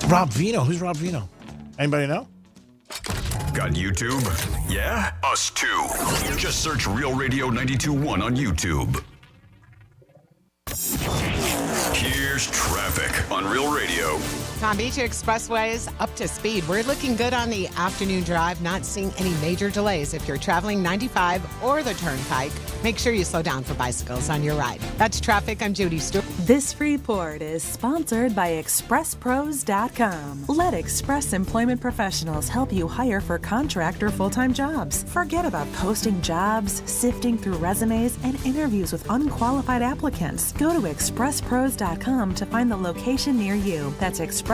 Rob Vino. Who's Rob Vino? Anybody know? Got YouTube? Yeah? Us too. Just search Real Radio 92.1 on YouTube. Here's traffic on Real Radio. Palm Beach Expressway is up to speed. We're looking good on the afternoon drive, not seeing any major delays. If you're traveling 95 or the Turnpike, make sure you slow down for bicycles on your ride. That's traffic. I'm Judy Stewart. This report is sponsored by ExpressPros.com. Let Express Employment Professionals help you hire for contract or full-time jobs. Forget about posting jobs, sifting through resumes, and interviews with unqualified applicants. Go to ExpressPros.com to find the location near you. That's ExpressPros.com.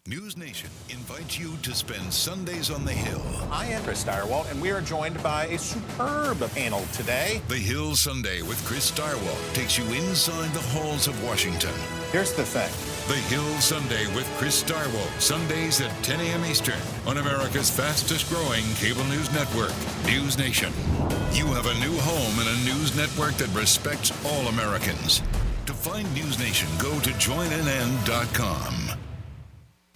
News Nation invites you to spend Sundays on the Hill. I am Chris Starwalt, and we are joined by a superb panel today. The Hill Sunday with Chris Starwalt takes you inside the halls of Washington. Here's the thing. The Hill Sunday with Chris Starwalt, Sundays at 10 a.m. Eastern on America's fastest growing cable news network, News Nation. You have a new home and a news network that respects all Americans. To find News Nation, go to joinnn.com.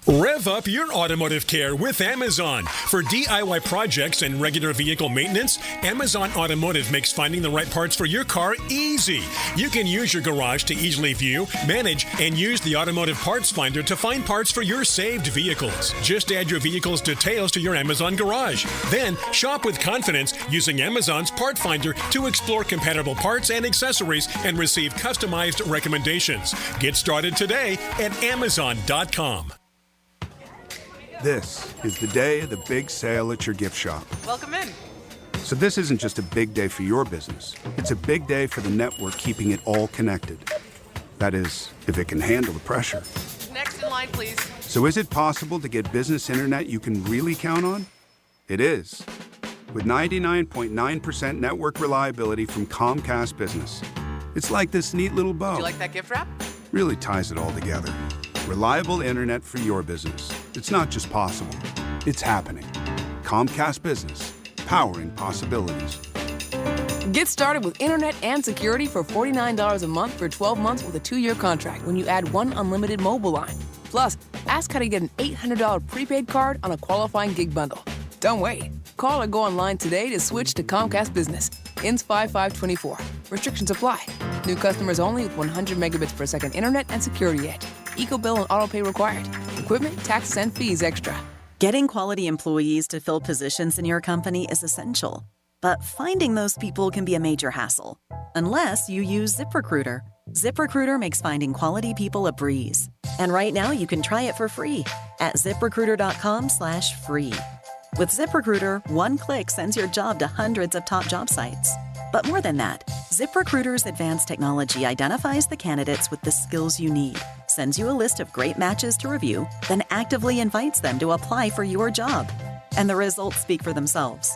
Rev up your automotive care with Amazon. For DIY projects and regular vehicle maintenance, Amazon Automotive makes finding the right parts for your car easy. You can use your garage to easily view, manage, and use the automotive parts finder to find parts for your saved vehicles. Just add your vehicle's details to your Amazon garage. Then shop with confidence using Amazon's part finder to explore compatible parts and accessories and receive customized recommendations. Get started today at Amazon.com. This is the day of the big sale at your gift shop. Welcome in. So this isn't just a big day for your business. It's a big day for the network keeping it all connected. That is, if it can handle the pressure. Next in line, please. So is it possible to get business internet you can really count on? It is. With 99.9% network reliability from Comcast Business. It's like this neat little bow. Would you like that gift wrap? Really ties it all together. Reliable internet for your business. It's not just possible, it's happening. Comcast Business, powering possibilities. Get started with internet and security for $49 a month for 12 months with a 2-year contract when you add one unlimited mobile line. Plus, ask how to get an $800 prepaid card on a qualifying gig bundle. Don't wait. Call or go online today to switch to Comcast Business. Ends 5/5/24. Restrictions apply. New customers only with 100 megabits per second internet and security edge. EcoBill and autopay required. Equipment, taxes, and fees extra. Getting quality employees to fill positions in your company is essential. But finding those people can be a major hassle. Unless you use ZipRecruiter. ZipRecruiter makes finding quality people a breeze. And right now you can try it for free at ZipRecruiter.com/free. With ZipRecruiter, one click sends your job to hundreds of top job sites. But more than that, ZipRecruiter's advanced technology identifies the candidates with the skills you need, sends you a list of great matches to review, then actively invites them to apply for your job. And the results speak for themselves.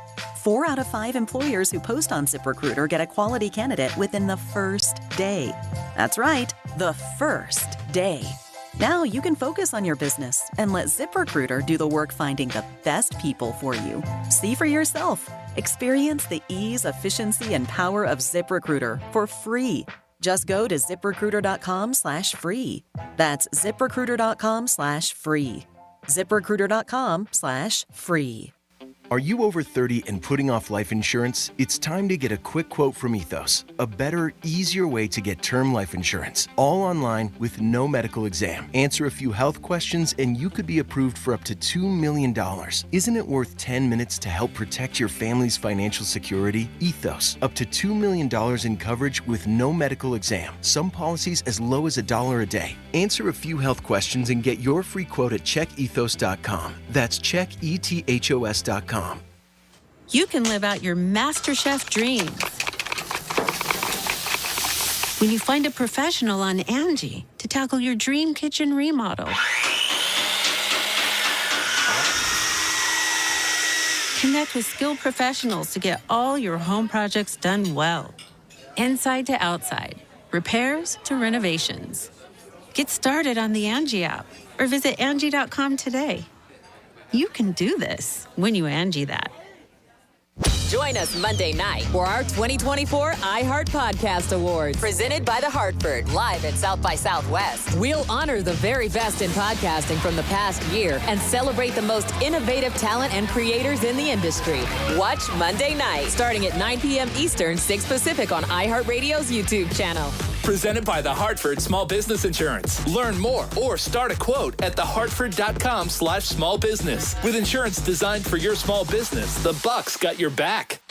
4 out of 5 employers who post on ZipRecruiter get a quality candidate within the first day. That's right, the first day. Now you can focus on your business and let ZipRecruiter do the work finding the best people for you. See for yourself. Experience the ease, efficiency, and power of ZipRecruiter for free. Just go to ziprecruiter.com/free. That's ziprecruiter.com/free. ziprecruiter.com/free. Are you over 30 and putting off life insurance? It's time to get a quick quote from Ethos, a better, easier way to get term life insurance, all online with no medical exam. Answer a few health questions and you could be approved for up to $2 million. Isn't it worth 10 minutes to help protect your family's financial security? Ethos, up to $2 million in coverage with no medical exam. Some policies as low as $1 a day. Answer a few health questions and get your free quote at checkethos.com. That's checkethos.com. You can live out your MasterChef dreams when you find a professional on Angie to tackle your dream kitchen remodel. Connect with skilled professionals to get all your home projects done well. Inside to outside, repairs to renovations. Get started on the Angie app or visit Angie.com today. You can do this when you Angie that. Join us Monday night for our 2024 iHeart Podcast Awards, presented by The Hartford, live at South by Southwest. We'll honor the very best in podcasting from the past year and celebrate the most innovative talent and creators in the industry. Watch Monday night, starting at 9 p.m. Eastern, 6 Pacific on iHeartRadio's YouTube channel. Presented by The Hartford Small Business Insurance. Learn more or start a quote at thehartford.com/small business. With insurance designed for your small business, the Bucks got your back.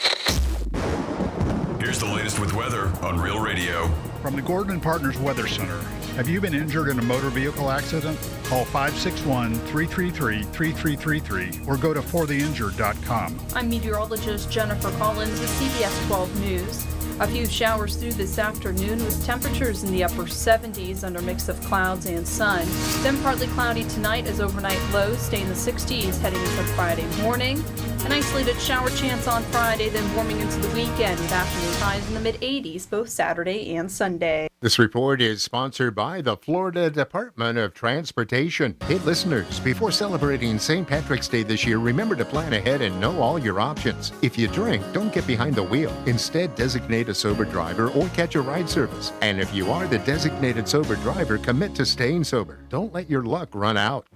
Here's the latest with weather on Real Radio. From the Gordon & Partners Weather Center. Have you been injured in a motor vehicle accident? Call 561-333-3333 or go to fortheinjured.com. I'm meteorologist Jennifer Collins with CBS 12 News. A few showers through this afternoon with temperatures in the upper 70s under a mix of clouds and sun. Then partly cloudy tonight as overnight lows stay in the 60s heading into Friday morning. An isolated shower chance on Friday, then warming into the weekend with afternoon highs in the mid-80s both Saturday and Sunday. This report is sponsored by the Florida Department of Transportation. Hey, listeners, before celebrating St. Patrick's Day this year, remember to plan ahead and know all your options. If you drink, don't get behind the wheel. Instead, designate a sober driver or catch a ride service. And if you are the designated sober driver, commit to staying sober. Don't let your luck run out.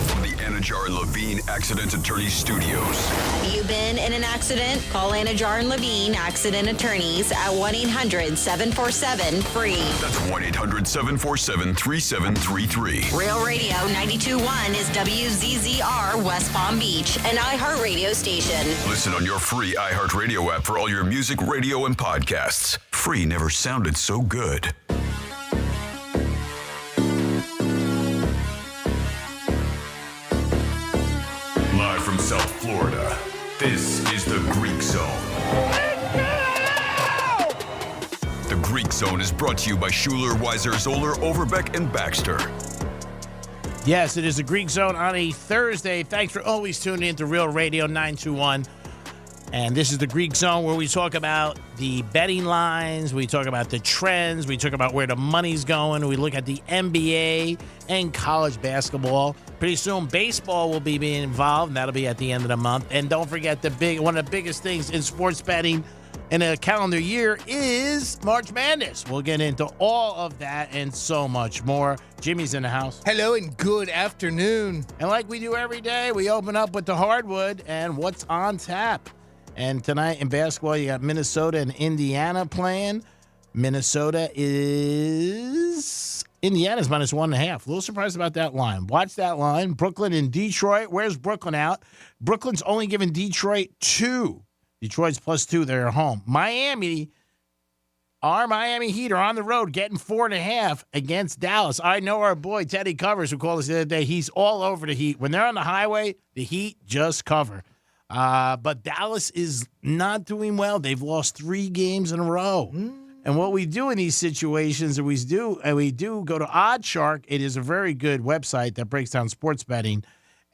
From the Anajar and Levine Accident Attorney Studios. Have you been in an accident? Call Anajar and Levine Accident Attorneys at 1-800-747-FREE. That's 1-800-747-3733. Real Radio 92.1 is WZZR West Palm Beach, an iHeartRadio station. Listen on your free iHeartRadio app for all your music, radio, and podcasts. Free never sounded so good. Live from South Florida, this is the Greek Zone. The Greek Zone is brought to you by Schuler, Weiser, Zoller, Overbeck, and Baxter. Yes, it is the Greek Zone on a Thursday. Thanks for always tuning in to Real Radio 921. And this is the Greek Zone where we talk about the betting lines, we talk about the trends, we talk about where the money's going, we look at the NBA and college basketball. Pretty soon, baseball will be being involved, and that'll be at the end of the month. And don't forget, one of the biggest things in sports betting in a calendar year is March Madness. We'll get into all of that and so much more. Jimmy's in the house. Hello and good afternoon. And like we do every day, we open up with the hardwood and what's on tap. And tonight in basketball, you got Minnesota and Indiana playing. Indiana's minus 1.5. A little surprised about that line. Watch that line. Brooklyn and Detroit. Where's Brooklyn out? Brooklyn's only giving Detroit 2. Detroit's plus 2. They're at home. Our Miami Heat are on the road getting 4.5 against Dallas. I know our boy Teddy Covers, who called us the other day, he's all over the Heat. When they're on the highway, the Heat just cover. But Dallas is not doing well. They've lost 3 games in a row. And what we do in these situations, we do go to OddsShark. It is a very good website that breaks down sports betting.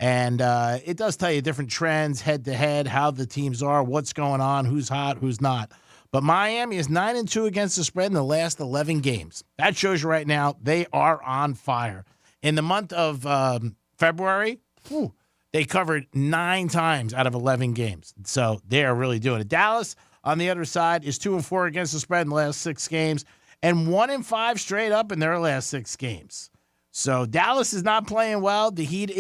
And it does tell you different trends head-to-head, how the teams are, what's going on, who's hot, who's not. But Miami is 9-2 against the spread in the last 11 games. That shows you right now they are on fire. In the month of February, they covered 9 times out of 11 games. So they are really doing it. Dallas, on the other side, is 2-4 against the spread in the last 6 games and 1-5 straight up in their last 6 games. So Dallas is not playing well. The Heat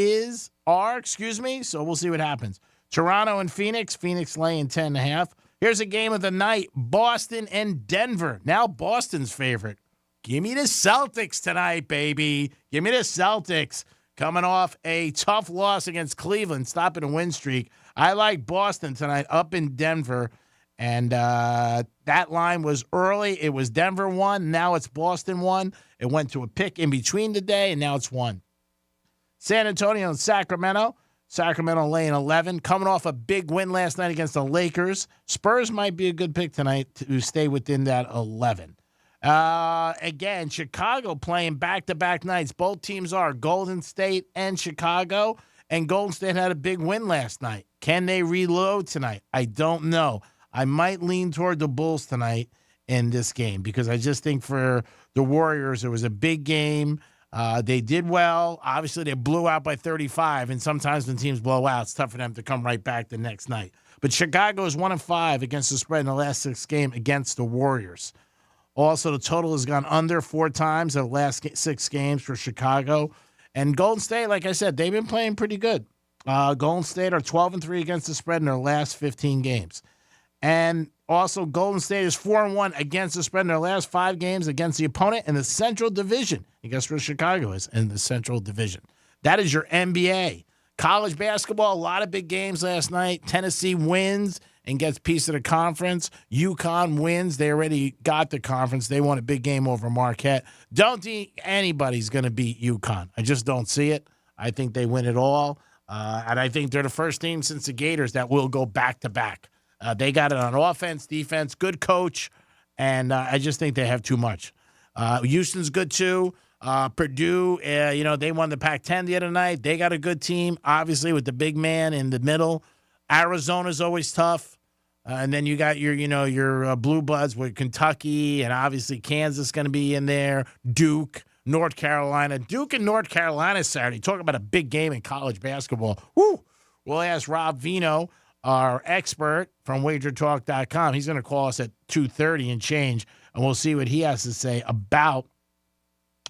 are. So we'll see what happens. Toronto and Phoenix laying 10.5. Here's a game of the night, Boston and Denver. Now Boston's favorite. Give me the Celtics tonight, baby. Give me the Celtics. Coming off a tough loss against Cleveland, stopping a win streak. I like Boston tonight up in Denver. And that line was early. It was Denver 1. Now it's Boston 1. It went to a pick in between today, and now it's 1. San Antonio and Sacramento. Sacramento laying 11. Coming off a big win last night against the Lakers. Spurs might be a good pick tonight to stay within that 11. Again, Chicago playing back-to-back nights. Both teams are Golden State and Chicago. And Golden State had a big win last night. Can they reload tonight? I don't know. I might lean toward the Bulls tonight in this game because I just think for the Warriors, it was a big game. They did well. Obviously, they blew out by 35, and sometimes when teams blow out, it's tough for them to come right back the next night. But Chicago is 1-5 against the spread in the last 6 games against the Warriors. Also, the total has gone under 4 times in the last 6 games for Chicago. And Golden State, like I said, they've been playing pretty good. Golden State are 12-3 against the spread in their last 15 games. And also, Golden State is 4-1 against the spread in their last 5 games against the opponent in the Central Division. And guess where Chicago is? In the Central Division. That is your NBA. College basketball, a lot of big games last night. Tennessee wins and gets a piece of the conference. UConn wins. They already got the conference. They won a big game over Marquette. Don't think anybody's going to beat UConn. I just don't see it. I think they win it all. And I think they're the first team since the Gators that will go back-to-back. They got it on offense, defense, good coach, and I just think they have too much. Houston's good too. Purdue, they won the Pac-10 the other night. They got a good team, obviously, with the big man in the middle. Arizona's always tough. And then you got your Blue Bloods with Kentucky, and obviously Kansas going to be in there. Duke, North Carolina. Duke and North Carolina Saturday. Talk about a big game in college basketball. Woo! We'll ask Rob Vino, our expert from wagertalk.com. He's going to call us at 2:30 and change, and we'll see what he has to say about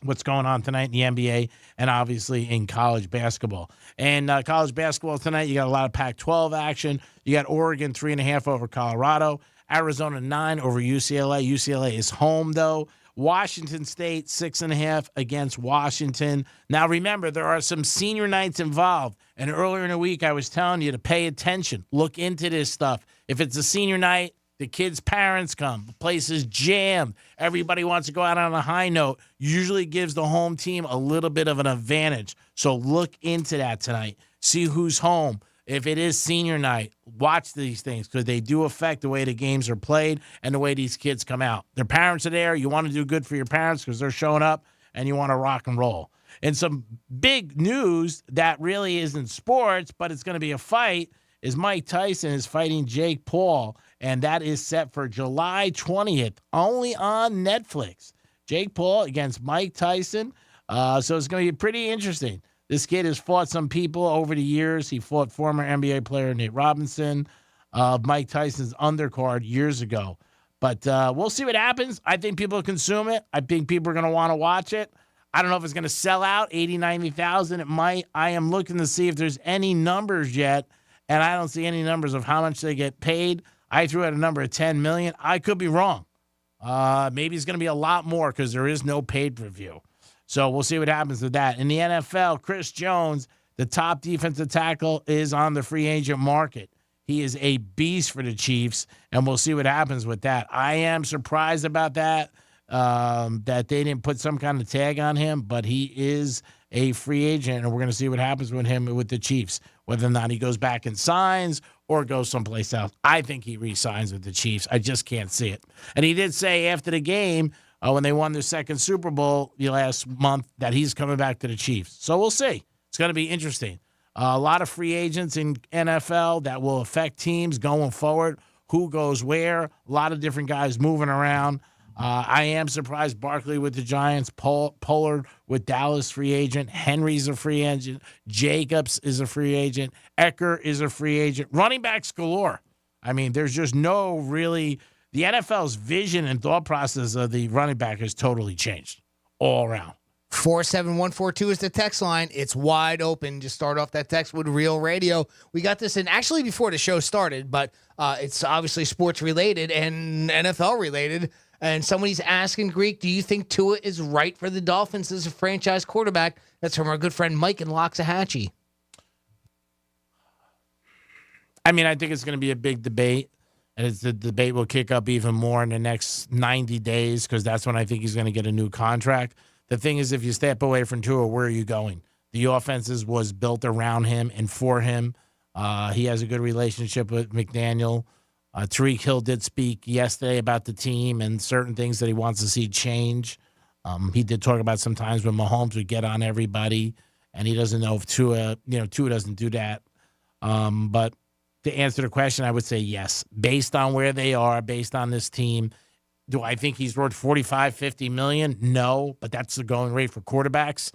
what's going on tonight in the NBA and obviously in college basketball. And college basketball tonight, you got a lot of Pac-12 action. You got Oregon 3.5 over Colorado, Arizona 9 over UCLA. UCLA is home, though. Washington State 6.5 against Washington. Now, remember, there are some senior nights involved. And earlier in the week, I was telling you to pay attention. Look into this stuff. If it's a senior night, the kids' parents come. The place is jammed. Everybody wants to go out on a high note. Usually gives the home team a little bit of an advantage. So look into that tonight. See who's home. If it is senior night, watch these things because they do affect the way the games are played and the way these kids come out. Their parents are there. You want to do good for your parents because they're showing up and you want to rock and roll. And some big news that really isn't sports, but it's going to be a fight, is Mike Tyson is fighting Jake Paul, and that is set for July 20th, only on Netflix. Jake Paul against Mike Tyson. So it's going to be pretty interesting. This kid has fought some people over the years. He fought former NBA player Nate Robinson, Mike Tyson's undercard years ago. But we'll see what happens. I think people will consume it. I think people are going to want to watch it. I don't know if it's going to sell out, 80,000, 90,000. It might. I am looking to see if there's any numbers yet, and I don't see any numbers of how much they get paid. I threw out a number of $10 million. I could be wrong. Maybe it's going to be a lot more because there is no pay-per-view. So we'll see what happens with that. In the NFL, Chris Jones, the top defensive tackle, is on the free agent market. He is a beast for the Chiefs, and we'll see what happens with that. I am surprised about that, that they didn't put some kind of tag on him, but he is a free agent, and we're going to see what happens with him with the Chiefs, whether or not he goes back and signs or goes someplace else. I think he re-signs with the Chiefs. I just can't see it. And he did say after the game, when they won their second Super Bowl last month, that he's coming back to the Chiefs. So we'll see. It's going to be interesting. A lot of free agents in NFL that will affect teams going forward. Who goes where? A lot of different guys moving around. I am surprised Barkley with the Giants, Pollard with Dallas, free agent. Henry's a free agent. Jacobs is a free agent. Ecker is a free agent. Running backs galore. I mean, there's just no really – the NFL's vision and thought process of the running back has totally changed all around. 47142 is the text line. It's wide open. Just start off that text with Real Radio. We got this in actually before the show started, but it's obviously sports related and NFL related. And somebody's asking, Greek, do you think Tua is right for the Dolphins as a franchise quarterback? That's from our good friend Mike in Loxahatchee. I mean, I think it's going to be a big debate. And the debate will kick up even more in the next 90 days because that's when I think he's going to get a new contract. The thing is, if you step away from Tua, where are you going? The offenses was built around him and for him. He has a good relationship with McDaniel. Tyreek Hill did speak yesterday about the team and certain things that he wants to see change. He did talk about some times when Mahomes would get on everybody, and he doesn't know if Tua doesn't do that. But to answer the question, I would say yes. Based on where they are, based on this team, do I think he's worth $45, $50 million? No, but that's the going rate for quarterbacks.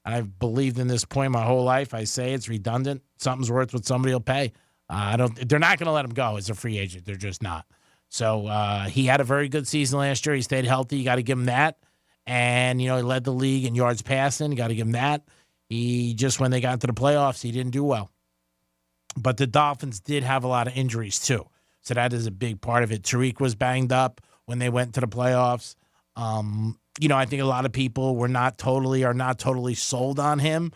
I've believed in this point my whole life. I say it's redundant. Something's worth what somebody will pay. They're not going to let him go as a free agent. They're just not. So he had a very good season last year. He stayed healthy. You got to give him that. And, he led the league in yards passing. You got to give him that. When they got to the playoffs, he didn't do well. But the Dolphins did have a lot of injuries too. So that is a big part of it. Tyreek was banged up when they went to the playoffs. I think a lot of people are not totally sold on him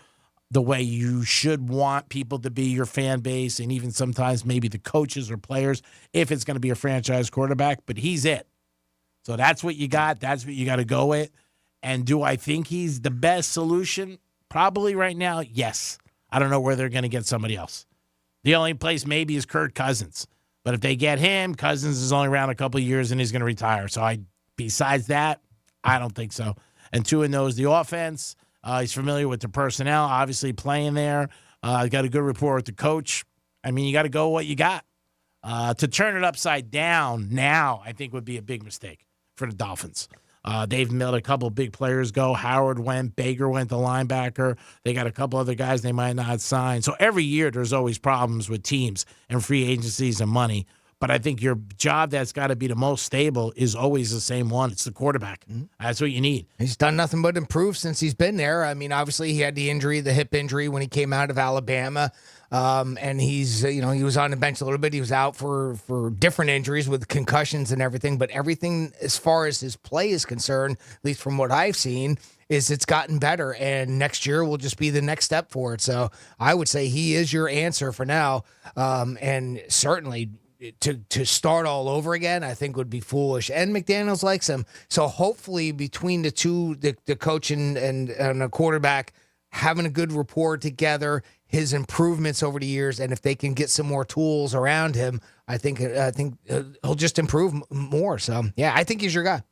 the way you should want people to be, your fan base, and even sometimes maybe the coaches or players, if it's going to be a franchise quarterback. But he's it. So that's what you got. That's what you got to go with. And do I think he's the best solution? Probably right now, yes. I don't know where they're going to get somebody else. The only place maybe is Kirk Cousins. But if they get him, Cousins is only around a couple of years and he's going to retire. So besides that, I don't think so. And Tua knows the offense. He's familiar with the personnel, obviously playing there. Got a good rapport with the coach. I mean, you got to go what you got. To turn it upside down now, I think would be a big mistake for the Dolphins. They've let a couple big players go. Howard went. Baker went to linebacker. They got a couple other guys they might not sign. So every year there's always problems with teams and free agencies and money. But I think your job that's got to be the most stable is always the same one. It's the quarterback. Mm-hmm. That's what you need. He's done nothing but improve since he's been there. I mean, obviously he had the hip injury when he came out of Alabama. And he's, he was on the bench a little bit. He was out for different injuries with concussions and everything. But everything as far as his play is concerned, at least from what I've seen, is it's gotten better. And next year will just be the next step for it. So I would say he is your answer for now. And certainly to start all over again, I think would be foolish. And McDaniels likes him. So hopefully between the two, the coach and the quarterback, having a good rapport together, his improvements over the years, and if they can get some more tools around him, I think he'll just improve more. So, yeah, I think he's your guy.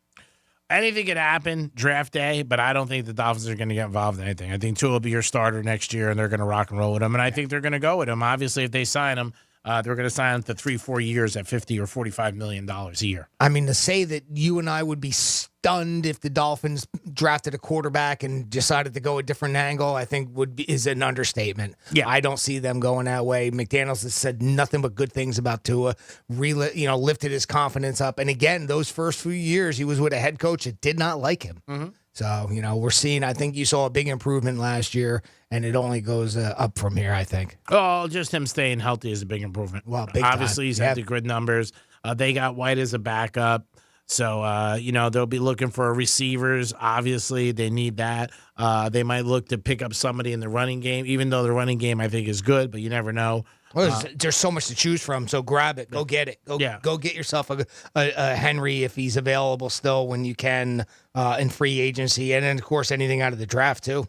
Anything could happen draft day, but I don't think the Dolphins are going to get involved in anything. I think Tua will be your starter next year, and they're going to rock and roll with him, and I think they're going to go with him. Obviously, if they sign him, they're going to sign him to 3-4 years at $50 or $45 million a year. I mean, to say that you and I would be stunned if the Dolphins drafted a quarterback and decided to go a different angle, I think is an understatement. Yeah, I don't see them going that way. McDaniels has said nothing but good things about Tua. Lifted his confidence up, and again, those first few years he was with a head coach that did not like him. Mm-hmm. So, we're seeing, I think you saw a big improvement last year, and it only goes up from here, I think. Oh, just him staying healthy is a big improvement. Well, big obviously, time. He's had the good numbers. They got White as a backup. So, they'll be looking for receivers. Obviously, they need that. They might look to pick up somebody in the running game, even though the running game, I think, is good, but you never know. Well, there's so much to choose from, so grab it. Go get it. Go get yourself a Henry if he's available still when you can in free agency. And then, of course, anything out of the draft, too.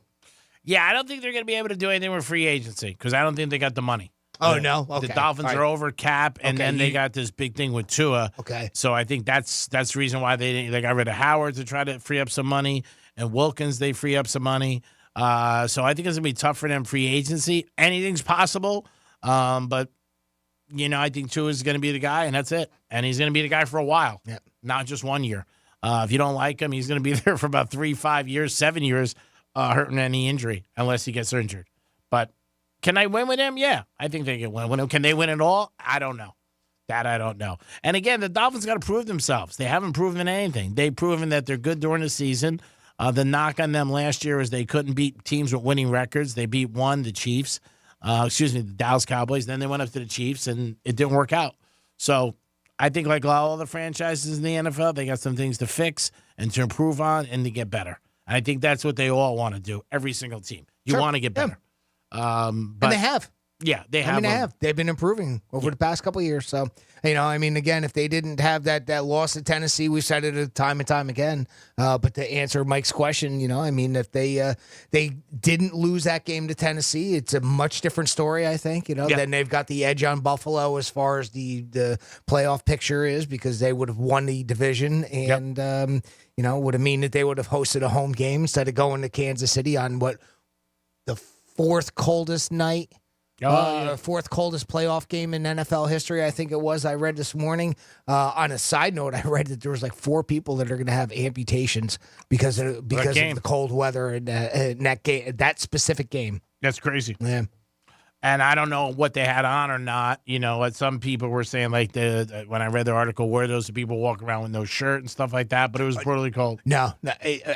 Yeah, I don't think they're going to be able to do anything with free agency because I don't think they got the money. Oh, no? Okay. The Dolphins are over cap, and then they got this big thing with Tua. Okay. So I think that's the reason why they got rid of Howard to try to free up some money, and Wilkins, they free up some money. So I think it's going to be tough for them free agency. Anything's possible, but, I think Tua is going to be the guy, and that's it. And he's going to be the guy for a while, not just 1 year. If you don't like him, he's going to be there for about 3, 5 years, 7 years, hurting any injury, unless he gets injured. But can I win with him? Yeah, I think they can win with him. Can they win it all? I don't know. That I don't know. And again, the Dolphins got to prove themselves. They haven't proven anything. They've proven that they're good during the season. The knock on them last year is they couldn't beat teams with winning records. They beat the Chiefs. The Dallas Cowboys. Then they went up to the Chiefs, and it didn't work out. So I think like all the franchises in the NFL, they got some things to fix and to improve on and to get better. And I think that's what they all want to do, every single team. You want to get better. And they have. Yeah, they have. They have. They've been improving over the past couple of years. So, again, if they didn't have that loss to Tennessee, we've said it time and time again. But to answer Mike's question, if they didn't lose that game to Tennessee, it's a much different story, I think. Then they've got the edge on Buffalo as far as the playoff picture is, because they would have won the division and, would have mean that they would have hosted a home game instead of going to Kansas City on the fourth coldest night. Fourth coldest playoff game in NFL history, I think it was. I read this morning. On a side note, I read that there was like 4 people that are going to have amputations because of the cold weather and that game, that specific game. That's crazy. Yeah. And I don't know what they had on or not. What some people were saying, like when I read the article, were those people walking around with no shirt and stuff like that, but it was brutally cold. No.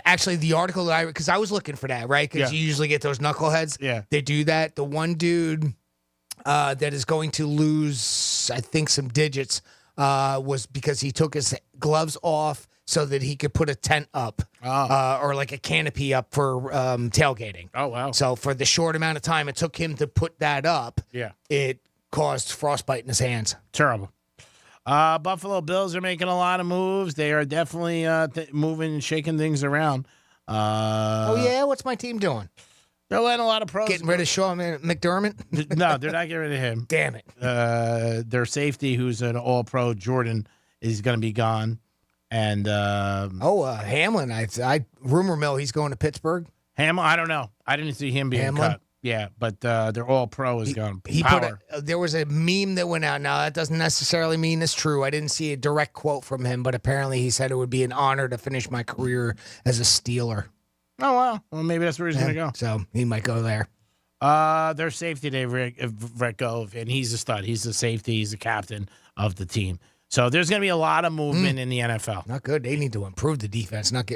Actually, the article because I was looking for that, right? Because you usually get those knuckleheads. Yeah. They do that. The one dude that is going to lose, I think, some digits was because he took his gloves off so that he could put a tent up or like a canopy up for tailgating. Oh, wow. So for the short amount of time it took him to put that up, it caused frostbite in his hands. Terrible. Buffalo Bills are making a lot of moves. They are definitely moving and shaking things around. What's my team doing? They're letting a lot of pros. Getting rid of Sean McDermott? No, they're not getting rid of him. Damn it. Their safety, who's an all-pro, Jordan, is going to be gone. And Hamlin, I rumor mill he's going to Pittsburgh. Hamlin, I don't know. I didn't see him being cut. Yeah, but their all-pro is gone. There was a meme that went out. Now, that doesn't necessarily mean it's true. I didn't see a direct quote from him, but apparently he said it would be an honor to finish my career as a Steeler. Oh, wow. Well, maybe that's where he's going to go. So he might go there. Their safety, they let go of, and he's a stud. He's the safety. He's the captain of the team. So there's going to be a lot of movement in the NFL. Not good. They need to improve the defense, not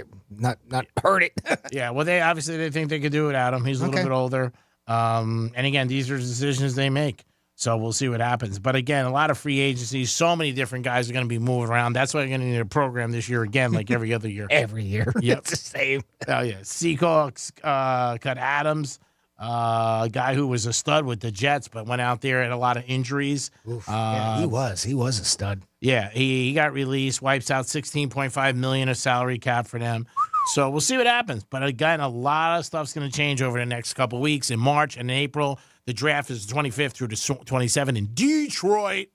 hurt it. Yeah, well, they think they could do without him. He's a little bit older. And again, these are decisions they make. So we'll see what happens. But again, a lot of free agencies. So many different guys are going to be moving around. That's why you're going to need a program this year again, like every other year. Every year. Yep. It's the same. Oh, yeah. Seahawks cut Adams, a guy who was a stud with the Jets, but went out there, had a lot of injuries. He was a stud. Yeah, he got released, wipes out $16.5 million of salary cap for them. So we'll see what happens. But again, a lot of stuff's going to change over the next couple of weeks. In March and April, the draft is the 25th through the 27th in Detroit.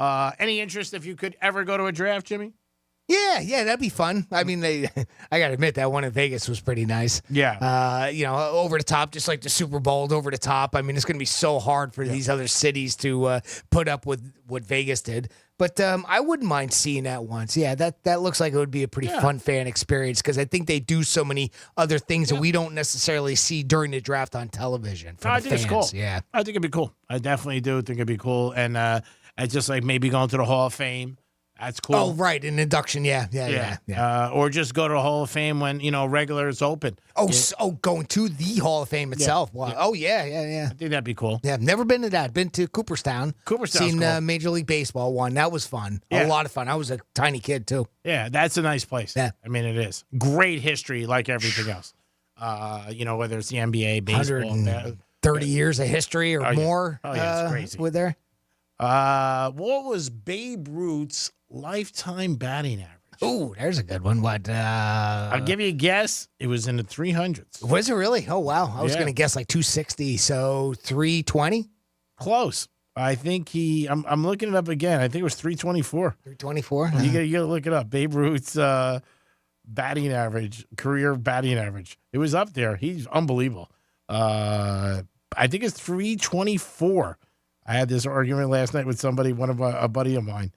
Any interest if you could ever go to a draft, Jimmy? Yeah, that'd be fun. I mean, I got to admit that one in Vegas was pretty nice. Yeah. Over the top, just like the Super Bowl, over the top. I mean, it's going to be so hard for these other cities to put up with what Vegas did. But I wouldn't mind seeing that once. Yeah, that looks like it would be a pretty fun fan experience because I think they do so many other things that we don't necessarily see during the draft on television. I think it's cool. Yeah. I think it'd be cool. I definitely do think it'd be cool. And it's just like maybe going to the Hall of Fame. That's cool. Oh, right. An induction. Yeah. Or just go to the Hall of Fame when, regular is open. Going to the Hall of Fame itself. Yeah. Wow. Oh, yeah. I think that'd be cool. Yeah, I've never been to that. Been to Cooperstown. Seen cool. Major League Baseball one. That was fun. Yeah. A lot of fun. I was a tiny kid, too. Yeah, that's a nice place. Yeah. I mean, it is. Great history like everything else. Whether it's the NBA, baseball. 130 years of history or more. Oh, yeah, it's crazy. With there. What was Babe Ruth's lifetime batting average? Oh, there's a good one. What? I'll give you a guess. It was in the 300s. Was it really? Oh, wow. I was going to guess like 260. So 320? Close. I think I'm looking it up again. I think it was 324. 324? You got to look it up. Babe Ruth's batting average, career batting average. It was up there. He's unbelievable. I think it's 324. I had this argument last night with somebody, a buddy of mine.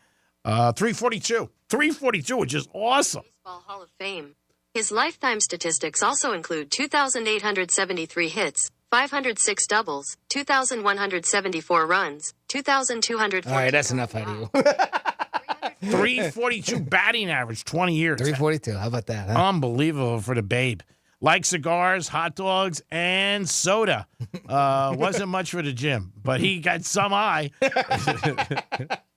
342, which is awesome. Baseball Hall of Fame. His lifetime statistics also include 2,873 hits, 506 doubles, 2,174 runs, 2,200. All right, that's enough out of you. 342 batting average, 20 years. 342. How about that? Huh? Unbelievable for the babe. Like cigars, hot dogs, and soda. Wasn't much for the gym, but he got some eye.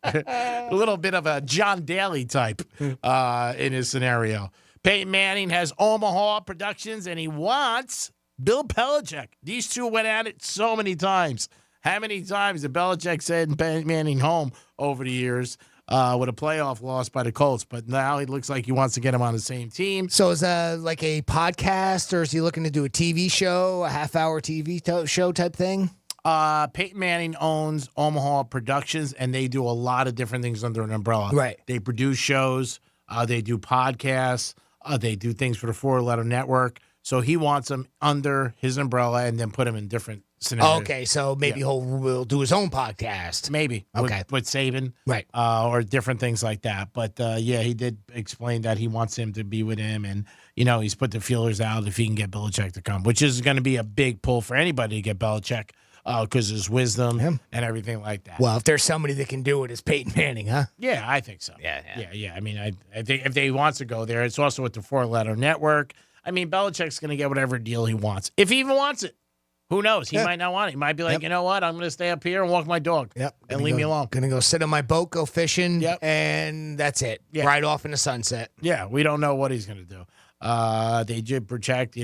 A little bit of a John Daly type in his scenario. Peyton Manning has Omaha Productions, and he wants Bill Belichick. These two went at it so many times. How many times did Belichick send Peyton Manning home over the years with a playoff loss by the Colts? But now it looks like he wants to get him on the same team. So is that like a podcast, or is he looking to do a TV show, a half-hour TV show type thing? Peyton Manning owns Omaha Productions, and they do a lot of different things under an umbrella. Right. They produce shows. They do podcasts. They do things for the 4-letter network. So he wants them under his umbrella and then put them in different scenarios. Okay, so maybe he'll do his own podcast. Maybe. Okay. With Saban. Right. Or different things like that. But, he did explain that he wants him to be with him. And, he's put the feelers out if he can get Belichick to come, which is going to be a big pull for anybody to get Belichick because his wisdom and everything like that. Well, if there's somebody that can do it, it's Peyton Manning, huh? Yeah, I think so. Yeah. I mean, I think if they wants to go there, it's also with the 4-letter network. I mean, Belichick's going to get whatever deal he wants. If he even wants it. Who knows? He might not want it. He might be like, you know what? I'm going to stay up here and walk my dog. And leave me alone. Going to go sit on my boat, go fishing, and that's it. Yeah. Right off in the sunset. Yeah, we don't know what he's going to do. They did project,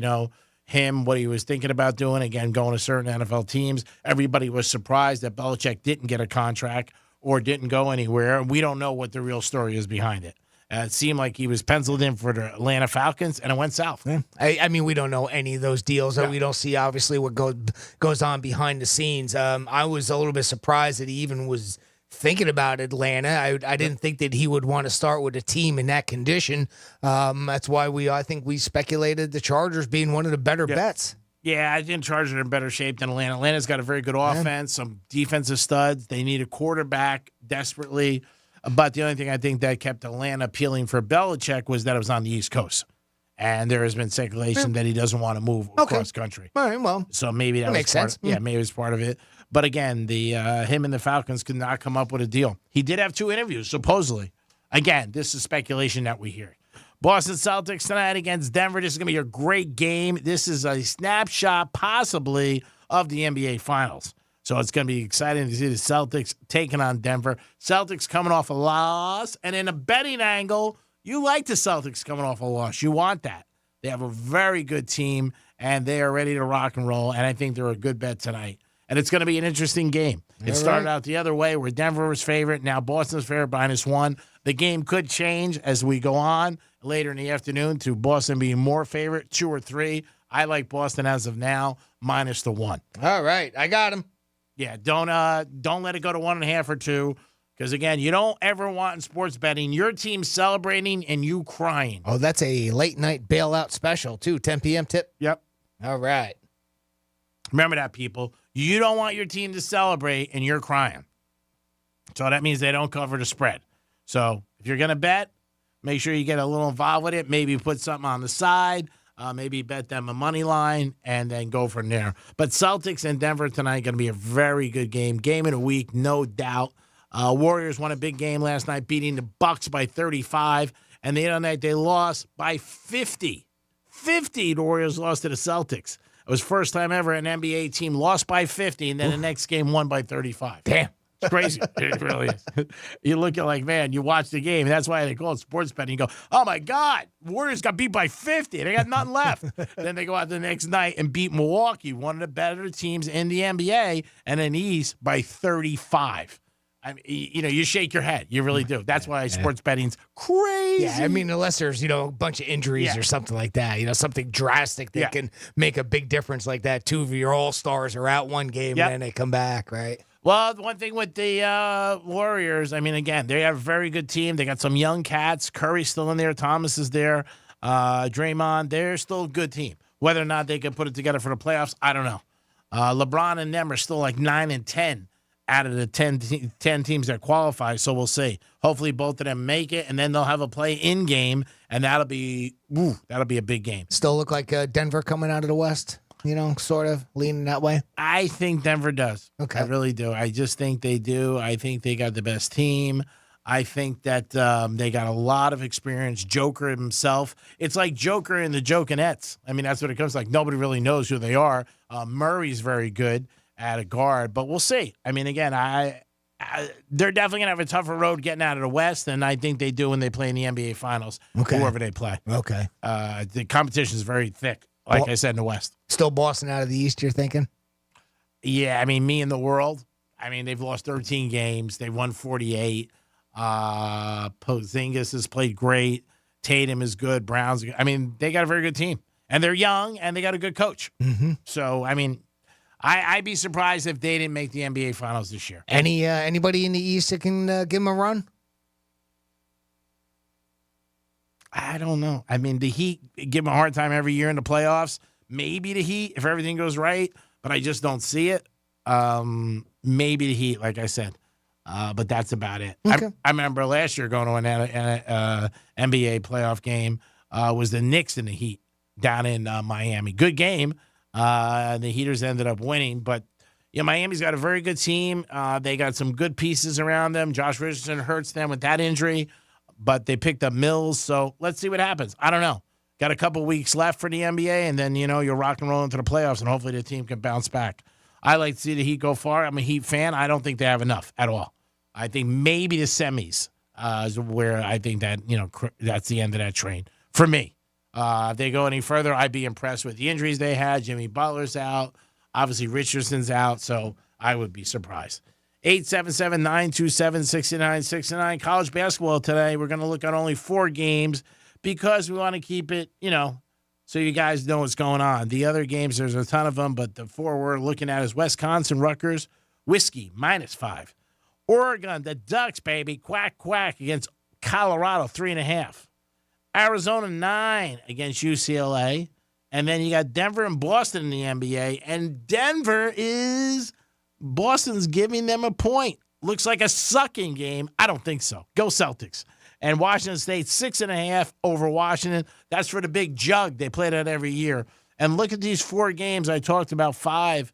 him, what he was thinking about doing, again, going to certain NFL teams. Everybody was surprised that Belichick didn't get a contract or didn't go anywhere. We don't know what the real story is behind it. It seemed like he was penciled in for the Atlanta Falcons, and it went south. Yeah. I mean, we don't know any of those deals. We don't see, obviously, what goes on behind the scenes. I was a little bit surprised that he even was thinking about Atlanta. I didn't think that he would want to start with a team in that condition. That's why I think we speculated the Chargers being one of the better bets. Yeah, I think Chargers are in better shape than Atlanta. Atlanta's got a very good offense, some defensive studs. They need a quarterback desperately. But the only thing I think that kept Atlanta appealing for Belichick was that it was on the East Coast. And there has been speculation that he doesn't want to move across country. All right, well. So maybe that makes sense. Maybe it's part of it. But again, him and the Falcons could not come up with a deal. He did have 2 interviews, supposedly. Again, this is speculation that we hear. Boston Celtics tonight against Denver. This is going to be a great game. This is a snapshot, possibly, of the NBA Finals. So it's going to be exciting to see the Celtics taking on Denver. Celtics coming off a loss. And in a betting angle, you like the Celtics coming off a loss. You want that. They have a very good team, and they are ready to rock and roll. And I think they're a good bet tonight. And it's going to be an interesting game. It started out the other way where Denver was favorite. Now Boston's favorite -1. The game could change as we go on later in the afternoon to Boston being more favorite, 2 or 3. I like Boston as of now, -1. All right, I got him. Yeah, don't let it go to 1.5 or 2, because again, you don't ever want in sports betting your team celebrating and you crying. Oh, that's a late night bailout special too. 10 p.m. tip. Yep. All right. Remember that, people. You don't want your team to celebrate and you're crying. So that means they don't cover the spread. So if you're gonna bet, make sure you get a little involved with it. Maybe put something on the side. Maybe bet them a money line and then go from there. But Celtics and Denver tonight going to be a very good game. Game of the week, no doubt. Warriors won a big game last night, beating the Bucks by 35. And the other night they lost by 50. 50, the Warriors lost to the Celtics. It was first time ever an NBA team lost by 50, and then the next game won by 35. Damn. It's crazy. It really is. You look at like, man, you watch the game. That's why they call it sports betting. You go, oh, my God, Warriors got beat by 50. They got nothing left. Then they go out the next night and beat Milwaukee, one of the better teams in the NBA, and then East by 35. I mean, you shake your head. You really do. That's why sports betting's crazy. Yeah, I mean, unless there's, a bunch of injuries or something like that, something drastic that can make a big difference like that. 2 of your all-stars are out one game and then they come back, right? Well, the one thing with the Warriors, I mean, again, they have a very good team. They got some young cats. Curry's still in there. Thomas is there. Draymond, they're still a good team. Whether or not they can put it together for the playoffs, I don't know. LeBron and them are still like 9 and 10 out of the 10 teams that qualify, so we'll see. Hopefully both of them make it, and then they'll have a play-in game, and that'll be a big game. Still look like Denver coming out of the West, sort of leaning that way? I think Denver does. Okay. I really do. I just think they do. I think they got the best team. I think that they got a lot of experience. Joker himself. It's like Joker and the Jokinettes. I mean, that's what it comes like. Nobody really knows who they are. Murray's very good at a guard, but we'll see. I mean, again, they're definitely going to have a tougher road getting out of the West, and I think they do when they play in the NBA Finals, whoever they play. Okay. The competition is very thick, like I said, in the West. Still Boston out of the East, you're thinking? Yeah, I mean, me and the world. I mean, they've lost 13 games. They won 48. Porzingis has played great. Tatum is good. Brown's good. I mean, they got a very good team. And they're young, and they got a good coach. Mm-hmm. So, I mean, I'd be surprised if they didn't make the NBA Finals this year. Anybody in the East that can give them a run? I don't know. I mean, the Heat give them a hard time every year in the playoffs. Maybe the Heat, if everything goes right, but I just don't see it. Maybe the Heat, like I said. But that's about it. Okay. I remember last year going to an NBA playoff game was the Knicks and the Heat down in Miami. Good game. The Heaters ended up winning. But, Miami's got a very good team. They got some good pieces around them. Josh Richardson hurts them with that injury, but they picked up Mills. So let's see what happens. I don't know. Got a couple weeks left for the NBA, and then, you're rock and roll into the playoffs, and hopefully the team can bounce back. I like to see the Heat go far. I'm a Heat fan. I don't think they have enough at all. I think maybe the semis is where I think that, that's the end of that train for me. If they go any further, I'd be impressed with the injuries they had. Jimmy Butler's out. Obviously, Richardson's out, so I would be surprised. 877-927-6969. College basketball today. We're going to look at only 4 games because we want to keep it, so you guys know what's going on. The other games, there's a ton of them, but the 4 we're looking at is Wisconsin, Rutgers, Whiskey, -5. Oregon, the Ducks, baby, quack, quack, against Colorado, 3.5. Arizona, 9 against UCLA. And then you got Denver and Boston in the NBA. And Boston's giving them a point. Looks like a sucking game. I don't think so. Go Celtics. And Washington State, 6.5 over Washington. That's for the big jug. They play that every year. And look at these 4 games. I talked about 5.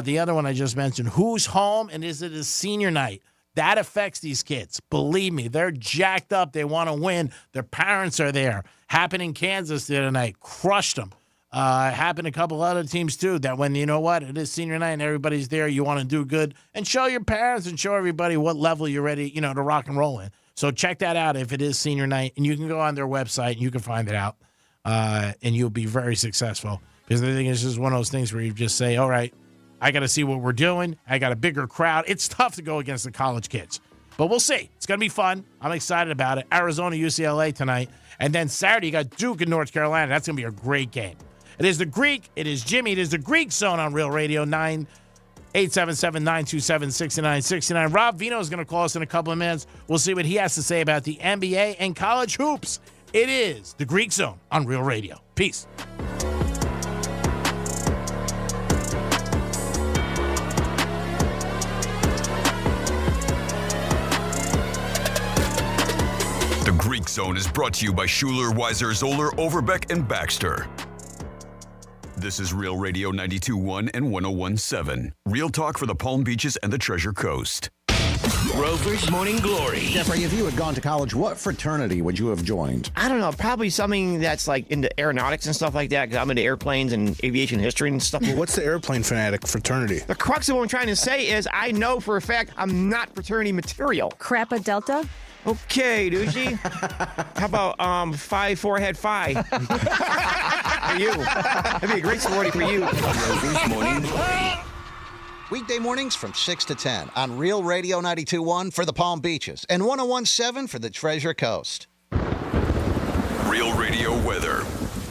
The other one I just mentioned. Who's home and is it a senior night? That affects these kids. Believe me, they're jacked up. They want to win. Their parents are there. Happened in Kansas the other night. Crushed them. Happened a couple other teams, too, that when, it is senior night and everybody's there, you want to do good and show your parents and show everybody what level you're ready, to rock and roll in. So check that out if it is senior night. And you can go on their website and you can find it out. And you'll be very successful. Because I think it's just one of those things where you just say, all right, I got to see what we're doing. I got a bigger crowd. It's tough to go against the college kids. But we'll see. It's going to be fun. I'm excited about it. Arizona, UCLA tonight. And then Saturday, you got Duke and North Carolina. That's going to be a great game. It is the Greek. It is Jimmy. It is the Greek Zone on Real Radio 877-927-6969. Rob Vino is going to call us in a couple of minutes. We'll see what he has to say about the NBA and college hoops. It is the Greek Zone on Real Radio. Peace. The Greek Zone is brought to you by Schuler, Weiser, Zoller, Overbeck, and Baxter. This is Real Radio 92.1 and 101.7. Real talk for the Palm Beaches and the Treasure Coast. Rover's Morning Glory. Jeffrey, if you had gone to college, what fraternity would you have joined? I don't know. Probably something that's like into aeronautics and stuff like that, because I'm into airplanes and aviation history and stuff. Well, what's the airplane fanatic fraternity? The crux of what I'm trying to say is I know for a fact I'm not fraternity material. Crappa Delta? Okay, Doogie. How about Phi 4 Head Phi? For you. That'd be a great sorority for you. Rover's Morning Glory. Weekday mornings from 6 to 10 on Real Radio 92.1 for the Palm Beaches and 101.7 for the Treasure Coast. Real Radio weather.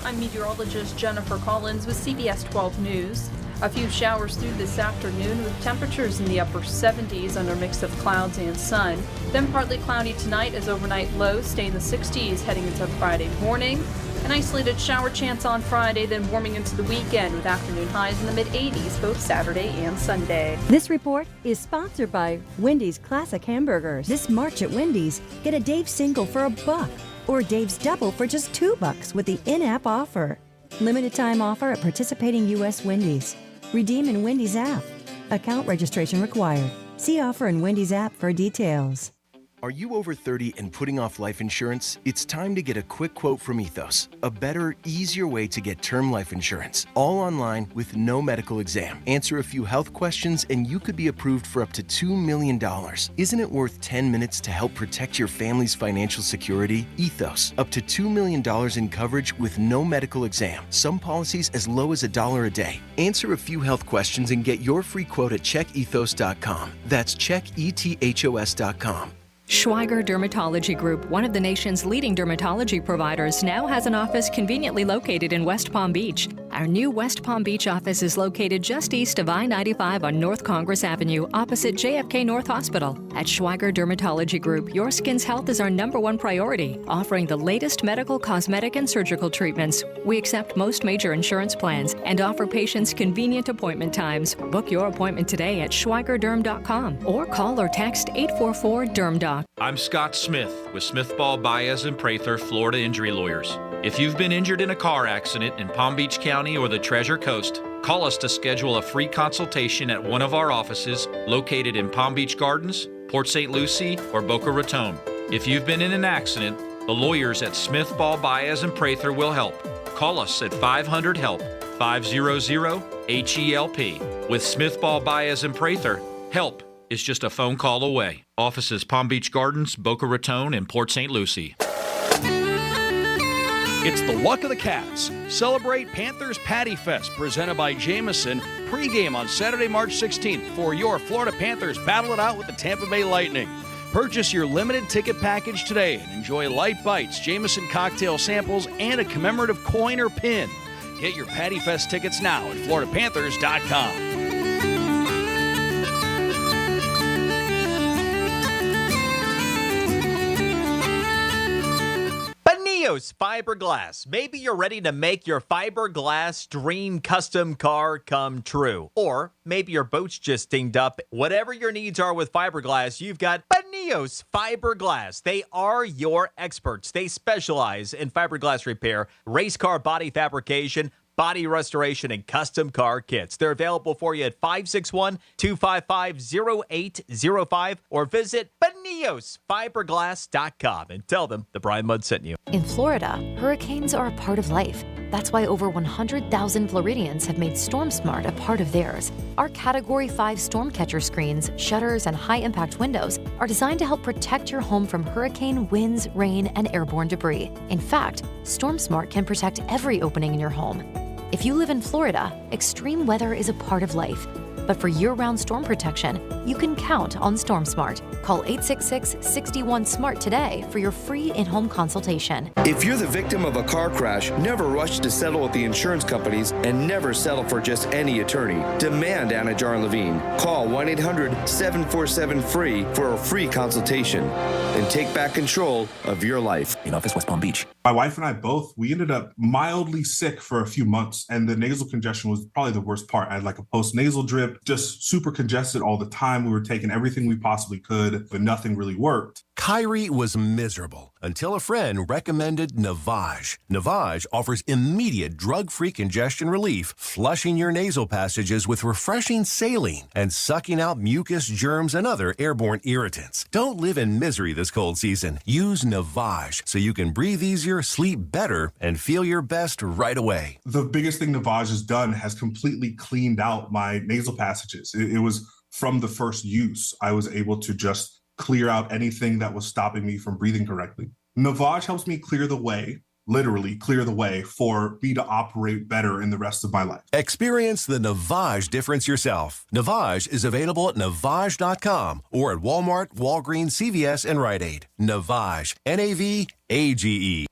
I'm meteorologist Jennifer Collins with CBS 12 News. A few showers through this afternoon with temperatures in the upper 70s under a mix of clouds and sun. Then partly cloudy tonight as overnight lows stay in the 60s heading into Friday morning. An isolated shower chance on Friday, then warming into the weekend with afternoon highs in the mid-80s both Saturday and Sunday. This report is sponsored by Wendy's Classic Hamburgers. This March at Wendy's, get a Dave's single for $1 or Dave's double for just $2 with the in-app offer. Limited time offer at participating U.S. Wendy's. Redeem in Wendy's app. Account registration required. See offer in Wendy's app for details. Are you over 30 and putting off life insurance? It's time to get a quick quote from Ethos, a better, easier way to get term life insurance, all online with no medical exam. Answer a few health questions and you could be approved for up to $2 million. Isn't it worth 10 minutes to help protect your family's financial security? Ethos, up to $2 million in coverage with no medical exam. Some policies as low as $1 a day. Answer a few health questions and get your free quote at checkethos.com. That's checkethos.com. Schweiger Dermatology Group, one of the nation's leading dermatology providers, now has an office conveniently located in West Palm Beach. Our new West Palm Beach office is located just east of I-95 on North Congress Avenue, opposite JFK North Hospital. At Schweiger Dermatology Group, your skin's health is our #1 priority, offering the latest medical, cosmetic, and surgical treatments. We accept most major insurance plans and offer patients convenient appointment times. Book your appointment today at schweigerderm.com or call or text 844-DERM-DOC. I'm Scott Smith with Smith Ball, Baez & Prather, Florida Injury Lawyers. If you've been injured in a car accident in Palm Beach County or the Treasure Coast, call us to schedule a free consultation at one of our offices located in Palm Beach Gardens, Port St. Lucie, or Boca Raton. If you've been in an accident, the lawyers at Smith Ball, Baez & Prather will help. Call us at 500-HELP, 500-HELP. With Smith Ball, Baez & Prather, help is just a phone call away. Offices Palm Beach Gardens, Boca Raton, and Port St. Lucie. It's the luck of the Cats. Celebrate Panthers Patty Fest, presented by Jameson. Pre-game on Saturday, March 16th for your Florida Panthers battle it out with the Tampa Bay Lightning. Purchase your limited ticket package today and enjoy light bites, Jameson cocktail samples, and a commemorative coin or pin. Get your Patty Fest tickets now at floridapanthers.com. Neos Fiberglass. Maybe you're ready to make your fiberglass dream custom car come true. Or maybe your boat's just dinged up. Whatever your needs are with fiberglass, you've got Neos Fiberglass. They are your experts. They specialize in fiberglass repair, race car body fabrication, body restoration, and custom car kits. They're available for you at 561-255-0805 or visit BeneosFiberglass.com and tell them the Brian Mudd sent you. In Florida, hurricanes are a part of life. That's why over 100,000 Floridians have made StormSmart a part of theirs. Our Category 5 storm catcher screens, shutters, and high-impact windows are designed to help protect your home from hurricane winds, rain, and airborne debris. In fact, StormSmart can protect every opening in your home. If you live in Florida, extreme weather is a part of life. But for year-round storm protection, you can count on StormSmart. Call 866-61-SMART today for your free in-home consultation. If you're the victim of a car crash, never rush to settle with the insurance companies and never settle for just any attorney. Demand Anna Jar Levine. Call 1-800-747-FREE for a free consultation and take back control of your life. In office, West Palm Beach. My wife and I both, we ended up mildly sick for a few months, and the nasal congestion was probably the worst part. I had like a post-nasal drip, just super congested all the time. We were taking everything we possibly could, but nothing really worked. Kyrie was miserable until a friend recommended Navage. Navage offers immediate drug-free congestion relief, flushing your nasal passages with refreshing saline and sucking out mucus, germs, and other airborne irritants. Don't live in misery this cold season. Use Navage so you can breathe easier, sleep better, and feel your best right away. The biggest thing Navage has done has completely cleaned out my nasal passages. It was from the first use. I was able to just clear out anything that was stopping me from breathing correctly. Navage helps me clear the way, literally clear the way for me to operate better in the rest of my life. Experience the Navage difference yourself. Navage is available at Navage.com or at Walmart, Walgreens, CVS, and Rite Aid. Navage, N-A-V-A-G-E.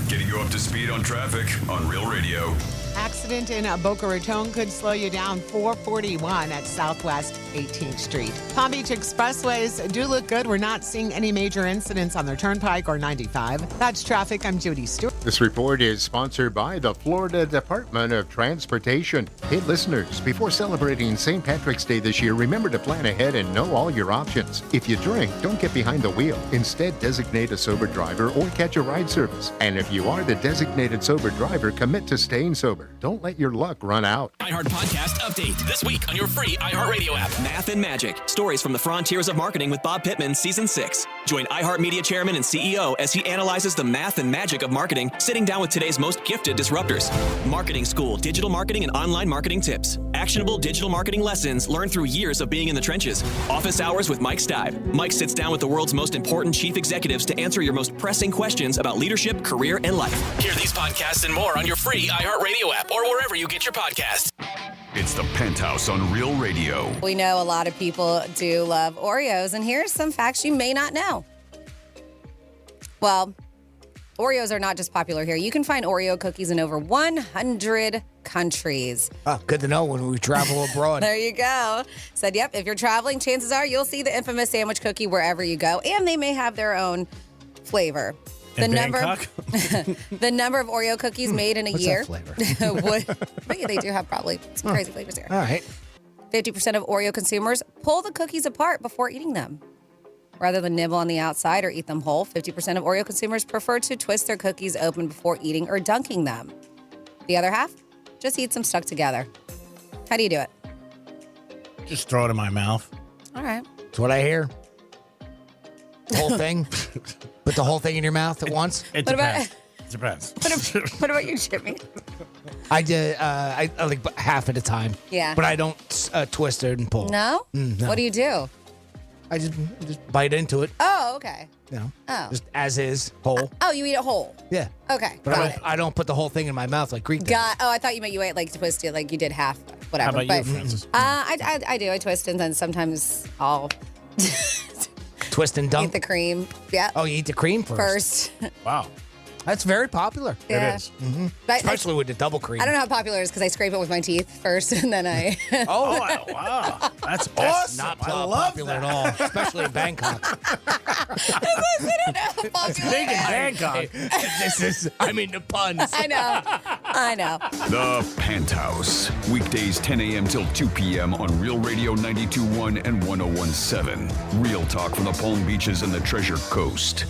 Getting you up to speed on traffic on Real Radio. Accident in Boca Raton could slow you down 441 at Southwest 18th Street. Palm Beach expressways do look good. We're not seeing any major incidents on the Turnpike or 95. That's traffic. I'm Judy Stewart. This report is sponsored by the Florida Department of Transportation. Hey, listeners, before celebrating St. Patrick's Day this year, remember to plan ahead and know all your options. If you drink, don't get behind the wheel. Instead, designate a sober driver or catch a ride service. And if you are the designated sober driver, commit to staying sober. Don't let your luck run out. iHeart Podcast Update this week on your free iHeartRadio app. Math and Magic. Stories from the frontiers of marketing with Bob Pittman, Season 6. Join iHeartMedia Chairman and CEO as he analyzes the math and magic of marketing, sitting down with today's most gifted disruptors. Marketing School, digital marketing and online marketing tips. Actionable digital marketing lessons learned through years of being in the trenches. Office Hours with Mike Stive. Mike sits down with the world's most important chief executives to answer your most pressing questions about leadership, career, and life. Hear these podcasts and more on your free iHeartRadio app or wherever you get your podcasts. It's the Penthouse on Real Radio. We know a lot of people do love Oreos, and here's some facts you may not know. Well, Oreos are not just popular here. You can find Oreo cookies in over 100 countries. Oh, good to know when we travel abroad. There you go. Said, yep, if you're traveling, chances are you'll see the infamous sandwich cookie wherever you go, and they may have their own flavor. The number of Oreo cookies made in a year. What's that flavor? But yeah, they do have probably some crazy flavors here. All right. 50% of Oreo consumers pull the cookies apart before eating them. Rather than nibble on the outside or eat them whole, 50% of Oreo consumers prefer to twist their cookies open before eating or dunking them. The other half just eats them stuck together. How do you do it? Just throw it in my mouth. All right. That's what I hear. The whole thing? Put the whole thing in your mouth at once? It depends. It depends. What about you, Jimmy? I did. I like half at a time. Yeah. But I don't twist it and pull. No? No. What do you do? I just bite into it. Oh, okay. You know, Oh. just as is, whole. Oh, you eat it whole? Yeah. Okay. But I don't put the whole thing in my mouth like Greek does. Oh, I thought you meant you ate like twist it, like you did half, whatever. How about you, Francis? I do. I twist and then sometimes I'll Twist and dunk. eat the cream. Yeah. Oh, you eat the cream first. Wow. That's very popular. Yeah. It is. Mm-hmm. But Especially with the double cream. I don't know how popular it is because I scrape it with my teeth first and then I. Oh, wow. That's awesome. Not I love popular that. at all, especially in Bangkok. I don't know how popular Big in it is. Bangkok. This is, I mean, the puns. I know. The Penthouse. Weekdays 10 a.m. till 2 p.m. on Real Radio 92.1 and 101.7. Real talk from the Palm Beaches and the Treasure Coast.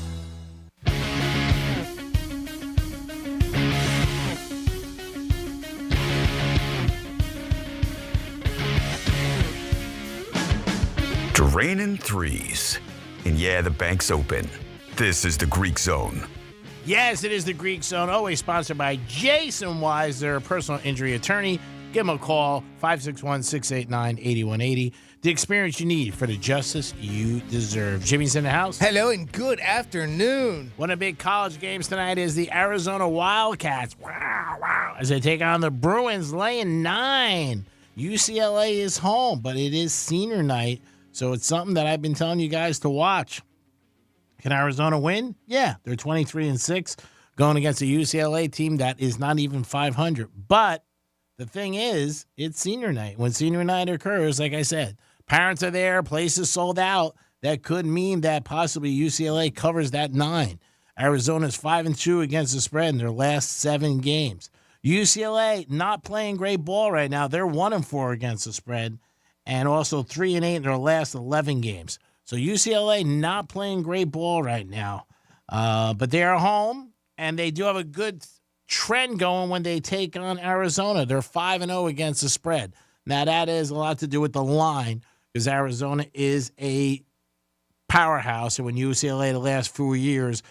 Raining threes. And yeah, the bank's open. This is the Greek Zone. Yes, it is the Greek Zone, always sponsored by Jason Weiser, personal injury attorney. Give him a call, 561-689-8180. The experience you need for the justice you deserve. Jimmy's in the house. Hello and good afternoon. One of the big college games tonight is the Arizona Wildcats. Wow. As they take on the Bruins, laying 9. UCLA is home, but it is senior night, so it's something that I've been telling you guys to watch. Can Arizona win? Yeah, they're 23-6 going against a UCLA team that is not even 500. But the thing is, it's senior night. When senior night occurs, like I said, parents are there, places sold out. That could mean that possibly UCLA covers that 9. Arizona's 5-2 against the spread in their last 7 games. UCLA not playing great ball right now. They're 1-4 against the spread, and also 3-8 in their last 11 games. So UCLA not playing great ball right now. But they are home, and they do have a good trend going when they take on Arizona. They're 5-0 against the spread. Now, that has a lot to do with the line, because Arizona is a powerhouse, and when UCLA the last few years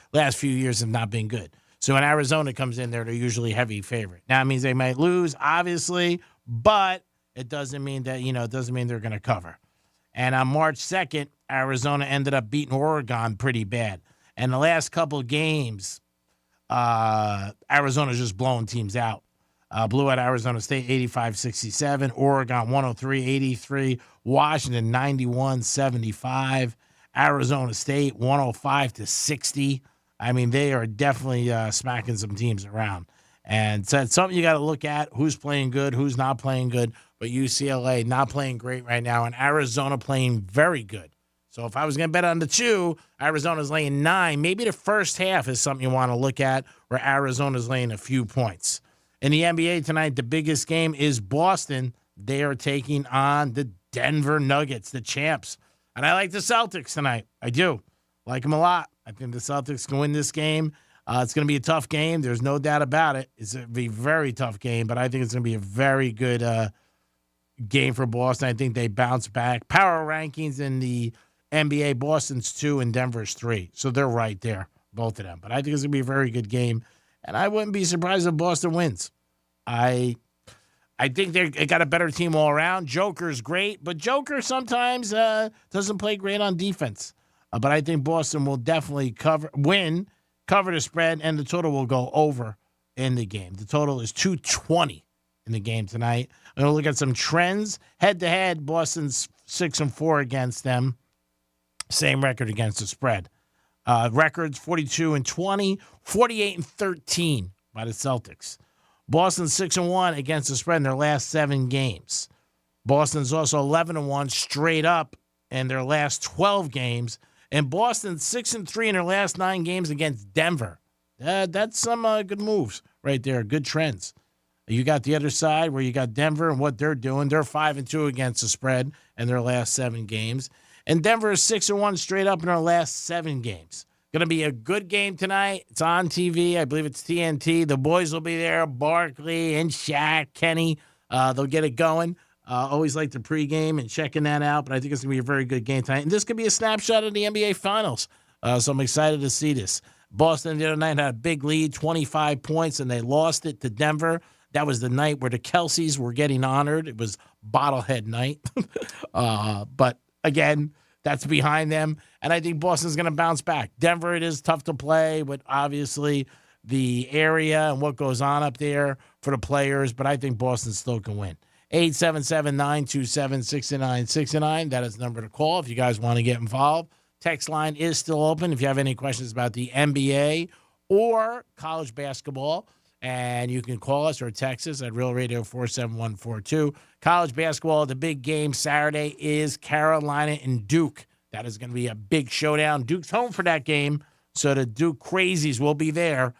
have not been good. So when Arizona comes in there, they're usually heavy favorite. Now, it means they might lose, obviously, but it doesn't mean that, it doesn't mean they're going to cover. And on March 2nd, Arizona ended up beating Oregon pretty bad. And the last couple of games, Arizona's just blowing teams out. Blew out Arizona State 85-67, Oregon 103-83, Washington 91-75, Arizona State 105-60. I mean, they are definitely smacking some teams around. And so it's something you got to look at, who's playing good, who's not playing good. But UCLA not playing great right now, and Arizona playing very good. So if I was going to bet on the 2, Arizona's laying 9. Maybe the first half is something you want to look at where Arizona's laying a few points. In the NBA tonight, the biggest game is Boston. They are taking on the Denver Nuggets, the champs. And I like the Celtics tonight. I do. Like them a lot. I think the Celtics can win this game. It's going to be a tough game. There's no doubt about it. It's going to be a very tough game, but I think it's going to be a very good game for Boston. I think they bounce back. Power rankings in the NBA, Boston's 2 and Denver's 3. So they're right there, both of them. But I think it's going to be a very good game. And I wouldn't be surprised if Boston wins. I think they got a better team all around. Joker's great, but Joker sometimes doesn't play great on defense. But I think Boston will definitely cover the spread, and the total will go over in the game. The total is 220 in the game tonight. I'm going to look at some trends. Head-to-head, Boston's 6-4 against them. Same record against the spread. Records 42-20, 48-13 by the Celtics. Boston's 6-1 against the spread in their last 7 games. Boston's also 11-1 straight up in their last 12 games. And Boston's 6-3 in their last 9 games against Denver. That's some good moves right there, good trends. You got the other side where you got Denver and what they're doing. They're 5-2 against the spread in their last 7 games. And Denver is 6-1 straight up in their last 7 games. Going to be a good game tonight. It's on TV. I believe it's TNT. The boys will be there. Barkley and Shaq, Kenny. They'll get it going. Always like the pregame and checking that out. But I think it's going to be a very good game tonight. And this could be a snapshot of the NBA Finals. So I'm excited to see this. Boston the other night had a big lead, 25 points, and they lost it to Denver. That was the night where the Kelseys were getting honored. It was bottlehead night. But again, that's behind them. And I think Boston's going to bounce back. Denver, it is tough to play with obviously the area and what goes on up there for the players. But I think Boston still can win. 877-927-6969. That is the number to call if you guys want to get involved. Text line is still open if you have any questions about the NBA or college basketball. And you can call us or text us at Real Radio 47142. College basketball, the big game Saturday is Carolina and Duke. That is going to be a big showdown. Duke's home for that game, so the Duke Crazies will be there.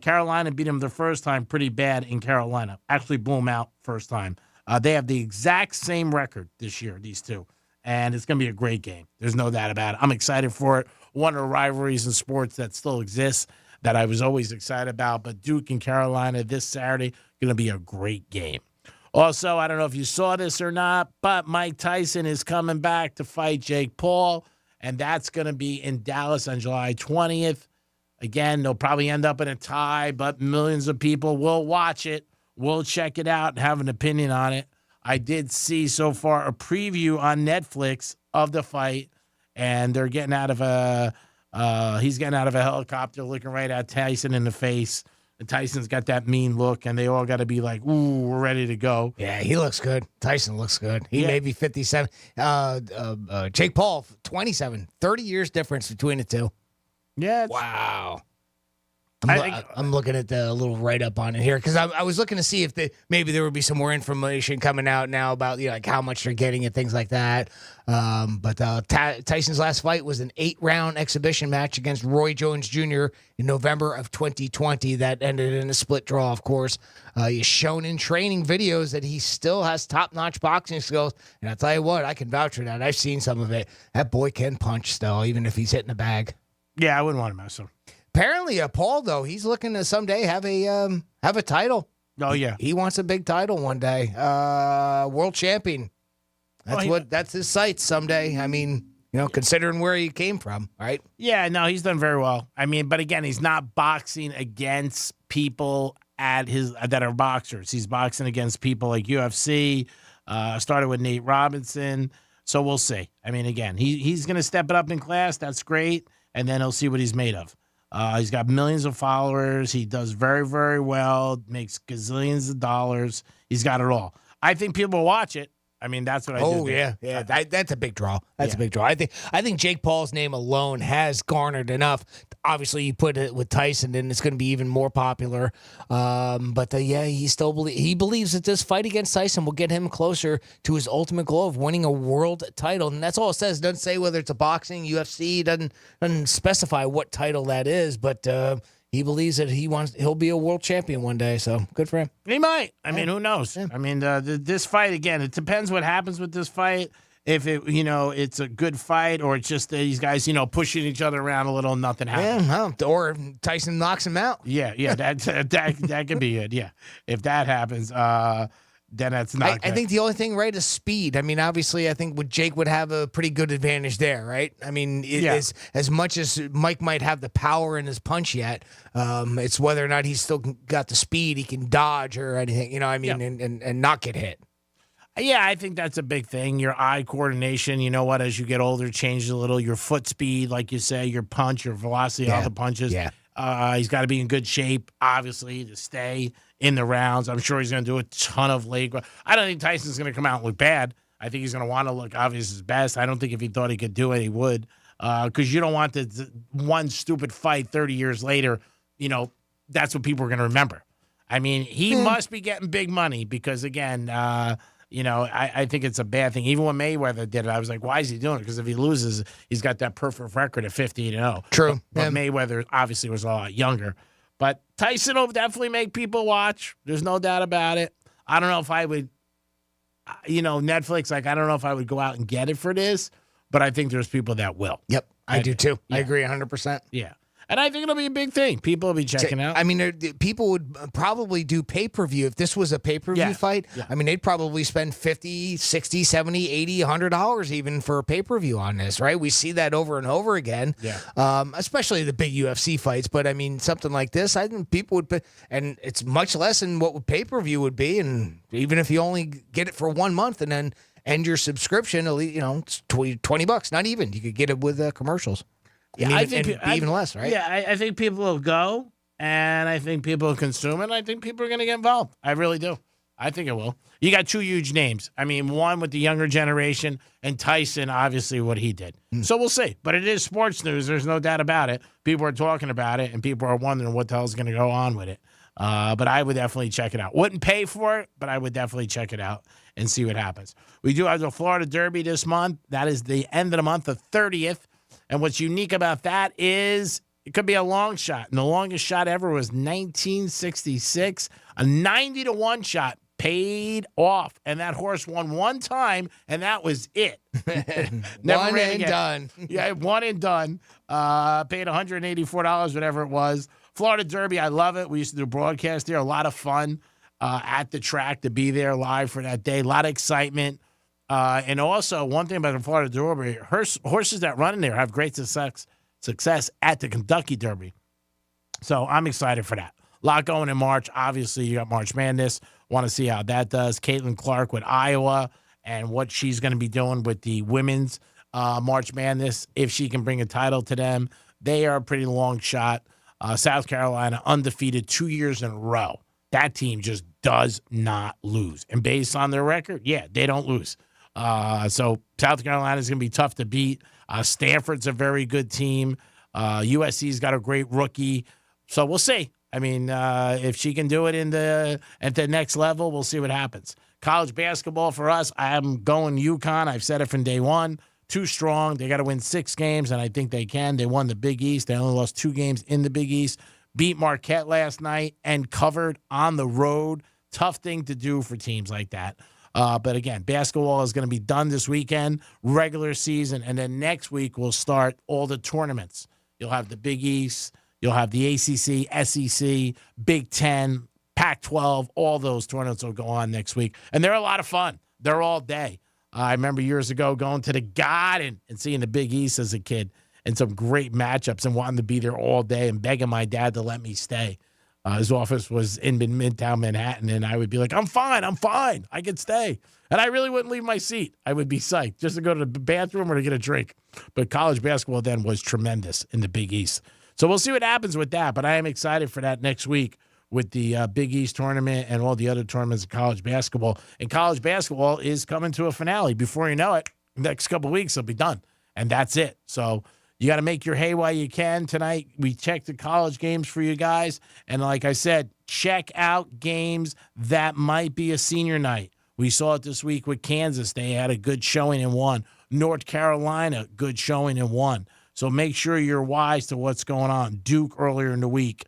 Carolina beat them the first time pretty bad in Carolina. Actually blew them out first time. They have the exact same record this year, these two. And it's going to be a great game. There's no doubt about it. I'm excited for it. One of the rivalries in sports that still exists that I was always excited about. But Duke and Carolina this Saturday, going to be a great game. Also, I don't know if you saw this or not, but Mike Tyson is coming back to fight Jake Paul, and that's going to be in Dallas on July 20th. Again, they'll probably end up in a tie, but millions of people will watch it, will check it out, and have an opinion on it. I did see so far a preview on Netflix of the fight, and they're getting out of he's getting out of a helicopter, looking right at Tyson in the face. And Tyson's got that mean look, and they all got to be like, ooh, we're ready to go. Yeah, he looks good. Tyson looks good. He may be 57. Jake Paul, 27. 30 years difference between the two. Yeah. Wow. I'm looking at the little write-up on it here because I was looking to see if maybe there would be some more information coming out now about like how much they're getting and things like that. But Tyson's last fight was an 8-round exhibition match against Roy Jones Jr. in November of 2020 that ended in a split draw, of course. He's shown in training videos that he still has top-notch boxing skills. And I'll tell you what, I can vouch for that. I've seen some of it. That boy can punch still, even if he's hitting the bag. Yeah, I wouldn't want to mess him. Apparently, Paul, though, he's looking to someday have a title. Oh, yeah. He wants a big title one day. World champion. That's his sights someday. I mean, considering where he came from, right? Yeah, no, he's done very well. I mean, but again, he's not boxing against people that are boxers. He's boxing against people like UFC. Started with Nate Robinson. So we'll see. I mean, again, he's going to step it up in class. That's great. And then he'll see what he's made of. He's got millions of followers. He does very, very well, makes gazillions of dollars. He's got it all. I think people will watch it. I mean, that's what I did. Oh yeah. That's a big draw. That's a big draw. I think Jake Paul's name alone has garnered enough. Obviously, you put it with Tyson, and it's going to be even more popular. He believes that this fight against Tyson will get him closer to his ultimate goal of winning a world title, and that's all it says. It doesn't say whether it's a boxing, UFC. Doesn't specify what title that is, but. He believes that he'll be a world champion one day, so good for him. He might. I mean, who knows? I mean, this fight, again, it depends what happens with this fight. If it's a good fight or it's just these guys, pushing each other around a little, nothing happens. Yeah, or Tyson knocks him out. Yeah, that could be it. Yeah, if that happens, then that's not. I think the only thing right is speed. I mean, obviously, I think Jake would have a pretty good advantage there, right? I mean, as much as Mike might have the power in his punch yet, it's whether or not he's still got the speed, he can dodge or anything. And not get hit. Yeah, I think that's a big thing. Your eye coordination, as you get older, changes a little. Your foot speed, like you say, your punch, your velocity, all the punches. Yeah. He's got to be in good shape, obviously, to stay in the rounds. I'm sure he's going to do a ton of leg. I don't think Tyson's going to come out and look bad. I think he's going to want to look, obviously, his best. I don't think if he thought he could do it, he would. Because you don't want the one stupid fight 30 years later, that's what people are going to remember. I mean, he must be getting big money because, again, I think it's a bad thing. Even when Mayweather did it, I was like, why is he doing it? Because if he loses, he's got that perfect record of 50-0. True. But Mayweather obviously was a lot younger. But Tyson will definitely make people watch. There's no doubt about it. I don't know if I would, Netflix, I don't know if I would go out and get it for this, but I think there's people that will. Yep, I do too. Yeah. I agree 100%. Yeah. And I think it'll be a big thing. People will be checking out. I mean, people would probably do pay-per-view. If this was a pay-per-view fight, I mean, they'd probably spend $50, $60, $70, $80, $100 even for a pay-per-view on this, right? We see that over and over again, especially the big UFC fights. But, I mean, something like this, I think people would pay, and it's much less than what pay-per-view would be. And even if you only get it for 1 month and then end your subscription, it's $20, not even. You could get it with commercials. Yeah, I think even less, right? Yeah, I think people will go, and I think people will consume it, and I think people are going to get involved. I really do. I think it will. You got two huge names. I mean, one with the younger generation, and Tyson, obviously, what he did. So we'll see. But it is sports news. There's no doubt about it. People are talking about it, and people are wondering what the hell is going to go on with it. But I would definitely check it out. Wouldn't pay for it, but I would definitely check it out and see what happens. We do have the Florida Derby this month. That is the end of the month, the 30th. And what's unique about that is it could be a long shot. And the longest shot ever was 1966. A 90-1 shot paid off. And that horse won one time, and that was it. Never one ran and again. done. Yeah, one and done. Paid $184, whatever it was. Florida Derby, I love it. We used to do broadcast there. A lot of fun at the track to be there live for that day. A lot of excitement. And also, one thing about the Florida Derby, horses that run in there have great success at the Kentucky Derby. So I'm excited for that. A lot going in March. Obviously, you got March Madness. Want to see how that does. Caitlin Clark with Iowa and what she's going to be doing with the women's March Madness, if she can bring a title to them. They are a pretty long shot. South Carolina, undefeated 2 years in a row. That team just does not lose. And based on their record, they don't lose. So South Carolina is going to be tough to beat. Stanford's a very good team. USC's got a great rookie. So we'll see. I mean, if she can do it at the next level, we'll see what happens. College basketball for us, I'm going UConn. I've said it from day one. Too strong. They got to win 6 games, and I think they can. They won the Big East. They only lost 2 games in the Big East. Beat Marquette last night and covered on the road. Tough thing to do for teams like that. But again, basketball is going to be done this weekend, regular season, and then next week we'll start all the tournaments. You'll have the Big East, you'll have the ACC, SEC, Big Ten, Pac-12. All those tournaments will go on next week, and they're a lot of fun. They're all day. I remember years ago going to the Garden and seeing the Big East as a kid and some great matchups and wanting to be there all day and begging my dad to let me stay. His office was in Midtown Manhattan, and I would be like, I'm fine, I can stay. And I really wouldn't leave my seat. I would be psyched just to go to the bathroom or to get a drink. But college basketball then was tremendous in the Big East. So we'll see what happens with that, but I am excited for that next week with the Big East tournament and all the other tournaments of college basketball. And college basketball is coming to a finale. Before you know it, next couple of weeks, it'll be done. And that's it. So you got to make your hay while you can. Tonight, we checked the college games for you guys. And like I said, check out games that might be a senior night. We saw it this week with Kansas. They had a good showing and won. North Carolina, good showing and won. So make sure you're wise to what's going on. Duke earlier in the week,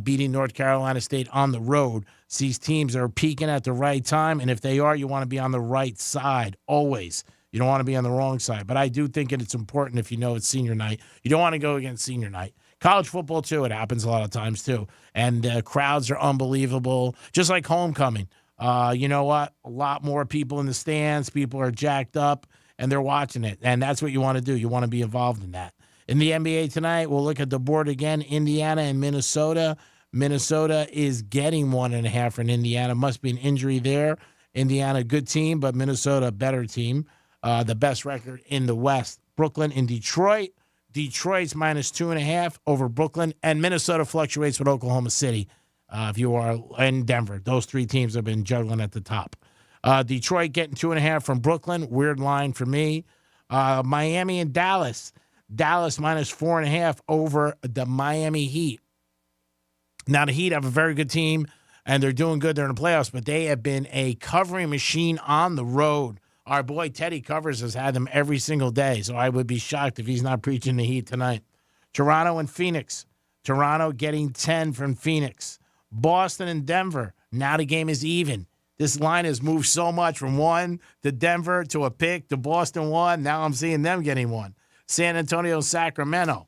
beating North Carolina State on the road. These teams are peaking at the right time, and if they are, you want to be on the right side always. You don't want to be on the wrong side. But I do think it's important if you know it's senior night. You don't want to go against senior night. College football, too, it happens a lot of times, too. And crowds are unbelievable, just like homecoming. You know what? A lot more people in the stands. People are jacked up, and they're watching it. And that's what you want to do. You want to be involved in that. In the NBA tonight, we'll look at the board again. Indiana and Minnesota. Minnesota is getting 1.5 for Indiana. Must be an injury there. Indiana, good team, but Minnesota, better team. The best record in the West. Brooklyn and Detroit. Detroit's minus 2.5 over Brooklyn. And Minnesota fluctuates with Oklahoma City. If you are in Denver, those three teams have been juggling at the top. Detroit getting 2.5 from Brooklyn. Weird line for me. Miami and Dallas. Dallas minus 4.5 over the Miami Heat. Now, the Heat have a very good team, and they're doing good. They're in the playoffs, but they have been a covering machine on the road. Our boy Teddy Covers has had them every single day, so I would be shocked if he's not preaching the Heat tonight. Toronto and Phoenix. Toronto getting 10 from Phoenix. Boston and Denver. Now the game is even. This line has moved so much from 1 to Denver to a pick to Boston 1. Now I'm seeing them getting 1. San Antonio, Sacramento.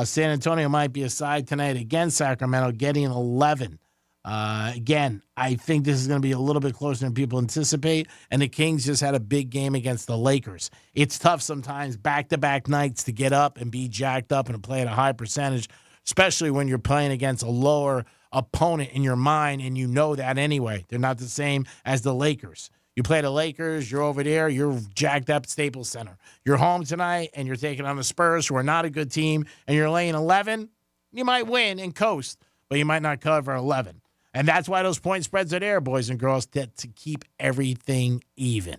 San Antonio might be a side tonight against Sacramento, getting 11. Again, I think this is going to be a little bit closer than people anticipate, and the Kings just had a big game against the Lakers. It's tough sometimes back-to-back nights to get up and be jacked up and play at a high percentage, especially when you're playing against a lower opponent in your mind, and you know that anyway. They're not the same as the Lakers. You play the Lakers, you're over there, you're jacked up at Staples Center. You're home tonight, and you're taking on the Spurs, who are not a good team, and you're laying 11. You might win and coast, but you might not cover 11. And that's why those point spreads are there, boys and girls, to keep everything even.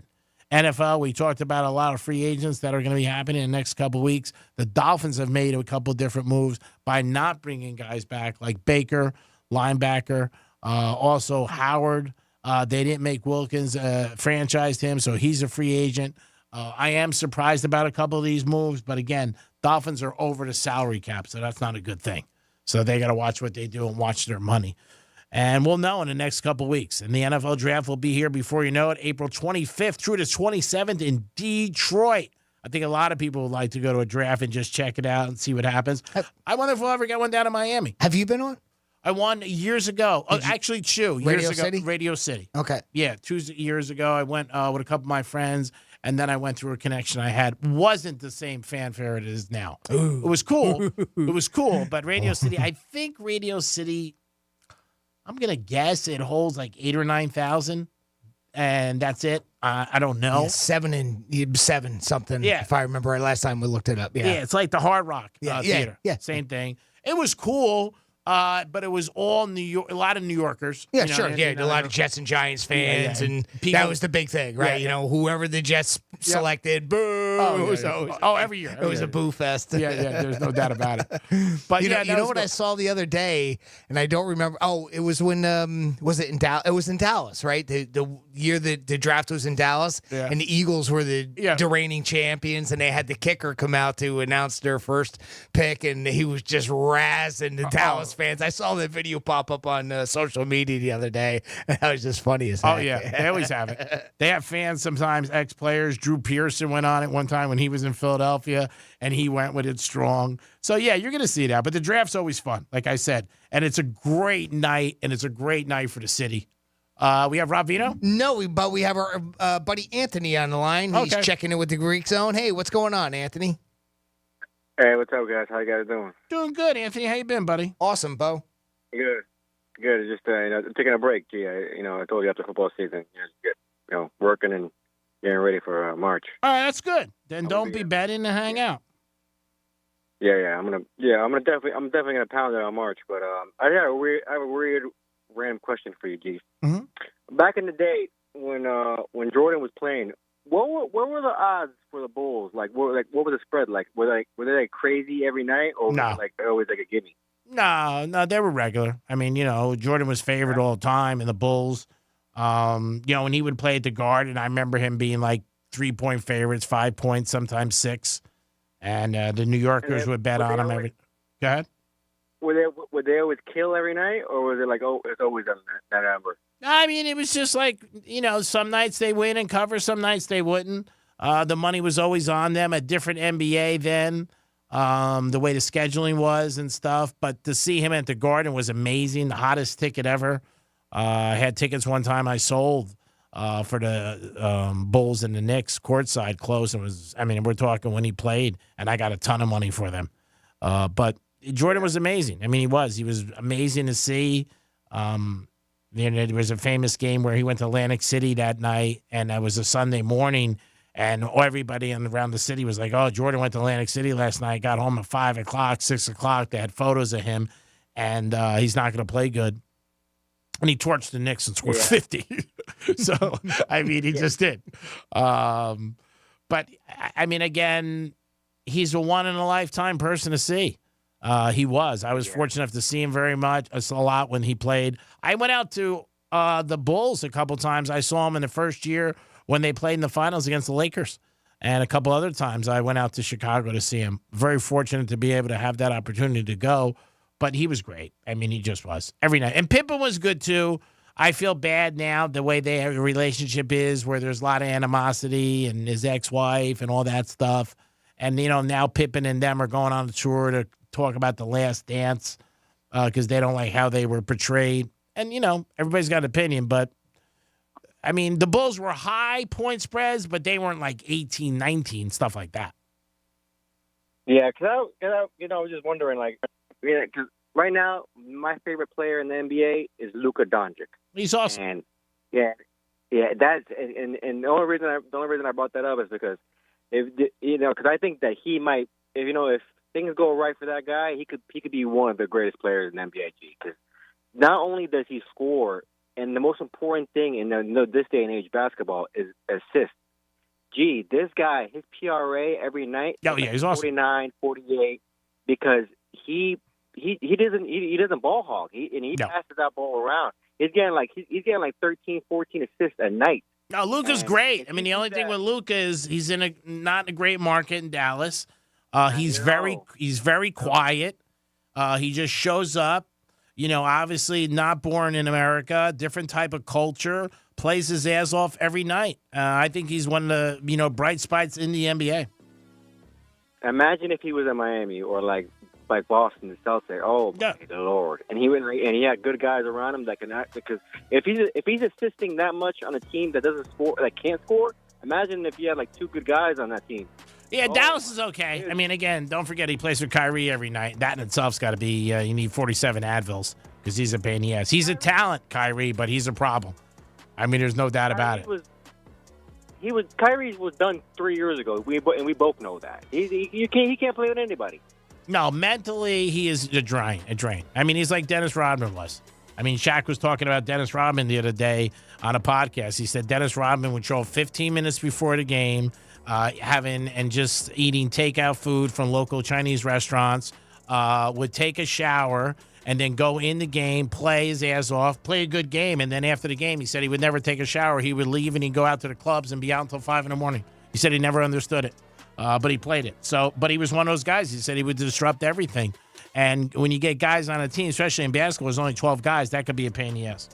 NFL, we talked about a lot of free agents that are going to be happening in the next couple of weeks. The Dolphins have made a couple different moves by not bringing guys back like Baker, linebacker, also Howard. They didn't make Wilkins, franchised him, so he's a free agent. I am surprised about a couple of these moves, but again, Dolphins are over the salary cap, so that's not a good thing. So they got to watch what they do and watch their money. And we'll know in the next couple weeks. And the NFL draft will be here before you know it, April 25th through the 27th in Detroit. I think a lot of people would like to go to a draft and just check it out and see what happens. I wonder if we'll ever get one down in Miami. Have you been on? I won years ago. Actually, 2 years Radio ago. City? Radio City. Okay. Yeah, 2 years ago. I went with a couple of my friends, and then I went through a connection I had. Wasn't the same fanfare it is now. Ooh. It was cool. It was cool, but Radio City, I think Radio City, I'm going to guess it holds like 8,000 or 9,000, and that's it. I don't know. Yeah, 7 something. Yeah. If I remember right, last time we looked it up. Yeah, it's like the Hard Rock Theater. Yeah. Same thing. It was cool. But it was all New York, a lot of New Yorkers. Yeah, sure. A lot of Jets and Giants fans, and people, that was the big thing, right? Yeah. Whoever the Jets selected, boo. Every year. It was a boo fest. Yeah, there's no doubt about it. But you know what I saw the other day, and I don't remember. Oh, it was when was it in Dallas? It was in Dallas, right? The year that the draft was in Dallas, and the Eagles were the reigning champions, and they had the kicker come out to announce their first pick, and he was just razzing the Dallas fans. I saw that video pop up on social media the other day, and that was just funny as heck. Oh, yeah. They always have it. They have fans sometimes, ex-players. Drew Pearson went on it one time when he was in Philadelphia, and he went with it strong. So, yeah, you're going to see that. But the draft's always fun, like I said. And it's a great night, and it's a great night for the city. We have Rob Vino? No, but we have our buddy Anthony on the line. He's checking in with the Greek Zone. Hey, what's going on, Anthony? Hey, what's up, guys? How you guys doing? Doing good, Anthony. How you been, buddy? Awesome, Bo. Good. Just taking a break. Gee, I told you after football season, working and getting ready for March. All right, that's good. Then don't be betting to hang out. Yeah. I'm definitely gonna pound it on March. But I have a weird random question for you, G. Mm-hmm. Back in the day when Jordan was playing, what were the odds for the Bulls? Like what was the spread like? Were they like crazy every night, or No. was it like always like a gimme? No, they were regular. I mean, Jordan was favored all the time in the Bulls. When he would play at the guard, and I remember him being like 3-point favorites, 5 points, sometimes 6. And the New Yorkers would bet on him every. Go ahead. Would they always kill every night, or was it like, oh, it's always on that number? I mean, it was just like, some nights they win and cover, some nights they wouldn't. The money was always on them. A different NBA then, the way the scheduling was and stuff. But to see him at the Garden was amazing. The hottest ticket ever. I had tickets one time I sold for the Bulls and the Knicks courtside close. We're talking when he played, and I got a ton of money for them. But Jordan was amazing. I mean, he was amazing to see. There was a famous game where he went to Atlantic City that night, and that was a Sunday morning, and everybody around the city was like, oh, Jordan went to Atlantic City last night, got home at 5 o'clock, 6 o'clock. They had photos of him, and he's not going to play good. And he torched the Knicks and scored 50. So, he just did. But, again, he's a one-in-a-lifetime person to see. He was. I was fortunate enough to see him a lot when he played. I went out to the Bulls a couple times. I saw him in the first year when they played in the finals against the Lakers. And a couple other times I went out to Chicago to see him. Very fortunate to be able to have that opportunity to go. But he was great. He just was. Every night. And Pippen was good, too. I feel bad now the way their relationship is, where there's a lot of animosity and his ex-wife and all that stuff. And, now Pippen and them are going on the tour to talk about The Last Dance because they don't like how they were portrayed. And, everybody's got an opinion. But, the Bulls were high point spreads, but they weren't like 18, 19, stuff like that. Yeah, because I was just wondering, because right now, my favorite player in the NBA is Luka Doncic. He's awesome. And, that's and the only reason I brought that up is because, because I think that he might, if things go right for that guy, he could be one of the greatest players in the NBA. Because not only does he score, and the most important thing in this day and age basketball is assists. Gee, this guy, his PRA every night, he's awesome. 49, 48, because he doesn't ball hog. He passes that ball around. He's getting like 13, 14 assists a night. No, Luka's great. The only thing with Luka is he's in not a great market in Dallas. He's very quiet. He just shows up. Obviously not born in America, different type of culture, plays his ass off every night. I think he's one of the, bright spots in the NBA. Imagine if he was in Miami or like Boston, the Celtics. Oh my Lord! And he had good guys around him that can act. Because if he's assisting that much on a team that doesn't score, that can't score, imagine if he had like 2 good guys on that team. Yeah, Dallas is okay. Again, don't forget he plays with Kyrie every night. That in itself's got to be, you need 47 Advils because he's a pain in the ass. He's a talent, Kyrie, but he's a problem. There's no doubt about it. Kyrie was done 3 years ago, and we both know that. He can't play with anybody. No, mentally, he is a drain. He's like Dennis Rodman was. Shaq was talking about Dennis Rodman the other day on a podcast. He said Dennis Rodman would show up 15 minutes before the game, having and just eating takeout food from local Chinese restaurants, would take a shower, and then go in the game, play his ass off, play a good game. And then after the game, he said he would never take a shower. He would leave and he'd go out to the clubs and be out until 5 in the morning. He said he never understood it, but he played it. But he was one of those guys. He said he would disrupt everything. And when you get guys on a team, especially in basketball, there's only 12 guys. That could be a pain in the ass.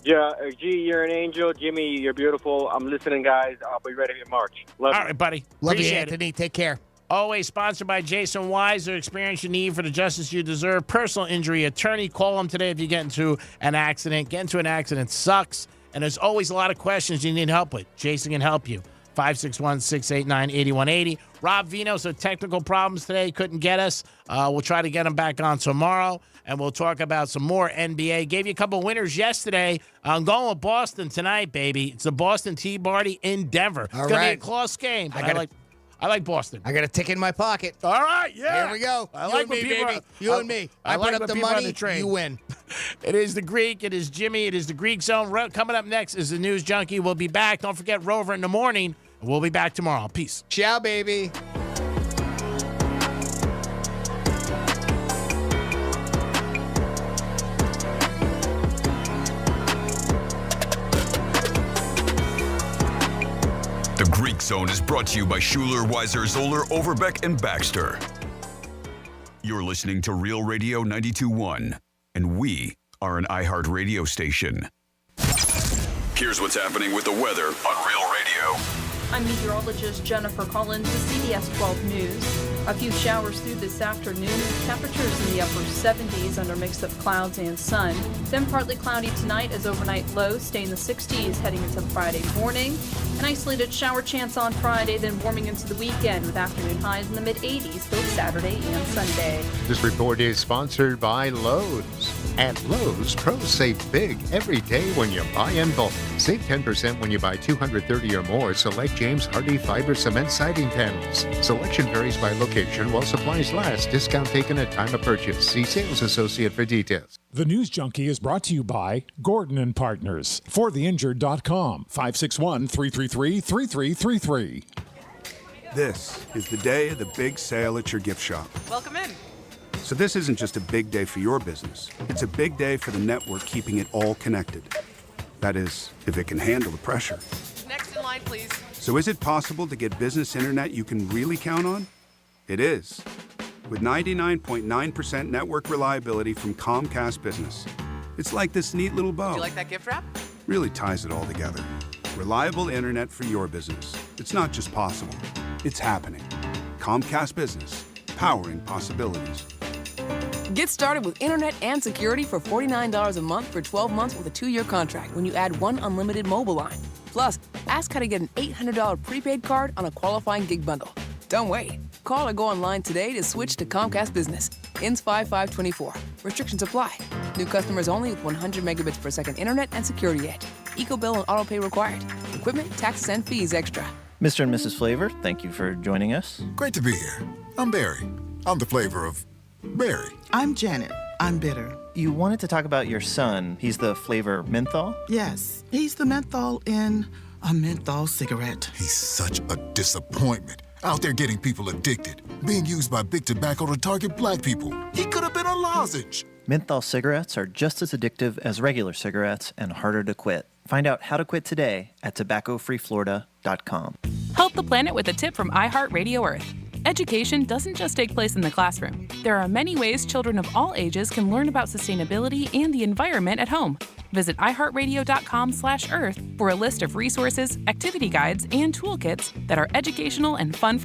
Yeah, G, you're an angel. Jimmy, you're beautiful. I'm listening, guys. I'll be ready in March. Love you. All right, buddy. Love you, Appreciate Anthony. Take care. Always sponsored by Jason Weiser. Experience you need for the justice you deserve. Personal injury attorney. Call him today if you get into an accident. Get into an accident sucks. And there's always a lot of questions you need help with. Jason can help you. 561-689-8180. Rob Vino, technical problems today. Couldn't get us. We'll try to get him back on tomorrow, and we'll talk about some more NBA. Gave you a couple winners yesterday. I'm going with Boston tonight, baby. It's the Boston Tea Party in Denver. It's going to be a close game. I like Boston. I got a ticket in my pocket. All right, yeah. Here we go. I You like and when me, people baby. are- You and me. I like put up when the people are on money. the train. You win. It is the Greek. It is Jimmy. It is the Greek Zone. Coming up next is the News Junkie. We'll be back. Don't forget Rover in the morning. We'll be back tomorrow. Peace. Ciao, baby. The Greek Zone is brought to you by Schuler, Weiser, Zoller, Overbeck, and Baxter. You're listening to Real Radio 92.1, and we are an iHeart radio station. Here's what's happening with the weather on Real Radio. I'm meteorologist Jennifer Collins with CBS 12 News. A few showers through this afternoon. Temperatures in the upper 70s under mix of clouds and sun. Then partly cloudy tonight as overnight lows stay in the 60s heading into Friday morning. An isolated shower chance on Friday, then warming into the weekend with afternoon highs in the mid-80s both Saturday and Sunday. This report is sponsored by Lowe's. At Lowe's, pros save big every day when you buy in bulk. Save 10% when you buy 230 or more select James Hardie fiber cement siding panels. Selection varies by location while supplies last. Discount taken at time of purchase. See sales associate for details. The News Junkie is brought to you by Gordon and Partners. ForTheInjured.com. 561-333-3333. This is the day of the big sale at your gift shop. Welcome in. So this isn't just a big day for your business. It's a big day for the network keeping it all connected. That is, if it can handle the pressure. Next in line, please. So is it possible to get business internet you can really count on? It is. With 99.9% network reliability from Comcast Business. It's like this neat little bow. Would you like that gift wrap? Really ties it all together. Reliable internet for your business. It's not just possible, it's happening. Comcast Business, powering possibilities. Get started with internet and security for $49 a month for 12 months with a 2-year contract when you add one unlimited mobile line. Plus, ask how to get an $800 prepaid card on a qualifying gig bundle. Don't wait. Call or go online today to switch to Comcast Business. Ends 5/5/24. Restrictions apply. New customers only with 100 megabits per second internet and security edge. EcoBill and autopay required. Equipment, taxes, and fees extra. Mr. and Mrs. Flavor, thank you for joining us. Great to be here. I'm Barry. I'm the flavor of Barry. I'm Janet. I'm bitter. You wanted to talk about your son. He's the flavor menthol? Yes, he's the menthol in a menthol cigarette. He's such a disappointment. Out there getting people addicted. Being used by big tobacco to target black people. He could have been a lozenge. Menthol cigarettes are just as addictive as regular cigarettes and harder to quit. Find out how to quit today at tobaccofreeflorida.com. Help the planet with a tip from iHeartRadio Earth. Education doesn't just take place in the classroom. There are many ways children of all ages can learn about sustainability and the environment at home. Visit iHeartRadio.com/Earth for a list of resources, activity guides, and toolkits that are educational and fun for